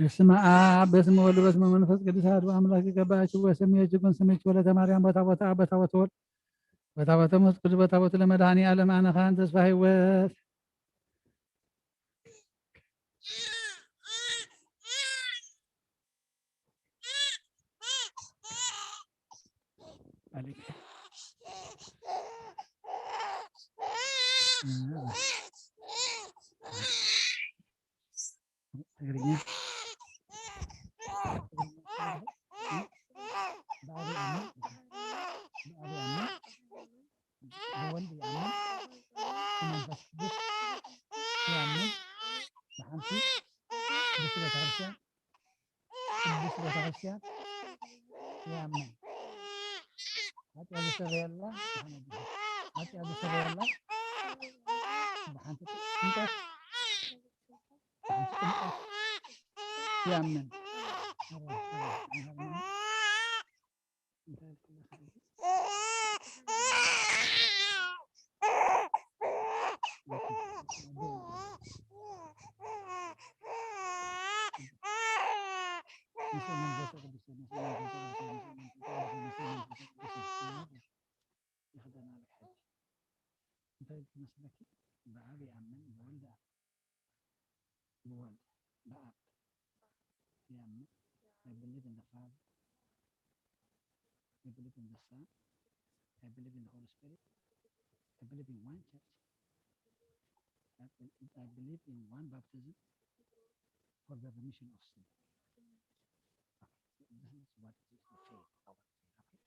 በስመ አብ በስመ ወልድ በስመ መንፈስ ቅዱስ አሐዱ አምላክ የቀባቸው ወስሜች ይኩን ስሜች ወለተ ማርያም በታቦተ አብ በታቦተ ወልድ በታቦተ መስቀል በታቦተ ለመድኃኔዓለም አነ ካህን ተስፋ ሕይወት ያምን I believe in the Father. I believe in the Son. I believe in the Holy Spirit. I believe in one church. I believe in one baptism for the remission of sin. Okay. This is what is the faith, our faith. Okay.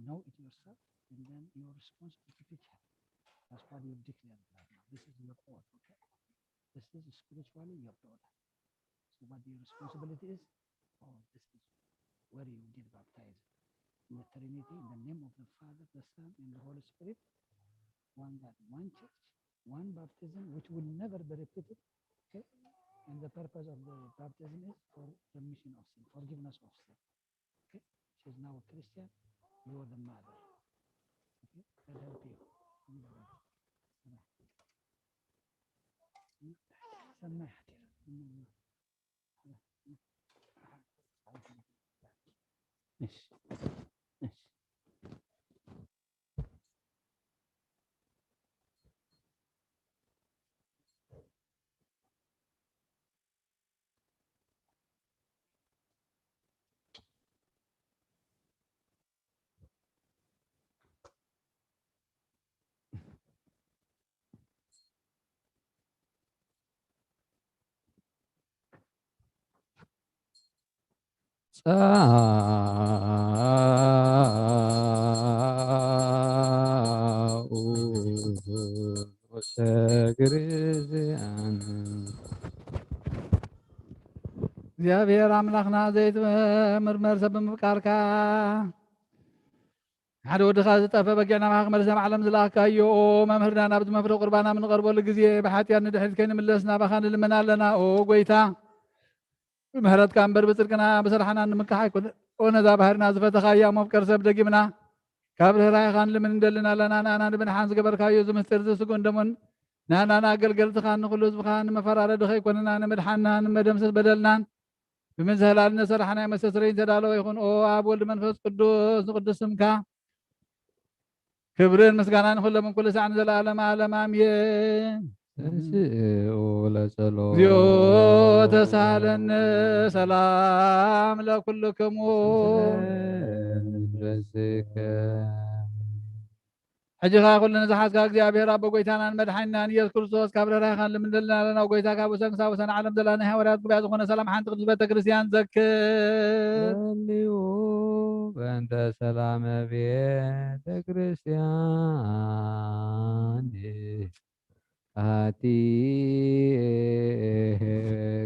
Know it yourself, and then you are responsible to teach her. That's what you declare right now. This is your oath, okay? This is spiritually your daughter. So what your responsibility is? Oh, this is where you get baptized. In the Trinity, in the name of the Father, the Son, and the Holy Spirit, one God, one church, one baptism, which will never be repeated. Okay? And the purpose of the baptism is for remission of sin, forgiveness of sin. Okay? She's now a Christian, you are the mother. Okay? That help you. Yes. Yes. እግዚአብሔር አምላኽና ዘይትምርመር ሰብ ምፍቃርካ ሓደ ወድኻ ዝጠፈ በጊዕና ማኽመር ሰብ ዓለም ዝለኣካዮ መምህርና ናብዚ መፍረ ቁርባና ምንቐርበሉ ግዜ ብሓጢኣት ንድሕሪት ከይንምለስ ናባኻ ንልመና ኣለና ኦ ጎይታ ብምህረትካ እምበር ብፅድቅና ብስራሕና ንምክሓ ኣይኮነ ኦ ነዛ ባህርና ዝፈተኻያ መፍቀር ሰብ ደጊምና ካብ ርህራይኻ ንልምን እንደልና ኣለና ንኣና ንብንሓን ዝገበርካዮ ዝምስጢር ዝስጉን ደሞን نانا قلقلتك أن خلوز بخان مفرار دخي كوننا نمدحنا نمدمسس بدلنا بمنزل على سرحنا مسسرين تدالو يكون أو أب ولد منفس قدوس سمكا كبرين مسكانا كل من كل ساعة نزل العالم آمين تنسئوا لصلوات زيو تسالن سلام لكلكم منفسك حجها كلنا زحات كاك እግዚአብሔር አብ ጎይታና መድኃኒናን ኢየሱስ ክርስቶስ ካብ ረራኻን ልምንደልና ለና ጎይታ ካብ ወሰን ክሳብ ወሰን ዓለም ዘላና ሃዋርያት ጉባኤ ዝኾነ ሰላም ሓንቲ ቅዱስ ቤተ ክርስቲያን ዘክር ጸልዩ በእንተ ሰላመ ቤተ ክርስቲያን አሐቲ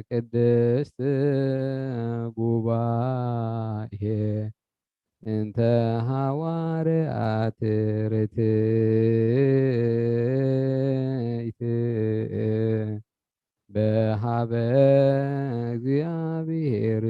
ቅድስት ጉባኤ እንተ ሐዋርያት ርትዕት በሀበ እግዚአብሔር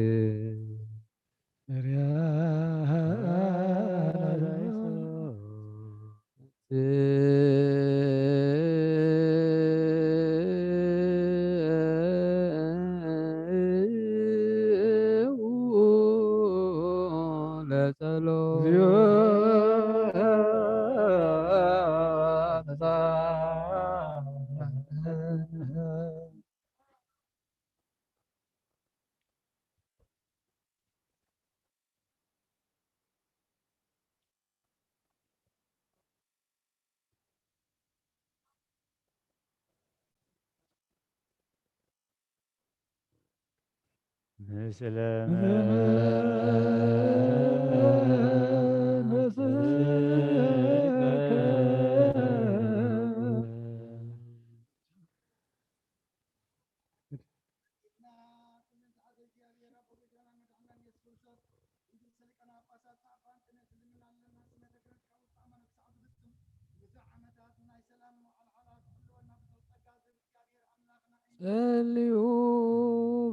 ጸልዩ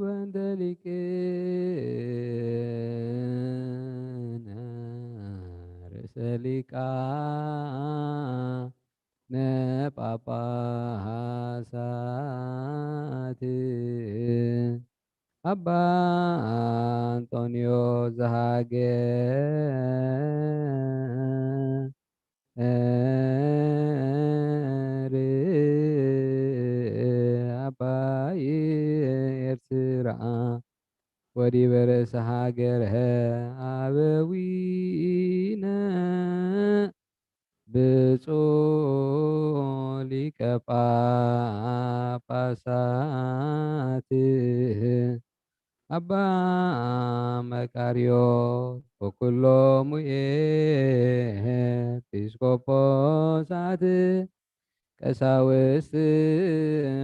በእንተ ሊቅነ ርእሰ ሊቃነ ጳጳሳት አባ አንጦንዮስ ዘሀገር አባይ ኤርትራ ወዲበ ርእሰ ሀገረ አበዊነ ብፁዕ ሊቀ ጳጳሳት አባ መቃርዮስ ወኩሎሙ ኤጲስቆጶሳት ቀሳውስት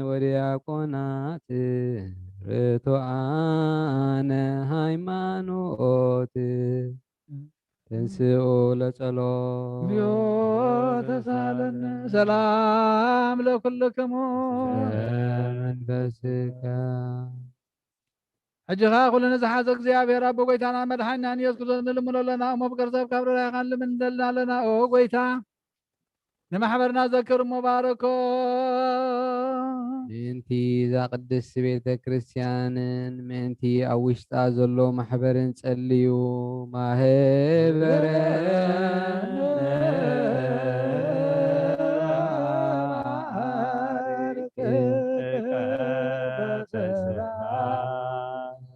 ወዲያቆናት ርቱዓነ ሃይማኖት ተንሥኡ ለጸሎት ተሳለን ሰላም ለኩልክሙ መንፈስከ ሕጂኻ ኩልነ ዝሓዘ እግዚአብሔር አቦ ጎይታና መድሓኒናን ኢየሱስ ክርስቶስ ንልምኖ ኣለና እሞ ፍቅር ሰብ ካብ ረራኻን ልምንደልና ኣለና ኦ ጎይታ ንማሕበርና ዘክር እሞ ባረኮ ምእንቲ እዛ ቅድስቲ ቤተ ክርስቲያንን ምእንቲ ኣብ ውሽጣ ዘሎ ማሕበርን ጸልዩ ማህበረ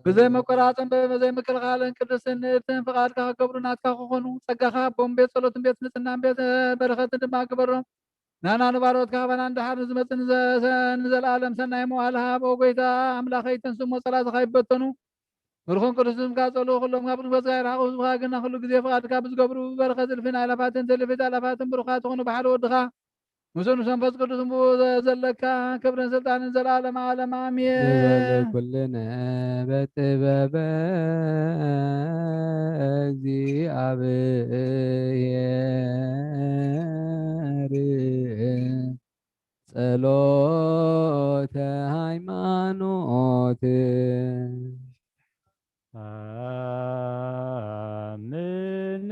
ብዘይ መቆራፅን በዘይ ምክልኻልን ቅድስትን ንእርትን ፍቃድካ ክገብሩ ናትካ ክኾኑ ፀጋኻ ቦም ቤት ጸሎትን ቤት ንጽህናን ቤት በረኸትን ድማ ግበሮም ናና ንባሮትካ በና እንድሓር ንዝመፅእ ንዘለኣለም ሰናይ መዋዕል ሃብ ኦ ጎይታ ኣምላኸይ ተንስሞ ፀላእትኻ ይበተኑ ምርኹን ቅዱስምካ ፀልኡ ኩሎም ካብ ንፈስካ ይርሓቑ ህዝብኻ ግና ኩሉ ግዜ ፍቃድካ ብዝገብሩ በረኸት እልፍን ኣእላፋትን ዘልፊት ኣእላፋትን ብሩኻት ዝኾኑ ብሓደ ወድኻ ምስኡ መንፈስ ቅዱስ ዘለካ ክብርን ስልጣንን ዘለዓለም ዓለም ኣሜን ኩልነ በጥበበ እግዚአብሔር ጸሎተ ሃይማኖት አምን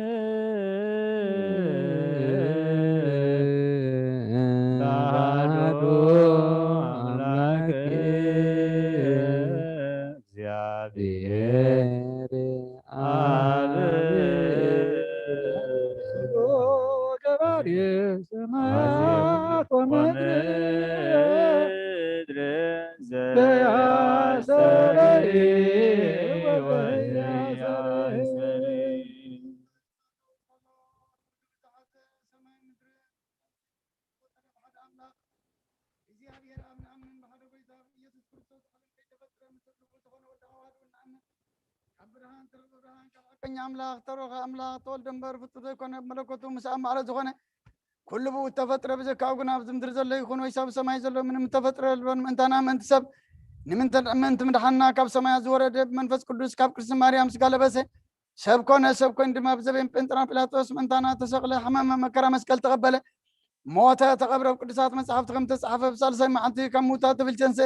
ባዶ ገባሬ ሰማያት ወምድር በያሰረይ ወበያሰረይ አምላክ ተሮኸ አምላክ ተወልደ እምበር ፍጡር ዘይኮነ መለኮቱ ምስኣብ ማዕረ ዝኾነ ኩሉ ብኡ ተፈጥረ ብዘካኡ ግን ኣብዚ ምድሪ ዘሎ ይኹን ወይ ሰብ ሰማይ ዘሎ ምንም ተፈጥረ ልበን ምእንታና ምእንቲ ሰብ ንምእንቲ ምድሓና ካብ ሰማያት ዝወረደ ብመንፈስ ቅዱስ ካብ ቅድስቲ ማርያም ስጋ ለበሰ ሰብ ኮነ ሰብ ኮይኑ ድማ ብዘበን ጴንጥና ጲላጦስ ምእንታና ተሰቕለ ሕማመ መከራ መስቀል ተቐበለ ሞተ ተቐብረ ብቅዱሳት መፅሓፍቲ ከም ተፃሓፈ ብሳልሳይ መዓልቲ ካብ ሙታት ተብልጨንሰ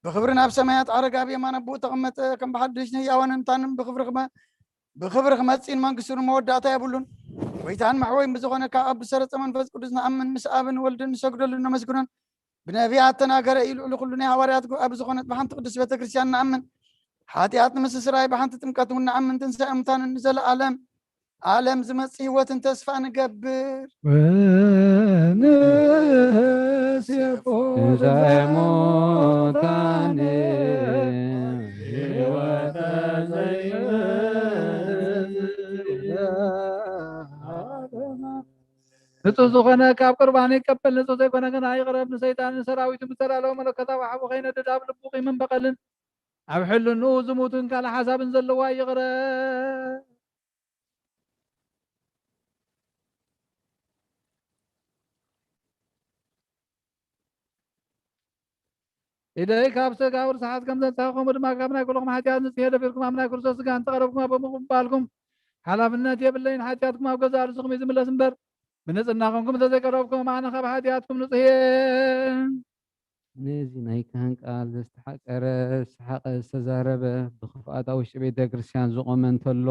ብክብሪ ናብ ሰማያት ዓረገ ኣብ የማነ ኣቦኡ ተቐመጠ ከም ብሓድሽ ንህያወን እንታንን ብክብሪ ክመፂን መንግስቱ መወዳእታ የብሉን ጎይታን ማሕወይን ብዝኾነ ካብ ኣብ ዝሰረፀ መንፈስ ቅዱስ ንኣምን ምስ ኣብን ወልድን ንሰግደሉን ነመስግኖን ብነቢያት ተናገረ ኢሉ ኩሉ ናይ ሃዋርያት ኣብ ዝኾነት ብሓንቲ ቅዱስ ቤተክርስትያን ንኣምን ሓጢኣት ንምስስራይ ብሓንቲ ጥምቀት እውን ንኣምን ትንሳኤ ሙታንን ንዘለኣለም ዓለም ዝመፅእ ህይወትን ተስፋ ንገብር ወንሴፎ ትንሣኤ ሙታን ሕይወተ ንጹህ ዝኾነ ካብ ቁርባን ይቀበል ንጹህ ዘይኮነ ግን ኣይቕረብ ንሰይጣንን ሰራዊቱ ምተላለዎ መለከታዊ ሓዊ ከይነድድ ኣብ ልቡ ቂምን በቐልን ኣብ ሕልንኡ ዝሙትን ካልእ ሓሳብን ዘለዋ ይቕረብ ኢደይ ካብ ስጋ ውርሳሓት ከም ዘንሳኸሙ ድማ ካብ ናይ ኩልኩም ሓጢኣት ንጽሕየ ደፊርኩም ኣብ ናይ ክርስቶስ ስጋ እንተቐረብኩም ኣብ ምቕባልኩም ሓላፍነት የብለይን ሓጢኣትኩም ኣብ ገዛ ርእስኹም እዩ ዝምለስ እምበር ብንጽናኹምኩም እንተዘይቀረብኩም ኣነ ካብ ሓጢኣትኩም ንጽሕየ ነዚ ናይ ካህን ቃል ዘስተሓቀረ ዝተሓቀ ዝተዛረበ ብኽፍኣት ኣብ ውሽጢ ቤተ ክርስቲያን ዝቆመ እንተሎ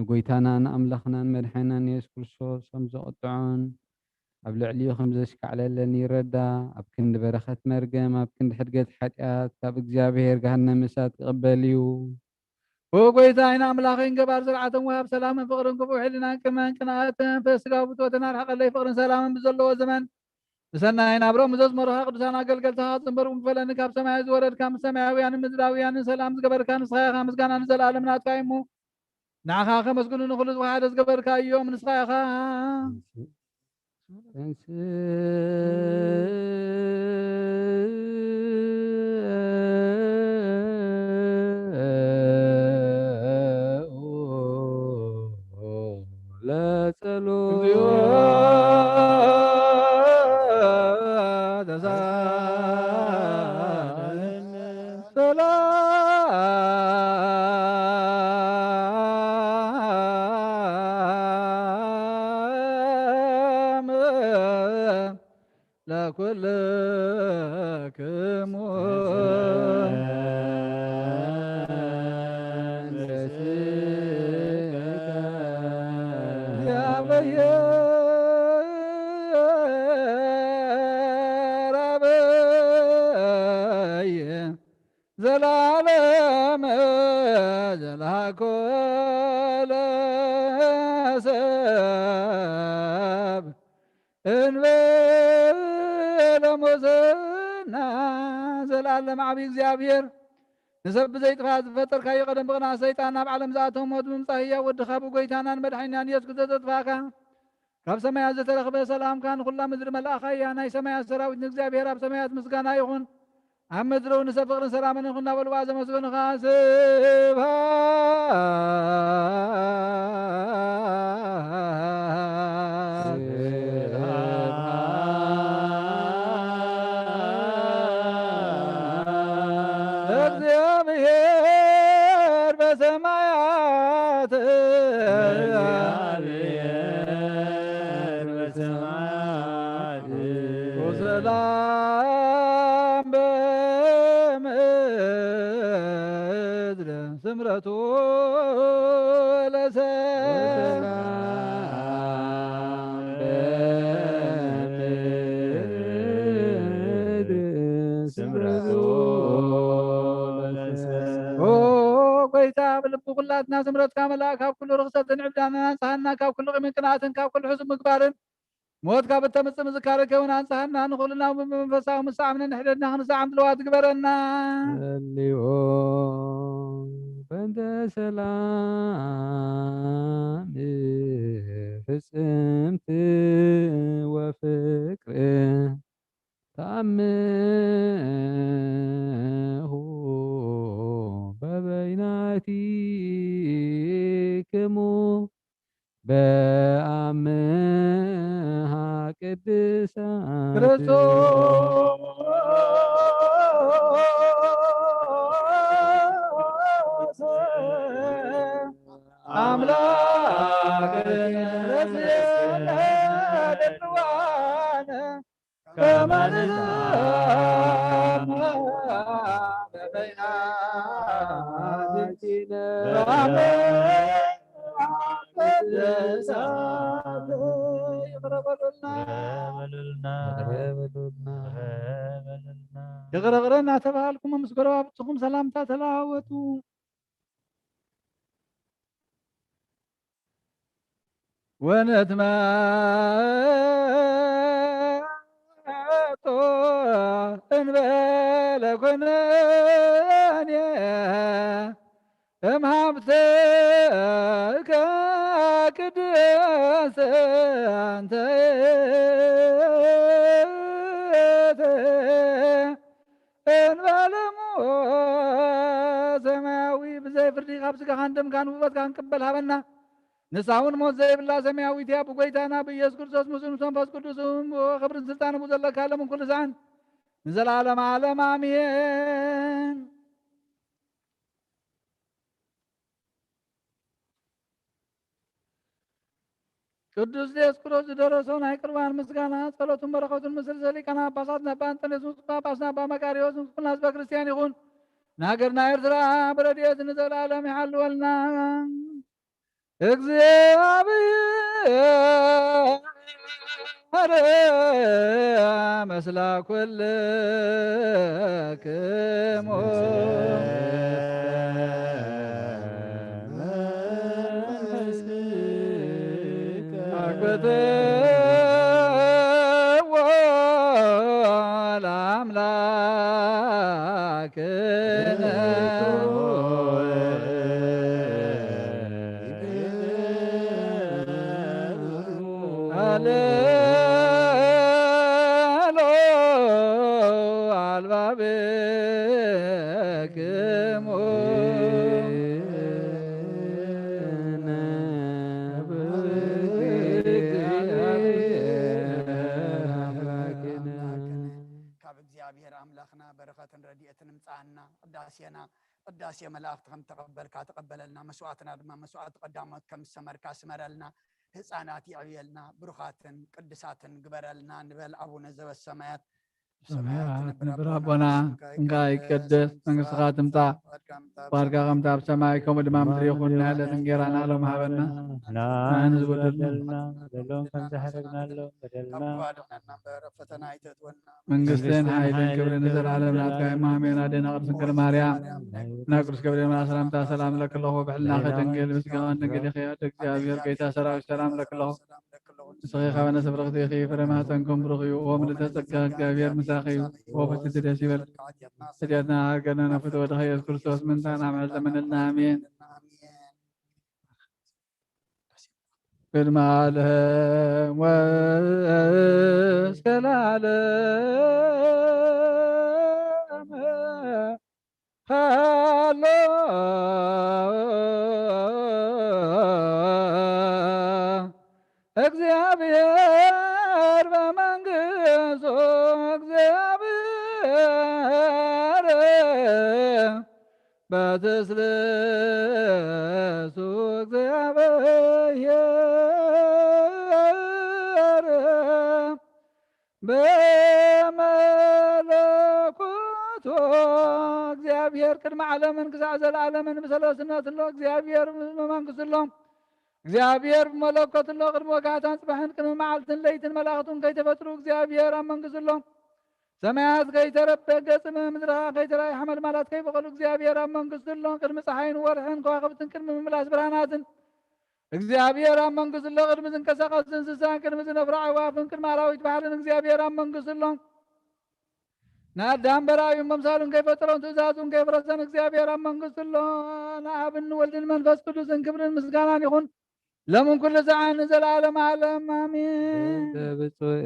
ንጎይታና ንኣምላኽናን መድሓኒናን ኢየሱስ ክርስቶስ ከም ዘቕጥዖን ኣብ ልዕሊኡ ከም ዘሽካዕለለን ይረዳእ ኣብ ክንዲ በረኸት መርገም ኣብ ክንዲ ሕድገት ሓጢኣት ካብ እግዚኣብሔር ገሃነመ እሳት ክቕበል እዩ ወጎይታይና ኣምላኸይን ገባር ዝርዓትን ወሃብ ሰላምን ፍቅርን ክቡሕ ሕሊናን ቅመን ቅንኣትን ፍስጋዊ ብትወትን ኣርሓቀለይ ፍቅርን ሰላምን ብዘለዎ ዘመን ብሰናይ ናብሮም ዘዝመሩኻ ቅዱሳን ኣገልገልትኻ ፅንበርኩም ፈለኒ ካብ ሰማይ ዝወረድካ ምስ ሰማያውያንን ምድራውያንን ሰላም ዝገበርካ ንስኻ ኢኻ ምስጋና ንዘለኣለም ናትካ እሙ ንዓኻ ከመስግኑ ንኩሉ ዝወሓደ ዝገበርካ እዮም ንስኻ ኢኻ ለኩልክሙ ዘላለም ዘላኮለ ሰብ እንበለ ሞዘና ዘላለም ዓብይ እግዚአብሔር ንሰብ ብዘይጥፋት ዝፈጠርካዮ ቀደም ብቕና ሰይጣን ናብ ዓለም ዝኣተው ሞት ብምምፃእ ህያው ወድኻ ብጎይታናን መድሓኒናን ኢየሱስ ክርስቶስ ዘጥፋእካ ካብ ሰማያት ዝተረኸበ ሰላምካ ንኩላ ምድሪ መልኣኻ እያ ናይ ሰማያት ሰራዊት ንእግዚኣብሔር ኣብ ሰማያት ምስጋና ይኹን ኣብ ምድሪ እውን ንሰብ ፍቅርን ሰላምን ይኹን እናበልዋ ዘመስግኑኻ እግዚአብሔር በሰማያት ወሰላም በምድር ስምረቱ ለሰብ ጎይታ ብልቡ كلاتنا سمرت كاملا كاب كل رخصة عبدانا انصحنا كاب كل من قناعة كاب كل حسن مقبار موت كاب التمس مذكارك وننصحنا نقولنا منفسا ومسامنا نحلنا نسعى بالواد قبرنا اليوم بنت سلام فسمت وفكر تعمه ببيناتكم بأعمها قدسات ክርስቶስ አምላክ ረስነ ድንዋነ ከመንዛም በበይናቲነ ቅድሳት ይቅረብረና ተባልኩም ምስገራ ብጽኹም ሰላምታ ተለዋወጡ ወነትመጦ እንበለ ኮነኔ እምሃብተከ ቅድስት አንተ እንበለሙ ሰማያዊ ብዘይ ፍርዲ ካብ ስጋኻ እንደምካን ውበትካ ክንቅበል ሃበና ንሳውን ሞት ዘይብላ ሰማያዊት ያ ብጎይታና ብኢየሱስ ክርስቶስ ምስሉ መንፈስ ቅዱስ ክብርን ስልጣን ዘለካ ዓለምን ኩሉ ሰዓን ንዘላለም ዓለም አሜን። ቅዱስ ዲዮስቆሮስ ዝደረሰውን ናይ ቁርባን ምስጋና ጸሎቱን በረከቱን ምስል ዘሊቃና ጳጳሳት አባ አንጦንዮስ ጳጳስና አባ መቃርዮስ ኩልና ህዝበ ክርስቲያን ይኹን ናገርና ኤርትራ በረድኤት ንዘላለም ይሓልወልና። እግዚአብሔር መስላ ኩልክሙ አግብትዎ ለአምላክነ ሃሌሎ አልባብክሙ እግዚአብሔር አምላክና በረከትን ረድኤትን ምጻና ቅዳሴና ቅዳሴ መላእክት ከም ተቀበልካ ተቀበለልና መስዋዕትና ድማ መስዋዕት ቀዳሞት ከም ሰመርካ ስመረልና ህፃናት ይዕብየልና ብሩኻትን ቅድሳትን ግበረልና ንበል አቡነ ዘበሰማያት ሰማያት ንብር አቦና እንካ ይቀደስ መንግሥትኻ ትምጻእ ፈቃድካ ከምቲ ኣብ ሰማይ ከምኡ ድማ ምድሪ ይኹን ንዕለት እንጀራና ሎም ሃበና ንሕና ዝበደልና በደሎም ከም ዝሓረግናሎም በደልና ፈተና ይተትወና መንግስትን ኃይልን ክብርን ዘላለም ናትካ አሜን። አደና ቅድስት ድንግል ማርያም እና ቅዱስ ገብርኤል ሰላምታ ሰላም ለክለኹ ብሕልና ከድንግል ምስጋና ድንግል ይኸ እግዚአብሔር ጌታ ሰራዊት ሰላም ለክለኹ ንስኺ ኻበነ ሰብረኽቲ ይኺ ፍረማህፀንኩም ብሩኽ እዩ ወምልዕተ ጸጋ እግዚአብሔር ምሳኺ እዩ ወፈትቲ ደስ ይበል ሕድያትና ሃገርና ነፍት ወድኸ ኢየሱስ ክርስቶስ ምንታና ምሕል ዘመንልና አሜን። ቅድመ ዓለም ወእስከ ለዓለም ሃሎ እግዚአብሔር በመንግሥቱ እግዚአብሔር በትስልሱ እግዚአብሔር በመለኮቱ እግዚአብሔር ቅድመ ዓለምን ክሳዕ ዘለዓለምን ብሰለስነት ሎ እግዚአብሔር በመንግሥቱ ሎ እግዚአብሔር በመለኮቱ ሎ ቅድመ ወጋሕታን ጽባሕን ቅድመ መዓልትን ለይትን መላእኽቱን ከይተፈጥሩ እግዚአብሔር ኣብ መንግሥቱ ሎ ሰማያት ከይተረበ ገጽም ምድራ ከይተራይ ሐመል ማለት ከይበቀሉ እግዚአብሔር ኣብ መንግስቱ ሎ ቅድሚ ፀሓይን ወርሕን ከዋክብትን ቅድሚ ምምላስ ብርሃናትን እግዚአብሔር ኣብ መንግስቱ ሎ ቅድሚ ዝንቀሳቀስ እንስሳን ቅድሚ ዝነፍሩ ኣዕዋፍን ቅድሚ ኣራዊት ባሕርን እግዚአብሔር ኣብ መንግስቱ ሎ ንኣዳም በራእዩን መምሳሉን ከይፈጠሮን ትእዛዙን ከይፍረሰን እግዚአብሔር ኣብ መንግስቱ ሎ ንኣብን ወልድን መንፈስ ቅዱስን ክብርን ምስጋናን ይኹን لمن كل زعان زلالم عالم آمين بصوء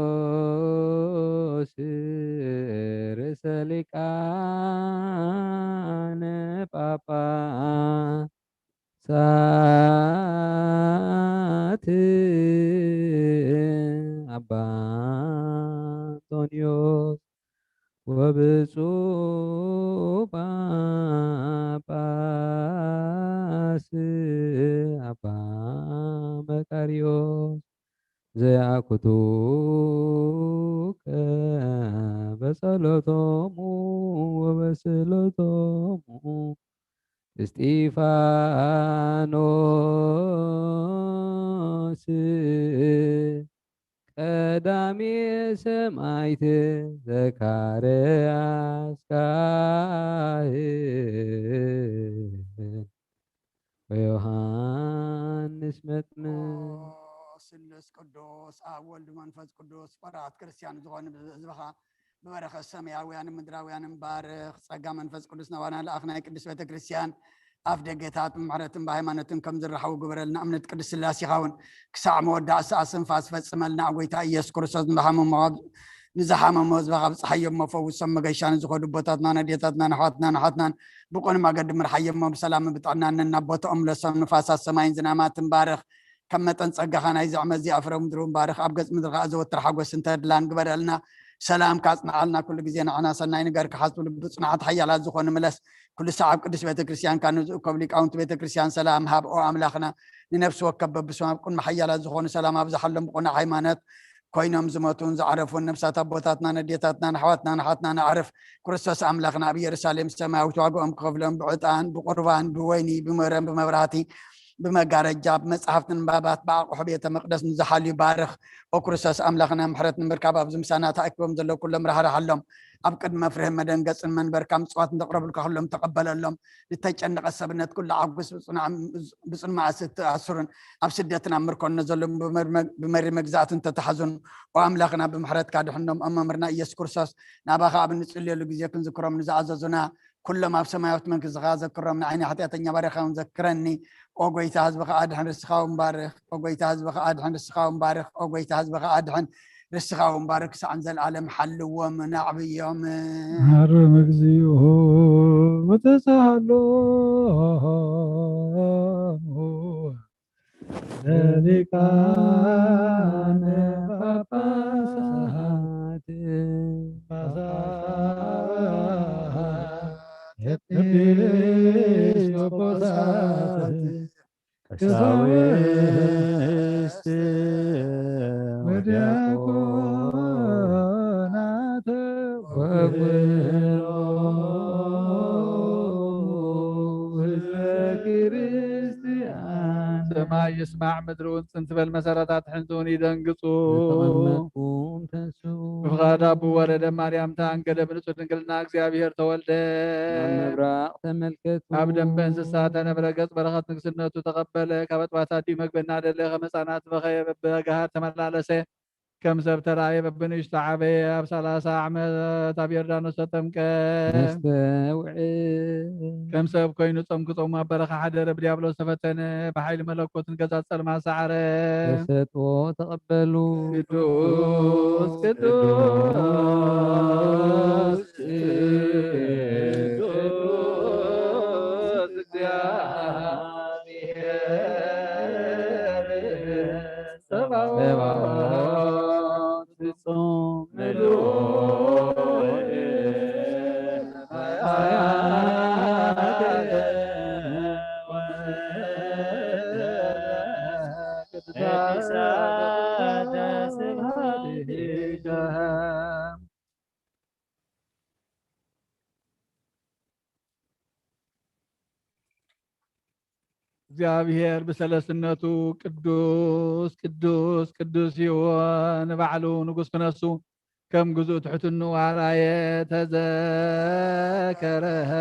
وقدوس رسالكان بابا سات أبا أنطونيوس وبصوء ጳጳስ አባ መቃርዮስ ዘያኩቱከ በጸሎቶሙ ወበስእለቶሙ እስጢፋኖስ ቀዳሜ ሰማዕት ዘካርያስ ካህን ወዮሐንስ መጥምቅ ስሉስ ቅዱስ ኣብ ወልድ መንፈስ ቅዱስ ወራት ክርስቲያን ዝኾኑ ህዝብኻ ብበረኸ ሰማያውያንን ምድራውያንን ባርኽ ጸጋ መንፈስ ቅዱስ ናባና ለኣኽናይ ቅዱስ ቤተ ክርስቲያን ኣፍ ደገታት ብምሕረትን ብሃይማኖትን ከም ዝረሓቡ ግበረልና እምነት ቅዱስ ስላሴ ይኸውን ክሳዕ መወዳእ ስንፋስ ፈፅመልና ጎይታ ኢየሱስ ክርስቶስ ንዝሓመሞ ህዝብኻ ብፀሓዮም መፈውሶም መገሻን ዝኸዱ ቦታትና ነዴታትና ናሕዋትና ናሓትናን ብቆኑ መገዲ ምርሓዮሞ ብሰላምን ብጥዕናን እናቦቶኦም ለሶም ንፋሳት ሰማይን ዝናማትን ባርኽ ከም መጠን ፀጋኻ ናይ ዝዕመ እዚ ኣፍረ ምድሩን ባርኽ ኣብ ገፅ ምድርካ ዘወትር ሓጎስን ተድላን ግበረልና ሰላም ካጽናዓልና ኩሉ ግዜ ንዓና ሰናይ ነገር ክሓስቡ ልቢ ጽናዓት ሓያላት ዝኾኑ መለስ ኩሉ ሰዓብ ቅዱስ ቤተ ክርስቲያን ካኑ ዝእከቡ ሊቃውንቲ ቤተ ክርስቲያን ሰላም ሃብኦ ኣምላኽና ንነፍሲ ወከብ በብስም ኣብ ቅድሚ ሓያላት ዝኾኑ ሰላም ኣብዝሓሎም ብቑናዕ ሃይማኖት ኮይኖም ዝመቱን ዝዓረፉን ነብሳት ኣቦታትና ነዴታትና ናሕዋትና ናሓትና ንዕርፍ ክርስቶስ ኣምላኽና ኣብ ኢየሩሳሌም ሰማያዊት ዋግኦም ክኸፍሎም ብዕጣን ብቁርባን ብወይኒ ብመረም ብመብራህቲ بمجارجة بمصحفة بابات باقو حبيت مقدس نزحلي بارخ وكرسس أملاخنا محرت نبركاب أبزم سنة أكبر مزلو كلهم رح حلهم أبقد ما فرهم مدن قص من بركام صوات نقرب لكم تقبل لهم لتجن قصبنا كل عقبس بصن مع ست عصرن أبسدتنا مركون نزلهم بمر مجزات تتحزن وأملاخنا بمحرت كادحنهم أمامرنا يس كرسس نباخا بنسأل له جزيكم ذكرهم نزعززنا كل ما في سماوات منك زغازة كرم عيني حتى أتني بارخا ذكرني أوجيت هذبخ أدحن رسخاو مبارخ أوجيت هذبخ أدحن رسخاو مبارخ أوجيت هذبخ أدحن رسخاو مبارك سعنز العالم حل ومنع بيوم هر مجزيه وتسهلو ذلك أنا باباسات يبتليش وبسات كساويست ودياكونات وقلو كريستيان سما يسمع مدرون سنتبه المسارات حنزون يدنقصون بفغاد أبو ولد مريم تانقل بنسو دنقلنا እግዚአብሔር ተወልደ መብራቅ ተመልከቱ አብደን በእንስሳት ተነብረገጽ በረኸት ንግስነቱ ተቀበለ ከበጥባታ ዲመግበና ደለ ከመጻናት በኸየ በገሃድ ተመላለሰ ከም ሰብ ተራእየ በብንእሽቶ ዓበየ ኣብ 30 ዓመት ኣብ ዮርዳኖስ ተጠምቀ ከም ሰብ ኮይኑ ጾም ክጾሙ ኣብ በረኻ ሓደረ ብዲያብሎስ ተፈተነ ብሓይሊ መለኮትን ገዛ ጸልማ ሰዓረ ተሰጥኦ ተቐበሉ ቅዱስ ቅዱስ ቅዱስ እግዚአብሔር ሰባኦት ፍጹም ምሉእ ሰማያት ወቅድሳት ስብሐቲከ እግዚአብሔር ብሰለስነቱ ቅዱስ ቅዱስ ቅዱስ ይሆን ባዕሉ ንጉስ ክነሱ ከም ግዙእ ትሕትኑ ዋራየ ተዘከረህ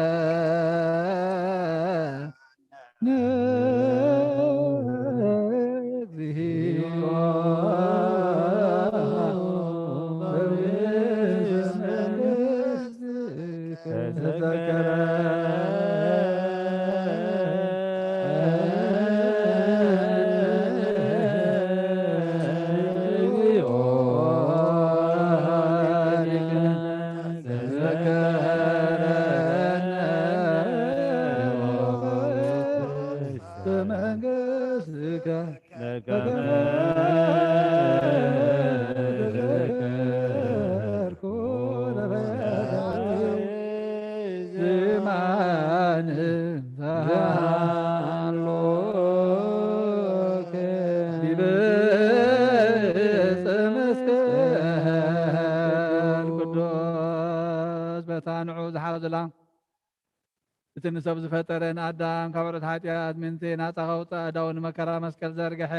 እቲ ንሰብ ዝፈጠረን ኣዳም ካብ ዕረት ሓጢኣት ምንቴ ናፃ ከውፅእ ኣዳው ንመከራ መስቀል ዘርግሐ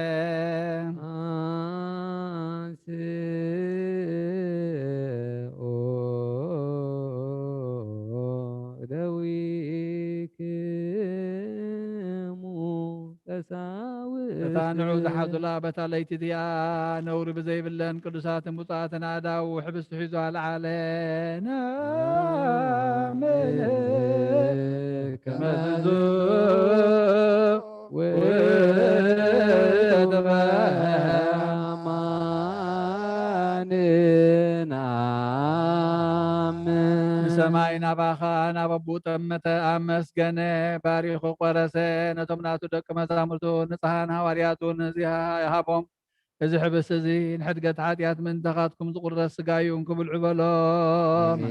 እታ ንዑ ዝሓዙላ በታ ለይቲ እዚኣ ነውሪ ብዘይብለን ቅዱሳትን ብፁዓትን ኣዳው ሕብስቲ ሒዙ ኣልዓለን ኣሜን ከመዝዙ ንሰማይ ናባኻ ናበቡ ጠመተ ኣመስገነ ባሪኹ ቆረሰ ነቶም ናቱ ደቂ መዛሙርቱ ንፅሓን ሃዋርያቱን እዚኣ ይሃቦም እዚ ሕብስ እዚ ንሕድገት ሓጢኣት ምንተኻትኩም ዝቁረስ ስጋ እዩ እንክብልዑ በሎም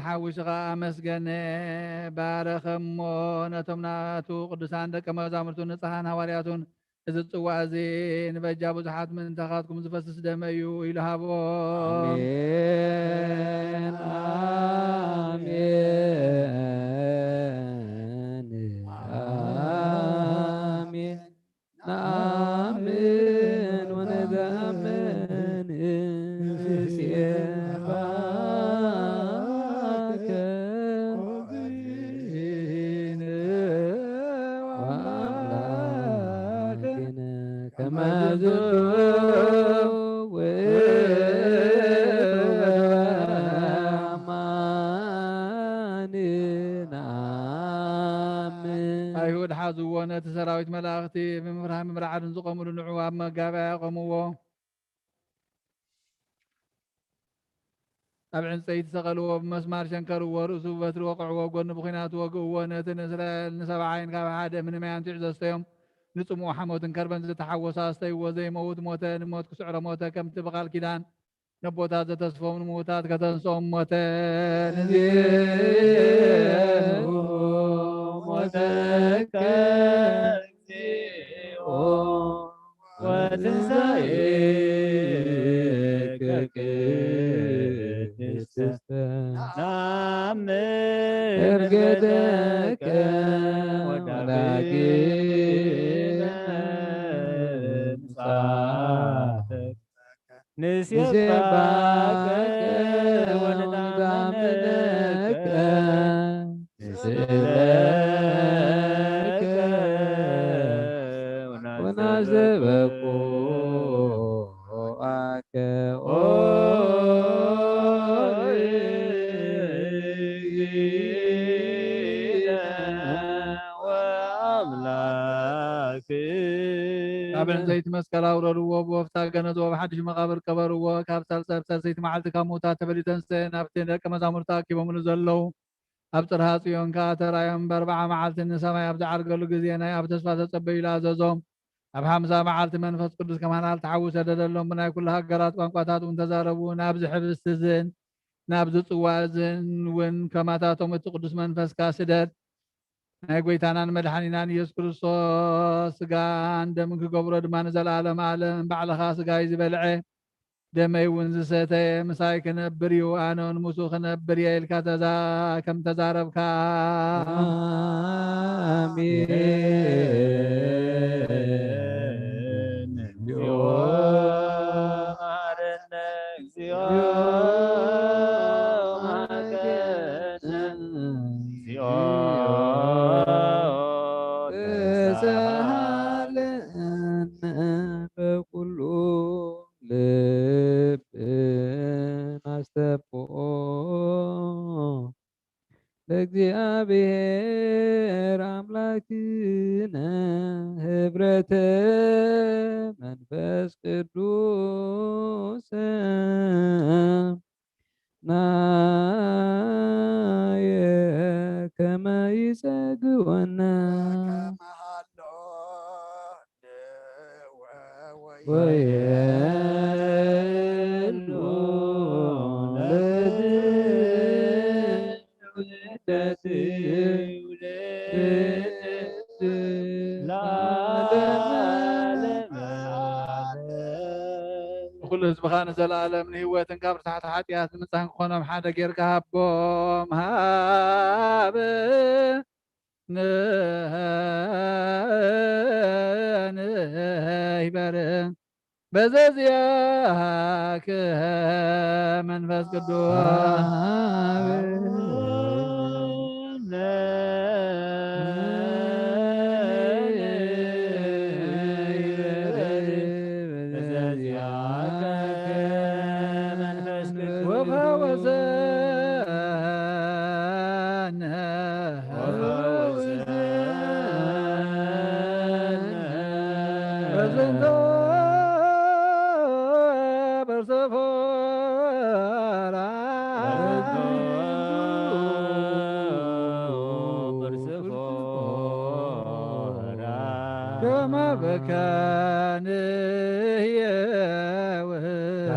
ሓዊስኻ ኣመስገነ ባረኸሞ ነቶም ናቱ ቅዱሳን ደቀ መዛሙርቱ ንፅሓን ሃዋርያቱን እዚ ፅዋዕ እዚ ንበጃ ብዙሓት ምእንታኻትኩም ዝፈስስ ደመ እዩ ኢሉ ሃቦም نآمن ونتأمن سيباك وأملاكنا كما አይሁድ ሓዝዎ ነቲ ሰራዊት መላእኽቲ ብምፍራህ ምምራዓድን ዝቆምሉ ንዑ ኣብ መጋብያ ቆምዎ ኣብ ዕንፀይቲ ሰቐልዎ ብመስማር ሸንከርዎ ርእሱ በትሪ ወቅዕዎ ጎኑ ብኩናት ወግእዎ ነቲ ንእስራኤል ንሰብዓይን ካብ ሓደ ምንመያን ትዕ ዘስተዮም ንፅሙዕ ሓሞትን ከርበን ዝተሓወሰ ኣስተይዎ ዘይመውት ሞተ ንሞት ክስዕሮ ሞተ ከምቲ ብቓል ኪዳን ነቦታት ዘተስፎም ንምውታት ከተንሶም ሞተ ንዚአኑ ሞተከ እግዚኦ ወትንሣኤከ ቅድስተ ናምን እርገተከ ወዳግመ ምጽአተከ ንሴባከ ወነታመነከ ንስእለከ ወናዘበኩአከ ኣብ ዕንፀይቲ መስቀል ኣውረድዎ ብወፍታ ገነዝዎ ብሓድሽ መቃብር ቀበርዎ ካብ ሳልሳይ ሳልሰይቲ መዓልቲ ካብ ሞታት ተፈሊተን ናብቲ ደቀ መዛሙርቲ ተኣኪቦምሉ ዘለው ኣብ ፅርሃ ጽዮን ከዓ ተራእዮም ብ40 መዓልቲ ንሰማይ ኣብ ዝዓርገሉ ግዜ ናይ ኣብ ተስፋ ተጸበዩ ኢሉ ኣዘዞም ኣብ 50 መዓልቲ መንፈስ ቅዱስ ከማናል ተሓዊሰ ደደሎም ብናይ ኩሉ ሃገራት ቋንቋታት እውን ተዛረቡ ናብዚ ሕብስቲ ዝን ናብዚ ጽዋዕ ዝን እውን ከማታቶም እቲ ቅዱስ መንፈስካ ስደድ ናይ ጎይታናን መድሓኒናን ኢየሱስ ክርስቶስ ስጋን ደምን ክገብሮ ድማ ንዘለኣለም ዓለም ባዕልኻ ስጋይ ዝበልዐ ደመይ እውን ዝሰተየ ምሳይ ክነብር እዩ ኣነ ንሙሱ ክነብር እየ ኢልካ ከም ተዛረብካ አሜን። እግዚኦ መሐረነ እግዚኦ መሐረነ እግዚኦ ተሳሃለነ በኩሉ ልብን አስተብቅዖ ለእግዚአብሔር አምላክነ ህብረተ መንፈስ ቅዱስ ናየ ከመ ይጸግወና ወየሉ ለዝውደት ኩሉ ህዝብኻ ንዘለኣለም ንህይወትን ካብ ርታሕቲ ሓጢኣት ንምፅሓን ክኾኖም ሓደ ጌርካ ሃቦም ሃብ ንይበር በዘዚያከ መንፈስ ቅዱስ كما بكان يهوى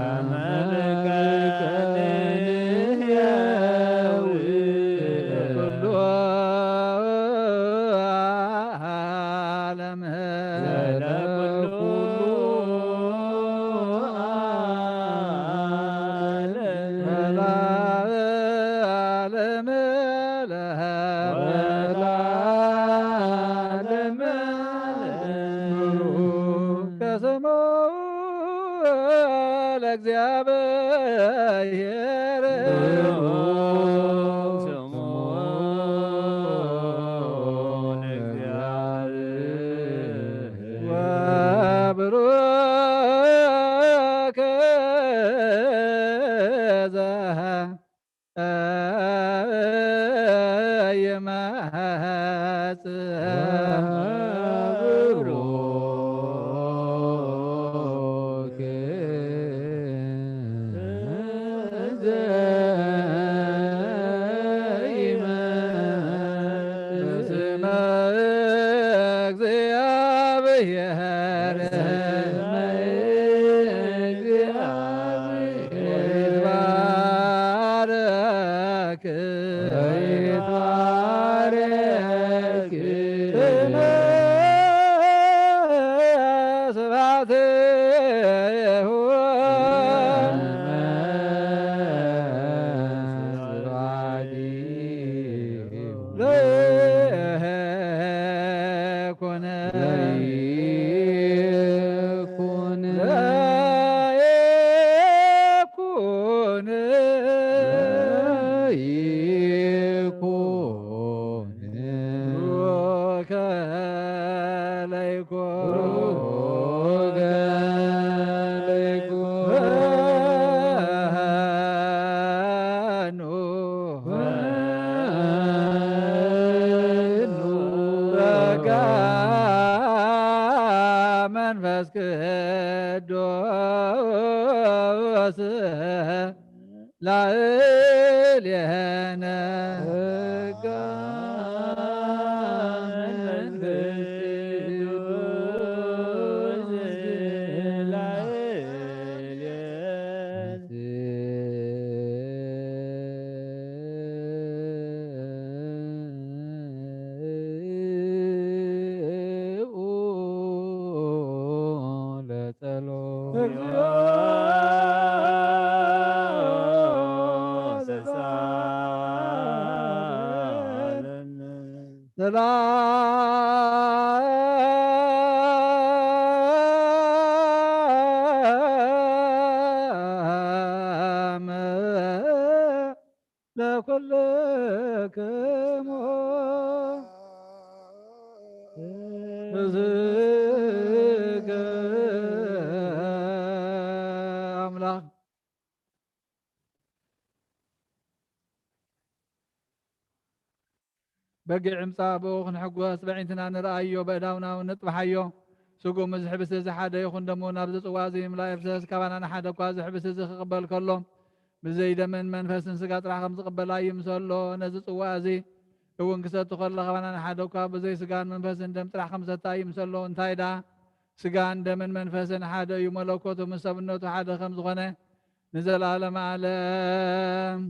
كما بكان يهوى كل عالم هذا እግዚአብሔር ስሙ ለእግዚአብሔር ወብሩክ መንፈስ ላዕሌነ ሰላም ለኩልክሙ ሕዝገ አምላክ በጊዕ ምፃእ ብኡ ክንሕጐስ በዒንትና ንርአዮ በእዳውና ንጥበሓዮ ስጉም ዝሕብስ እዚ ሓደ ይኹን ደሞ ናብዚ ፅዋ እዚ ምላእ ፍሰስ ካባና ንሓደ እኳ ዝሕብስ እዚ ክቕበል ከሎ ብዘይደምን መንፈስን ስጋ ጥራሕ ከም ዝቕበላ ይምሰሎ ነዚ ፅዋ እዚ እውን ክሰቱ ከሎ ካባና ንሓደ እኳ ብዘይ ስጋን መንፈስን ደም ጥራሕ ከም ሰታ ይምሰሎ እንታይ ዳ ስጋን ደምን መንፈስን ሓደ እዩ መለኮቱ ምስ ሰብነቱ ሓደ ከም ዝኾነ ንዘለዓለመ ዓለም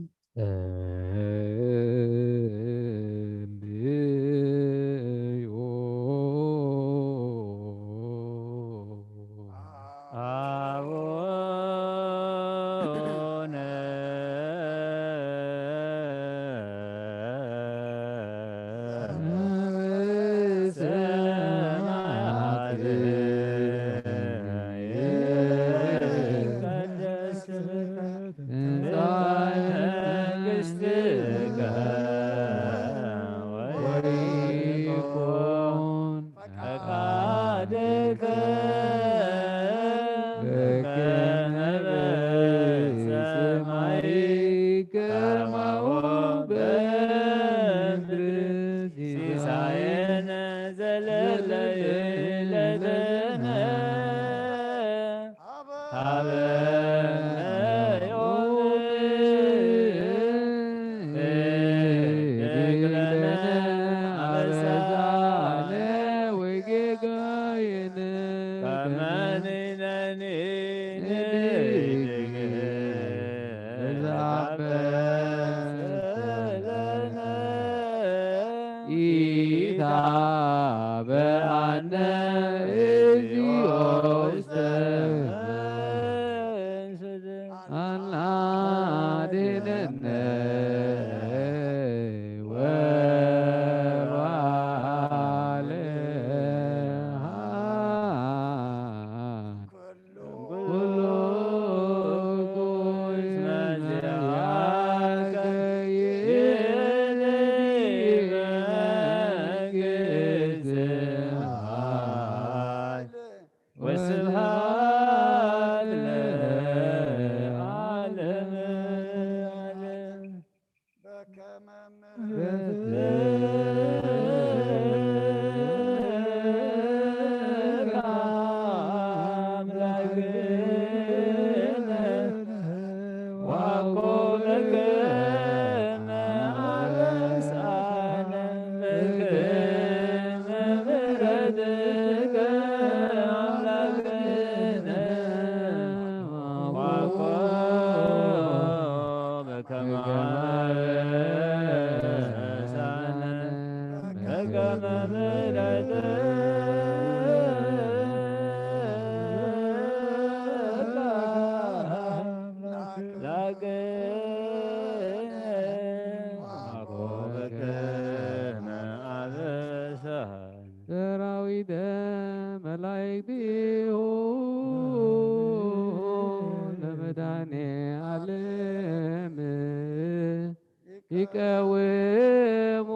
ይቀውሙ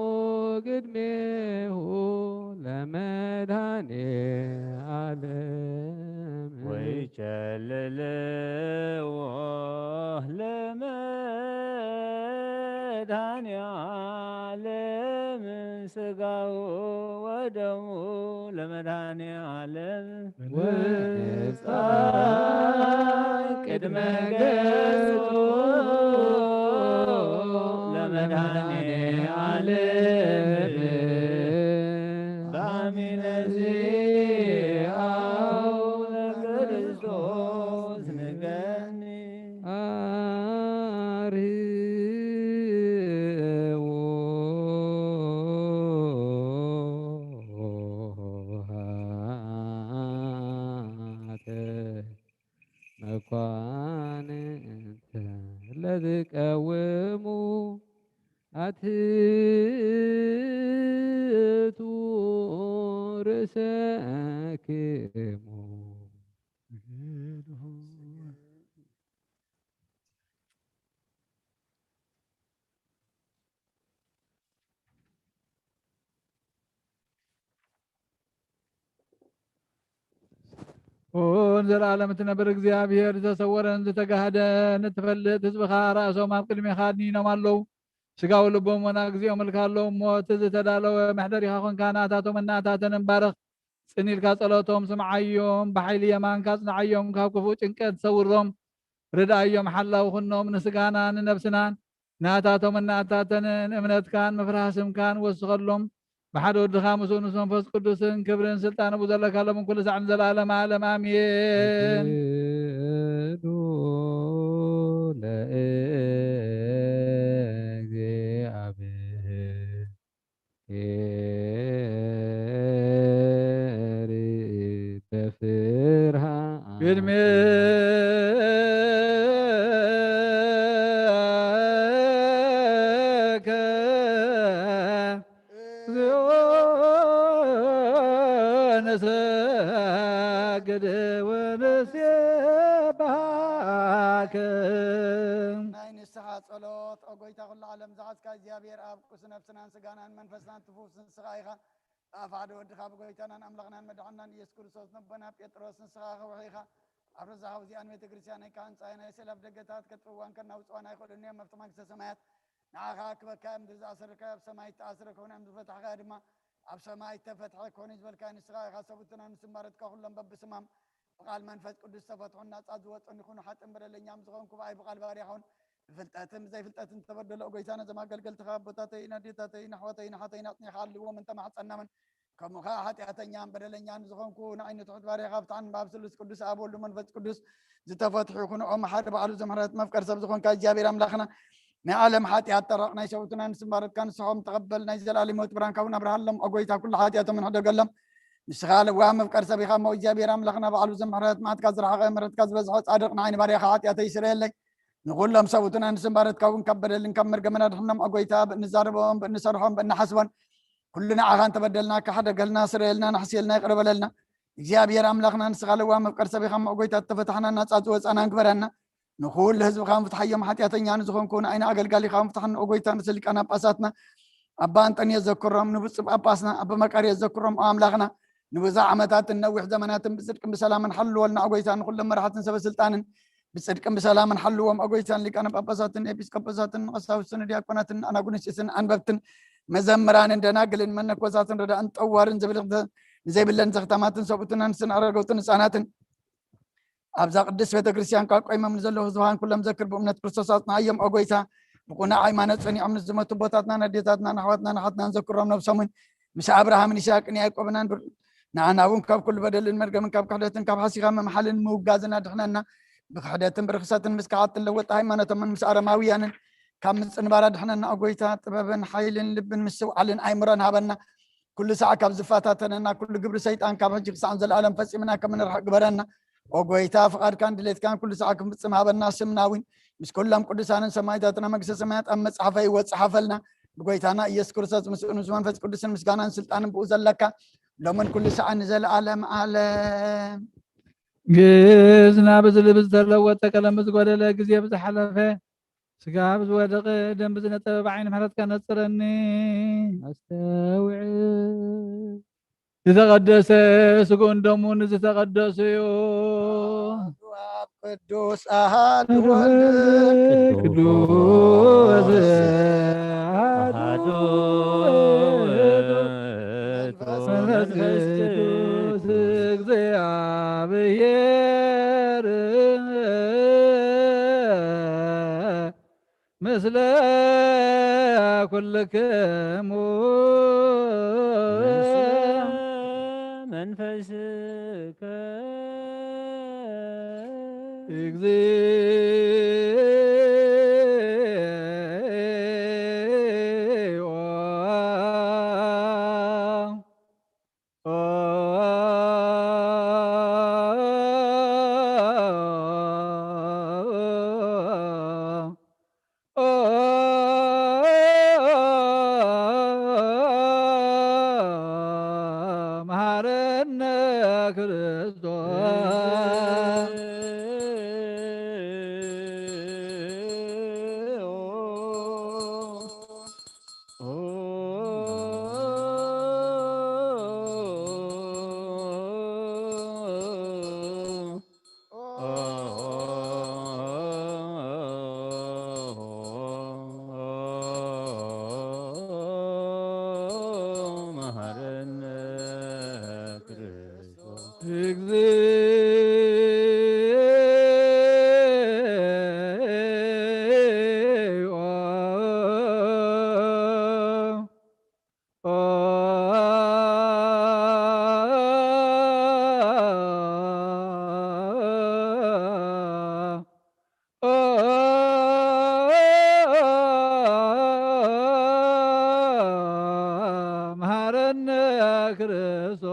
ቅድሜሁ ለመድኃኔ ዓለም ወይቸልልዎ ለመድኃኔ ለመድኃኔ ዓለም ሥጋው ወደሙ ለመድኃኔ ዓለም ወፃይ ቅድመ ገጹ ለመድኃኔ ዓለም በአሚነ ዚአሁ ለክርስቶስ ንገኒ መኳንንተ ለዝቀውሙ አትቱ ርእሰክሙ ዘለዓለም እትነብር እግዚአብሔር ዝተሰወረን ዝተጋህደን እትፈልጥ ህዝብኻ ራእሶም ኣብ ቅድሜኻ ድኒኖም ኣለው ስጋው ልቦም ወና ግዚኦም እልካለዉ ሞት ዝተዳለወ መሕደሪኻ ኮንካ ናታቶም እናታተን ባረኽ ጽኒልካ ጸሎቶም ስምዓዮም ብሓይሊ የማንካ ጽንዓዮም ካብ ክፉእ ጭንቀት ሰውሮም ርዳእዮም ሓላው ኩኖም ንስጋና ንነብስናን ናታቶም እናታተንን እምነትካን ምፍራህ ስምካን ወስኸሎም بحد ودخا مسؤول منفس قدوس كبرن سلطان ابو ذلك لهم كل ساعه زلالم عالم امين ጸሎት ኦጎይታ ኩሉ ዓለም ዝሓዝካ እግዚአብሔር ኣብ ቁስ ነፍስናን ስጋናን መንፈስናን ትፉስ ንስኻ ኢኻ ኣብ ሓደ ወድኻ ብጎይታናን ኣምላኽናን መድሓናን ኢየሱስ ክርስቶስ ነቦና ጴጥሮስ ንስኻ ኸውሒኻ ኣብ ርዛሓው እዚኣን ቤተ ክርስቲያን ናይ ካህንፃይ ናይ ሰላም ደገታት ከጥፍዋን ከናውፅዋን ኣይኽእሉን እዮም ኣብቲ መንግስተ ሰማያት ንዓኻ ክበካ ምድሪ ዝኣሰርከ ኣብ ሰማይ ተኣስረ ከሆነ ምድሪ ፈታሕካ ድማ ኣብ ሰማይ ተፈትሐ ከሆነ ዝበልካ ንስኻ ኢኻ ሰቡትና ንስማረትካ ኩሎም በብስማም ብቃል መንፈስ ቅዱስ ተፈትሑን ናፃ ዝወጡን ይኹኑ ሓጥን በደለኛም ዝኾንኩ ብኣይ ብቃል ባርያኹን ፍልጠትም ዘይ ፍልጠትን ተበደለ ጎይታና ዘማገልገልትኻ ቦታተይና ዴታተይና ኣሕዋተይና ሓተይና ኣፅኒኻ ኣልዎም እንተማሕፀናምን ከምኡኻ ሓጢኣተኛን በደለኛን ዝኾንኩ ንዓይነ ትሑት ባርያኻ ብጣዕን ባብ ስሉስ ቅዱስ ኣብ ወልዱ መንፈስ ቅዱስ ዝተፈትሑ ይኹንኦም ሓደ በዓሉ ዘምሕረት መፍቀር ሰብ ዝኾንካ እግዚአብሔር ኣምላኽና ናይ ዓለም ሓጢኣት ጠራቕ ናይ ሰውትና ንስምባረትካ ንስሖም ተቐበል ናይ ዘለኣለም ሂወት ብርሃንካ እውን ኣብርሃሎም ኦጎይታ ኩሉ ሓጢኣቶም ንሕደገሎም ንስኻ ለዋ መፍቀር ሰብ ኢኻ እሞ እግዚአብሔር ኣምላኽና በዓሉ ዘምሕረት መዓትካ ዝረሓቐ ምሕረትካ ዝበዝሖ ጻድቕ ንዓይኒ ባርያኻ ሓጢኣተይ ይስረየለይ نقولهم سوتنا نسمبارت كون كبدلن كمر جمنا نحن أقويتا بنزاربهم بنسرهم بنحسبن كلنا عهان تبدلنا كحدا قلنا سريلنا نحسيلنا يقرب لنا إجابة أملاخنا نسغلوا مفكر سبي خم أقويتا تفتحنا نصاتوز أنا كبرنا نقول لهزب خام فتحيهم حتى يتنيان زخون كون أين أقل قالي خام فتحنا أقويتا نسلك أنا بأساتنا أبان تاني يذكرهم نبص أباسنا أبا مكار يذكرهم أملاخنا نبزع عمتات النوح زمانات بصدق بسلام نحل ولنا أقويتا نقول لما راح تنسب سلطان بصدق بسلام نحلوهم أقويتان لك أنا باباساتن إبسكاباساتن أصحابسن دياقوناتن أنا قنسيسن أنببتن مزمران دناقلن من كوساتن ردا أنت أوارن زي بلن زختاماتن صوبتن أنسن أرغوتن ساناتن أبزا قدس بيت كريستيان قايمة من زلو زوهان كلهم ذكر بأمنة كريستوساتنا أيام أقويتا بقونا عيمانات سني أمن الزمت بوتاتنا نديتاتنا نحواتنا نحاتنا نذكرهم نفسهم مش أبراهام نشاك نياك وبنان نعناون كاب كل بدل المرقى من كاب كحدتن كاب حسيقا محل موقازنا دحنا بخداتن برخصاتن مسكعات اللوت هايمانة من مسارة ماويانا كم نبارد حنا أقويتا طبابن حيلن لبن مسو علن أيمران هابنا كل ساعة كاب زفاتاتنا كل قبر سيطان كاب هجيق سعنز العالم فسمنا كمن رح قبرنا أقويتا فقار كان دليت كان كل ساعة كم بتصم هابنا سمناوين مش كلهم قدسانا سمايتاتنا مقس سمايات أما صحفي وصحفلنا بقويتانا يسكرسات مسؤول زمان فس قدسان مسكانا سلطان بوزل لك لو من كل ساعة نزل عالم عالم جزنا بزل بزلوت كلام بزغدل غزي بزحلفه سغا بزودق دم بزنطب بعين محرت كنصرني استوعب يتقدس سكون دمون يتقدس قدوس أحد قدوس ምስለ ኩልክሙ መንፈስከ እግዚኦ መሐረነ ክርስቶስ መሐረነ ክርስቶስ እግዚኦ መሐረነ ክርስቶስ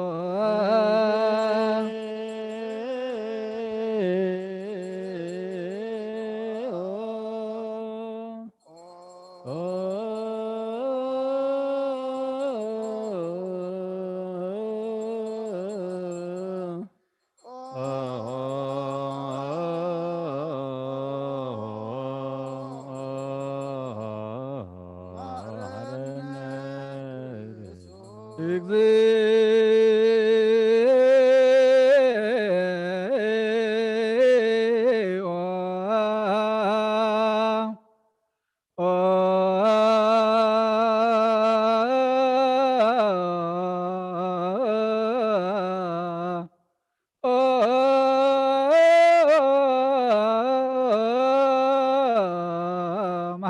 እግዚኦ መሐረነ ክርስቶስ መሐረነ ክርስቶስ እግዚኦ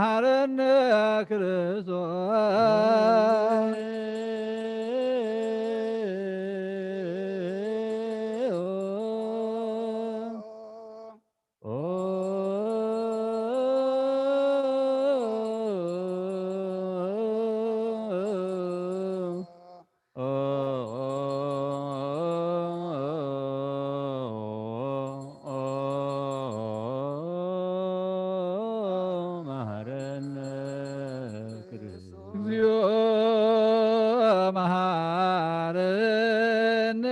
መሐረነ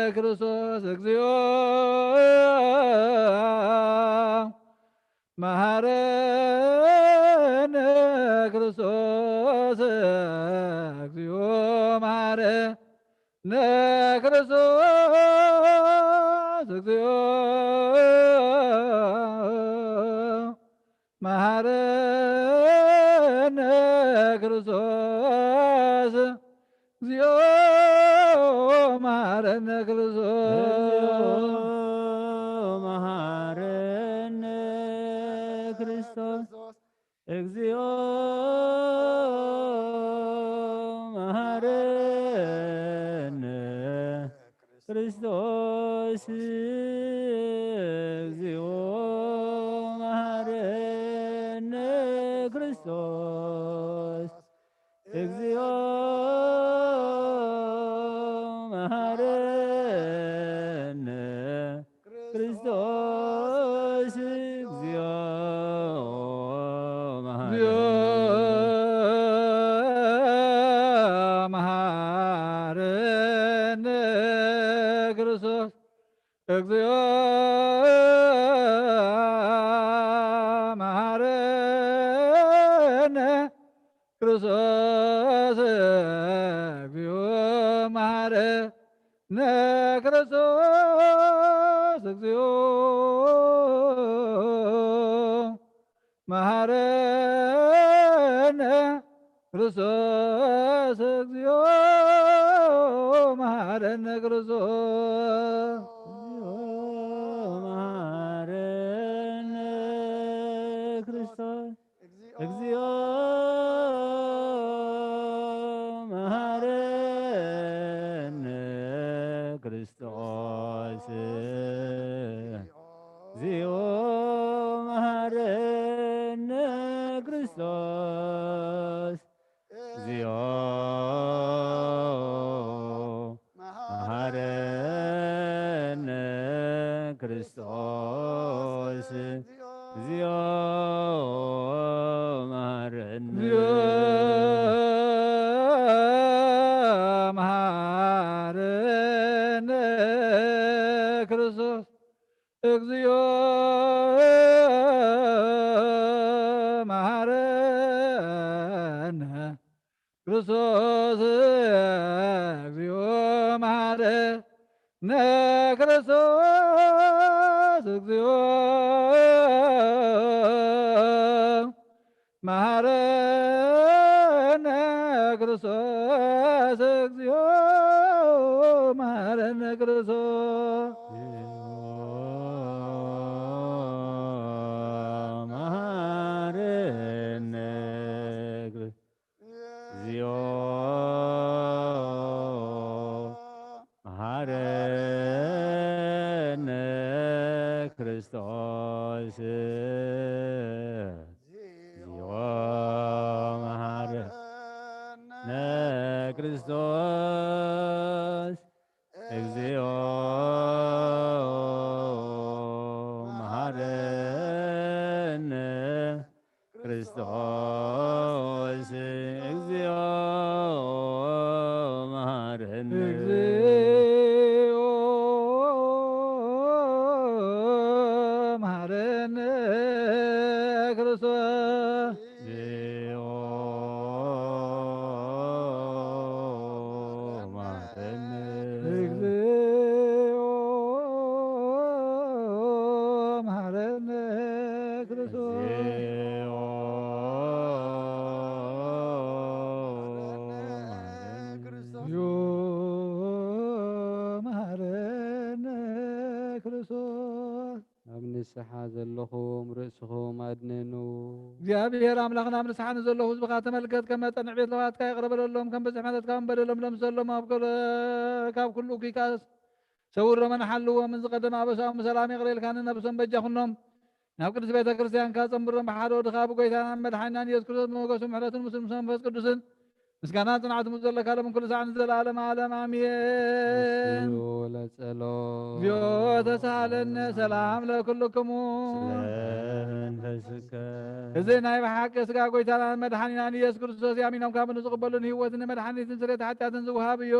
ክርስቶስ እግዚኦ መሐረነ ክርስቶስ እግዚኦ መሐረነ ክርስቶስ እግዚኦ መሐረነ ክርስቶስ እግዚኦ መሐረነ ክርስቶስ መሐረነ ክርስቶስ እግዚኦ መሐረነ ክርስቶስ እግዚኦ መሐረነ ክርስቶስ እግዚኦ መሐረነ ክርስቶስ እግዚኦ መሐረነ ክርስቶስ እግዚኦ መሐረነ ክርስቶስ እግዚኦ መሐረነ ክርስቶስ እግዚኦ መሐረነ ክርስቶስ እግዚኦ መሐረነ ክርስቶስ መሐረነ ክርስቶስ ክርስቶስ እግዚኦ መሐረነ ክርስቶስ እግዚኦ መሐረነ ክርስቶስ እግዚኦ መሐረነ ክርስቶስ መሐረነ እግዚኦ መሐረነ ክርስቶስ እግዚኦ መሐረነ ክርስቶስ እግዚኦ መሐረነ ክርስቶስ እግዚኦ መሐረነ እግዚኦ መሐረነ ክርስቶስ እግዚኦ መሐረነ እግዚኦ መሐረነ ክርስቶስ እግዚኦ እግዚኦ መሐረነ ክርስቶስ ኣብ ንስሓ ዘለኹም ርእስኹም ኣድንኑ እግዚአብሔር አምላክና ኣብ ንስሓ ንዘለኹ ህዝብካ ተመልከት ከም መጠን ዕቤት ለባትካ ይቕረበለሎም ከም በዝሒ መለትካን በደሎም ለምሰሎም ካብ ኩሉ ኪካስ ሰውሮም ንሓልዎም ዝቀደመ ኣበሳኦም ብሰላም ይቕረልካን ነብሶም በጃኹኖም ናብ ቅዱስ ቤተ ክርስቲያንካ ፀምብሮም ብሓደ ወድኻ ብጎይታናን መድሓኒናን ኢየሱስ ክርስቶስ መወገሱን ምሕረትን ምስ መንፈስ ቅዱስን ምስጋናን ጽንዓት ሙዝ ዘለካ ሎም ኩሉ ሰዓት ንዘለዓለም ዓለም አሜን። ለጸሎት እግዚኦ ተሳሃለነ ሰላም ለኩልክሙ ስለመንፈስከ እዚ ናይ ብሓቂ ስጋ ጎይታናን መድሓኒናን ኢየሱስ ክርስቶስ ያሚኖም ካብ ንዝቕበሉን ህይወትን መድሓኒትን ስርየት ሓጢኣትን ዝውሃብ እዩ።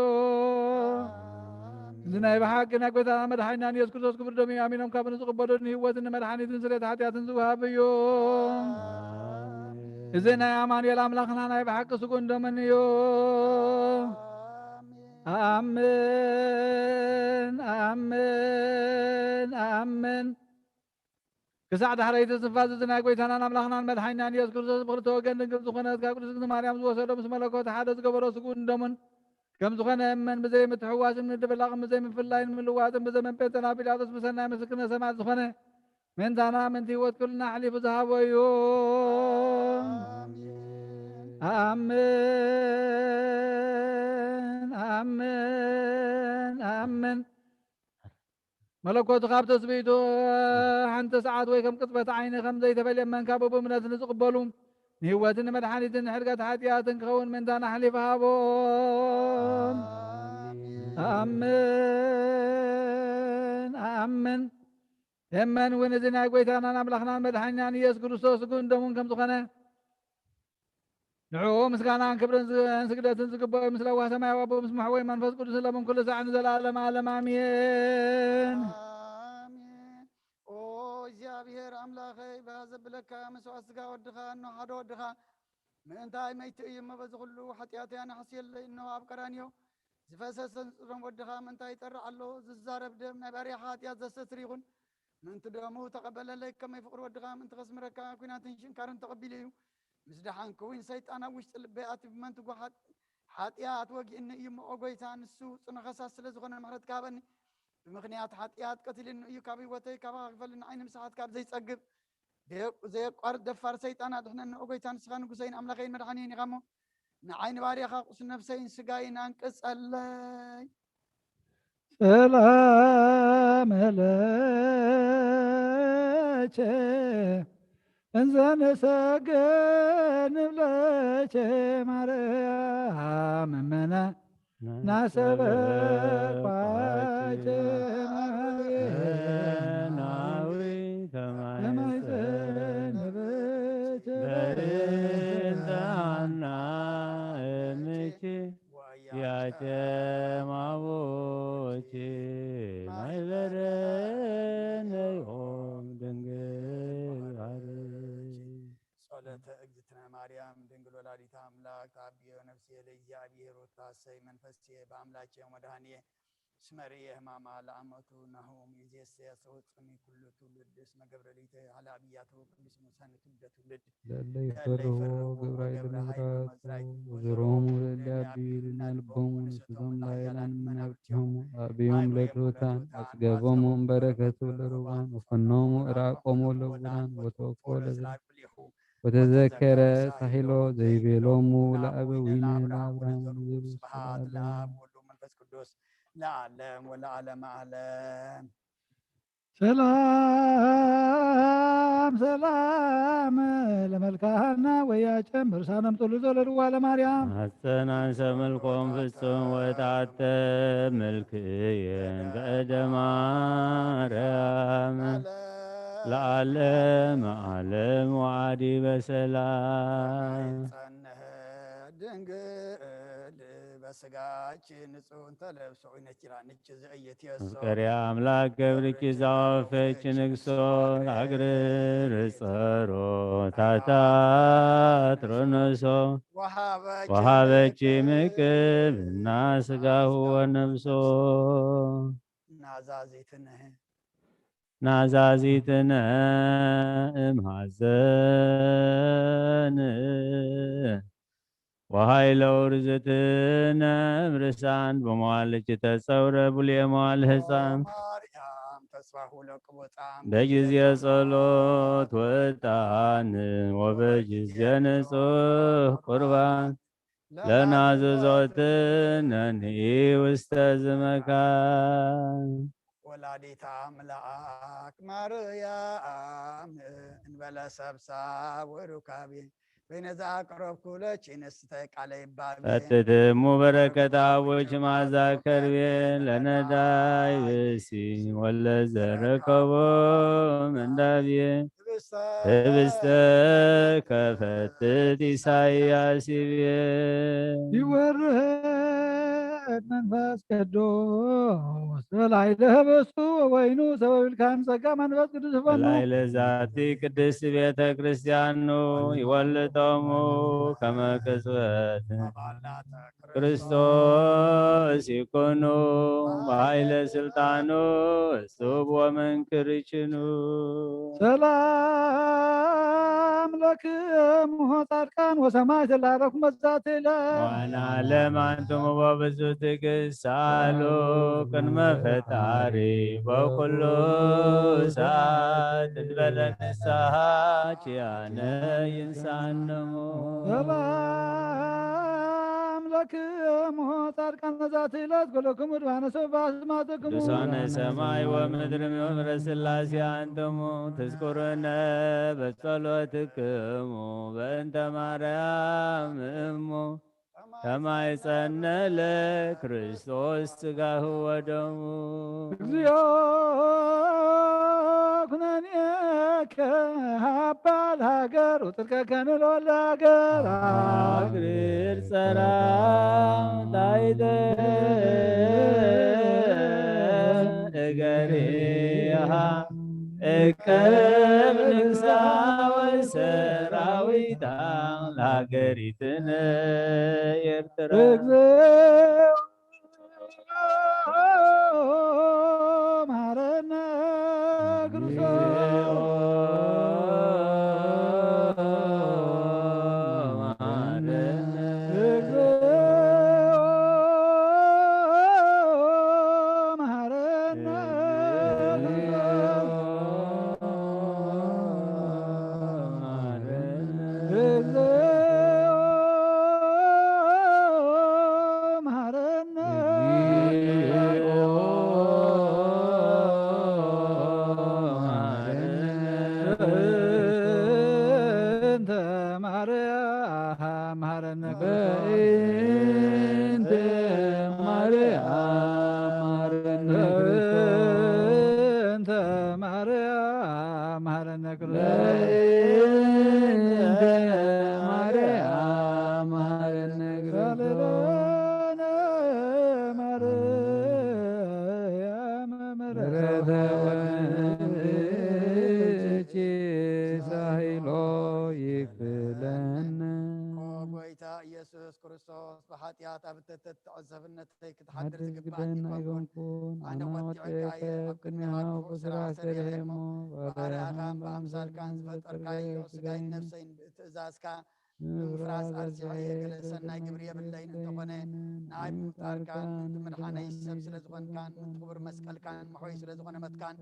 እዚ ናይ ብሓቂ ናይ ጎይታናን መድሓኒናን ኢየሱስ ክርስቶስ ክቡር ደሙ ያሚኖም ካብ ንዝቕበሉን ህይወትን መድሓኒትን ስርየት ሓጢኣትን ዝውሃብ እዩ። እዚ ናይ ኣማኑኤል ኣምላኽና ናይ ብሓቂ ስጉን ደምን እዩ። ኣሜን ኣሜን ኣሜን። ክሳዕ ዳሕረይቲ ስንፋስ እዚ ናይ ጎይታናን ኣምላኽናን መድሓኒናን ኢየሱስ ክርስቶስ ብክልተ ወገን ድንግል ዝኾነት ካብ ቅድስቲ ማርያም ዝወሰዶ ምስ መለኮት ሓደ ዝገበሮ ስጉን ደሙን ከም ዝኾነ እመን ብዘይ ምትሕዋስን ምድብላቕን ብዘይ ምፍላይን ምልዋጥን ብዘመን ጴንጤና ጲላጦስ ብሰናይ ምስክርነት ሰማዕት ዝኾነ ምንታና ምንቲ ህይወት ኩልና ሓሊፉ ዝሃቦ እዩ። ኣሜን ኣሜን ኣሜን። መለኮቱ ካብ ተስቢቱ ሓንቲ ሰዓት ወይ ከም ቅጽበት ዓይኒ ከም ዘይተፈልየ እመን ካብ በእምነት ንዝቕበሉ ንህይወትን መድሓኒትን ሕድገት ሓጢኣትን ክኸውን ምንታና ሓሊፉ ሃቦም። ኣሜን ኣሜን። እመን እውን እዚ ናይ ጎይታናን ኣምላኽናን መድሓኒናን ኢየሱስ ክርስቶስ ስጉን ደሙን ከም ዝኾነ ንዕኡ ምስጋናን ክብርን ስግደትን ዝግበኦ ምስ ለዋህ ሰማያዊ ኣቦ ምስ መሕወይ መንፈስ ቅዱስ ለምን ኩሉ ሰዓት ንዘለዓለም ዓለም አሜን። ኦ እግዚአብሔር አምላኸይ ባዘብለካ መስዋዕት ስጋ ወድኻ እኖ ሓደ ወድኻ ምእንታይ መይቲ እዩ እሞ በዚ ኩሉ ሓጢኣተያ ናሕስየለይ እኖ ኣብ ቀራንዮ ዝፈሰሰን ፅሮም ወድኻ ምንታይ ይጠርዕ ኣሎ ዝዛረብ ደም ናይ ባርያኻ ሓጢኣት ዘስተስር ይኹን ምንቲ ደሙ ተቐበለለይ ከመይ ፍቅሪ ወድኻ ምንቲ ከስምረካ ኩናትን ሽንካርን ተቐቢሉ እዩ ምስ ደሓንክ እውን ሰይጣን ኣብ ውሽጢ ልበይ ኣትዩ ብመንቲ ጓሓት ሓጢኣት ወጊእኒ እዩ እሞ ጎይታ ንሱ ፅንኸሳስ ስለ ዝኾነ ምሕረት ካበኒ ብምክንያት ሓጢኣት ቀቲልኒ እዩ ካብ ህይወተይ ካብኻ ክፈልኒ ዓይኒ ምስሓት ካብ ዘይፀግብ ዘየቋርጥ ደፋር ሰይጣን ኣድሕነኒ ጎይታ ንስኻ ንጉሰይን ኣምላኸይን መድሓኒን ኢኻ እሞ ንዓይኒ ባርያኻ ቁስ ነፍሰይን ስጋይን አንቅፀለይ። ሰላም ለከ እንዘ ንሰግድ ንብለከ ማርያም እመነ ናሰበኳከ ናዊ ከማይ ዘነበከ በርታና እምኪ ያጨማቦቼ ማይበረነዮም ድንግል ወለተ እግዝእትነ ማርያም ድንግል ወላዲተ አምላክ ታቢዮ ነፍሴ ለእግዚአብሔር ወታሰይ መንፈሴ በአምላኬ ወመድኃኒየ ስመርየ ሕማማ ለአመቱ ናሆም ይዜሰ ያስወጽኒ ኩሉ ትውልድ እስመ ገብረ ሊተ ሀለ አብያቱ ቅዱስ ሙሳን ትውልደ ትውልድ ለለ ይፈርሁ ግብረ ኃይል መዝራቱ ወዘሮሙ ለለ አቢልና ልቦሙ ንስቶም ላይላን ምናብቲሆሙ አብዮም ለትሑታን አጽገቦሙ እምበረከቱ ለርዋን ወፈኖሙ እራቆሙ ለውራን ወተወክፎ ወተዘከረ ሳሂሎ ዘይቤሎሙ ለአበዊነ ለአብርሃም ወለዘሩ ስብሐት ለአብ ወወልድ ወመንፈስ ቅዱስ ለዓለም ወለዓለመ ዓለም። ሰላም ሰላም ለመልካና ወያጨም እርሳነም ጥሉቶ ለድዋ ለማርያም አስተናንሰ መልኮም ፍጹም ወጣተ መልክየን በእደ ማርያም ለዓለም ዓለም ወዓዲ በሰላም ጸነህ ድንግል በስጋችን ንጹሕን ተለብሶ ነኪራ ንች ዘእየት የሶ ፍቅርያ አምላክ ገብርኪ ዛወፈች ንግሶ አግርር ጸሮ ታታትሮነሶ ወሃበች ምግብና ስጋሁ ወነብሶ ናዛዚትነ እምሐዘን ወሃይለ ውርዝትነ እምርሳን በመዋልች ተጸውረ ቡልየ መዋል ሕፃን በጊዜ ጸሎት ወጣን ወበጊዜ ንጹሕ ቁርባን ለናዘዞትነኒ ውስተ ዝመካን ወላዲተ አምላክ ማርያም እንበለ ሰብሳብ ወሩካቤ በነዛ አቅረብኩ ለችንስተ ቃለ ይባቤ አትትሙ በረከት አቦች ማዛ ከርቤ ለነዳይ ብሲ ወለዘረከቦ መንዳብየ ህብስተ ከፈትት ኢሳይያስ ይብየ ይወርድ መንፈስ ቅዱስ በላዕለ ህብስቱ ወወይኑ ሰበብልካን ጸጋ መንፈስ ቅዱስ ፈኑ በላዕለ ዛቲ ቅድስት ቤተ ክርስቲያኑ ይወልጦሙ ከመ ቅጽበት ክርስቶስ ይኩኑ በኃይለ ስልጣኑ እጹብ ወመንክር ይችኑ ሰላም ለክሙ ጻድቃን ወሰማዕት ላረኩም በዛቲ ዕለት ዋና ለማንቱም በብዙ ትዕግስት ሳሉ ቅድመ ፈጣሪ በኩሉ ሰዓት እንበለ ንስሐ ኪያነ ይንሳነሙ ሰላም ለክሙ ጻድቃን በዛቲ ዕለት ኩልክሙ ድባነ በአስማትክሙ ቅዱሳነ ሰማይ ወምድር ወምረ ሥላሴ አንትሙ ትዝኩሩነ በጸሎትክሙ በእንተ ማርያም እሙ ከማይጸነ ለክርስቶስ ሥጋሁ ወደሙ እግዚኦ ኩነኔከ አባል ሀገር ውጥልቀከ ንሎለ ሀገር አግሪር ጸራ ላይተ እገሪሃ እቀብ ንግሣ ወሰራዊታ ለሀገሪትነ ኤርትራ ማረነ ክርስቶስ ሳሂሎ ይክል ክርስቶስ ብሓጢኣት ኣብ እተተዕዘብነተይ ክትሓድር حدث ዝግባእኒ قدنا ይኮንኩን يكونكون ኣነ أنا ወጢዑካየ ኣብ ቅድሚኻ وتأكدنا ግፉእ ስራሕ وبسرعة ሰሪሐ እሞ سرهمو ብኣርኣኻን وأريحان ብኣምሳልካን ዝፈጠርካዮ ስጋይን ነፍሰይን ብትእዛዝካ ብምፍራስ ኣርሲዐየ ገለ ሰናይ ግብሪ የብለይን እንተኾነ ንኣይ ብምፍጣርካን እቲ መድሓነይ ሰብ ስለ ዝኾንካን ምቲ ክቡር መስቀልካን መሖይ ስለ ዝኾነ መትካን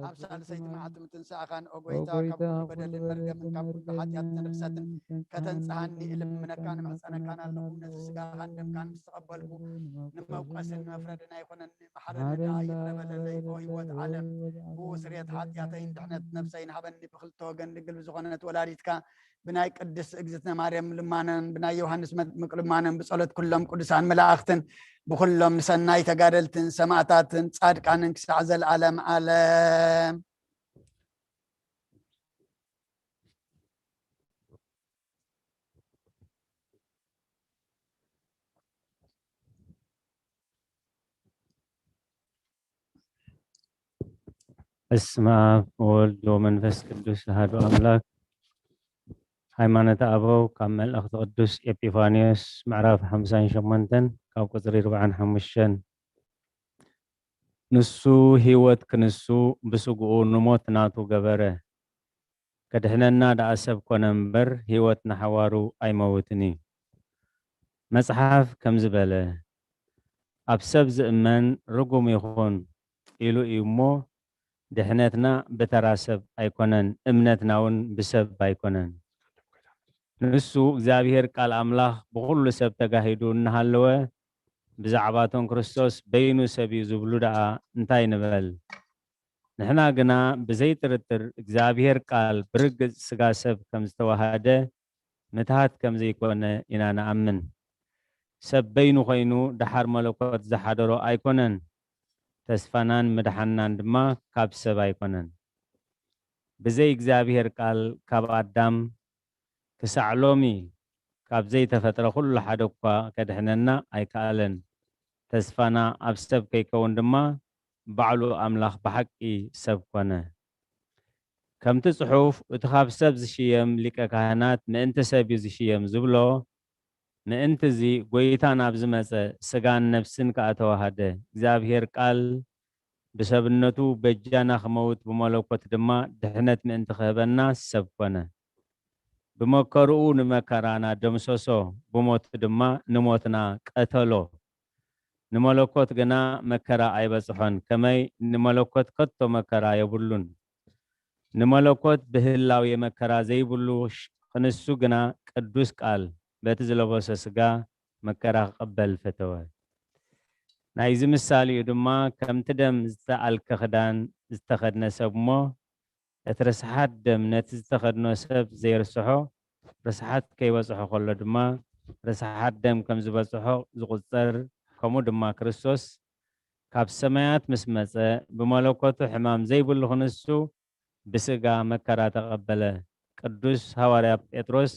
ኣብ ሳልሰይቲ መዓልቲ ምትንሳእኻን ኦ ጎይታ ካብ ኩሉ በደልን መርገምን ካብ ኩሉ ሓጢኣትን ርክሰትን ከተንፅሃኒ እልምነካ ንምሕፀነካን ኣለኹ ነዚ ስጋኻን ደምካን ምስ ተቐበልኩ ንመውቀስን መፍረድን ኣይኮነኒ ማሕረድካ ይቅረበለለይ ኦ ሂወት ዓለም ብስርየት ሓጢኣተይን ድሕነት ነፍሰይን ሃበኒ ብክልተ ወገን ድንግል ብዝኾነት ወላዲትካ ብናይ ቅድስ እግዝእትነ ማርያም ልማነን ብናይ ዮሃንስ መጥምቅ ልማነን ብጸሎት ኩሎም ቅዱሳን መላእኽትን ብኩሎም ንሰናይ ተጋደልትን ሰማዕታትን ጻድቃንን ክሳዕ ዘለዓለም ዓለም በስመ አብ ወወልድ ወመንፈስ ቅዱስ አሐዱ አምላክ። ሃይማኖተ አበው ካብ መልእኽቲ ቅዱስ ኤጲፋንዮስ ምዕራፍ 58 ካብ ቁፅሪ 45 ንሱ ህይወት ክንሱ ብስግኡ ንሞት ናቱ ገበረ ከድሕነና ዳኣ ሰብ ኮነ እምበር ህይወት ንሓዋሩ ኣይመውትን እዩ። መፅሓፍ ከም ዝበለ ኣብ ሰብ ዝእመን ርጉም ይኹን ኢሉ እዩ እሞ ድሕነትና በተራ ሰብ ኣይኮነን እምነትና እውን ብሰብ ኣይኮነን። ንሱ እግዚአብሔር ቃል አምላኽ ብኩሉ ሰብ ተጋሂዱ እናሃለወ ብዛዕባቶም ክርስቶስ በይኑ ሰብ እዩ ዝብሉ ደኣ እንታይ ንበል? ንሕና ግና ብዘይጥርጥር እግዚአብሔር ቃል ብርግፅ ስጋ ሰብ ከም ዝተዋሃደ ምትሃት ከም ዘይኮነ ኢና ንኣምን። ሰብ በይኑ ኮይኑ ድሓር መለኮት ዝሓደሮ ኣይኮነን። ተስፋናን ምድሓናን ድማ ካብ ሰብ ኣይኮነን። ብዘይ እግዚአብሔር ቃል ካብ ኣዳም ክሳዕ ሎሚ ካብ ዘይተፈጥረ ኩሉ ሓደ እኳ ከድሕነና ኣይከኣለን። ተስፋና ኣብ ሰብ ከይከውን ድማ ባዕሉ ኣምላኽ ብሓቂ ሰብ ኮነ። ከምቲ ጽሑፍ እቲ ካብ ሰብ ዝሽየም ሊቀ ካህናት ምእንቲ ሰብ እዩ ዝሽየም ዝብሎ ምእንቲ እዚ ጎይታ ናብ ዝመፀ ስጋን ነፍስን ከዓ ተዋሃደ። እግዚአብሔር ቃል ብሰብነቱ በጃና ክመውት ብመለኮት ድማ ድሕነት ምእንቲ ክህበና ሰብ ኮነ። ብመከርኡ ንመከራና ደምሰሶ ብሞት ድማ ንሞትና ቀተሎ። ንመለኮት ግና መከራ ኣይበፅሖን ከመይ ንመለኮት ከቶ መከራ የብሉን። ንመለኮት ብህላው የመከራ ዘይብሉ ክንሱ ግና ቅዱስ ቃል በቲ ዝለበሰ ስጋ መከራ ክቅበል ፈተወ። ናይዚ ምሳሌኡ ድማ ከምቲ ደም ዝተኣልከ ክዳን ዝተኸድነ ሰብ እሞ እቲ ርስሓት ደም ነቲ ዝተኸድኖ ሰብ ዘይርስሖ ርስሓት ከይበፅሖ ከሎ ድማ ርስሓት ደም ከም ዝበፅሖ ዝቁፀር ከምኡ ድማ ክርስቶስ ካብ ሰማያት ምስ መፀ ብመለኮቱ ሕማም ዘይብሉ ክንሱ ብስጋ መከራ ተቐበለ። ቅዱስ ሐዋርያ ጴጥሮስ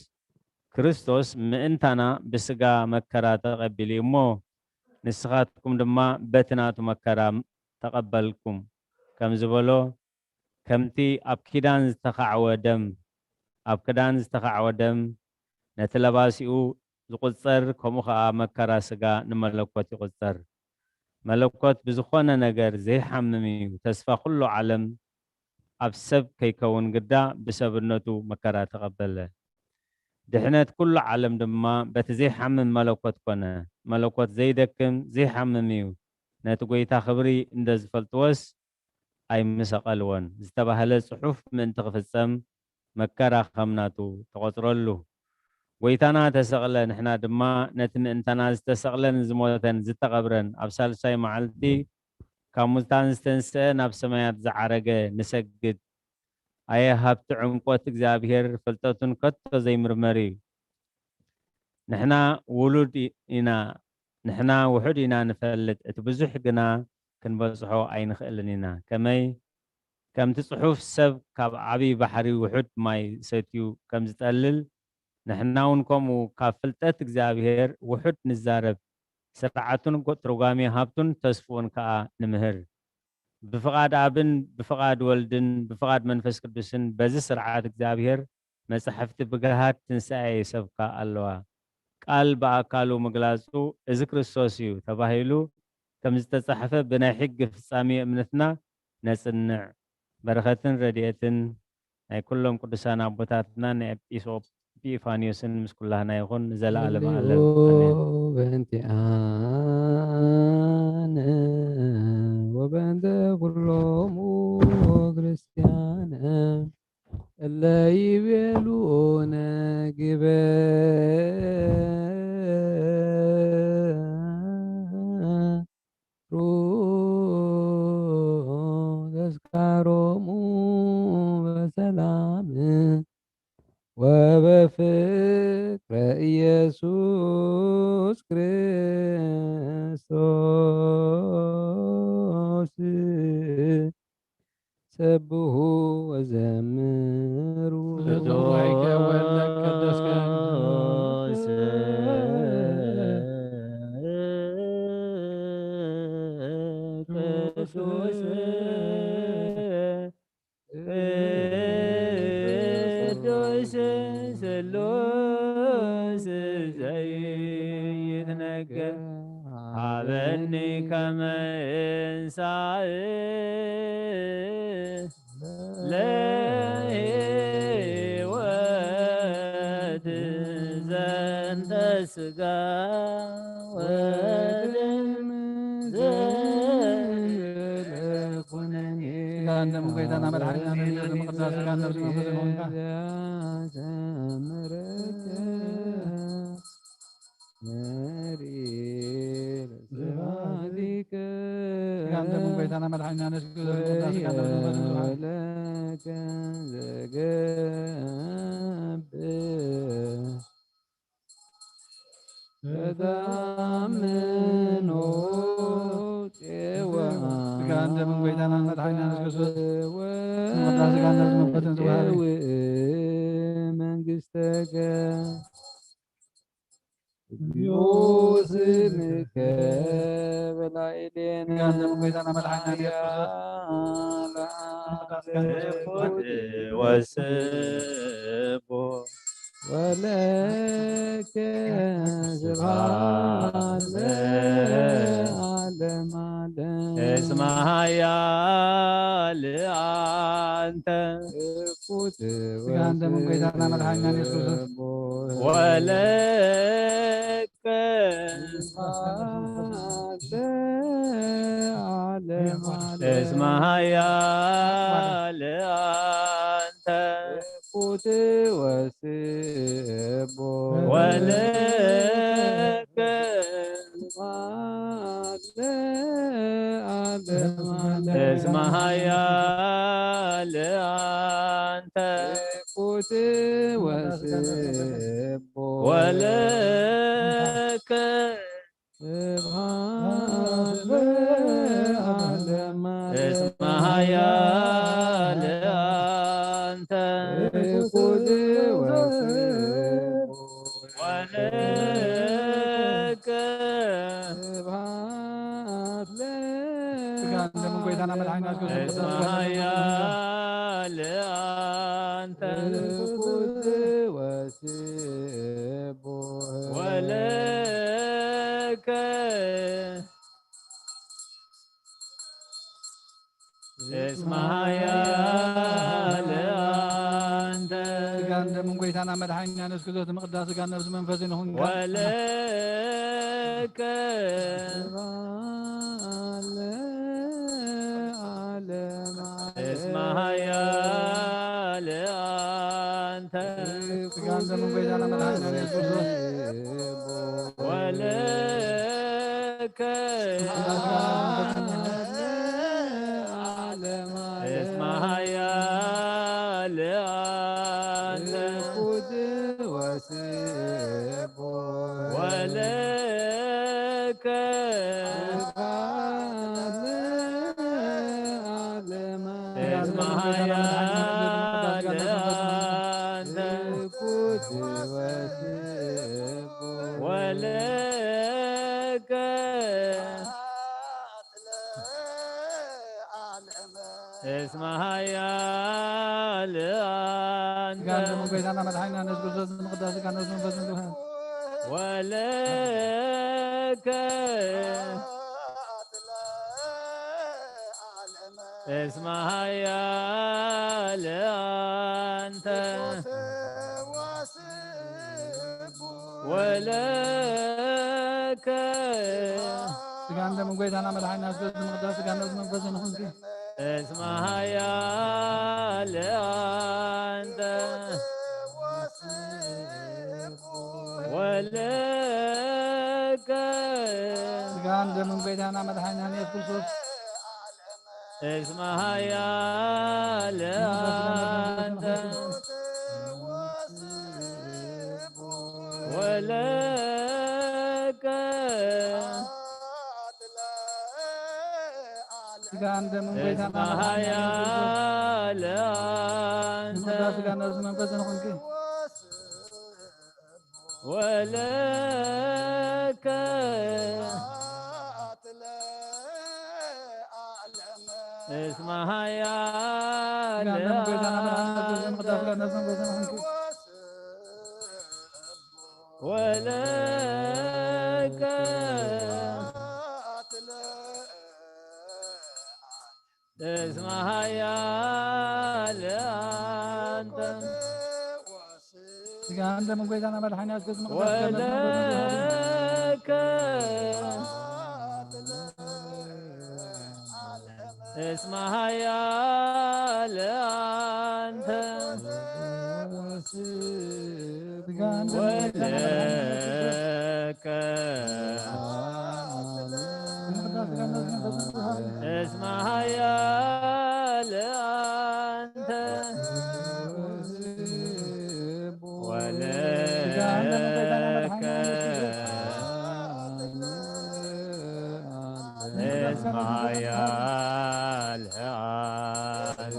ክርስቶስ ምእንታና ብስጋ መከራ ተቐቢሉ እሞ ንስኻትኩም ድማ በትናቱ መከራ ተቐበልኩም ከም ዝበሎ ከምቲ ኣብ ክዳን ዝተኻዕወ ደም ኣብ ክዳን ዝተኻዕወ ደም ነቲ ለባሲኡ ዝቁፀር ከምኡ ከዓ መከራ ስጋ ንመለኮት ይቁፀር። መለኮት ብዝኾነ ነገር ዘይሓምም እዩ። ተስፋ ኩሉ ዓለም ኣብ ሰብ ከይከውን ግዳ ብሰብነቱ መከራ ተቐበለ። ድሕነት ኩሉ ዓለም ድማ በቲ ዘይሓምም መለኮት ኮነ። መለኮት ዘይደክም ዘይሓምም እዩ። ነቲ ጎይታ ክብሪ እንደ ዝፈልጥወስ ኣይምሰቐልዎን ዝተባህለ ጽሑፍ ምእንቲ ክፍጸም መከራ ከምናቱ ተቆፅረሉ። ጎይታና ተሰቕለ ንሕና ድማ ነቲ ምእንታና ዝተሰቕለን ዝሞተን ዝተቐብረን ኣብ ሳልሳይ መዓልቲ ካብ ሙታን ዝተንስአ ናብ ሰማያት ዝዓረገ ንሰግድ ኣየ ሃብቲ ዕምቆት እግዚአብሔር ፍልጠቱን ከቶ ዘይምርመር እዩ። ንሕና ውሉድ ኢና ንሕና ውሑድ ኢና ንፈልጥ እቲ ብዙሕ ግና ክንበፅሖ ኣይንኽእልን ኢና። ከመይ ከምቲ ጽሑፍ ሰብ ካብ ዓብይ ባሕሪ ውሑድ ማይ ሰትዩ ከም ዝጠልል ንሕና እውን ከምኡ ካብ ፍልጠት እግዚአብሔር ውሑድ ንዛረብ ስርዓቱን ትርጓሜ ሃብቱን ተስፍኡን ከዓ ንምህር ብፍቃድ አብን ብፍቃድ ወልድን ብፍቃድ መንፈስ ቅዱስን በዚ ስርዓት እግዚአብሔር መጽሐፍቲ ብግሃት ትንሣኤ ይሰብካ ኣለዋ። ቃል በአካሉ መግላጹ እዚ ክርስቶስ እዩ ተባሂሉ ከም ዝተጻሕፈ ብናይ ሕጊ ፍጻሜ እምነትና ነጽንዕ። በረኸትን ረድኤትን ናይ ኩሎም ቅዱሳን አቦታትና ናይ ኤጲፋንዮስን ምስ ኩላህና ይኹን ዘለዓለም ዓለም አሜን። በእንቲአነ ወበእንተ ኩሎሙ ክርስቲያነ እለ ይቤሉነ ግበሩ ተስካሮሙ በሰላም ወበፍቅረ ኢየሱስ ክርስቶስ ሰብሑ ወዘምሩ ለዘዋይከ ወለድ ቀደስከ ቅዱስ ቅዱስ ስሉስ ዘይትነገር ሀበኒ ከመ እንሳእ ለሕይወት ዘንተ ሥጋ ወደም ዘለኩነኔ ስጋን ደሙን ጌታና መድኃኒትና ኢየሱስ መቅደስ ስጋን ነፍስ መንፈስ ይሁንካ። ስጋን ደሙን ጌታና መድኃኒትና ኢየሱስ መቅደስ ስጋን ነፍስ መንፈስ ይሁንካ። ተዳምኖ ፄዋ ስጋን ደሙን ጌታና መድኃኒትና ኢየሱስ ክርስቶስ ስጋን ነፍስ መንፈስ ይሁንካ። መንግሥተከ እግዚኦ ስምከ በላዕሌነ ስጋን ደሙን ጌታና መድኃኒትና ኢየሱስ ወስቦ ወለከ ስብሐት ለዓለመ ዓለም እስመ ኃያል አንተ እኩት ስጋን ደሙን ጌታና መድኃኒትና ኢየሱስ ክርስቶስ ወለከ ስብሐት ለዓለመ ዓለም እስመ ኃያል አንተ እኩት ወስቦ ወለከ ስብሐት ለዓለመ ዓለም እስመ ኃያል አንተ እኩት ወስቦ ወለከ ስብሐት ለዓለመ እስመ ኃያል አንተ እኩት ወስቦ ወለከ ስብሐት ስጋን ደሙን ጌታና መድኃኒትና ኢየሱስ እስመ ክርስቶስ ኃያል አንተ እኩት ወስቦ ወለከ እስመ ኃያል አንተ ስጋን ደሙን ጌታና መድኃኒትና ኢየሱስ ክርስቶስ መቅደስ ስጋን ነፍስ መንፈስ ይሁንካ። ወለከ ስብሐት ለዓለመ እስመ ኃያል አንተ ስጋን ደሙን ጌታና መድኃኒትና ኢየሱስ ክርስቶስ ወለከ እስመ ኃያል አንተ እኩት ወስቦ ወለከ ስብሐት ለዓለመ እስመ ኃያል አንተ እኩት ወስቦ ወለከ እስመ ኃያል አንተ ስጋን ደሙን ጌታና መድኃኒትና ኢየሱስ ክርስቶስ መቅደስ ስጋን ነፍስ መንፈስ ይሁንካ። ولك اسمها يا لأنت ولك سجان دم قويت أنا مدحين ناس قد مقدار سجان دم منفذ نخون اسمها يا لأنت ولك سجان دم قويت أنا مدحين ناس قد اسمها يا لأنت ولك سجان دم قويت أنا اسمها يا مدحين لأنت سجان دم منفذ نخون ولك اسمها يا لأنت ولك اسمها يا لأنت سجان دم قويت أنا مدحين ناس قد مقدار ولك اسمها يا لأنت ولك اسمها يا لأنت ولك اسمها يا لأنت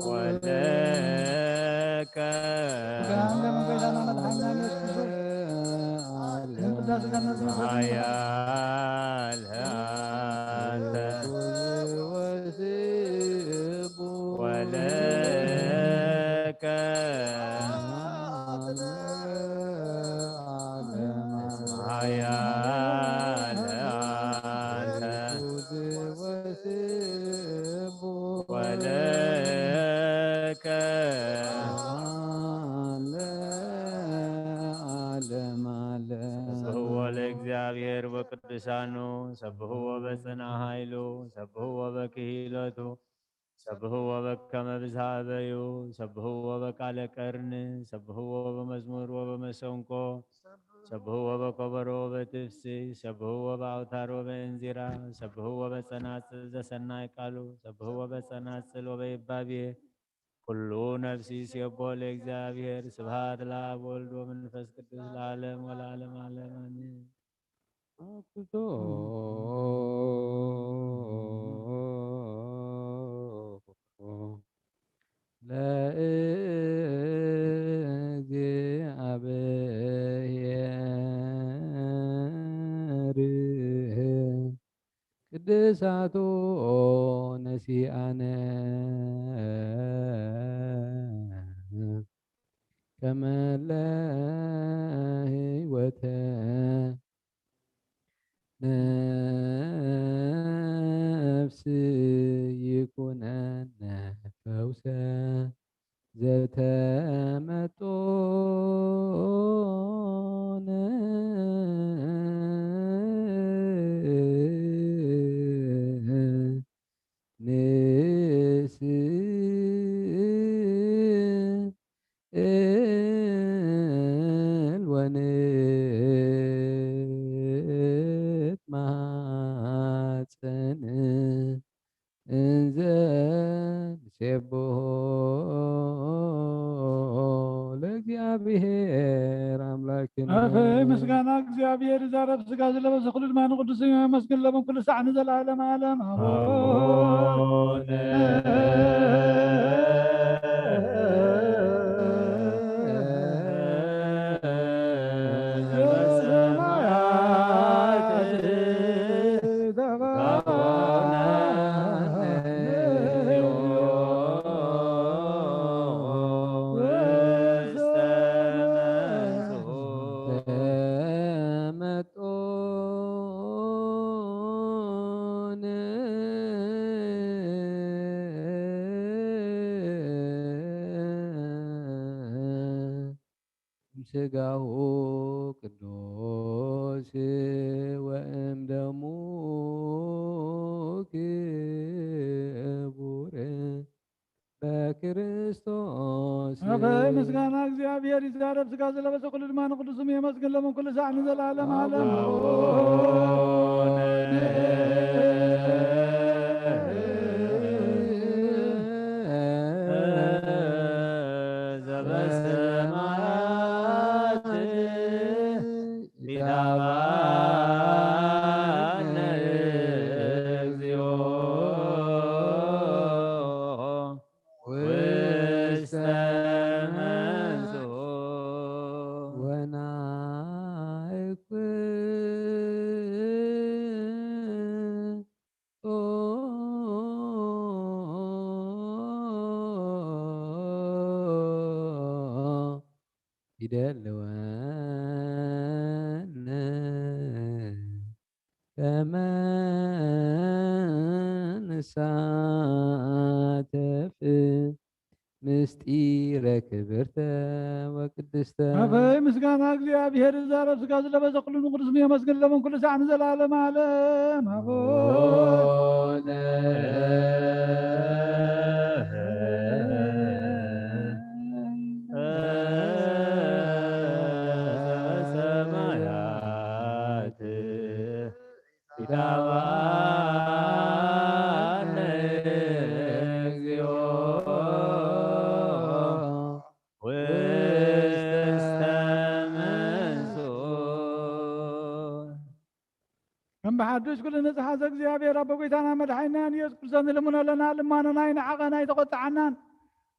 ولك اسمها يا لأنت ولك اسمها يا لأنت ولك سبحوا ለእግዚአብሔር በቅዱሳኑ ሰብሕዎ በጽንዓ ኃይሉ ሰብሕዎ በክሂሎቱ ሰብሕዎ በከመ ብዝሃ በዩ ሰብሕዎ በቃለ ቀርን ሰብሕዎ በመዝሙር ወበመሰንቆ ሰብሕዎ በከበሮ በትፍስሕ ሰብሕዎ በአውታር ወበእንዚራ ሰብሕዎ በጸናጽል ዘሰናይ ቃሉ ሰብሕዎ በጸናጽል ወበይባቤ ኩሉ ነፍሲ ሲቦ ለእግዚአብሔር ስብሐት ለአብ ወልድ ወመንፈስ ቅዱስ ለዓለም ወለዓለመ ዓለም አሜን። ለእግዚአብሔር ቅድሳቶ ነሲአነ ከመ ለሕይወተ ነፍስ ይኩነነ ፈውሰ ዘተመጦነ ንስእል ወንትማፀን እንዘ ንሴብሖ ለእግዚአብሔር አምላክነ ምስጋና እግዚአብሔር ዛረብ ስጋ ዘለበሰ ኩሉ ድማ ንቅዱስ መስግን ለመን ኩሉ ሰዓት ንዘለዓለመ ዓለም አቡነ ስጋሁ ቅዱስ ወእም ደሙ ክቡር በክርስቶስ አበይ ምስጋና እግዚአብሔር ይዛረብ ስጋ ዘለበሰ ኩሉ ድማን ቅዱስም የመስገን ለምን ኩሉ ሰዓት ዘላለም ዓለም ዘበሰማያት ቢታባነ እግዚኦ ውስተ መንሱት ይደልወነ ከመ ንሳተፍ ምስጢረ ክብርተ ወቅድስተ አበይ ምስጋና እግዚአብሔር ይዛረብ ስጋ ዘለበሰ ኩሉ ቅዱስም የመስገን ለምን ኩሉ ሰዓት ዘላለም ዓለም አቡነ ዘበሰማያት ቢታባነ እግዚኦ ውስተ መንሱት ከም በሓዱሽ ኩሉ ንፅሓዘ እግዚአብሔር አቦ ጎይታና መድሓኒና ኢየሱስ ክርስቶስ ንልሙነ ለና ልማኖና ይንዓቐና ይተቆጥዓናን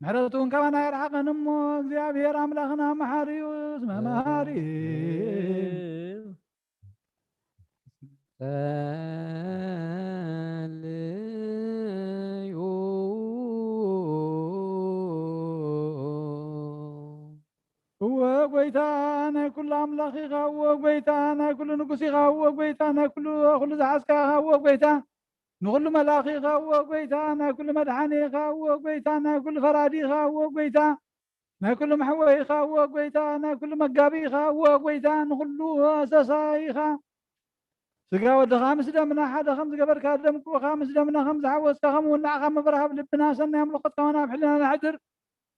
ምሕረቱን ካባና ይርሓቐን እሞ እግዚአብሔር አምላኽና መሓሪ እዩ እስመ መሃሪ ጸልዩ እወ ጎይታ ናይ ኩሉ አምላኽ ኢኻ እወ ጎይታ ናይ ኩሉ ንጉስ ኢኻ እወ ጎይታ ናይ ኩሉ ዝሓዝካ ኢኻ እወ ጎይታ ንኩሉ መላኺ ኢኻ እወ ጎይታ ናይ ኩሉ መድሓኒ ኢኻ እወ ጎይታ ናይ ኩሉ ፈራዲ ኢኻ እወ ጎይታ ናይ ኩሉ መሕወይ ኢኻ እወ ጎይታ ናይ ኩሉ መጋቢ ኢኻ እወ ጎይታ ንኩሉ ሰሳይ ኢኻ ስጋ ወድኻ ምስ ደምና ሓደ ከም ዝገበርካ ደም ክቡኻ ምስ ደምና ከም ዝሓወስካ ከምኡ እውን ንዓኻ ምብራህብ ልብና ሰናይ ኣምልኾትካ ውን ኣብ ሕሊና ንሕድር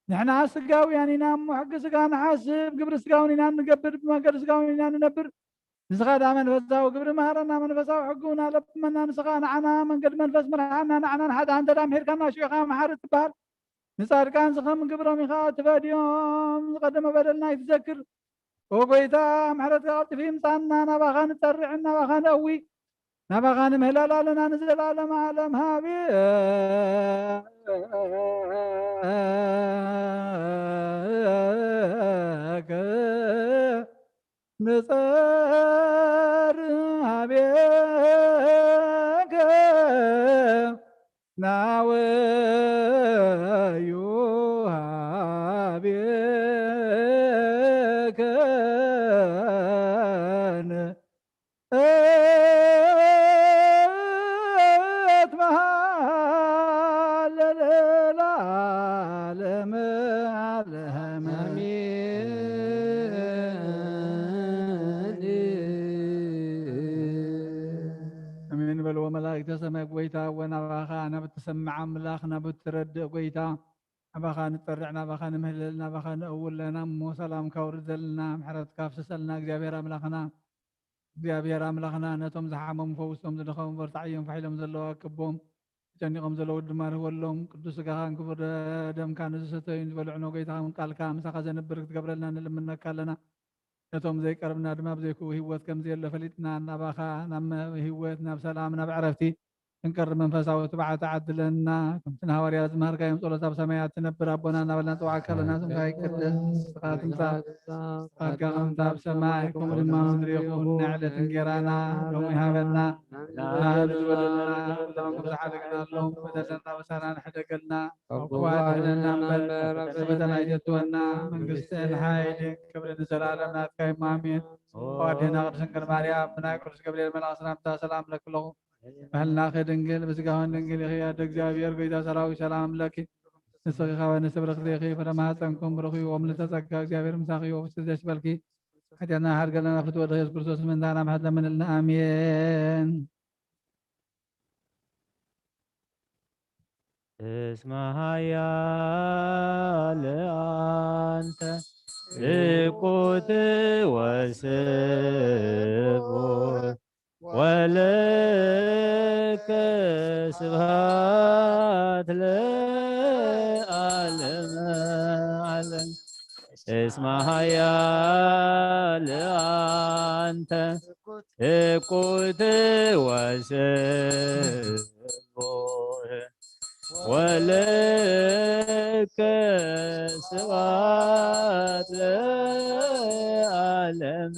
ንሕና ስጋውያን ኢና እሞ ሕጊ ስጋ ንሓስብ ግብሪ ስጋውን ኢና ንገብር ብመንገዲ ስጋውን ኢና ንነብር ንስኻ ዳ መንፈሳዊ ግብሪ መሃረና መንፈሳዊ ሕጊ እውን ኣለብመና ንስኻ ንዓና መንገዲ መንፈስ ምርሓና ንዓና ንሓደ አንተ ዳ ምሄድካና ሽዑኻ መሓሪ ትበሃል ንጻድቃን ዝኸም ግብሮም ኢኻ ትፈድዮም ዝቐደመ በደልና ይትዘክር ወጎይታ ምሕረትካ ቀልጢፉ ይምፃና ናባኻ ንፀርዕ ናባኻ ንእዊ ናባኻ ንምህላል ኣለና ንዘላለም ዓለም ሃቤከ ንጸርዕ ሃቤከ ናወዩ ሃቤከ ለዓለም ዓለም አሜን በል ወመላእክተ ሰማይ ጎይታ ወናባኻ ናብትሰምዕ አምላኽ ናብትረድእ ጎይታ ናባኻ ንፀርዕ ናባኻ ንምህልል ናባኻ ንእውል ለና እሞ ሰላምካ ውርድ ዘለና ምሕረትካ ፍስሰልና እግዚአብሔር አምላኽና ነቶም ዝሓመሙ ፈውሶም ዝደኸሙ በርታዕዮም ፋሒሎም ዘለዋ ክቦም ጨኒቆም ዘለዉ ድማ ርህወሎም ቅዱስ ስጋኻን ክቡር ደምካ ንዝሰተዩን ዝበልዕኖ ጎይታን ቃልካ ምሳኻ ዘንብር ክትገብረልና ንልምነካ ኣለና ነቶም ዘይቀርብና ድማ ብዘይክኡ ህይወት ከምዘየለ ፈሊጥና ናባኻ ናብ ህይወት ናብ ሰላም ናብ ዕረፍቲ ክንቀርብ መንፈሳዊ ትባዓት ዓድለና ከምቲ ንሃዋርያት ዝመሃርካዮም ጸሎት ኣብ ሰማያት ትነብር ኣቦና እናበልና ንፅዋዕካ ኣለና ስምካ ይቅደስ ስምካ ትምጻእ ፈቃድካ ከምቲ ኣብ ሰማይ ከምኡ ድማ ምድሪ ይኹን ንዕለት እንጀራና ሎሚ ሃበና ናህብ ዝበለልና ለመንኩም ዝሓደግና ኣሎም በደለና ወሳና ንሕደገልና ዋድሕነና እምበር ፈተና ይጀትወና መንግስትን ሓይልን ክብርን ዘላለም ናትካ እዩ ኣሜን ዋድህና ቅዱስ ድንግል ማርያም ብናይ ቅዱስ ገብርኤል መልኣክ ሰላምታ ሰላም ለክለኹ ባህልና ድንግል በስጋውን ድንግል ይኽያድ እግዚአብሔር ጎይታ ሰራዊት ሰላም ለኪ ንስኺ ወንስብርኽ ዜኺ ፍረማፀንኩም ርኺቦም ለተጸጋ እግዚአብሔር ምሳኺ ወፍስደሽ በልኪ ኃጢአትና ሀርገለና ፍትወደ ኢየሱስ ክርስቶስ ምንታና ማህት ለምንልና አሜን። እስመ ኃያል አንተ ልቁት ወስቡሕ ወለከ ስብሐት ለዓለመ ዓለም። እስመ ኃያል አንተ ልቁት ወስቡሕ ወለከ ስብሐት ለዓለመ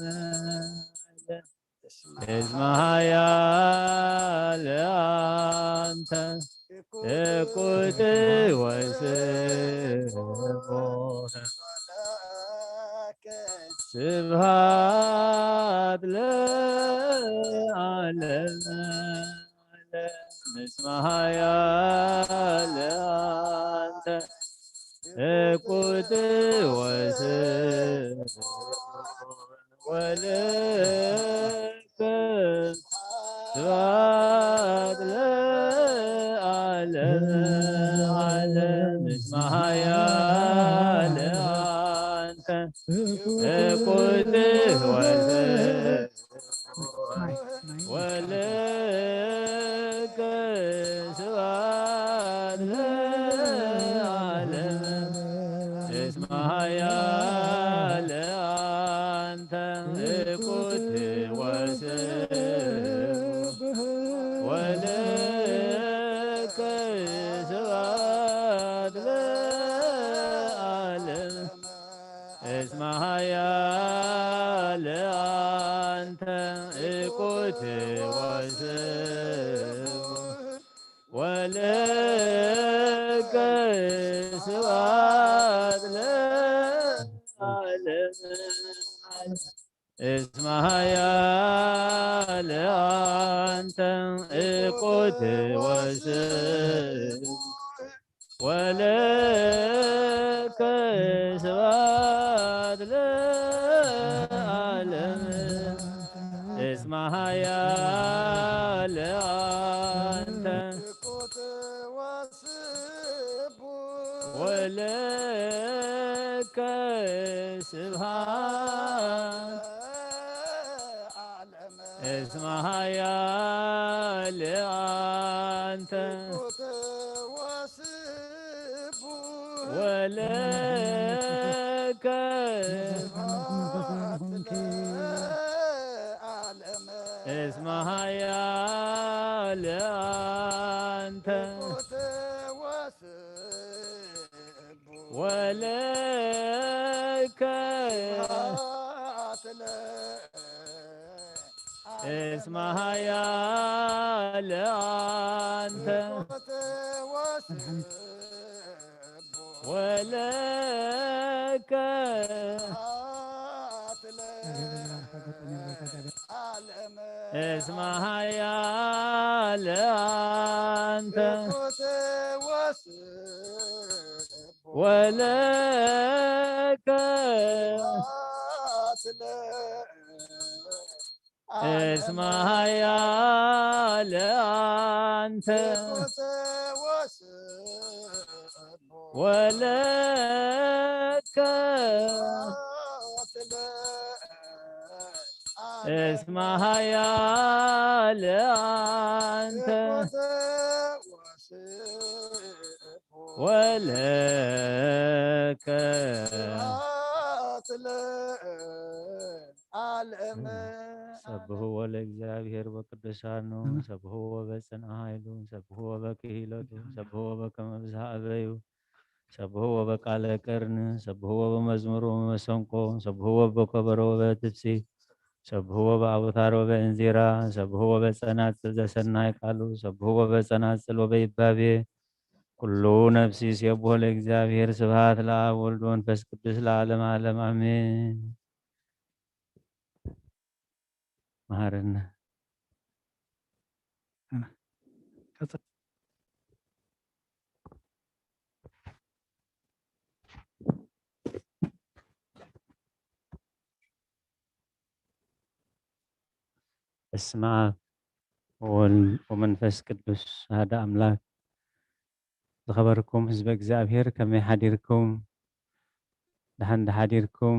ዓለም። እስመ ኃያል አንተ ልቁት ወስቡሕ ስብሐት ለዓለመ ዓለም። እስመ ኃያል አንተ ልቁት ወስቡሕ ወለከ ስብሐት ለዓለመ ዓለም። እስመ ኃያል አንተ ልቁት ወስቡሕ ወለከ ስብሐት ለዓለመ። እስመ ኃያል አንተ ልቁት ወስቡሕ ወለከ ስብሐት ለዓለመ። እስመ ኃያል አንተ ልቁት ወስቡሕ ወለከ ስብሐት ለዓለመ። እስመ ኃያል አንተ ልቁት ወስቡሕ ወለከ ስብሐት ለዓለመ። እስመ ኃያል አንተ ወለከ ስብሐት። እስመ ኃያል አንተ ወለከ እስመ ኃያል አንተ ወለከ እስመ ኃያል አንተ ወለከ እስመ ኃያል አንተ ወለከ እስመ ኃያል አንተ ወለከ እስመ ኃያል አንተ ወለከ ሰብሕዎ ለእግዚአብሔር በቅዱሳኑ ሰብሕዎ በጽንዓ ኃይሉ ሰብሕዎ በክሂሎቱ ሰብሕዎ በከመ ብዝሃ እበዩ ሰብሕዎ በቃለ ቀርን ሰብሕዎ በመዝሙር ወበመሰንቆ ሰብሕዎ በከበሮ ወበትፍሲት ሰብሕዎ በአውታር ወበእንዚራ ሰብሕዎ በጸናጽል ዘሰናይ ቃሉ ሰብሕዎ በጸናጽል ወበይባቤ ኩሉ ነፍሲ ይሴብሖ ለእግዚአብሔር። ስብሐት ለአብ ወወልድ ወመንፈስ ቅዱስ ለዓለመ ዓለም አሜን። መሐረነ بسم الله والابن ومنفس قدوس هذا أملاك خبركم حزب እግዚአብሔር كم يحضركم دهن حضركم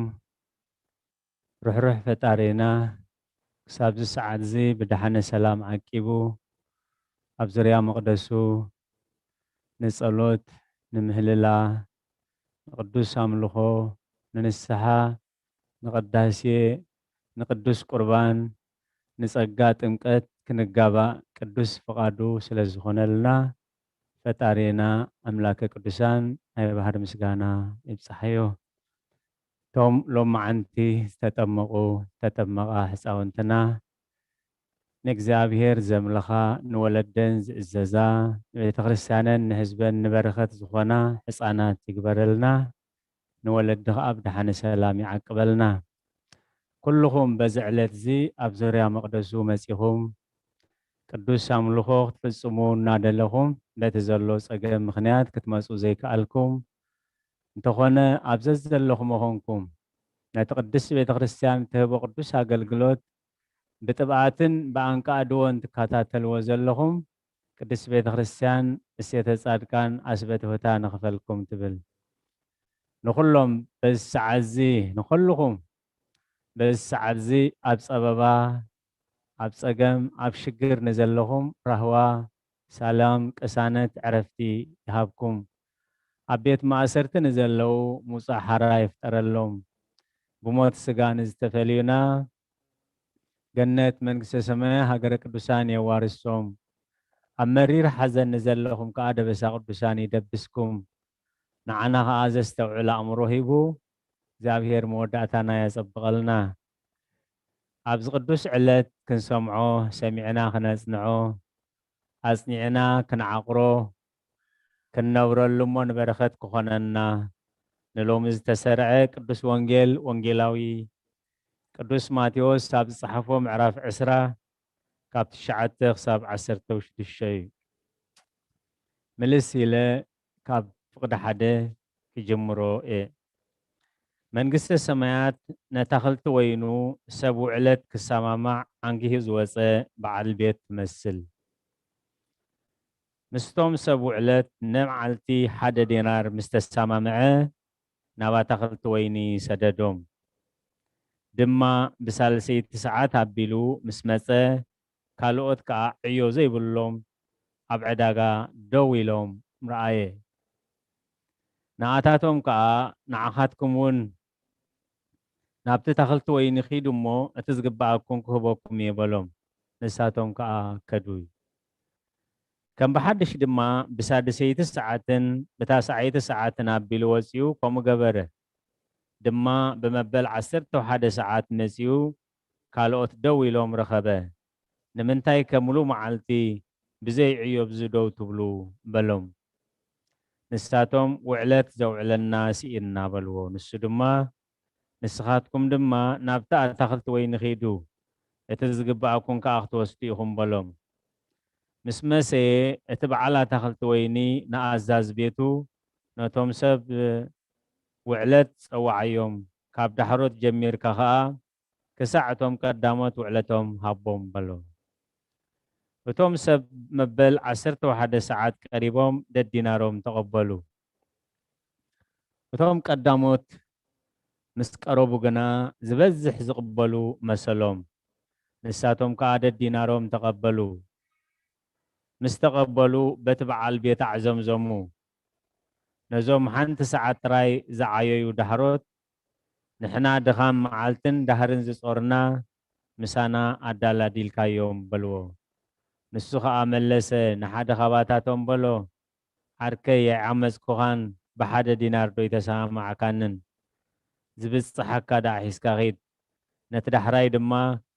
روح ፈጣሪና ክሳብ ሰዓት እዚ ብድሓነ ሰላም ዓቂቡ ኣብ ዙርያ መቕደሱ ንጸሎት ንምህልላ ንቅዱስ ኣምልኾ ንንስሓ ንቅዳሴ ንቅዱስ ቁርባን ንጸጋ ጥምቀት ክንጋባእ ቅዱስ ፍቃዱ ስለ ዝኾነልና ፈጣሪና ኣምላከ ቅዱሳን ናይ ባህር ምስጋና ይብጽሐዮ። ቶም ሎማዓንቲ ዝተጠመቁ ተጠመቃ ህፃውንትና ንእግዚአብሔር ዘምልኻ ንወለደን ዝእዘዛ ቤተ ክርስቲያንን ንህዝበን ንበረኸት ዝኾና ህፃናት ይግበረልና ንወለዲ ከዓ ብድሓነ ሰላም ይዓቅበልና። ኩልኹም በዚ ዕለት እዚ ኣብ ዙርያ መቕደሱ መፂኹም ቅዱስ ኣምልኾ ክትፍጽሙ እናደለኹም በቲ ዘሎ ፀገም ምክንያት ክትመፁ ዘይከኣልኩም እንተኾነ ኣብዚ ዘለኹም ኾንኩም ነቲ ቅዱስ ቤተ ክርስቲያን ትህቦ ቅዱስ ኣገልግሎት ብጥብኣትን ብኣንቃዕድዎን ትከታተልዎ ዘለኹም ቅዱስ ቤተ ክርስቲያን እሴተ ጻድቃን ኣስበትሁታ ንኽፈልኩም ትብል ንኹሎም በዚ ሰዓት እዚ ንኹልኹም በዚ ሰዓት እዚ ኣብ ፀበባ ኣብ ፀገም ኣብ ሽግር ንዘለኹም ራህዋ ሰላም ቅሳነት ዕረፍቲ ይሃብኩም። ኣብ ቤት ማእሰርቲ ንዘለዉ ሙፃእ ሓራ ይፍጠረሎም። ብሞት ስጋ ንዝተፈልዩና ገነት መንግስተ ሰማይ ሃገረ ቅዱሳን የዋርሶም። ኣብ መሪር ሓዘን ንዘለኹም ከዓ ደበሳ ቅዱሳን ይደብስኩም። ንዓና ከዓ ዘስተውዕል ኣእምሮ ሂቡ እግዚአብሔር መወዳእታና የጸብቐልና። ኣብዚ ቅዱስ ዕለት ክንሰምዖ ሰሚዕና ክነጽንዖ ኣጽኒዕና ክንዓቕሮ ክንነብረሉ እሞ ንበረኸት ክኾነና ንሎሚ ዝተሰርዐ ቅዱስ ወንጌል ወንጌላዊ ቅዱስ ማቴዎስ ኣብ ዝፀሓፎ ምዕራፍ 10 ካብ 9 ክሳብ 16 እዩ። ምልስ ኢለ ካብ ፍቅዲ ሓደ ክጅምሮ እየ። መንግስተ ሰማያት ነታኽልቲ ወይኑ ሰብ ውዕለት ክሰማማዕ አንጊሁ ዝወፀ በዓል ቤት ትመስል። ምስቶም ሰብ ውዕለት ነመዓልቲ ሓደ ዲናር ምስ ተሰማምዐ ናብ ኣታኽልቲ ወይኒ ሰደዶም። ድማ ብሳልሰይቲ ሰዓት ኣቢሉ ምስ መፀ ካልኦት ከዓ ዕዮ ዘይብሎም ኣብ ዕዳጋ ደው ኢሎም ረአየ። ንኣታቶም ከዓ ንዓኻትኩም እውን ናብቲ ተኽልቲ ወይኒ ኺዱ እሞ እቲ ዝግባአኩም ክህበኩም የበሎም። ንሳቶም ከዓ ከዱይ። ከም ብሓድሽ ድማ ብሳድሰይቲ ሰዓትን ብታስዓይቲ ሰዓትን ኣቢሉ ወፂኡ ከምኡ ገበረ። ድማ ብመበል 11 ሰዓት መፂኡ ካልኦት ደው ኢሎም ረኸበ። ንምንታይ ከምሉእ መዓልቲ ብዘይ ዕዮ ብዝደው ትብሉ በሎም። ንሳቶም ውዕለት ዘውዕለና ሲኢና በልዎ። ንሱ ድማ ንስኻትኩም ድማ ናብቲ ኣታኽልቲ ወይኒ ኺዱ እቲ ዝግባአኩም ከዓ ክትወስዱ ኢኹም በሎም። ምስ መሰየ እቲ በዓል ኣታኽልቲ ወይኒ ንኣዛዝ ቤቱ ነቶም ሰብ ውዕለት ፀዋዓዮም። ካብ ዳሕሮት ጀሚርካ ከዓ ክሳዕ እቶም ቀዳሞት ውዕለቶም ሃቦም በሎም። እቶም ሰብ መበል 11 ሰዓት ቀሪቦም ደዲናሮም ተቐበሉ። እቶም ቀዳሞት ምስ ቀረቡ ግና ዝበዝሕ ዝቕበሉ መሰሎም። ንሳቶም ከዓ ደዲናሮም ተቐበሉ። ምስ ተቐበሉ በቲ በዓል ቤት ኣዕዘምዘሙ። ነዞም ሓንቲ ሰዓት ጥራይ ዝዓየዩ ዳሕሮት ንሕና ድኻም መዓልትን ዳህርን ዝጾርና ምሳና ኣዳላዲልካዮም በልዎ። ንሱ ከዓ መለሰ ንሓደ ኻባታቶም በሎ ዓርከይ ኣይዓመፅኩኻን ብሓደ ዲናር ዶ ይተሰማማዕካንን ዝብፅሓካ ዳ ሒዝካ ኺድ። ነቲ ዳሕራይ ድማ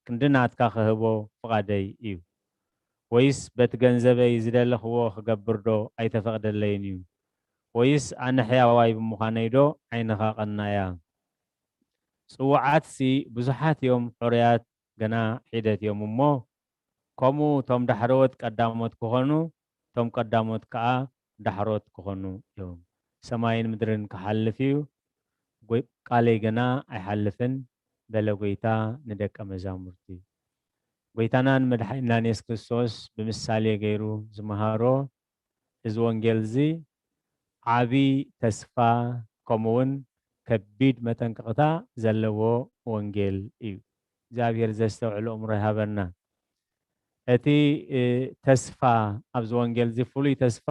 ክንድናትካ ክህቦ ፍቓደይ እዩ። ወይስ በቲ ገንዘበይ ዝደለኽዎ ክገብር ዶ ኣይተፈቕደለይን እዩ። ወይስ ኣነ ሕያዋይ ብምዃነይ ዶ ዓይንኻ ቐናያ። ጽዋዓትሲ ብዙሓት እዮም ሕሩያት ገና ሒደት እዮም እሞ ከምኡ ቶም ዳሕሮት ቀዳሞት ክኾኑ ቶም ቀዳሞት ከዓ ዳሕሮት ክኾኑ እዮም። ሰማይን ምድርን ክሓልፍ እዩ ቃለይ ገና ኣይሓልፍን በለ ጎይታ ንደቀ መዛሙርቲ። ጎይታናን መድሓኒትናን ኢየሱስ ክርስቶስ ብምሳሌ ገይሩ ዝመሃሮ እዚ ወንጌል እዚ ዓቢ ተስፋ ከምኡውን ከቢድ መጠንቀቕታ ዘለዎ ወንጌል እዩ። እግዚአብሔር ዘስተውዕሎ እምሮ ይሃበና። እቲ ተስፋ ኣብዚ ወንጌል እዚ ፍሉይ ተስፋ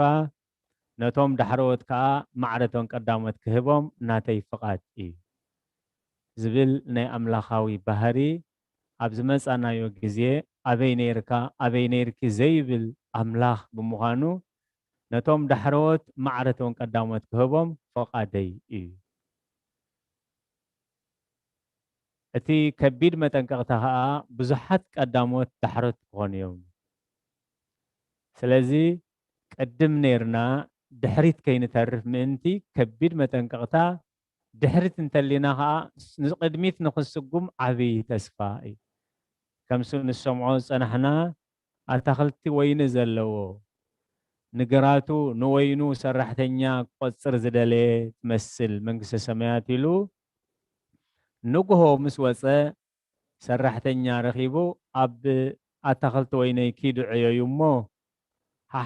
ነቶም ዳሕረወት ከዓ ማዕረቶም ቀዳሞት ክህቦም እናተይ ፍቓድ እዩ ዝብል ናይ ኣምላኻዊ ባህሪ ኣብ ዝመፃናዮ ግዜ ኣበይ ነይርካ ኣበይ ነይርኪ ዘይብል ኣምላኽ ብምዃኑ ነቶም ዳሕረወት ማዕረቶም ቀዳሞት ክህቦም ፈቓደይ እዩ። እቲ ከቢድ መጠንቀቕታ ከዓ ብዙሓት ቀዳሞት ዳሕሮት ክኾኑ እዮም። ስለዚ ቅድም ነርና ድሕሪት ከይንተርፍ ምእንቲ ከቢድ መጠንቀቕታ ድሕሪት እንተሊና ከዓ ንቅድሚት ንኽስጉም ዓብይ ተስፋ እዩ። ከምሱ ንሰምዖ ፀናሕና ኣታኽልቲ ወይኒ ዘለዎ ንግራቱ ንወይኑ ሰራሕተኛ ክቆፅር ዝደለየ ትመስል መንግስተ ሰማያት ኢሉ ንጉሆ ምስ ወፀ ሰራሕተኛ ረኺቡ ኣብ ኣታኽልቲ ወይነይ ኪዱ ዕየዩ እሞ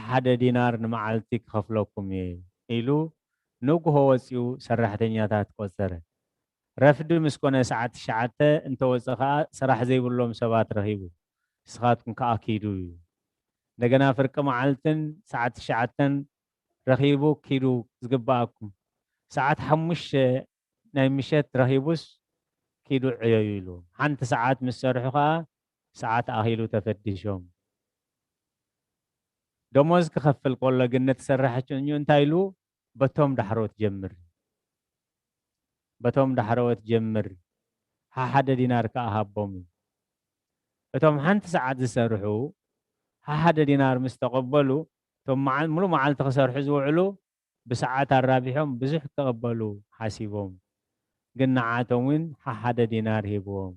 ሓደ ዲናር ንመዓልቲ ክኸፍለኩም እየ ኢሉ ንጉሆ ወፂኡ ሰራሕተኛታት ቆፀረ። ረፍዲ ምስ ኮነ ሰዓት 9 እንተወፀ ከዓ ስራሕ ዘይብሎም ሰባት ረኺቡ ንስኻትኩም ከዓ ኪዱ እዩ። እንደገና ፍርቂ መዓልትን ሰዓት 9 ረኺቡ ኪዱ ዝግባኣኩም ሰዓት 5 ናይ ምሸት ረኺቡስ ኪዱ ዕየዩ ኢሉ ሓንቲ ሰዓት ምስ ሰርሑ ከዓ ሰዓት ኣኺሉ ተፈዲሾም ደሞዝ ክኸፍል ከሎ ግን ነቲ ሰራሕተኛ እንታይ ኢሉ በቶም ዳሕሮት ጀምር በቶም ዳሕሮት ጀምር ሓደ ዲናር ከዓ ሃቦም እቶም ሓንቲ ሰዓት ዝሰርሑ ሓደ ዲናር ምስ ተቐበሉ እቶም ሙሉእ መዓልቲ ክሰርሑ ዝውዕሉ ብሰዓት ኣራቢሖም ብዙሕ ክቕበሉ ሓሲቦም ግን ንዓቶም እውን ሓደ ዲናር ሂብዎም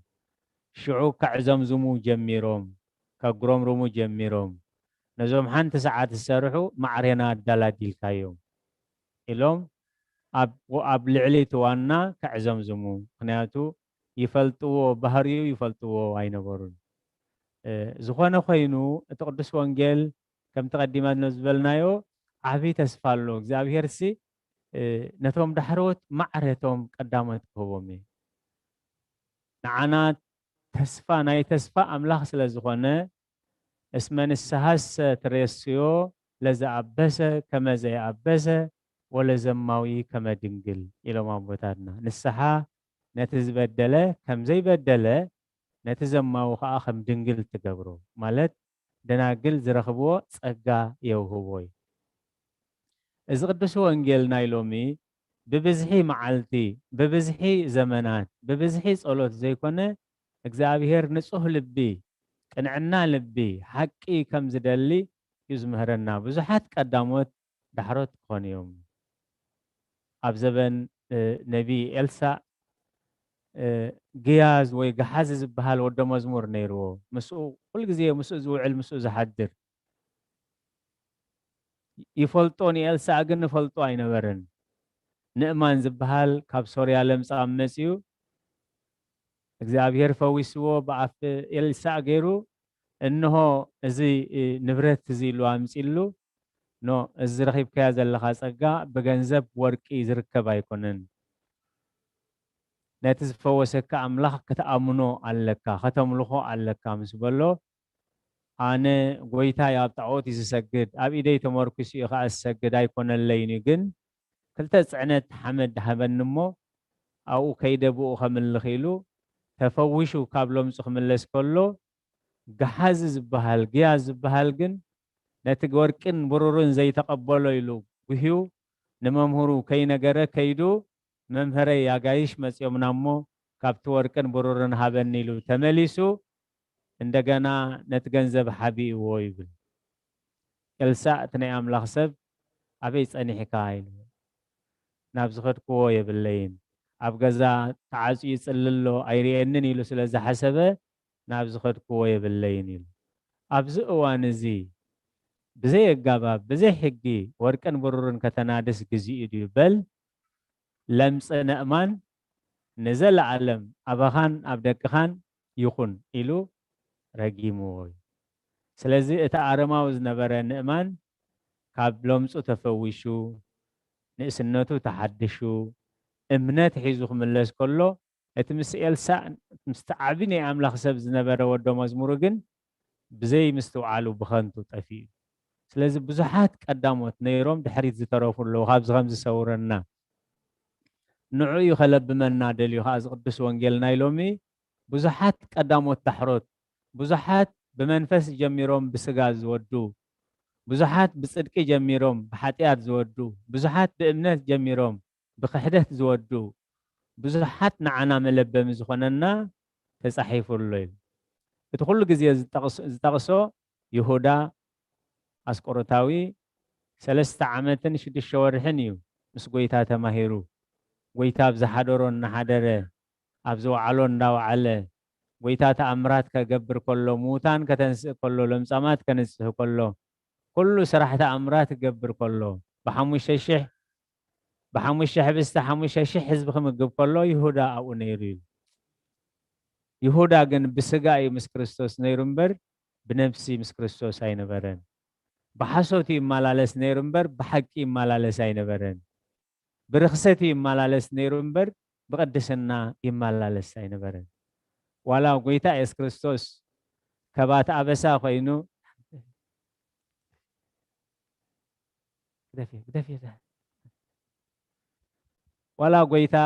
ሽዑ ከዕዘምዝሙ ጀሚሮም ከጉረምርሙ ጀሚሮም ነዞም ሓንቲ ሰዓት ዝሰርሑ ማዕሬና ኣዳላዲልካዮም ኢሎም ኣብ ልዕሊ እቲ ዋና ከዕዘምዝሙ ምክንያቱ ይፈልጥዎ ባህሪኡ ይፈልጥዎ ኣይነበሩን። ዝኾነ ኮይኑ እቲ ቅዱስ ወንጌል ከም ተቐዲመና ዝበልናዮ ዓብይ ተስፋ ኣሎ። እግዚአብሔር ሲ ነቶም ዳሕሮት ማዕረቶም ቀዳሞት ክህቦም እዩ። ንዓና ተስፋ ናይ ተስፋ ኣምላኽ ስለ ዝኾነ እስመ ንስሓስ ትሬስዮ ለዘኣበሰ ከመ ዘየኣበሰ ወለዘማዊ ከመ ድንግል ኢሎም ኣቦታትና። ንስሓ ነቲ ዝበደለ ከም ዘይበደለ ነቲ ዘማዊ ከዓ ከም ድንግል ትገብሮ ማለት ደናግል ዝረኽብዎ ፀጋ የውህቦ እዩ። እዚ ቅዱስ ወንጌል ናይ ሎሚ ብብዝሒ መዓልቲ ብብዝሒ ዘመናት ብብዝሒ ጸሎት ዘይኮነ እግዚአብሔር ንጹህ ልቢ ቅንዕና ልቢ ሓቂ ከም ዝደሊ እዩ ዝምህረና። ብዙሓት ቀዳሞት ዳሕሮት ክኾኑ እዮም። ኣብ ዘበን ነቢ ኤልሳዕ ግያዝ ወይ ገሓዚ ዝበሃል ወደ መዝሙር ነይርዎ። ምስኡ ኩሉ ግዜ ምስኡ ዝውዕል ምስኡ ዝሓድር ይፈልጦ ንኤልሳዕ ግን ይፈልጦ ኣይነበረን። ንእማን ዝበሃል ካብ ሶርያ ለምጻም መጺኡ እግዚአብሔር ፈዊስዎ ብኣፍ ኤልሳዕ ገይሩ እንሆ እዚ ንብረት እዚ ኢሉ ኣምፂሉ ኖ እዚ ረኺብካያ ዘለኻ ፀጋ ብገንዘብ ወርቂ ዝርከብ ኣይኮነን ነቲ ዝፈወሰካ ኣምላኽ ክትኣምኖ ኣለካ ከተምልኾ ኣለካ ምስ በሎ ኣነ ጎይታይ ኣብ ጣዖት እዩ ዝሰግድ ኣብ ኢደይ ተመርኩሱ እዩ ከዓ ዝሰግድ ኣይኮነለይኒ ግን ክልተ ፅዕነት ሓመድ ሃበኒ እሞ ኣብኡ ከይደ ብኡ ከምልኽ ኢሉ ተፈዊሹ ካብ ሎምፁ ክምለስ ከሎ ገሓዚ ዝበሃል ግያዝ ዝበሃል ግን ነቲ ወርቅን ብሩርን ዘይተቐበሎ ኢሉ ጉህዩ ንመምህሩ ከይነገረ ከይዱ መምህረይ ኣጋይሽ መፅኦምና እሞ ካብቲ ወርቅን ብሩርን ሃበኒ ኢሉ ተመሊሱ እንደገና ነቲ ገንዘብ ሓቢእዎ ይብል። ኤልሳዕ እቲ ናይ ኣምላኽ ሰብ ኣበይ ፀኒሕካ ኢሉ ናብ ዝኸድክዎ የብለይን ኣብ ገዛ ተዓፅዩ ይፅልሎ ኣይርአንን ኢሉ ስለ ዝሓሰበ ናብ ዝኸድክዎ የብለይን ኢሉ ኣብዚ እዋን እዚ ብዘይ ኣገባብ ብዘይ ሕጊ ወርቅን ብሩርን ከተናድስ ግዜኡ ድዩ በል ለምፀ ነእማን ንዘለዓለም ኣባኻን ኣብ ደቅኻን ይኹን ኢሉ ረጊምዎ ስለዚ እቲ ኣረማዊ ዝነበረ ንእማን ካብ ሎምፁ ተፈዊሹ ንእስነቱ ተሓድሹ እምነት ሒዙ ክምለስ ከሎ እቲ ምስ ኤልሳዕ ምስቲ ዓቢ ናይ ኣምላኽ ሰብ ዝነበረ ወዶ መዝሙሩ ግን ብዘይ ምስትውዓሉ ብኸንቱ ጠፊኡ ስለዚ ብዙሓት ቀዳሞት ነይሮም ድሕሪት ዝተረፉ ኣለዉ ካብዚ ከም ዝሰውረና ንዕኡ ከለብመና ደልዩ ከዓ ዝቅዱስ ወንጌል ናይ ሎሚ ብዙሓት ቀዳሞት ዳሕሮት ብዙሓት ብመንፈስ ጀሚሮም ብስጋ ዝወዱ ብዙሓት ብጽድቂ ጀሚሮም ብሓጢኣት ዝወዱ ብዙሓት ብእምነት ጀሚሮም ብክሕደት ዝወዱ ብዙሓት ንዓና መለበሚ ዝኾነና ተጻሒፉሉ እዩ እቲ ኩሉ ግዜ ዝጠቕሶ ይሁዳ ኣስቆሮታዊ 3 ዓመትን 6 ወርሕን እዩ ምስ ጎይታ ተማሂሩ ጎይታ ብዝሓደሮ እናሓደረ ኣብ ዝወዓሎ እንዳወዓለ ጎይታ ተኣምራት ከገብር ከሎ ሙታን ከተንስእ ከሎ ለምጻማት ከነጽህ ከሎ ኩሉ ስራሕ ተኣምራት ክገብር ከሎ ብ5000 ህብስቲ 5000 ህዝቢ ክምግብ ከሎ ይሁዳ ኣብኡ ነይሩ እዩ ይሁዳ ግን ብስጋ እዩ ምስ ክርስቶስ ነይሩ እምበር ብነፍሲ ምስ ክርስቶስ ኣይነበረን ብሓሶት ይመላለስ ነይሩ እምበር ብሓቂ ይመላለስ ኣይነበረን ብርክሰት ይመላለስ ነይሩ እምበር ብቅድስና ይመላለስ ኣይነበረን ዋላ ጎይታ ኢየሱስ ክርስቶስ ከባት ኣበሳ ኮይኑ ዋላ ጎይታ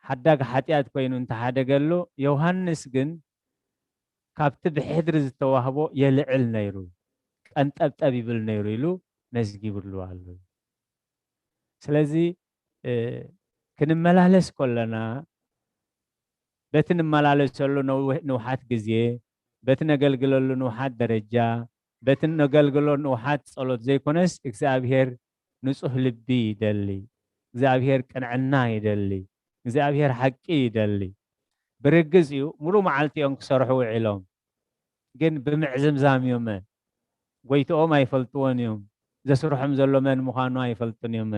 ሓዳግ ሓጢኣት ኮይኑ እንተሓደገሉ ዮሃንስ ግን ካብቲ ብሕድሪ ዝተዋህቦ የልዕል ነይሩ ቀንጠብጠብ ይብል ነይሩ ኢሉ መዝጊብሉ ኣሎ ስለዚ ክንመላለስ ከለና በቲ ንመላለሰሉ ንውሓት ግዜ በቲ ነገልግለሉ ንውሓት ደረጃ በቲ ነገልግሎ ንውሓት ጸሎት ዘይኮነስ እግዚአብሔር ንጹህ ልቢ ይደሊ እግዚአብሔር ቅንዕና ይደሊ እግዚአብሔር ሓቂ ይደሊ ብርግጽ እዩ ሙሉ መዓልቲኦም ክሰርሑ ውዒሎም ግን ብምዕዝምዛም እዮም ጎይቶኦም ኣይፈልጥዎን እዮም ዘስርሖም ዘሎ መን ምዃኑ ኣይፈልጡን እዮም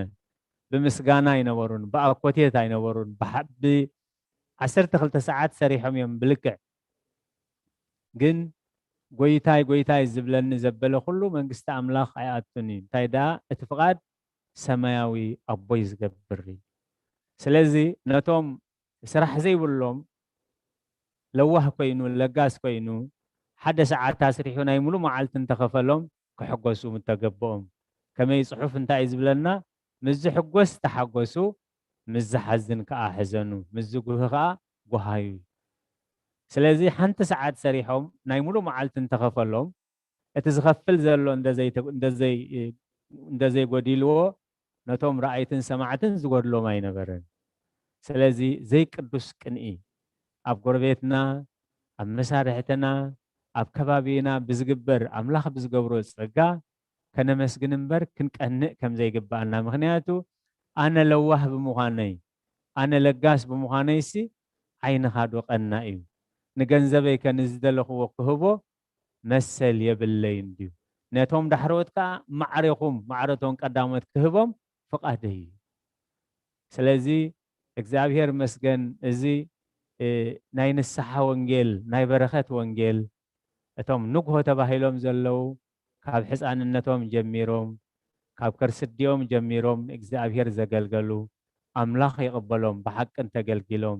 ብምስጋና ይነበሩን ብኣኮቴት ኣይነበሩን ብ12 ሰዓት ሰሪሖም እዮም ብልክዕ ግን ጎይታይ ዝብለኒ ዘበለ ኩሉ መንግስቲ ኣምላኽ ኣይኣቱን እዩ እንታይ ደኣ እቲ ፍቓድ ሰማያዊ ኣቦይ ዝገብር እዩ ስለዚ ነቶም ስራሕ ዘይብሎም ለዋህ ኮይኑ ለጋስ ኮይኑ ሓደ ሰዓት ታስሪሑ ናይ ሙሉ መዓልቲ እንተኸፈሎም ክሕጎሱ ምተገበኦም ከመይ ጽሑፍ እንታይ ዝብለና ምዝ ሕጎስ ተሓጎሱ ምዝ ሓዝን ከዓ ሕዘኑ ምዝ ጉህ ከዓ ጉሃዩ ስለዚ ሓንቲ ሰዓት ሰሪሖም ናይ ሙሉ መዓልቲ እንተኸፈሎም እቲ ዝኸፍል ዘሎ እንደዘይ ጎዲልዎ ነቶም ረኣይትን ሰማዕትን ዝጎድሎም ኣይነበረን ስለዚ ዘይቅዱስ ቅንኢ ኣብ ጎረቤትና ኣብ መሳርሕትና ኣብ ከባቢና ብዝግበር ኣምላኽ ብዝገብሮ ጸጋ ከነመስግን እምበር ክንቀንእ ከም ዘይግባአና ምክንያቱ ኣነ ለዋህ ብምዃነይ ኣነ ለጋስ ብምዃነይሲ ዓይንኻ ዶቐና እዩ ንገንዘበይ ከንዝደለኽዎ ክህቦ መሰል የብለይን ድዩ ነቶም ዳሕሮትካ ማዕረቶም ቀዳሞት ክህቦም ፍቓደይ እዩ ስለዚ እግዚአብሔር መስገን እዚ ናይ ንስሓ ወንጌል ናይ በረኸት ወንጌል እቶም ንጉሆ ተባሂሎም ዘለው ካብ ሕፃንነቶም ጀሚሮም ካብ ከርስዲዮም ጀሚሮም እግዚአብሔር ዘገልገሉ ኣምላኽ ይቕበሎም ብሓቅን ተገልጊሎም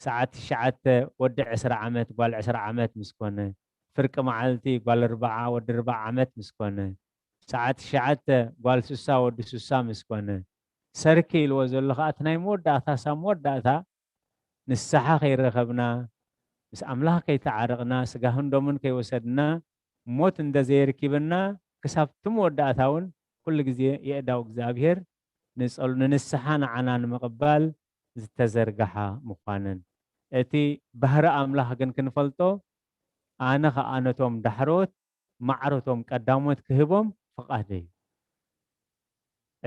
ሰዓት 9 ወዲ 10 ዓመት ጓል 10 ዓመት ምስኮነ ፍርቂ መዓልቲ ጓል 40 ወዲ 40 ዓመት ምስኮነ ሰዓት 9 ጓል 60 ወዲ 60 ምስኮነ ሰርኪ ኢልዎ ዘሎ ከዓ እቲ ናይ መወዳእታ ሳብ መወዳእታ ንስሓ ከይረኸብና ምስ ኣምላኽ ከይተዓረቕና ስጋህን ደሙን ከይወሰድና ሞት እንደዘይርኪብና ክሳብቲ መወዳእታ እውን ኩሉ ግዜ የእዳው እግዚአብሔር ንንስሓ ንዓና ንምቕባል ዝተዘርግሓ ምዃነን እቲ ባህሪ ኣምላኽ ግን ክንፈልጦ ኣነ ከዓ ነቶም ዳሕሮት ማዕረቶም ቀዳሞት ክህቦም ፍቓደይ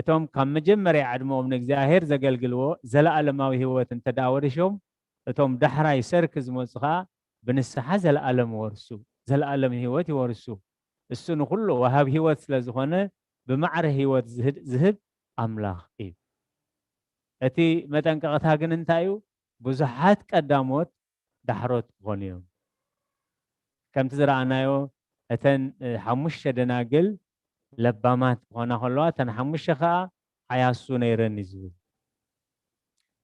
እቶም ካብ መጀመርያ ዕድሞኦም ንእግዚአብሔር ዘገልግልዎ ዘለኣለማዊ ህይወት እንተዳወርሾም እቶም ዳሕራይ ሰርክ ዝመፁ ከዓ ብንስሓ ዘለኣለም ወርሱ ዘለኣለም ህይወት ይወርሱ እሱ ንኩሉ ወሃብ ህይወት ስለ ዝኾነ ብማዕረ ህይወት ዝህብ ኣምላኽ እዩ እቲ መጠንቀቕታ ግን እንታይ እዩ ብዙሓት ቀዳሞት ዳሕሮት ክኾኑ እዮም كم تزرعنايو أتن حمش دناقل لبامات هنا خلوا تن حمش خا حياسو نيرن يزول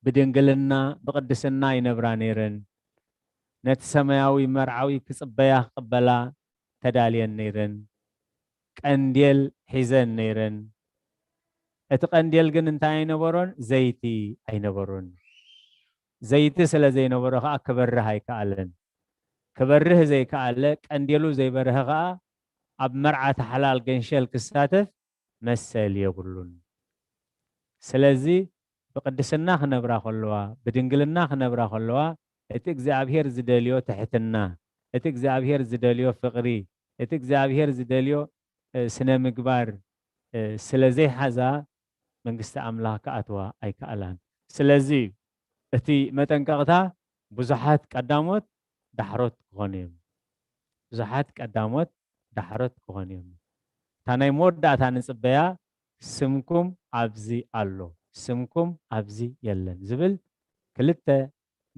بدنقلنا بقدسنا ينبرا نيرن نت سماوي مرعوي كصبيا قبلا تدالين نيرن قنديل حزن نيرن اتقنديل جن انت اينبرون زيتي اينبرون زيتي سلا زينبرو خا كبره هاي كالن كبره زي كالك قنديلو زي بره خا اب مرعه حلال جنشل كساتف مسل يقولون سلازي بقدسنا خنبرا خلوا بدنقلنا خنبرا خلوا ات እግዚአብሔር ዝደልዮ ትሕትና ات እግዚአብሔር ዝደልዮ ፍቅሪ ات እግዚአብሔር ዝደልዮ ስነ ምግባር ስለዚህ ሓዛ መንግስቲ ኣምላኽ ከኣትዋ ኣይከኣላን ስለዚ እቲ መጠንቀቕታ ብዙሓት ቀዳሞት ዳሕሮት ክኾኑ እዮም ብዙሓት ቀዳሞት ዳሕሮት ክኾኑ እዮም እታ ናይ መወዳእታ ንፅበያ ስምኩም ኣብዚ ኣሎ ስምኩም ኣብዚ የለን ዝብል ክልተ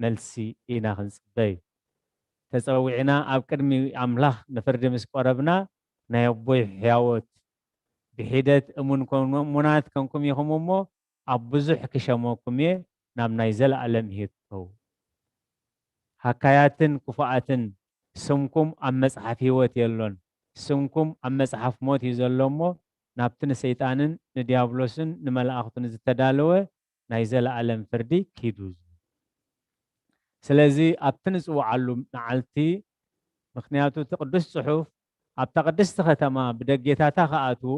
መልሲ ኢና ክንፅበይ ተፀዊዕና ኣብ ቅድሚ ኣምላኽ ንፍርዲ ምስ ቆረብና ናይ ኣቦይ ሕያወት ብሒደት እሙናት ከንኩም ኢኹም እሞ ኣብ ብዙሕ ክሸመኩም እየ ናብ ናይ ዘለኣለም ሂወትከው ሃካያትን ክፉኣትን ስምኩም ኣብ መፅሓፍ ሂወት የሎን ስምኩም ኣብ መፅሓፍ ሞት እዩ ዘሎ እሞ ናብቲ ንሰይጣንን ንዲያብሎስን ንመላእኽቱን ዝተዳለወ ናይ ዘለኣለም ፍርዲ ኪዱ ስለዚ ኣብቲ ንፅውዓሉ መዓልቲ ምክንያቱ እቲ ቅዱስ ፅሑፍ ኣብታ ቅድስቲ ከተማ ብደጌታታ ከኣትዉ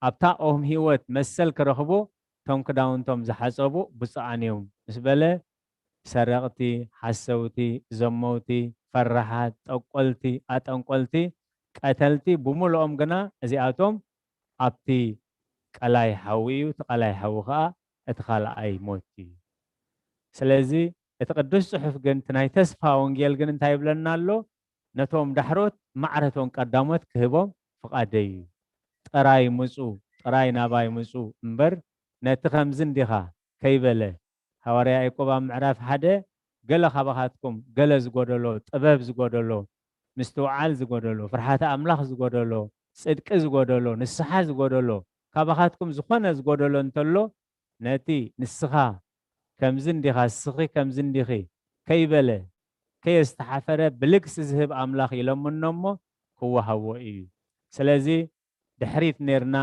ኣብታ ኦም ሂወት መሰል ክረኽቡ ቶም ክዳውንቶም ዝሓፀቡ ብፅዓን እዮም ምስ በለ ሰረቕቲ ሓሰውቲ ዘመውቲ ፈራሓት ጠቆልቲ ኣጠንቆልቲ ቀተልቲ ብምልኦም ግና እዚኣቶም ኣብቲ ቀላይ ሓዊ እዩ እቲ ቀላይ ሓዊ ከዓ እቲ ካልኣይ ሞት እዩ ስለዚ እቲ ቅዱስ ፅሑፍ ግን እቲ ናይ ተስፋ ወንጌል ግን እንታይ ይብለና ኣሎ ነቶም ዳሕሮት ማዕረቶም ቀዳሞት ክህቦም ፍቓደይ እዩ ጥራይ ምፁ ጥራይ ናባይ ምፁ እምበር ነቲ ከምዝን ዲኻ ከይበለ ሃዋርያ ያዕቆብ ኣብ ምዕራፍ 1 ገለ ካባኻትኩም ገለ ዝጎደሎ ጥበብ ዝጎደሎ ምስትውዓል ዝጎደሎ ፍርሓተ ኣምላኽ ዝጎደሎ ጽድቂ ዝጎደሎ ንስሓ ዝጎደሎ ካባኻትኩም ዝኾነ ዝጎደሎ እንተሎ ነቲ ንስኻ ከምዝን ዲኻ ስኺ ከምዝን ዲኺ ከይበለ ከየስተሓፈረ ብልግሲ ዝህብ ኣምላኽ ኢሎምኖ እሞ ክወሃቦ እዩ ስለዚ ድሕሪት ነርና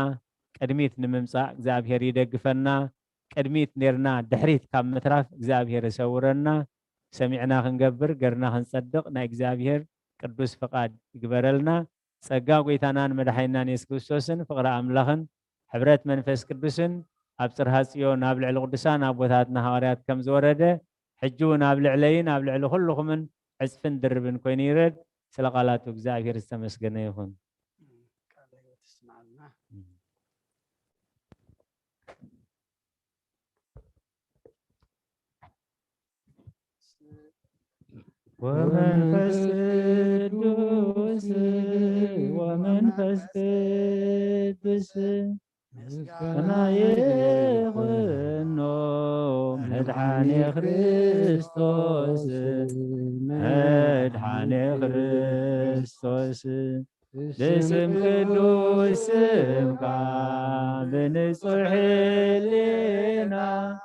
ቅድሚት ንምምፃእ እግዚአብሔር ይደግፈና ቅድሚት ነርና ድሕሪት ካብ ምትራፍ እግዚአብሔር ይሰውረና ሰሚዕና ክንገብር ገርና ክንጸድቕ ናይ እግዚአብሔር ቅዱስ ፍቃድ ይግበረልና ጸጋ ጎይታናን መድሓይናን ኢየሱስ ክርስቶስን ፍቅሪ ኣምላኽን ሕብረት መንፈስ ቅዱስን ኣብ ጽርሐ ጽዮን ኣብ ልዕሊ ቅዱሳን ኣቦታትና ሃዋርያት ከም ዝወረደ ሕጂ እውን ኣብ ልዕለይን ኣብ ልዕሊ ኩልኹምን ዕፅፍን ድርብን ኮይኑ ይረድ ስለ ቃላቱ እግዚአብሔር ዝተመስገነ ይኹን ومنفس قدوس ومنفس قدوس مسكنا يغنو مدحاني خريستوس مدحاني خريستوس باسم قدوس سمكا بنصح لنا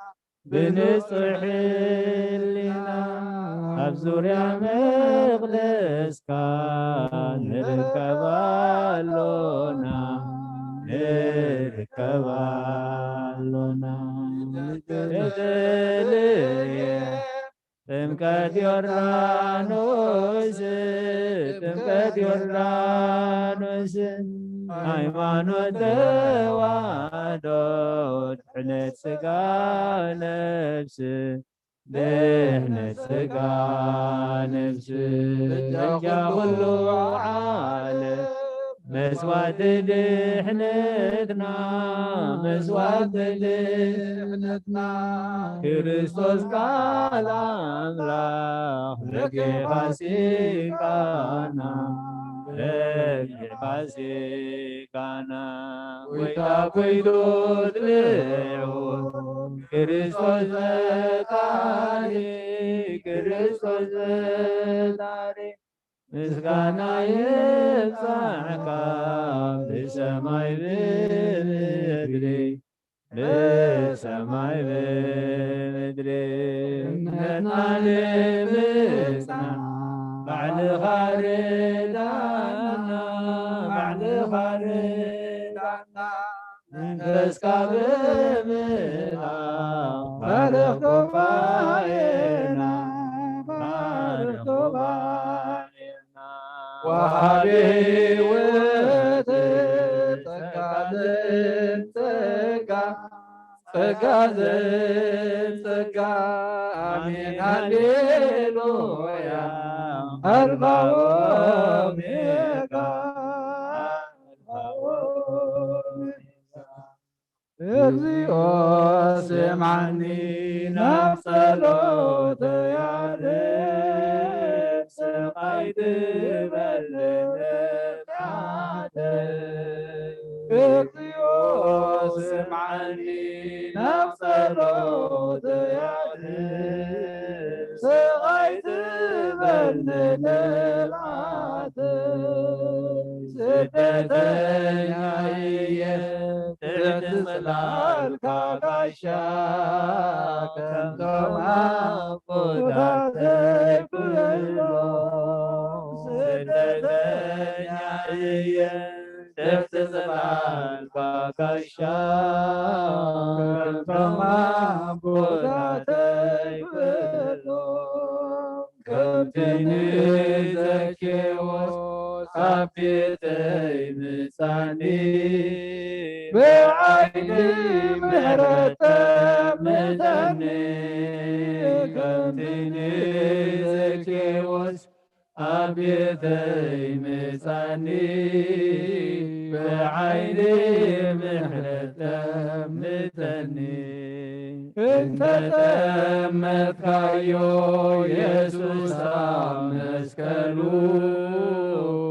بنصح لنا أبزوريا مقدس كان نركبالونا نركبالونا نتدلي تمكد يورانوس تمكد يورانوس ሃይማኖት ተዋህዶ ድሕነት ስጋ ነፍስ ድሕነት ስጋ ነፍስ ደጃ ኩሉ ዓለም መስዋዕት ድሕነትና መስዋዕት ድሕነትና ክርስቶስ ቃል ኣምላኽ ለጌኻ ሲቃና Fasicana, Wita Kuidut Leo, Christos Tari, Christos Tari, ምስጋና ይብዛዕካ ብሰማይ ብምድሪ ብሰማይ ብምድሪ እምነትና ንምጽናዕ ባዕልኻ ርዳእና ባዕልኻ ርዳእና መንፈስካ ብምልኣኽ ባርኽ ጉባኤና ባርኽ ጉባኤና ወሃቢ ሕይወት ጸጋ ዘንጸጋ ጸጋ ዘንጸጋ አሜን ሃሌሉያ አልፋ ወኦሜጋ እግዚኦ ስምዓኒ ናብ ጸሎተይ አድምፅ ስቃይ ትበልዕ እግዚኦ ስምዓኒ ናብ ጸሎተይ አድምፅ ስቃይ ትበልዕ ስደተኛ እየ ትጽላልካ ጋሻ ከምቶም አቦታተይ ኩሎ ስደተኛ እየ ትጽላልካ ጋሻ ከምቶም አቦታተይ ኩሎ ከምቲ ንዘኬዎስ ኣብ ቤተይ ምጻኒ بعيد مهرة مدني كمتني زكيوس أبيتي مصاني بعيد مهرة مدني انت تمت كايو يسوس مسكلو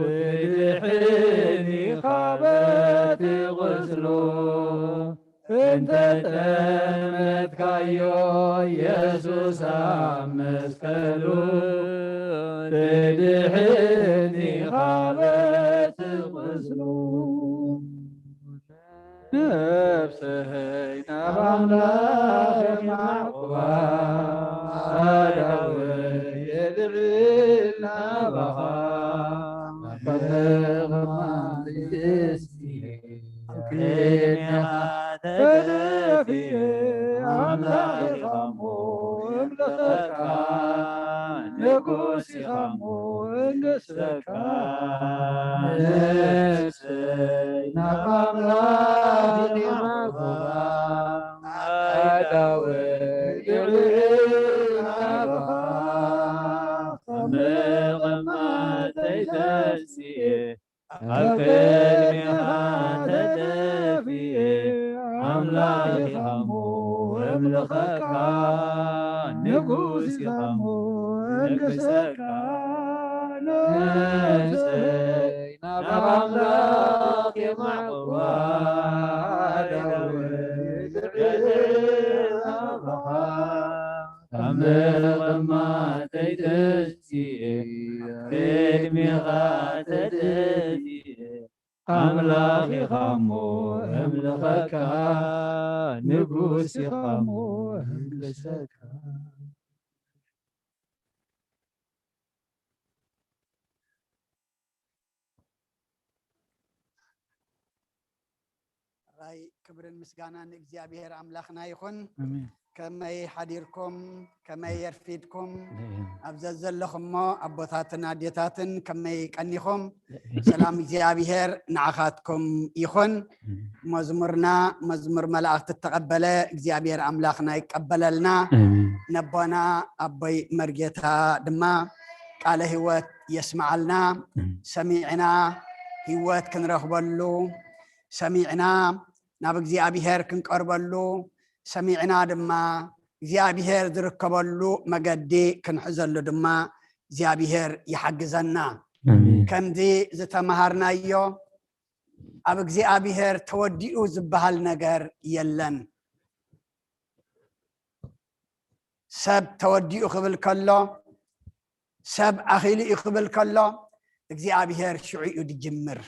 بدحني خابت غسلو انت تمت كايو يسوس مسكلو بدحني خابت غسلو نفسهي نبعلاك معقوبة أدوي يدعينا بخا فغمان يسير كينيا تدفي عملاي خمو املخكا نقوسي خمو انقسكا نفسي نبعلاك معقوبة أدوي يدعينا بخا تيتسي الكلمة تدفي أملاك خمو املخكا نقوسي خمو انقسكا نفسي نبعلاك معقوبة أدوي يدعينا بخا أملما تيتسي كلمة تدفي أملاك خمو املخكا نقوسي خمو انقسكا راي كبر المسجانان እግዚአብሔር አምላክና ይኹን آمين ከመይ ሓዲርኩም ከመይ የርፊድኩም ኣብዘ ዘለኹሞ ኣቦታትን ኣዴታትን ከመይ ቀኒኹም ሰላም እግዚአብሔር ንዓኻትኩም ይኹን መዝሙርና መዝሙር መላእክት ተቀበለ እግዚአብሔር አምላክና ይቀበለልና ነቦና አቦይ መርጌታ ድማ ቃለ ህይወት يسمعلنا سميعنا ህይወት ክንረኽበሉ ሰሚዕና ናብ እግዚአብሔር ክንቀርበሉ سمعنا دما እግዚአብሔር ዝርከበሉ መገዲ ክንሕዘሉ ድማ እግዚአብሔር ይحግዘና ከምዚ ዝተማሃርናዮ ኣብ እግዚአብሔር ተወዲኡ ዝበሃል ነገር የለን ሰብ ተወዲኡ ክብል ከሎ ሰብ ኣኺሉ ይክብል ከሎ እግዚአብሔር ሽዑዩ ድጅምር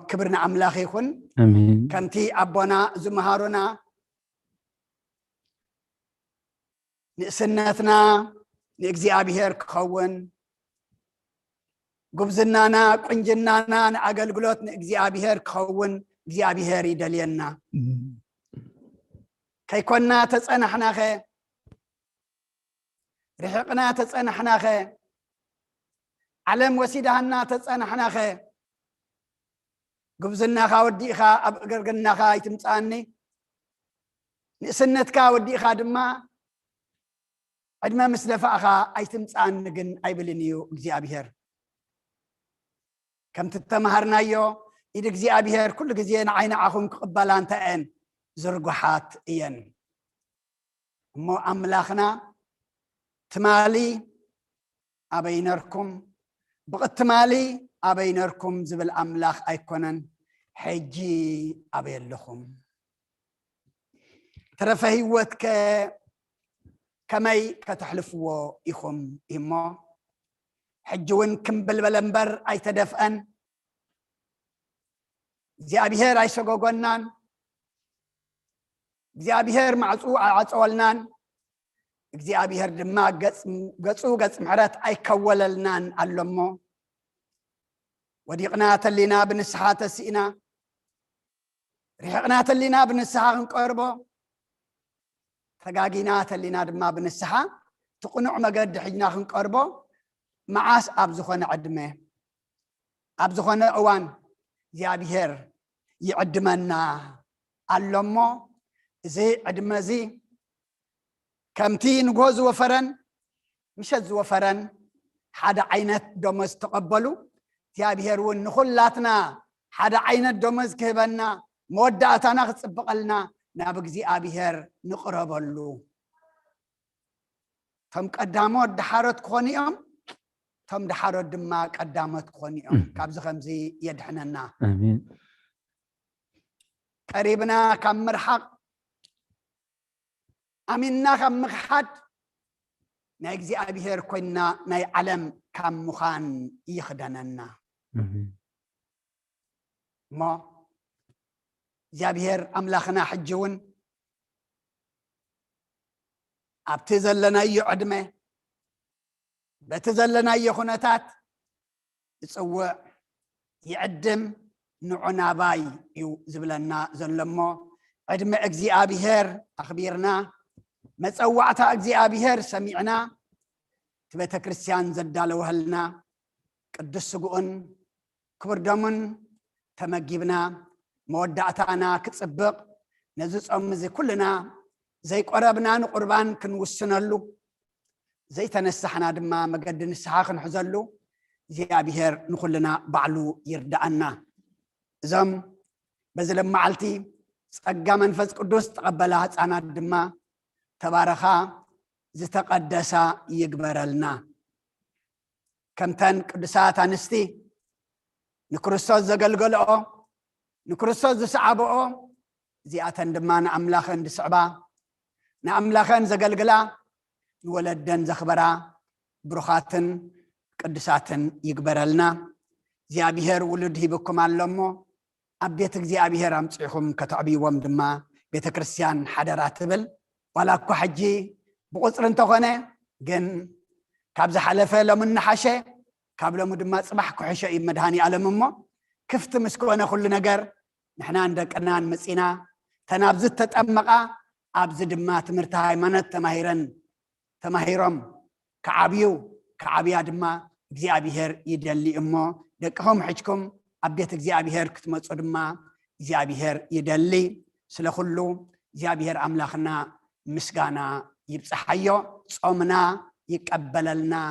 كبرنا أملاخ يكون آمين كمتي أبونا زمهارنا نسنتنا نأجزابير كون قبزنانا قنجنانا نأجل قلوت نأجزابير كون أجزابير يدلينا كي كنا تسأنحنا خي رحقنا تسأنحنا خي علم وسيدهنا تسأنحنا خي قبزنا خا ودي خا أبقرنا خا يتمتعني نسنت كا ودي خا دما عدما مثل فاخا أيتمتعني جن أيبلنيو إجزابير كم تتمهرنا يو إذا إجزابير كل جزين عين عخون قبلان تأن زرقحات إين مو أملاخنا تمالي أبينركم بقت تمالي أبينركم زبل أملاخ أيكونن حجي أبين لكم ترى فهيوتك كمي كتحلفوا إخم إما حجون كم بالبلنبر أي تدفئن زيابيهر أي سقوقنان زيابيهر معصوع عصولنان زيابيهر دما قصو محرات أي كوللنان اللمو وديقنا تلينا بنسحة تسئنا ريحقنا تلينا بنسحة نقربو تقاقينا تلينا دما بنسحة تقنع مقد حجنا نقربو معاس أبزخونا عدمه أبزخونا أوان زيابيهر يعدمنا اللمو زي عدم زي كمتين غوز وفرن مشز وفرن حدا عينت دومز تقبلوا زيابيهر ونخلاتنا حدا عينت دومز كهبنا مودعتنا خصبقلنا نابق زيابيهر نقرب له تم قدامات دحارت كونيهم تم دحارت دما قدامات كونيهم كابز خمزي يدحننا آمين قريبنا كم مرحق أميننا كم مخحد ناي زيابيهر كنا ناي علم كم مخان يخدننا ما زيابيهر أملاخنا حجون أبتزل لنا يعدمه بتزل لنا يخونتات يسوى يعدم نوعنا باي يو زبلنا زلمو عدم أجزيابيهر أخبيرنا متسوعتا أجزيابيهر سمعنا تبتا كريستيان زدالو هلنا قدس سقون كبر دمن تمجيبنا مودعتانا كتصبق نزوص أمزي كلنا زي قربنا نقربان كنوسنلو زي تنسحنا دما مقد نسحاق نحزلو زيابيهر نخلنا بعلو يردعنا زم بزلم معلتي سقا منفس قدوس تقبلها أنا دما تبارخا زتقدسا يقبرلنا كمتن قدسات انستي نكرستوس زقلقلو نكرستوس زسعبو زياتن دما نأملاخن دسعبا نأملاخن زقلقلا نولدن زخبرا بروخاتن قدساتن يقبرلنا زيابيهر ولد هيبكم علمو أبيتك زيابيهر أمصيخم كتعبيوم دما بيت كريستيان حدرات بل ولا كو حجي بقصر انتغنى جن كابز حلفة لمن نحشة كابل مدما صباح كحشة مدهاني على مما كفت مسكونا كل نجار نحنا عندك أنان مسينا تنابزت تتأمقا أبز دما تمرتهاي منت تماهيرم كعبيا دما زيابيهر يدلي أمه دكهم حجكم أبيت زيابيهر كتمت دما زيابيهر يدلي سلخلو زيابيهر أملاخنا مسجانا يبصحيو صومنا يقبللنا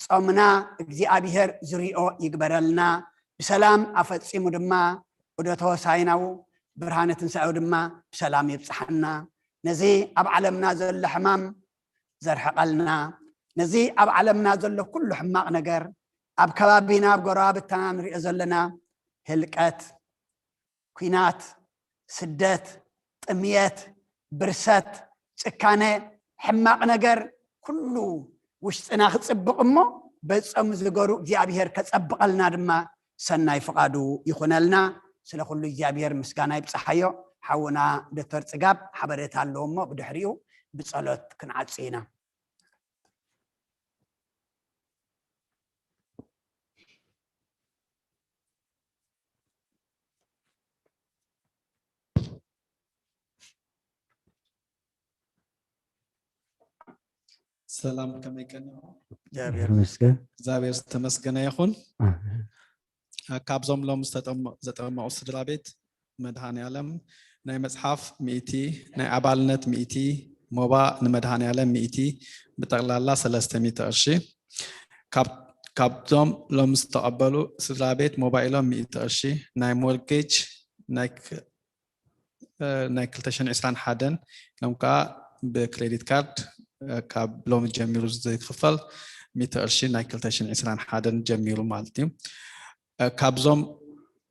صومنا እግዚአብሔር ዝሪኦ ይግበረልና بسلام أفتصيم دما ودتو سايناو برهانة تنساو دما بسلام يبصحنا نزي أب علمنا زل حمام زرحقلنا نزي أب علمنا زل كل حماق نجر أب كبابينا بقرابتنا نرئ زلنا هلقات كوينات سدات طميات برسات سكانة حماق نجر كله وش أنا خصبق أمه በጾም ዝገሩ እግዚአብሔር ከጸብቀልና ድማ ሰናይ ፍቃዱ ይኹነልና ስለ ኩሉ እግዚአብሔር ምስጋና ይብጽሐዮ ሓውና ዶክተር ጽጋብ ሓበሬታ ኣለዎሞ ብድሕሪኡ ብጸሎት ክንዓጽይና ሰላም ከመይከን እግዚአብሔር እግዚአብሔር ተመስገነ ይኹን ካብዞም ሎም ዘጠመቁ ስድራ ቤት መድኃኔ ዓለም ናይ መጽሐፍ ሚእቲ ናይ አባልነት ሚእቲ ሞባ ንመድኃኔ ዓለም ሚእቲ በጠቅላላ 300 ቅርሺ ካብዞም ሎም ዝተቀበሉ ስድራ ቤት ሞባይሎም 100 ቅርሺ ናይ ሞርጌጅ ናይ 2021 ሎም ከዓ በክሬዲት ካርድ ካብ ሎም ጀሚሩ ዝክፈል 100 ቅርሺ ናይ 2021 ጀሚሩ ማለት እዩ ካብዞም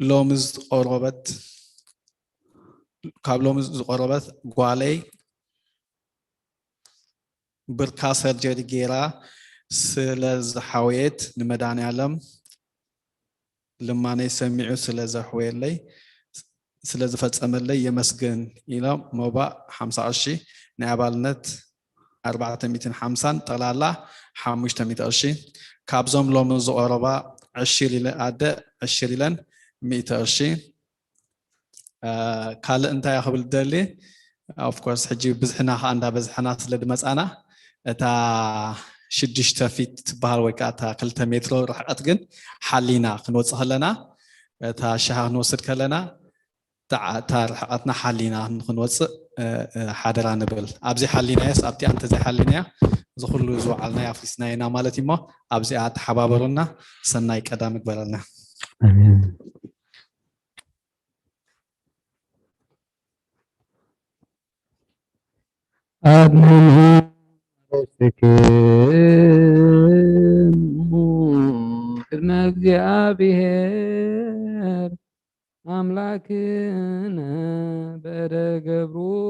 ሎም ዝቆረበት ጓለይ ብርካ ሰርጀሪ ጌራ ስለዝሓወየት ንመድኃኔ ዓለም ልማነይ ሰሚዑ ስለዘሕወየለይ ስለዝፈጸመለይ የመስገን ኢሎም ሞባ 50 ቅርሺ ናይ አባልነት 450 ጠቅላላ 500 ቅርሺ ካብዞም ሎም ዝቆረባ 10 ኢለን 100 ቅርሺ ካልእ እንታይ ክብል ደሊ ኦፍ ኮርስ ሕጂ ብዝሕና ከዓ እንዳበዝሕና ስለድመፃና እታ 6 ፊት ትበሃል ወይ ከዓ እታ 2 ሜትሮ ርሕቀት ግን ሓሊና ክንወፅእ ከለና እታ ሻሃ ክንወስድ ከለና እታ ርሕቀትና ሓሊና ክንወፅእ ሓደራ ንብል ኣብዚ ሓሊናየስ ኣብቲ አንተ ዘይሓሊናያ ዝኩሉ ዝወዓልና ኣፍሊስና ኢና ማለት እሞ ኣብዚኣ ተሓባበሩና ሰናይ ቀዳም ግበረልና አሜን አሜን ቅድመ እግዚአብሔር አምላክነ በደገብሩካ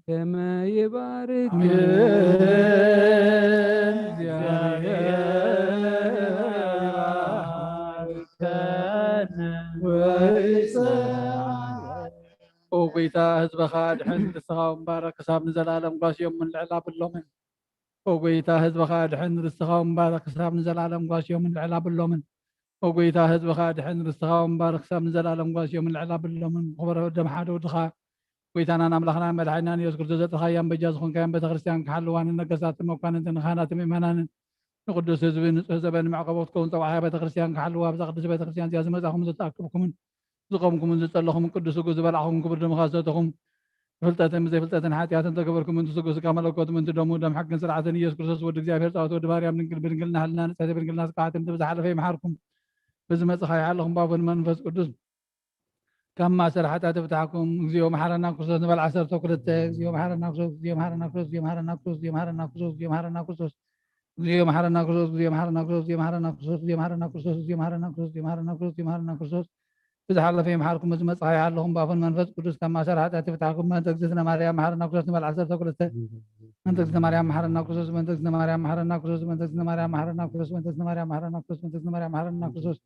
ከመ ይባርክ وقيتا هزبخ دحن رسخاو مبارك حساب نزلالم قاسيوم من العلا باللومن وقيتا هزبخ دحن رسخاو مبارك حساب نزلالم قاسيوم من العلا باللومن وقيتا هزبخ دحن رسخاو مبارك حساب نزلالم قاسيوم من العلا باللومن خبره دم حاد ودخا ويتانا نملخنا مدحنا يذكر زت خيام بجازخون كان بتخريستيان كحلوان النقسات مكان خانات ميمنان نقدس حزبن معقبات كون طوعها بتخريستيان كحلوا بتقدس بتخريستيان زي مزاحم زتاكبكم زقومكم زتلخم قدس زبلعهم كبر مخازتهم فلتاتن زي فلتاتن حاتياتن تكبركم انت سقوس كاملكم انت دمو دم حق سرعه يسوع كريستوس ود እግዚአብሔር ጣዖት ወደ ማርያም ንግልና ህልና ነጻተ ብንግልና ስቃዓትም ተበዛሐለ ፈይ መሐርኩም በዝመጽሐይ ያለሁም ባቡን መንፈስ ቅዱስ كما سرحت تفتحكم زيو محرنا كرسوس نبل 10 كلت زيو محرنا كرسوس زيو محرنا كرسوس زيو محرنا كرسوس زيو محرنا كرسوس زيو محرنا كرسوس زيو محرنا كرسوس زيو محرنا كرسوس زيو محرنا كرسوس زيو محرنا كرسوس زيو محرنا كرسوس زيو محرنا كرسوس زيو محرنا كرسوس بزحل في محاركم مصحي علهم بافن منفس قدوس كما شرحت تفتحكم من تجزنا مريم محرنا كرسوس نبل 10 كلت من تجزنا مريم محرنا كرسوس من تجزنا مريم محرنا كرسوس من تجزنا مريم محرنا كرسوس من تجزنا مريم محرنا كرسوس من تجزنا مريم محرنا كرسوس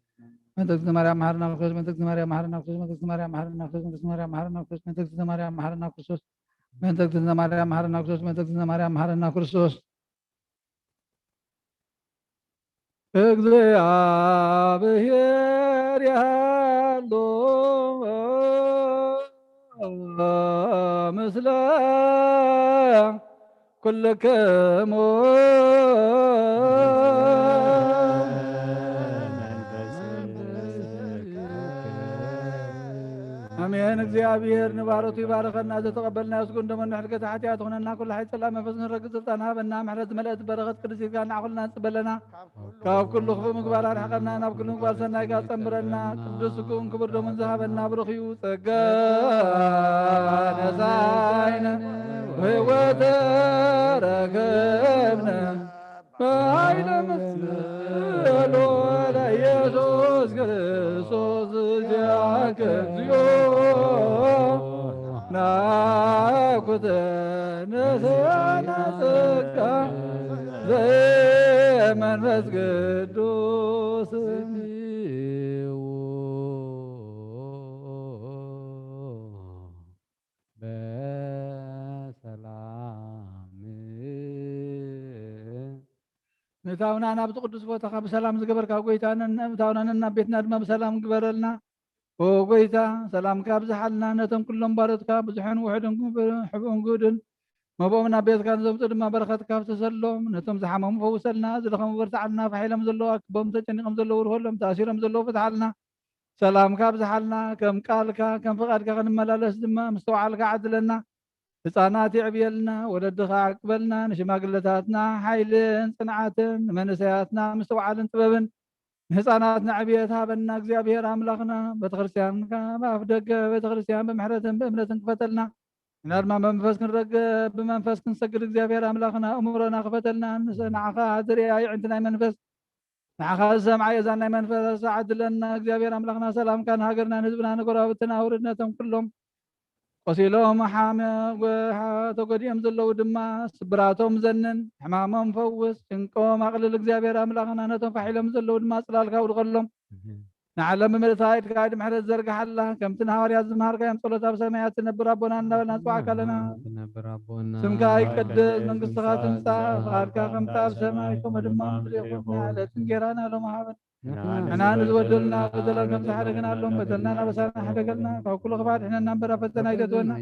من تجزنا مريم محرنا كرسوس من تجزنا مريم محرنا كرسوس من تجزنا مريم محرنا كرسوس من تجزنا مريم محرنا كرسوس من تجزنا مريم محرنا كرسوس من تجزنا مريم محرنا كرسوس من تجزنا مريم محرنا كرسوس እግዚአብሔር ያሎ ምስለ ኩልክሙ አሜን እግዚአብሔር ንባረቱ ይባረከና ዘተቀበልና ያስጉን ደመና ሕልቀት ኃጢአት ሆነና ኩሉ ኃይል ሰላም መንፈስ ንረግጽ ጸና በና ምሕረት መለእት በረከት ቅዱስ ይጋና አሁልና ጽበለና ካብ ኩሉ ክፉ ምግባር አርሐቀና ናብ ኩሉ ምግባር ሰናይ ጋር ጸምረና ቅዱስ ኩን ክብር ደሙን ዘሃበና ብሩኽዩ ጸጋ ነሳይነ ወሕይወተ ረከብነ በኃይለ መስቀሉ ለኢየሱስ ክርስቶስ ዚአከ እግዚኦ መለኮት ንስያና ጸጋ ዘመንፈስ ቅዱስ ምታውና ናብቲ ቅዱስ ቦታኻ ብሰላም ዝገበርካ ጎይታን ምታውናንና ቤትና ድማ ብሰላም ግበረልና ኦ ጎይታ ሰላምካ ብዝሓልና ነቶም ኩሎም ባሮትካ ብዙሕን ውሕድን ሕቡእን ጉድን መቦኦም ናብ ቤትካ ንዘምፁ ድማ በረኸትካ ፍትሰሎም ነቶም ዝሓመሙ ፈውሰልና ዝደኸሙ በርታዓልና ፋሒሎም ዘለዉ ኣክቦም ተጨኒቆም ዘለዉ ርሆሎም ተኣሲሮም ዘለዉ ፍትሓልና ሰላምካ ብዝሓልና ከም ቃልካ ከም ፍቓድካ ክንመላለስ ድማ ምስተውዓልካ ዓድለና ህፃናት ይዕብየልና ወለድኻ ዕቅበልና ንሽማግለታትና ሓይልን ፅንዓትን ንመንእሰያትና ምስተውዓልን ጥበብን ንህፃናትና ዕብየት ሃበና እግዚኣብሔር ኣምላኽና ቤተክርስትያንካ ብኣፍ ደገ ቤተክርስትያን ብምሕረትን ብእምነትን ክፈተልና ኢና ድማ በመንፈስ ክንረግብ ብመንፈስ ክንሰግድ እግዚኣብሔር ኣምላኽና እምሮና ክፈተልና ንዓኻ ዝርያ ይዕንቲ ናይ መንፈስ ንዓኻ ዝሰምዓ የዛን ናይ መንፈስ ዓድለና እግዚኣብሔር ኣምላኽና ሰላምካ ንሃገርና ንህዝብና ንጎረባብትና ውርድነቶም ኩሎም ቆሲሎም ተጎዲኦም ዘለዉ ድማ ስብራቶም ዘንን ሕማሞም ፈውስ ጭንቆም ኣቕልል እግዚአብሔር ኣምላኽና ነቶም ፋሒሎም ዘለዉ ድማ ፅላልካ ውድቐሎም ንዓለም ብምልእታይ ትካይድ ምሕረት ዘርግሓላ ከምቲ ንሃዋርያት ዝመሃርካዮም ጸሎት ኣብ ሰማያት ትነብር ኣቦና እናበልና ንፅዋዕካ ኣለና ስምካ ይቀደስ መንግስትኻ ትምፃእ ፍቓድካ ከምቲ ኣብ ሰማይ ከምኡ ድማ ምድሪ ይኹን ዕለት እንጀራና ሎሚ ሃበና ንሕና ንዝበደሉና በደለን ከም ዝሓደግናሎም በደልና ናበሳና ሓደገልና ካብ ኩሉ ክባድ ሕነና እምበር ኣብ ፈተና ኣይተትወና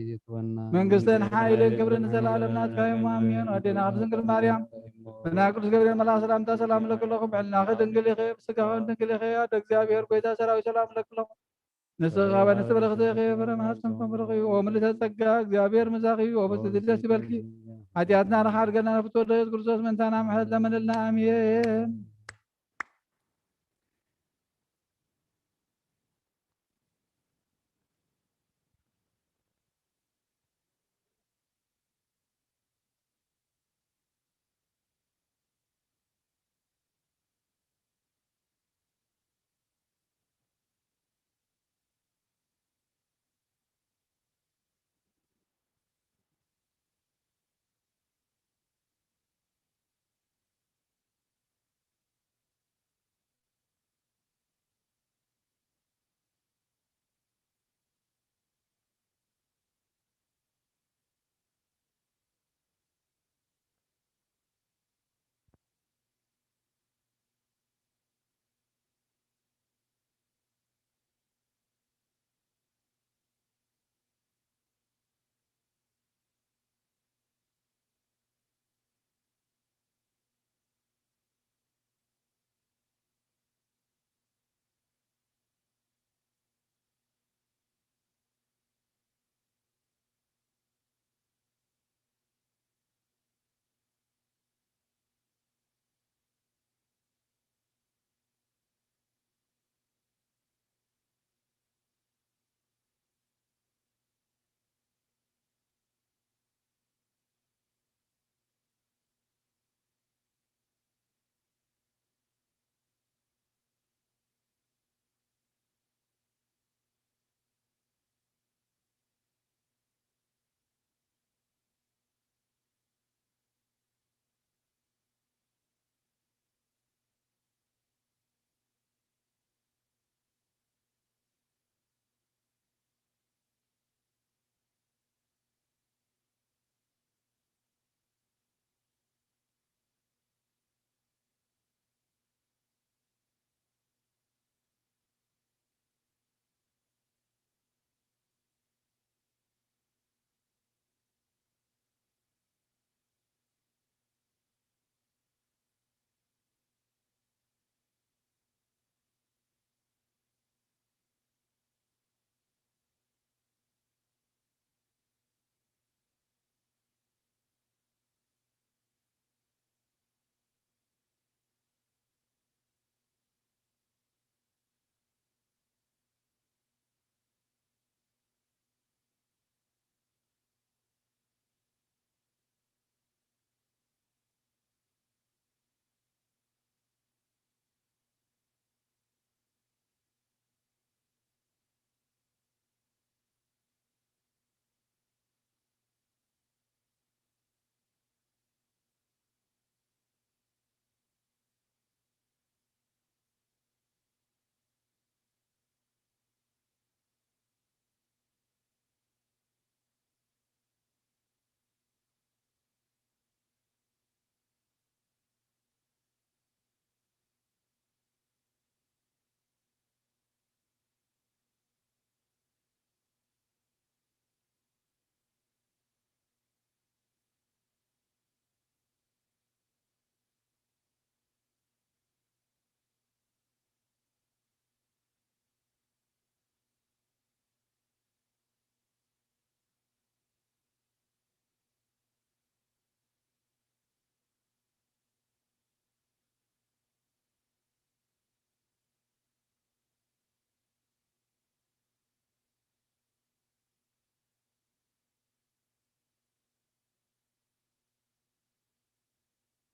መንግስትን ሓይልን ክብርን ንዘለኣለም ናትካ እዮም ኣሜን ኣዴና ቅድስት ድንግል ማርያም ብናይ ቅዱስ ገብርኤል መልኣክ ሰላምታ ሰላም ለክለኹም ብዕልናኺ ድንግል ኢኺ ብስጋኹን ድንግል ኢኺ ኣደ እግዚኣብሔር ጎይታ ሰራዊት ሰላም ለክለኹም ንስኻ በንስቲ በረኽቲ ኢኺ ፍረማሃትከም በረኺ ኦ ምልዕተ ጸጋ እግዚኣብሔር ምዛኺ ኦ በስቲ ደስ ይበልኪ ሓጢኣትና ንኻድገና ነፍትወ ኢየሱስ ክርስቶስ ምንታና ምሕረት ለመንልና ኣሜን